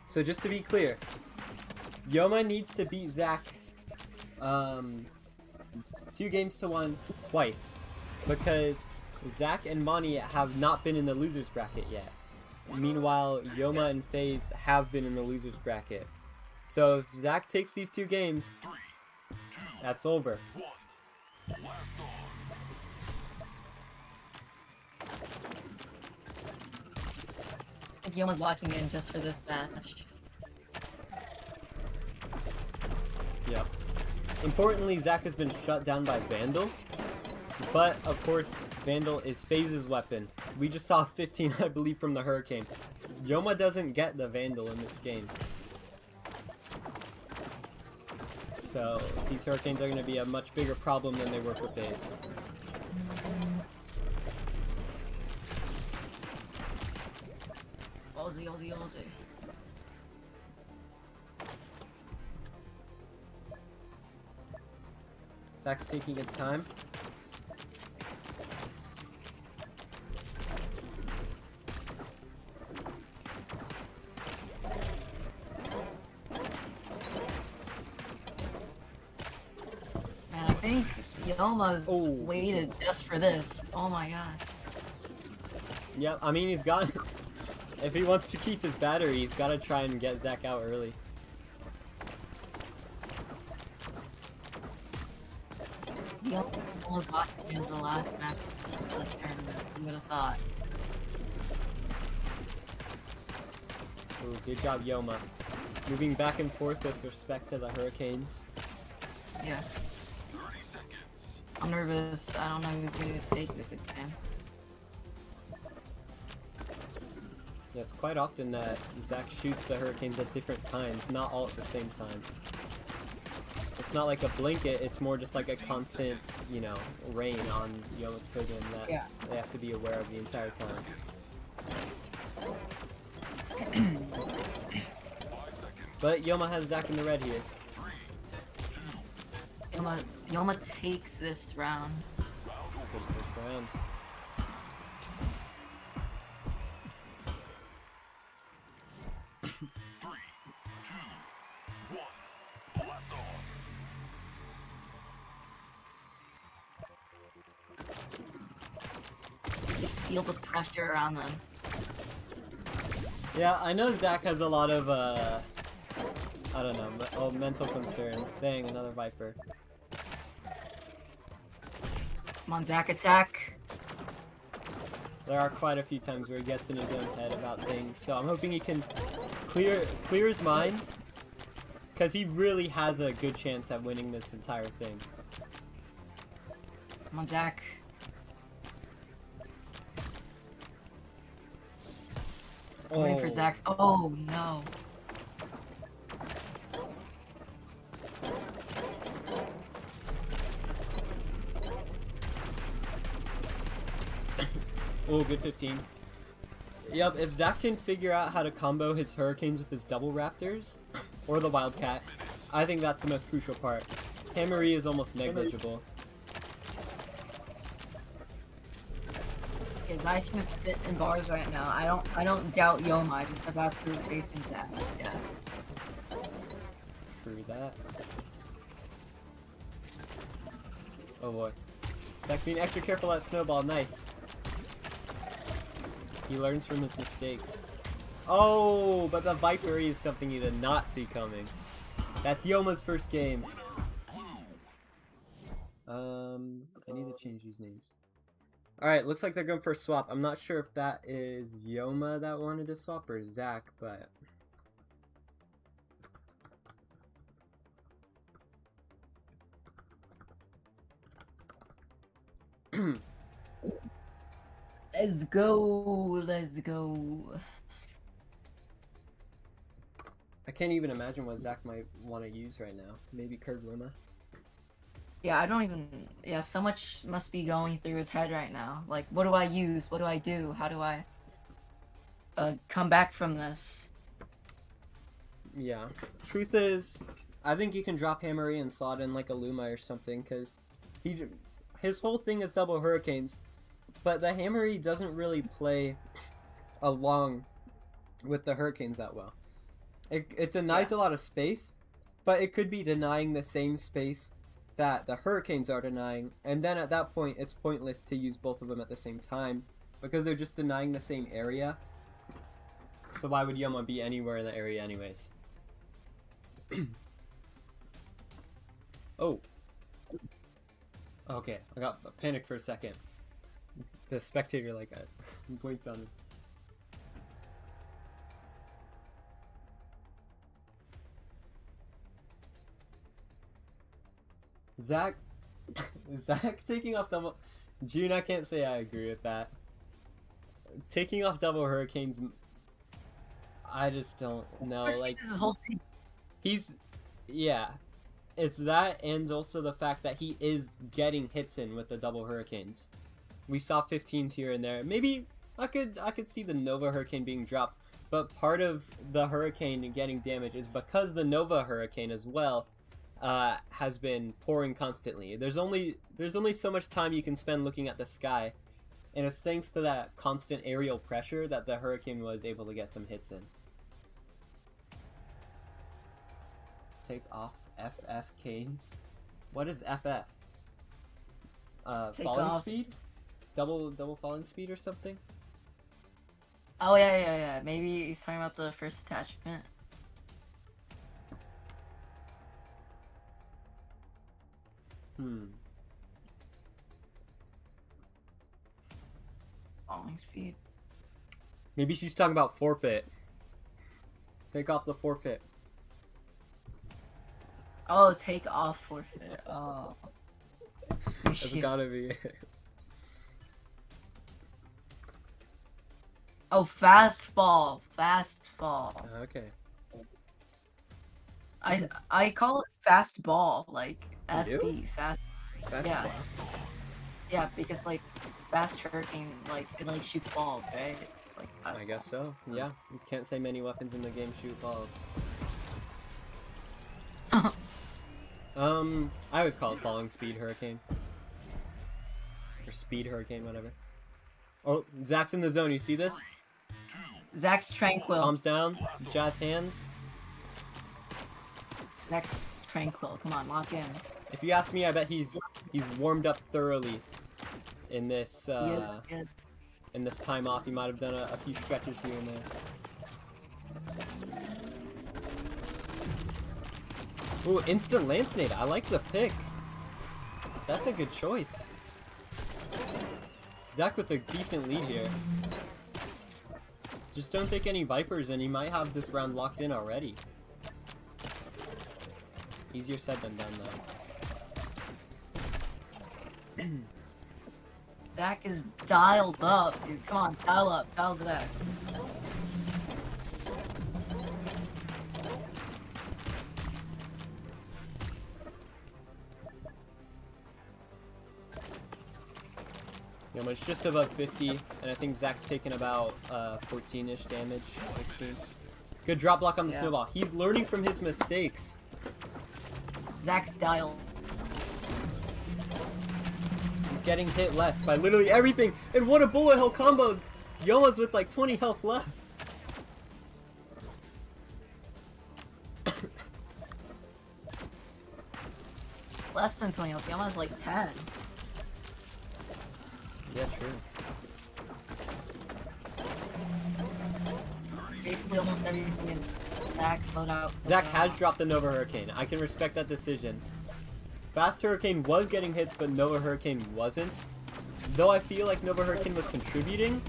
So just to be clear, Yoma needs to beat Zach 2 games to 1 twice, because Zach and Monty have not been in the losers bracket yet. Meanwhile, Yoma and FaZe have been in the losers bracket. So if Zach takes these 2 games, 3, 2, that's over. 1. Blaston. I think Yoma's locking in just for this match. Yep. Importantly, Zach has been shut down by Vandal. But, of course, Vandal is FaZe's weapon. We just saw 15, I believe, from the Hurricane. Yoma doesn't get the Vandal in this game. So, these Hurricanes are going to be a much bigger problem than they were for FaZe. Ozzy. Zach's taking his time. Man, I think Yoma's waited just for this. Oh my gosh. Yep, I mean, he's got... if he wants to keep his battery, he's got to try and get Zach out early. Yoma's locking in the last match of the tournament. Who would have thought? Ooh, good job, Yoma. Moving back and forth with respect to the Hurricanes. Yeah. 30 seconds. I'm nervous. I don't know who's gonna take this time. Yeah, it's quite often that Zach shoots the Hurricanes at different times, not all at the same time. It's not like a blanket, it's more just like a constant, you know, rain on Yoma's prison that they have to be aware of the entire time. 5 seconds. But Yoma has Zach in the red here. 3, 2, Yoma takes this round. Good first round. Blast on. You feel the pressure around them. Yeah, I know Zach has a lot of, I don't know, mental concern. Dang, another Viper. Come on, Zach, attack. There are quite a few times where he gets in his own head about things, so I'm hoping he can clear his mind, because he really has a good chance at winning this entire thing. Come on, Zach. I'm waiting for Zach. Oh, no. Oh, good 15. Yep, if Zach can figure out how to combo his Hurricanes with his double Raptors, or the Wildcat, I think that's the most crucial part. Hammery is almost negligible. Is I can spit in bars right now. I don't doubt Yoma. I just have absolute faith in Zach. Yeah. True that. Oh boy. Zach being extra careful at Snowball. Nice. He learns from his mistakes. Oh, but the Viper is something he did not see coming. That's Yoma's first game. I need to change these names. Alright, looks like they're going for a swap. I'm not sure if that is Yoma that wanted to swap or Zach, but... Let's go. Let's go. I can't even imagine what Zach might want to use right now. Maybe Curve Luma. Yeah, I don't even... Yeah, so much must be going through his head right now. Like, what do I use? What do I do? How do I... come back from this? Yeah. Truth is, I think you can drop Hammery and slot in like a Luma or something, because his whole thing is double Hurricanes, but the Hammery doesn't really play along with the Hurricanes that well. It denies a lot of space, but it could be denying the same space that the Hurricanes are denying, and then at that point it's pointless to use both of them at the same time, because they're just denying the same area. So why would Yoma be anywhere in the area anyways? Oh. Okay, I got panicked for a second. The spectator, like, I blinked on him. Zach taking off double... June, I can't say I agree with that. Taking off double Hurricanes... I just don't know, like... This whole thing. Yeah. It's that, and also the fact that he is getting hits in with the double Hurricanes. We saw 15s here and there. Maybe I could see the Nova Hurricane being dropped, but part of the Hurricane getting damage is because the Nova Hurricane as well has been pouring constantly. There's only so much time you can spend looking at the sky, and it's thanks to that constant aerial pressure that the Hurricane was able to get some hits in. Take off FF Canes. What is FF? Falling speed? Double falling speed or something? Oh yeah. Maybe he's talking about the first attachment. Falling speed. Maybe she's talking about forfeit. Take off the forfeit. Oh, take off forfeit. Oh. That's gotta be it. Oh, fast fall. Okay. I call it fast ball, like You do? FB, fast. Fast Yeah. blast. Yeah, because like fast Hurricane, like it like shoots balls, right? It's like fast I guess so. Yeah. You can't say many weapons in the game shoot balls. I always call it falling speed Hurricane. Or speed Hurricane, whatever. Oh, Zach's in the zone. You see this? Zach's tranquil. Palms down. Jazz hands. Zach's tranquil. Come on, lock in. If you ask me, I bet he's warmed up thoroughly in this He is good. in this time off. He might have done a few stretches here and there. Ooh, instant Lance Nade. I like the pick. That's a good choice. Zach with a decent lead here. Just don't take any Vipers and he might have this round locked in already. Easier said than done though. Zach is dialed up, dude. Come on, dial up. Dial Zach. It's just above 50, and I think Zach's taken about 14-ish damage, 16. Good drop block on the snowball. He's learning from his mistakes. Zach's dialed. He's getting hit less by literally everything, and what a bullet hell combo! Yoma's with like 20 health left. Less than 20 health. Yama's like 10. Yeah, true. Basically almost everything in Zach's loadout. Zach has dropped the Nova Hurricane. I can respect that decision. Fast Hurricane was getting hits, but Nova Hurricane wasn't. Though I feel like Nova Hurricane was contributing,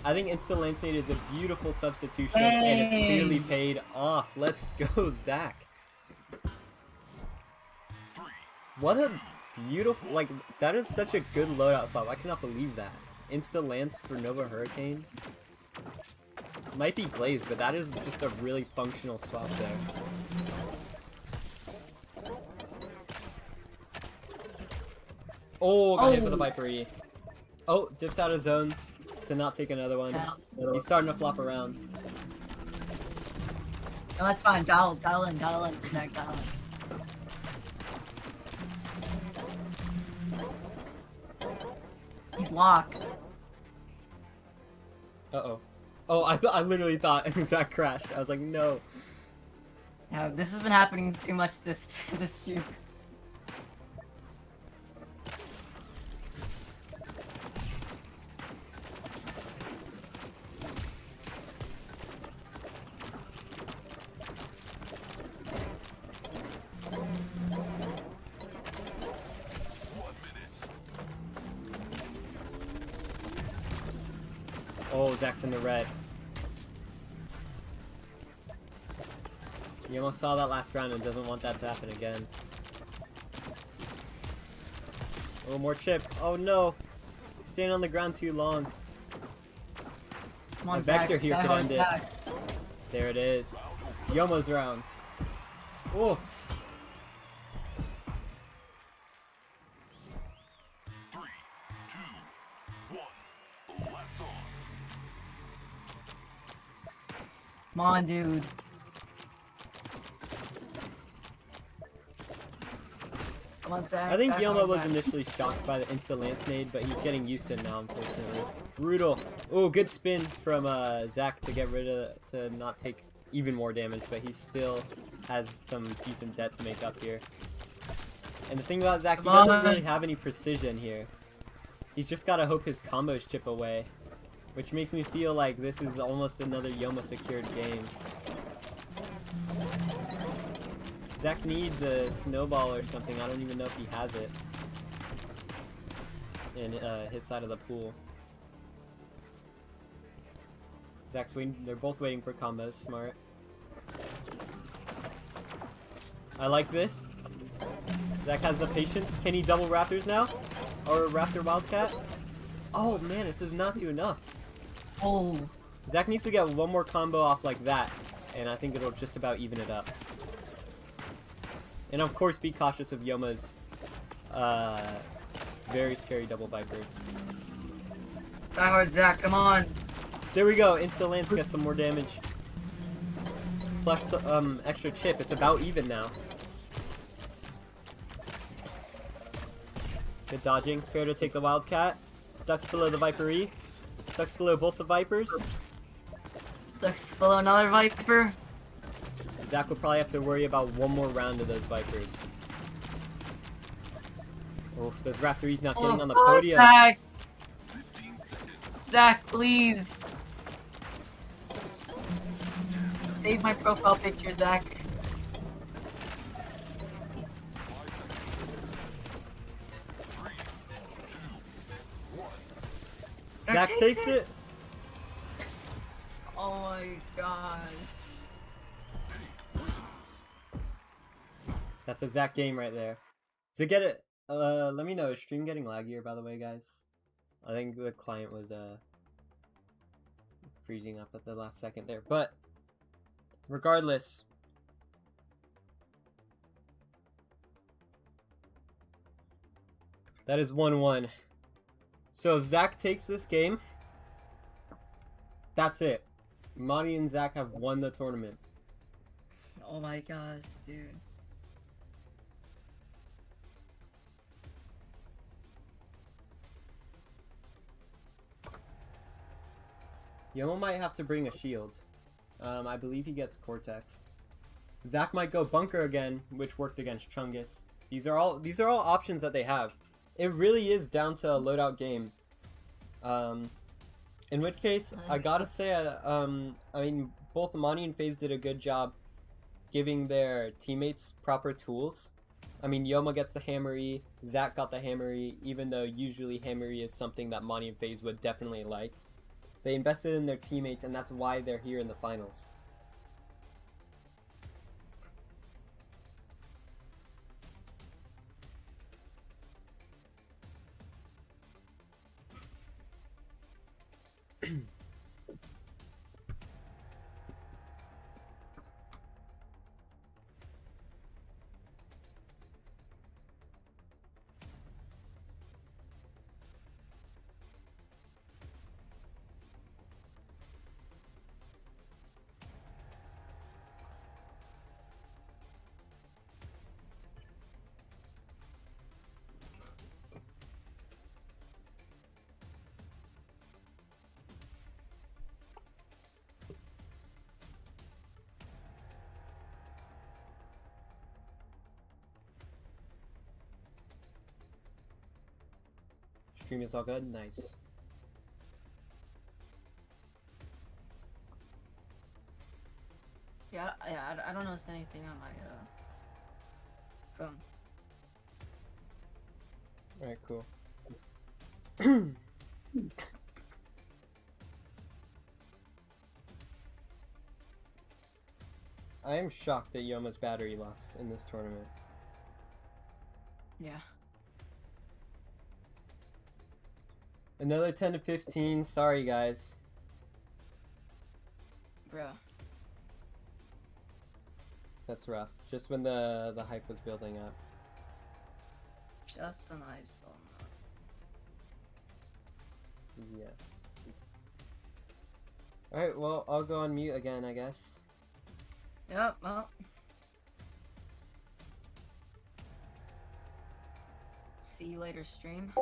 I think Instant Lance Nade is a beautiful substitution, and it's clearly paid off. Let's go, Zach. What a beautiful, like, that is such a good loadout swap. I cannot believe that. Insta Lance for Nova Hurricane. Might be glazed, but that is just a really functional swap there. Oh, got hit with a Viper E. Oh, dips out of zone to not take another one. He's starting to flop around. No, that's fine. Dial in, Zach, dial in. He's locked. Uh-oh. Oh, I literally thought Zach crashed. I was like, no. Yeah, this has been happening too much this year. Oh, Zach's in the red. He almost saw that last round and doesn't want that to happen again. Oh, more chip. Oh no. Staying on the ground too long. Come on, A Zach, Vector here could end it. There it is. Yomo's round. Oh. 3, 2, 1. Blast on. Come on, dude. Come on, Zach. I think Zach, Yoma come on, was Zach. initially shocked by the insta lance nade, but he's getting used to it now, unfortunately. Brutal. Oh, good spin from Zach to get rid of, to not take even more damage, but he still has some decent debt to make up here. And the thing about Zach, he doesn't really have any precision here. He's just gotta hope his combos chip away, which makes me feel like this is almost another Yoma secured game. Zach needs a snowball or something. I don't even know if he has it in his side of the pool. Zach's waiting. They're both waiting for combos. Smart. I like this. Zach has the patience. Can he double Raptors now? Or Raptor Wildcat? Oh man, it does not do enough. Oh. Zach needs to get one more combo off like that, and I think it'll just about even it up. And of course, be cautious of Yoma's very scary double Vipers. Die hard, Zach, come on. There we go. Insta Lance gets some more damage. Plus extra chip. It's about even now. Good dodging. Fair to take the Wildcat. Ducks below the Viper E. Ducks below both the Vipers. Ducks below another Viper. Zach will probably have to worry about one more round of those Vipers. Oof, those Raptor E's not getting on the podium. Zach. Zach, please. Save my profile picture, Zach. Zach takes it. Oh my gosh. That's a Zach game right there. To get it, let me know. Is stream getting laggier, by the way, guys? I think the client was freezing up at the last second there, but regardless, that is 1-1. So if Zach takes this game, that's it. Monty and Zach have won the tournament. Oh my gosh, dude. Yomo might have to bring a shield. I believe he gets Cortex. Zach might go bunker again, which worked against Chungus. These are all options that they have. It really is down to a loadout game. In which case, I gotta say, I mean, both Monty and FaZe did a good job giving their teammates proper tools. I mean, Yoma gets the Hammer E, Zach got the Hammer E, even though usually Hammer E is something that Monty and FaZe would definitely like. They invested in their teammates, and that's why they're here in the finals. Stream is all good? Nice. Yeah, I don't notice anything on my phone. Alright, cool. I am shocked at Yoma's battery loss in this tournament. Yeah. Another 10 to 15. Sorry, guys. Bro. That's rough. Just when the hype was building up. Just a nice phone. Yes. Alright, well, I'll go on mute again, I guess. Yep, well. See you later, stream.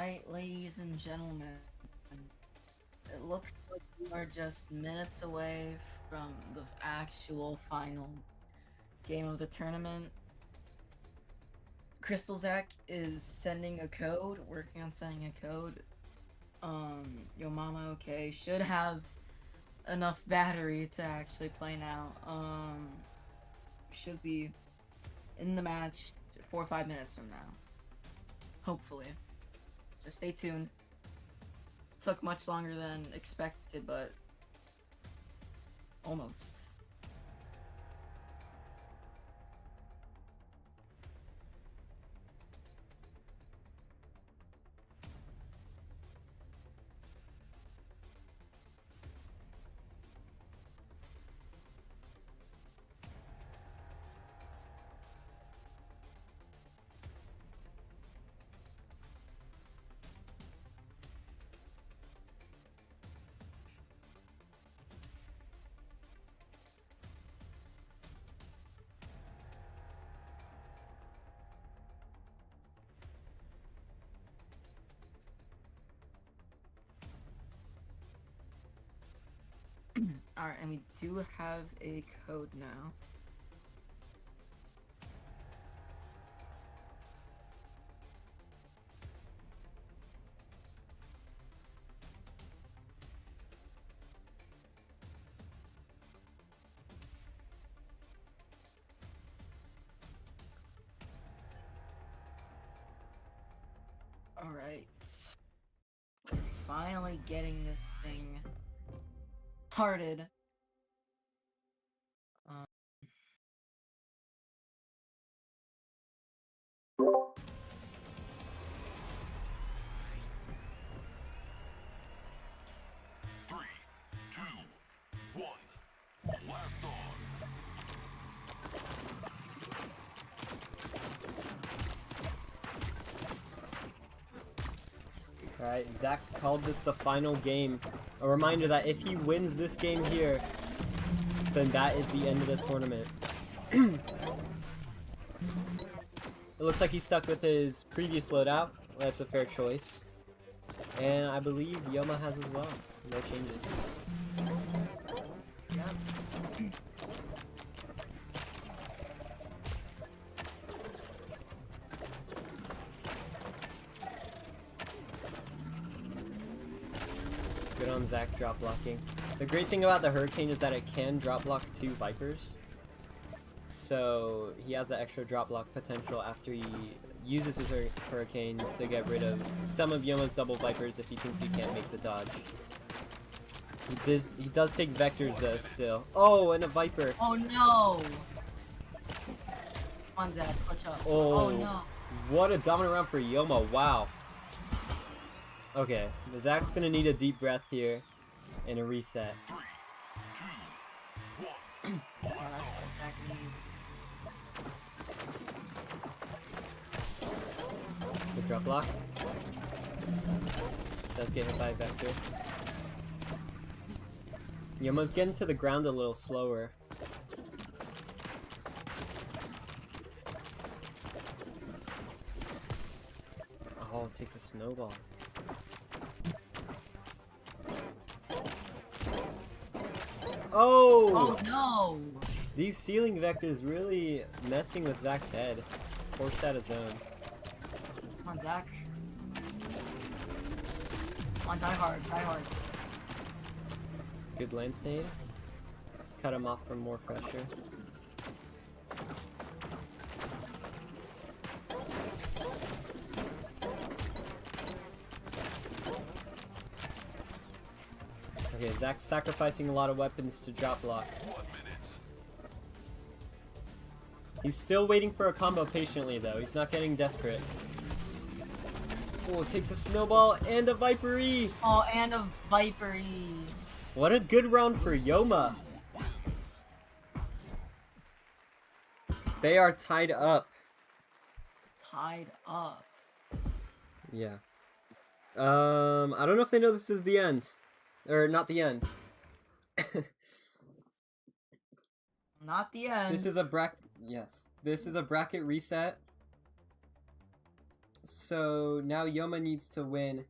Alright, ladies and gentlemen. It looks like we are just minutes away from the actual final game of the tournament. Crystal Zach is sending a code, working on sending a code. Yo Mama Okay should have enough battery to actually play now. Should be in the match 4 or 5 minutes from now. Hopefully. So stay tuned. This took much longer than expected, but almost. Alright, and we do have a code now. Alright. We're finally getting this thing started. Three, two, one. Blaston. Alright, Zach called this the final game. A reminder that if he wins this game here, then that is the end of the tournament. It looks like he's stuck with his previous loadout. That's a fair choice. And I believe Yoma has as well. No changes. Yep. Good on Zach drop blocking. The great thing about the Hurricane is that it can drop block 2 Vipers. So he has that extra drop block potential after he uses his Hurricane to get rid of some of Yoma's double Vipers if he thinks he can't make the dodge. He does take Vectors though still. Oh, and a Viper! Oh no! Come on, Zach, clutch up. Oh, no. What a dominant round for Yoma, wow. Okay, Zach's gonna need a deep breath here and a reset. Three, two, one. Yeah, that's what Zach needs. Good drop block. Does get hit by a Vector. Yoma's getting to the ground a little slower. Oh, it takes a snowball. Oh! Oh no! These ceiling vectors really messing with Zach's head. Forced out of zone. Come on, Zach. Come on, die hard, die hard. Good land snade. Cut him off from more pressure. Okay, Zach's sacrificing a lot of weapons to drop block. 1 minute. He's still waiting for a combo patiently though. He's not getting desperate. Oh, it takes a snowball and a Viper-y! Oh, and a Viper-y. What a good round for Yoma. They are tied up. Tied up. Yeah. I don't know if they know this is the end. Or not the end. Not the end. This is a bracket. Yes, this is a bracket reset. So now Yoma needs to win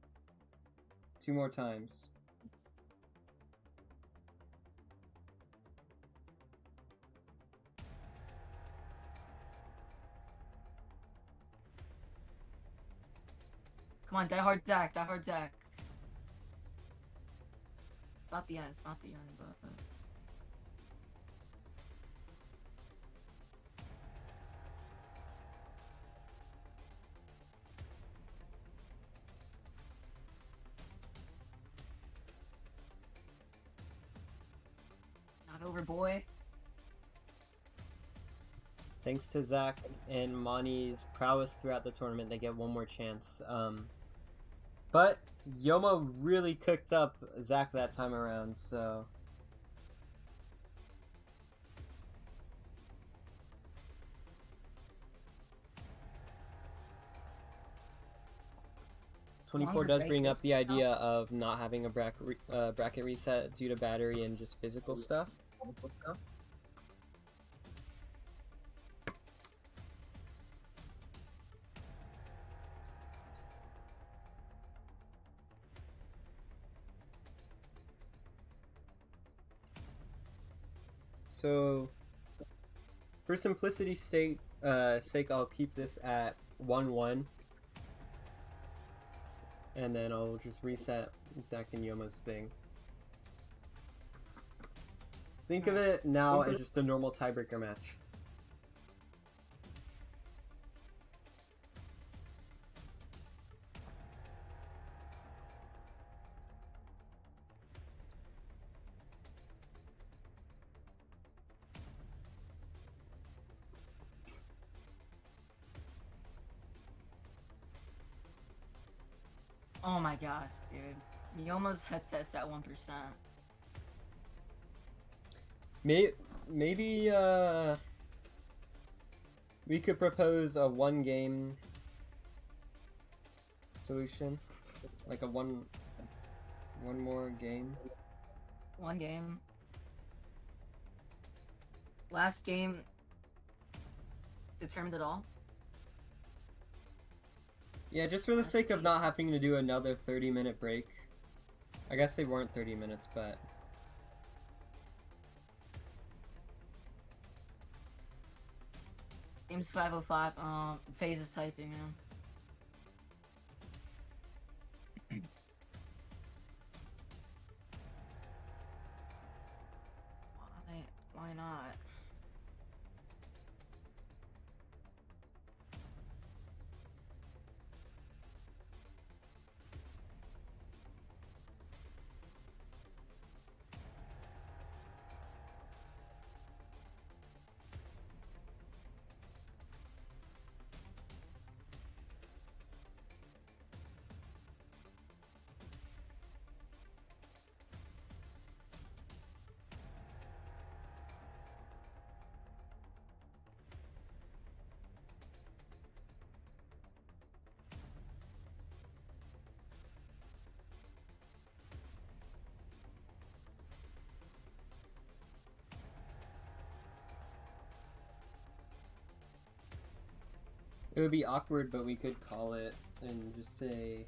2 more times. Come on, die hard Zach, die hard Zach. It's not the end, it's not the end, but... Not over, boy. Thanks to Zach and Mani's prowess throughout the tournament, they get one more chance. But Yoma really cooked up Zach that time around, so... Longer 24 does bring break up the stuff. idea of not having a bracket reset due to battery and just physical stuff. So, for simplicity's sake, I'll keep this at 1-1. And then I'll just reset Zach and Yoma's thing. Think of it now as just a normal tiebreaker match. Oh my gosh, dude. Yoma's headset's at 1%. Maybe we could propose a 1-game solution, like a one more game. 1 game. Last game determines it all. Yeah, just for the sake of not having to do another 30-minute break. I guess they weren't 30 minutes, but... Game's 5:05. FaZe is typing, man. Why not? It would be awkward, but we could call it and just say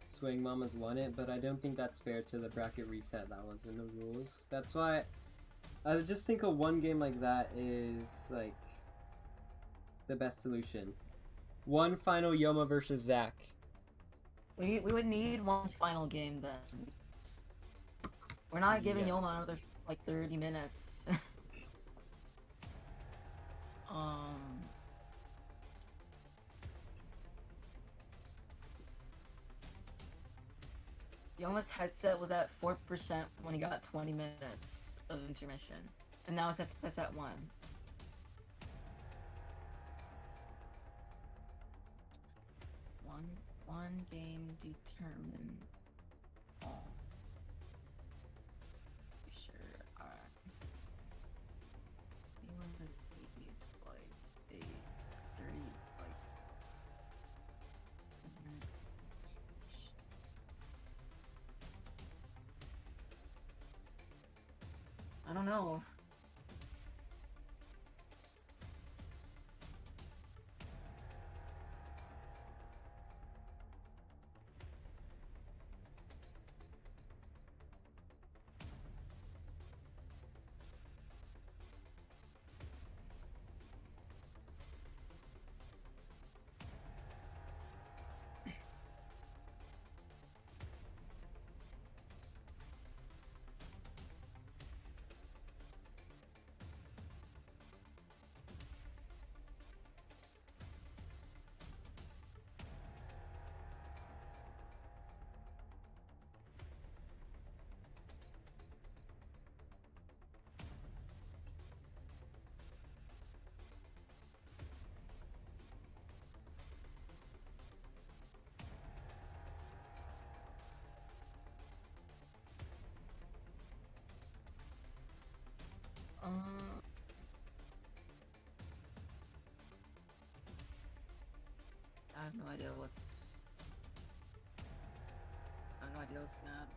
Swing Mama's won it, but I don't think that's fair to the bracket reset that was in the rules. That's why I just think a 1 game like that is like the best solution. 1 final Yoma versus Zach. We would need 1 final game then. We're not giving Yes. Yoma another like 30 minutes. Yoma's headset was at 4% when he got 20 minutes of intermission, and now his headset's at 1. One game determine all. Sure. Alright. You want to need like a 30 like. I don't know. Uh, I have no idea what's. I have no idea what's gonna happen.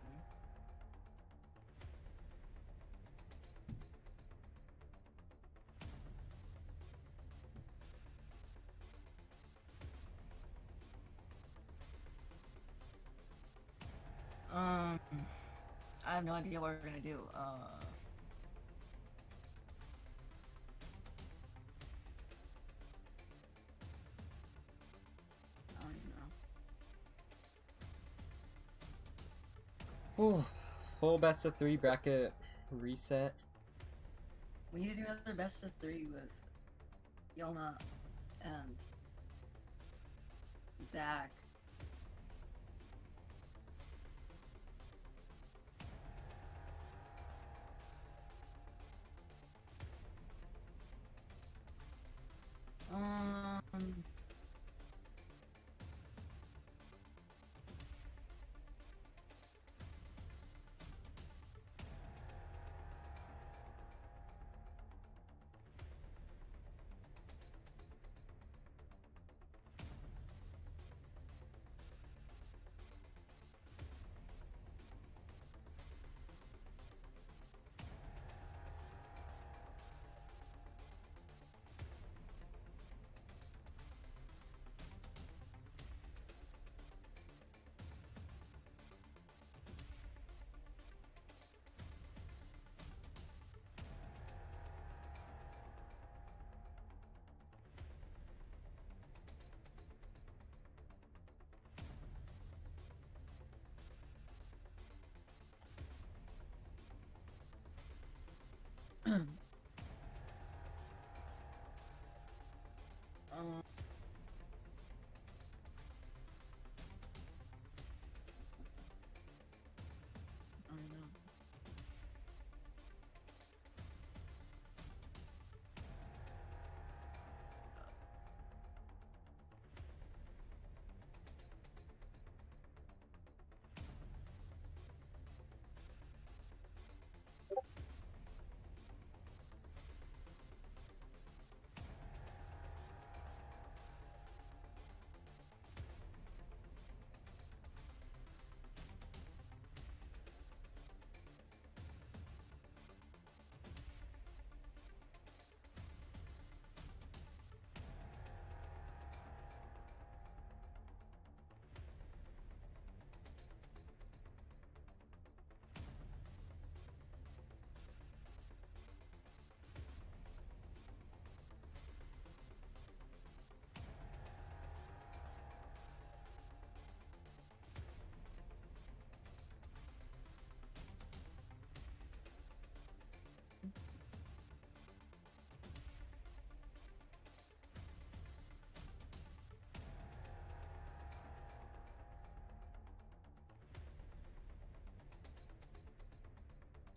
I have no idea what we're gonna do. I don't even know. Ooh, full best of 3 bracket reset. We need to do another best of 3 with Yoma and Zach. Um, um, I don't know.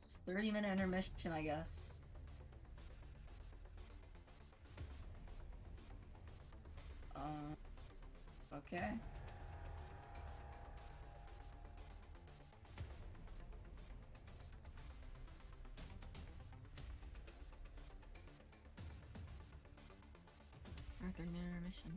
Just 30-minute intermission, I guess. Okay. Alright, 30-minute intermission.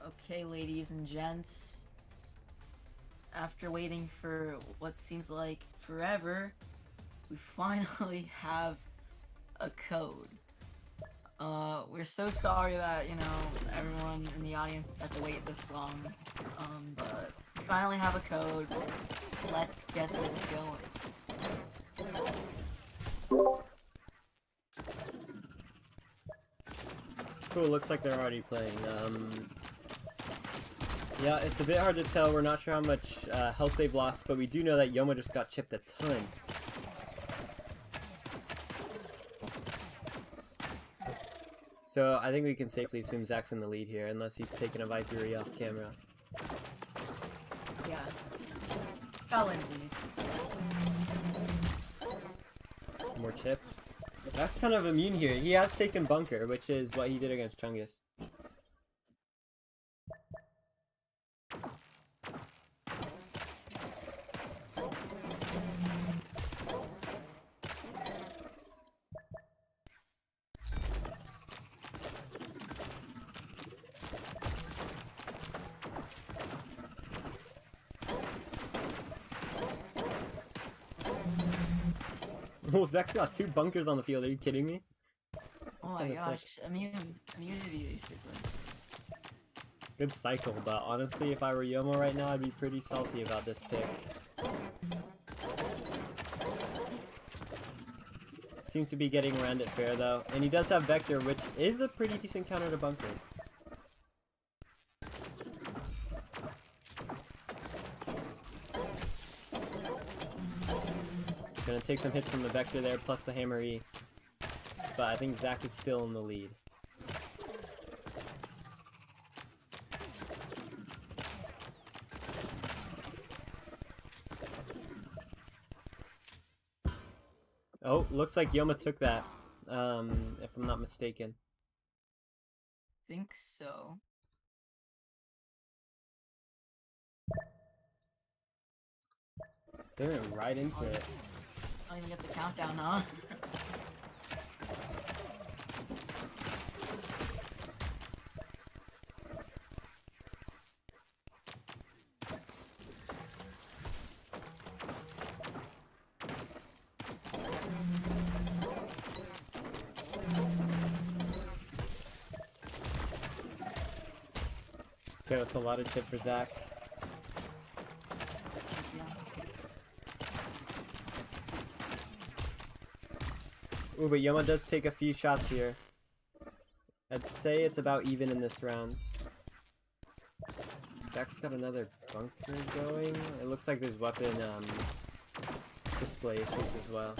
Okay, ladies and gents. After waiting for what seems like forever, we finally have a code. We're so sorry that, you know, everyone in the audience had to wait this long. But we finally have a code. Let's get this going. Cool, looks like they're already playing. Yeah, it's a bit hard to tell. We're not sure how much health they've lost, but we do know that Yoma just got chipped a ton. So I think we can safely assume Zach's in the lead here, unless he's taking a Vipery off camera. Yeah. Fell in lead. More chip. That's kind of immune here. He has taken Bunker, which is what he did against Chungus. Oh, Zach's got 2 bunkers on the field. Are you kidding me? Oh my gosh, immunity basically. Good cycle, but honestly, if I were Yomo right now, I'd be pretty salty about this pick. Seems to be getting around it fair though, and he does have Vector, which is a pretty decent counter to Bunker. Gonna take some hits from the Vector there, plus the Hammer E. But I think Zach is still in the lead. Oh, looks like Yoma took that, if I'm not mistaken. Think so. They went right into it. I don't even get the countdown, huh? Okay, that's a lot of chip for Zach. Ooh, but Yoma does take a few shots here. I'd say it's about even in this round. Zach's got another bunker going. It looks like there's weapon display issues as well.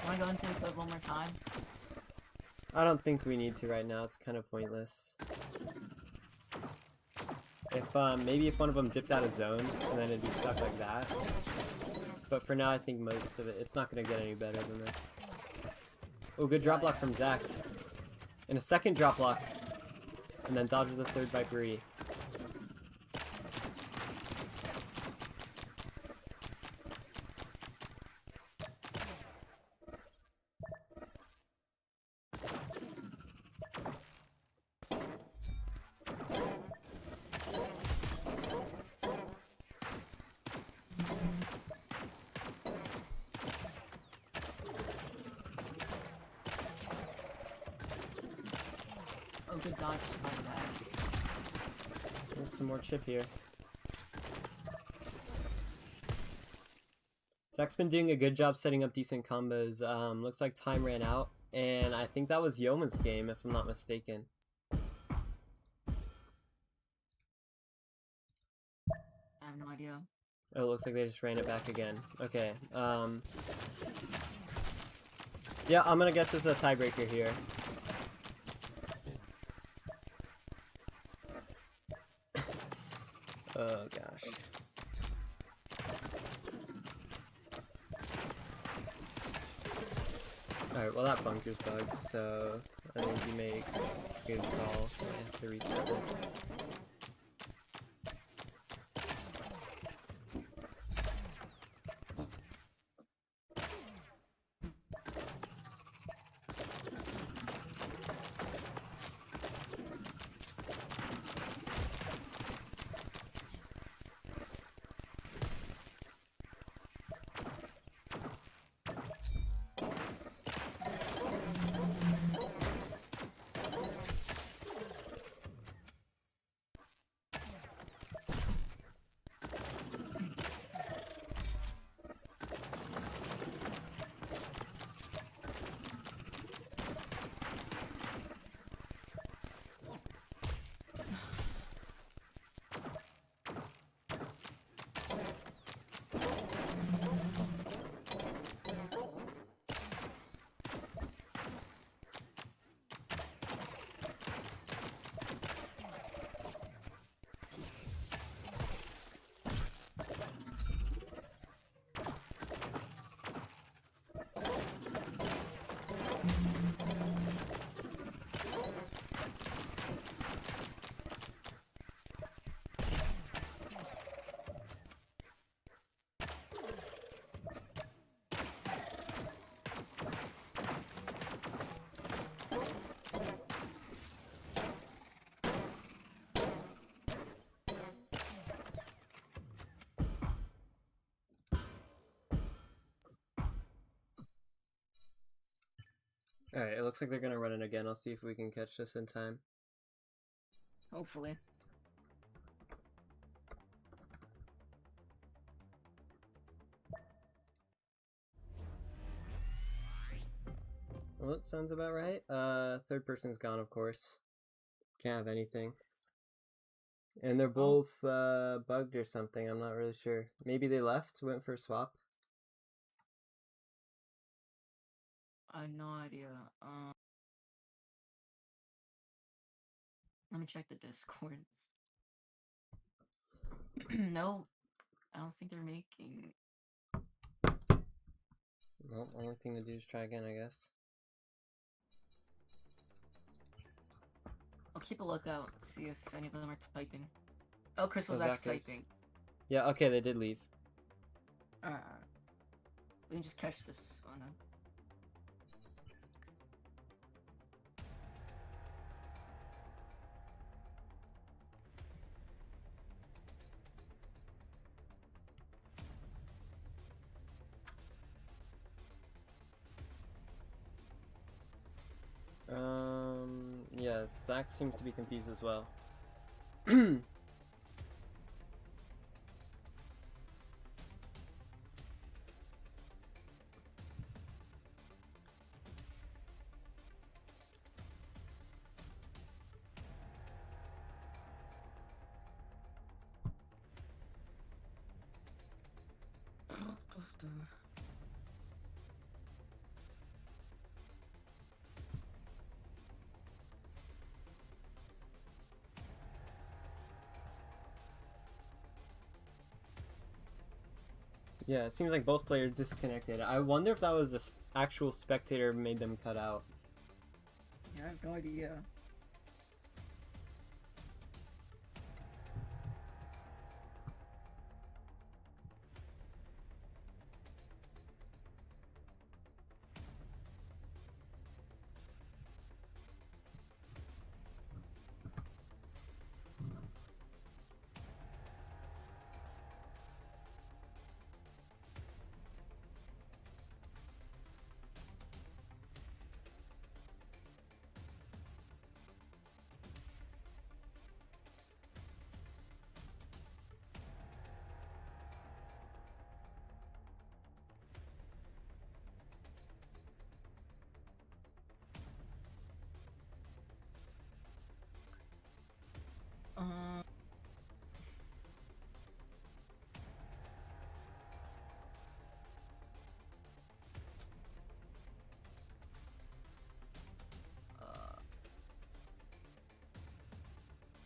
Wanna go into the code one more time? I don't think we need to right now. It's kind of pointless. If maybe if one of them dipped out of zone, and then it'd be stuck like that. But for now, I think most of it, it's not going to get any better than this. Oh, good drop block from Zach. And a second drop block. And then dodges a third Vipery. Oh, good dodge by Zach. There's some more chip here. Zach's been doing a good job setting up decent combos. Looks like time ran out, and I think that was Yoma's game, if I'm not mistaken. I have no idea. Oh, it looks like they just ran it back again. Okay. Yeah, I'm gonna guess it's a tiebreaker here. Oh gosh. Alright, well that bunker's bugged, so I think you make a good call. I have to reset this. Alright, it looks like they're gonna run it again. I'll see if we can catch this in time. Hopefully. Well, it sounds about right. Third person's gone, of course. Can't have anything. And they're both bugged or something. I'm not really sure. Maybe they left, went for a swap. I have no idea. Let me check the Discord. No, I don't think they're making. Well, only thing to do is try again, I guess. I'll keep a lookout, see if any of them are typing. Oh, Crystal So Zach's Zach is- typing. Yeah, okay, they did leave. Alright. We can just catch this one then. Yeah, Zach seems to be confused as well. Yeah, it seems like both players disconnected. I wonder if that was an actual spectator made them cut out. Yeah, I have no idea.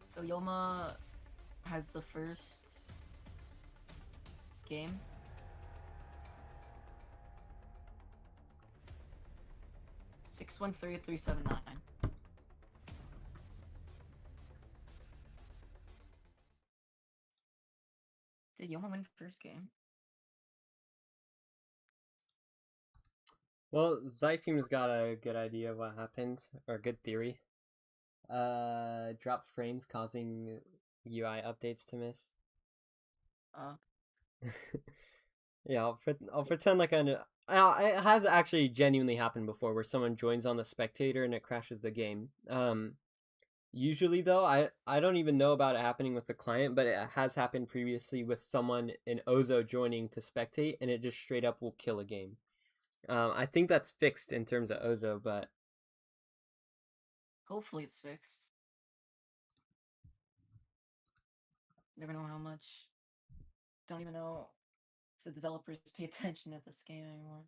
So Yoma has the first game. Six 13379. Did Yoma win first game? Well, Zyphem's got a good idea of what happened, or a good theory. Dropped frames causing UI updates to miss. Yeah, I'll pretend like I know. It has actually genuinely happened before, where someone joins on the spectator and it crashes the game. Usually though, I don't even know about it happening with the client, but it has happened previously with someone in Ozo joining to spectate, and it just straight up will kill a game. I think that's fixed in terms of Ozo, but Hopefully it's fixed. Never know how much. Don't even know if the developers pay attention to this game anymore.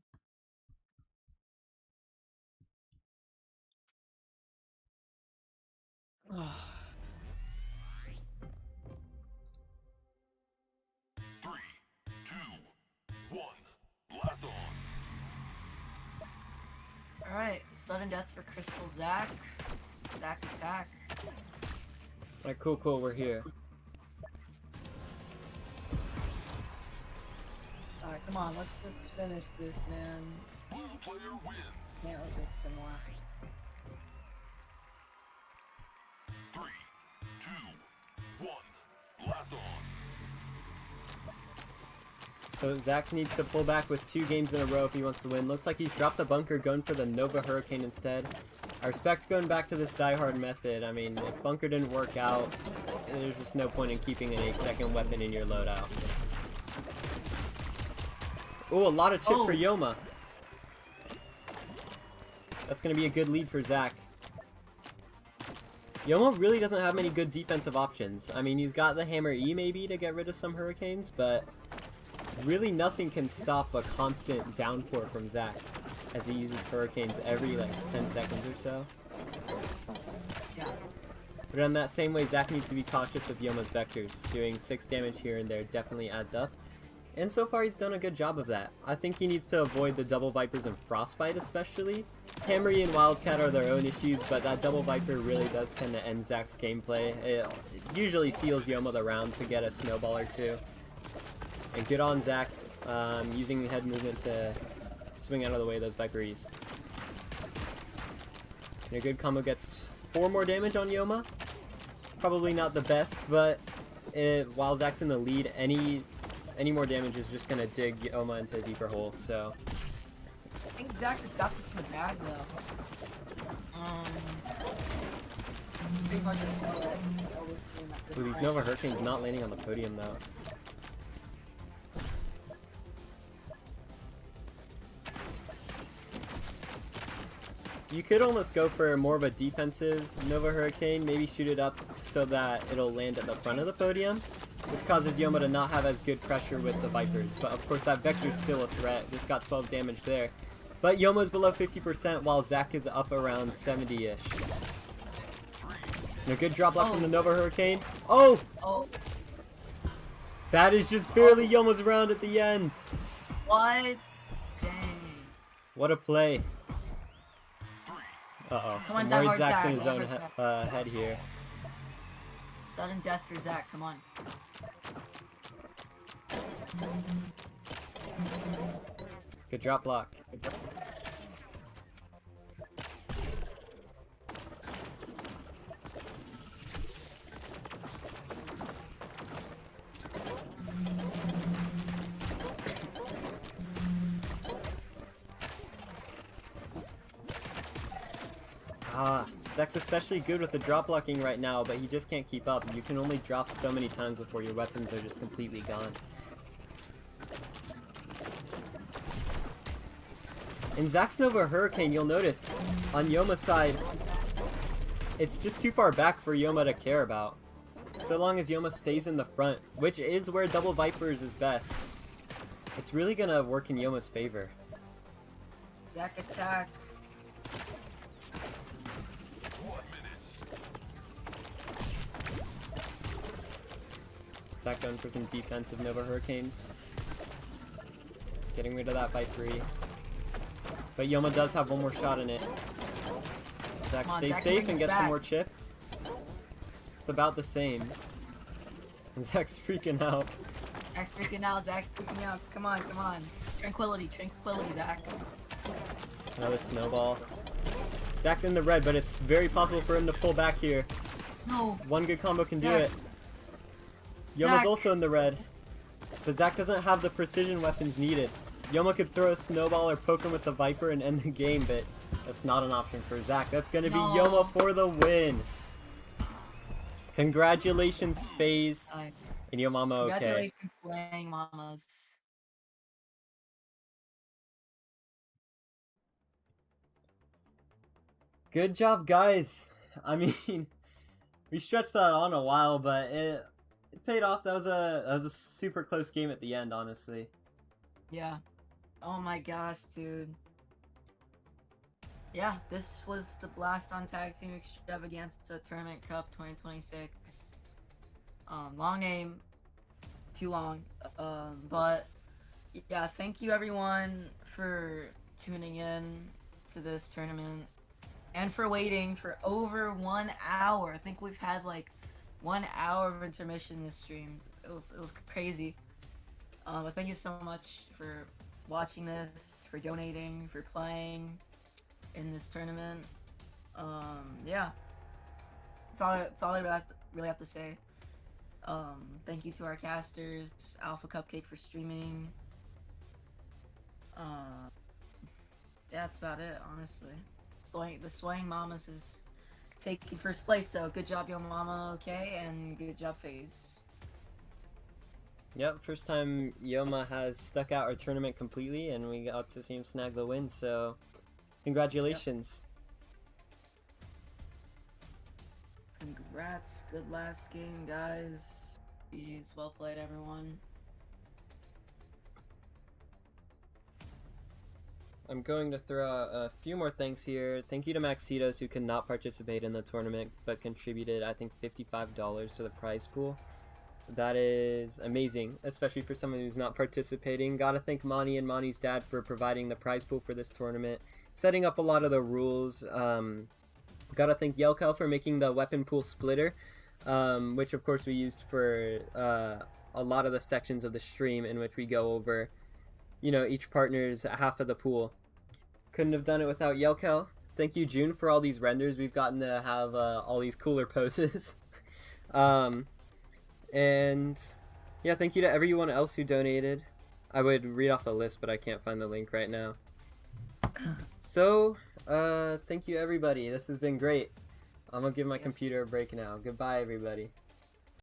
Three, two, one, blast on. Alright, sudden death for Crystal Zach. Zach attack. alright, cool, we're here. Alright, come on, let's just finish this and Blue player wins. can't let this anymore. 3, 2, 1, blast on. So Zach needs to pull back with 2 games in a row if he wants to win. Looks like he's dropped the bunker, going for the Nova Hurricane instead. I respect going back to this diehard method. I mean, if bunker didn't work out, there's just no point in keeping a second weapon in your loadout. Ooh, a lot of chip for Yoma. That's going to be a good lead for Zach. Yoma really doesn't have many good defensive options. I mean, he's got the Hammer E maybe to get rid of some Hurricanes, but really nothing can stop a constant downpour from Zach as he uses Hurricanes every like 10 seconds or so. Yeah. But in that same way, Zach needs to be cautious of Yoma's vectors. Doing 6 damage here and there definitely adds up. And so far he's done a good job of that. I think he needs to avoid the Double Vipers and Frostbite especially. Hammery and Wildcat are their own issues, but that Double Viper really does tend to end Zach's gameplay. It usually seals Yoma the round to get a snowball or 2. And good on Zach, using head movement to swing out of the way of those Viperies. And a good combo gets 4 more damage on Yoma. Probably not the best, but while Zach's in the lead, any more damage is just gonna dig Yoma into a deeper hole, so. I think Zach has got this in the bag though. Pretty hard to tell. Ooh, these Nova Hurricanes not landing on the podium though. You could almost go for more of a defensive Nova Hurricane, maybe shoot it up so that it'll land at the front of the podium, which causes Yoma to not have as good pressure with the Vipers. But of course that Vector's still a threat, just got 12 damage there. But Yoma's below 50% while Zach is up around 70-ish. And a good drop left from the Nova Hurricane. Oh! That is just barely Yoma's round at the end. What? Dang. What a play. Uh-oh. Come on, I'm die worried hard, Zach's Zach. in his own head here. Sudden death for Zach, come on. Good drop block. Zach's especially good with the drop blocking right now, but he just can't keep up. You can only drop so many times before your weapons are just completely gone. In Zach's Nova Hurricane, you'll notice, on Yoma's side, it's just too far back for Yoma to care about. So long as Yoma stays in the front, which is where Double Vipers is best, it's really gonna work in Yoma's favor. Zach attack. Zach going for some defensive Nova Hurricanes. Getting rid of that Vipery. But Yoma does have one more shot in it. Zach stays safe and gets some more chip. It's about the same. And Zach's freaking out. Zach's freaking out, Zach's freaking out. Come on, come on. Tranquility, Zach. Another snowball. Zach's in the red, but it's very possible for him to pull back here. No. One good combo can do Zach. it. Yoma's Zach. also in the red. But Zach doesn't have the precision weapons needed. Yoma could throw a snowball or poke him with the Viper and end the game, but that's not an option for Zach. That's going to be Yoma for the win. Congratulations, FaZe. And your mama okay. Congratulations, Swang Mamas. Good job, guys. I mean, we stretched that on a while, but it paid off. That was a super close game at the end, honestly. Yeah. Oh my gosh, dude. Yeah, this was the Blaston Tag Team Extravaganza Tournament Cup 2026. Long name, too long. But yeah, thank you everyone for tuning in to this tournament and for waiting for over 1 hour. I think we've had like 1 hour of intermission in this stream. It was crazy. But thank you so much for watching this, for donating, for playing in this tournament. Yeah, that's all I really have to say. Thank you to our casters, Alpha Cupcake for streaming, Uh, yeah, that's about it, honestly. The Swaying Mamas is taking first place, so good job, Yo Mama, okay, and good job, FaZe. Yep, first time Yoma has stuck out our tournament completely, and we got to see him snag the win, so congratulations. Congrats, good last game, guys. GG's, well played, everyone. I'm going to throw out a few more thanks here. Thank you to Maxitos, who could not participate in the tournament, but contributed, I think, $55 to the prize pool. That is amazing, especially for someone who's not participating. Gotta thank Monty and Monty's dad for providing the prize pool for this tournament, setting up a lot of the rules. Gotta thank Yelkel for making the weapon pool splitter, which of course we used for a lot of the sections of the stream in which we go over, each partner's half of the pool. Couldn't have done it without Yelkel. Thank you, June, for all these renders. We've gotten to have all these cooler poses. And yeah, thank you to everyone else who donated. I would read off a list, but I can't find the link right now. So, thank you everybody. This has been great. I'm gonna give my computer a break now. Goodbye, everybody.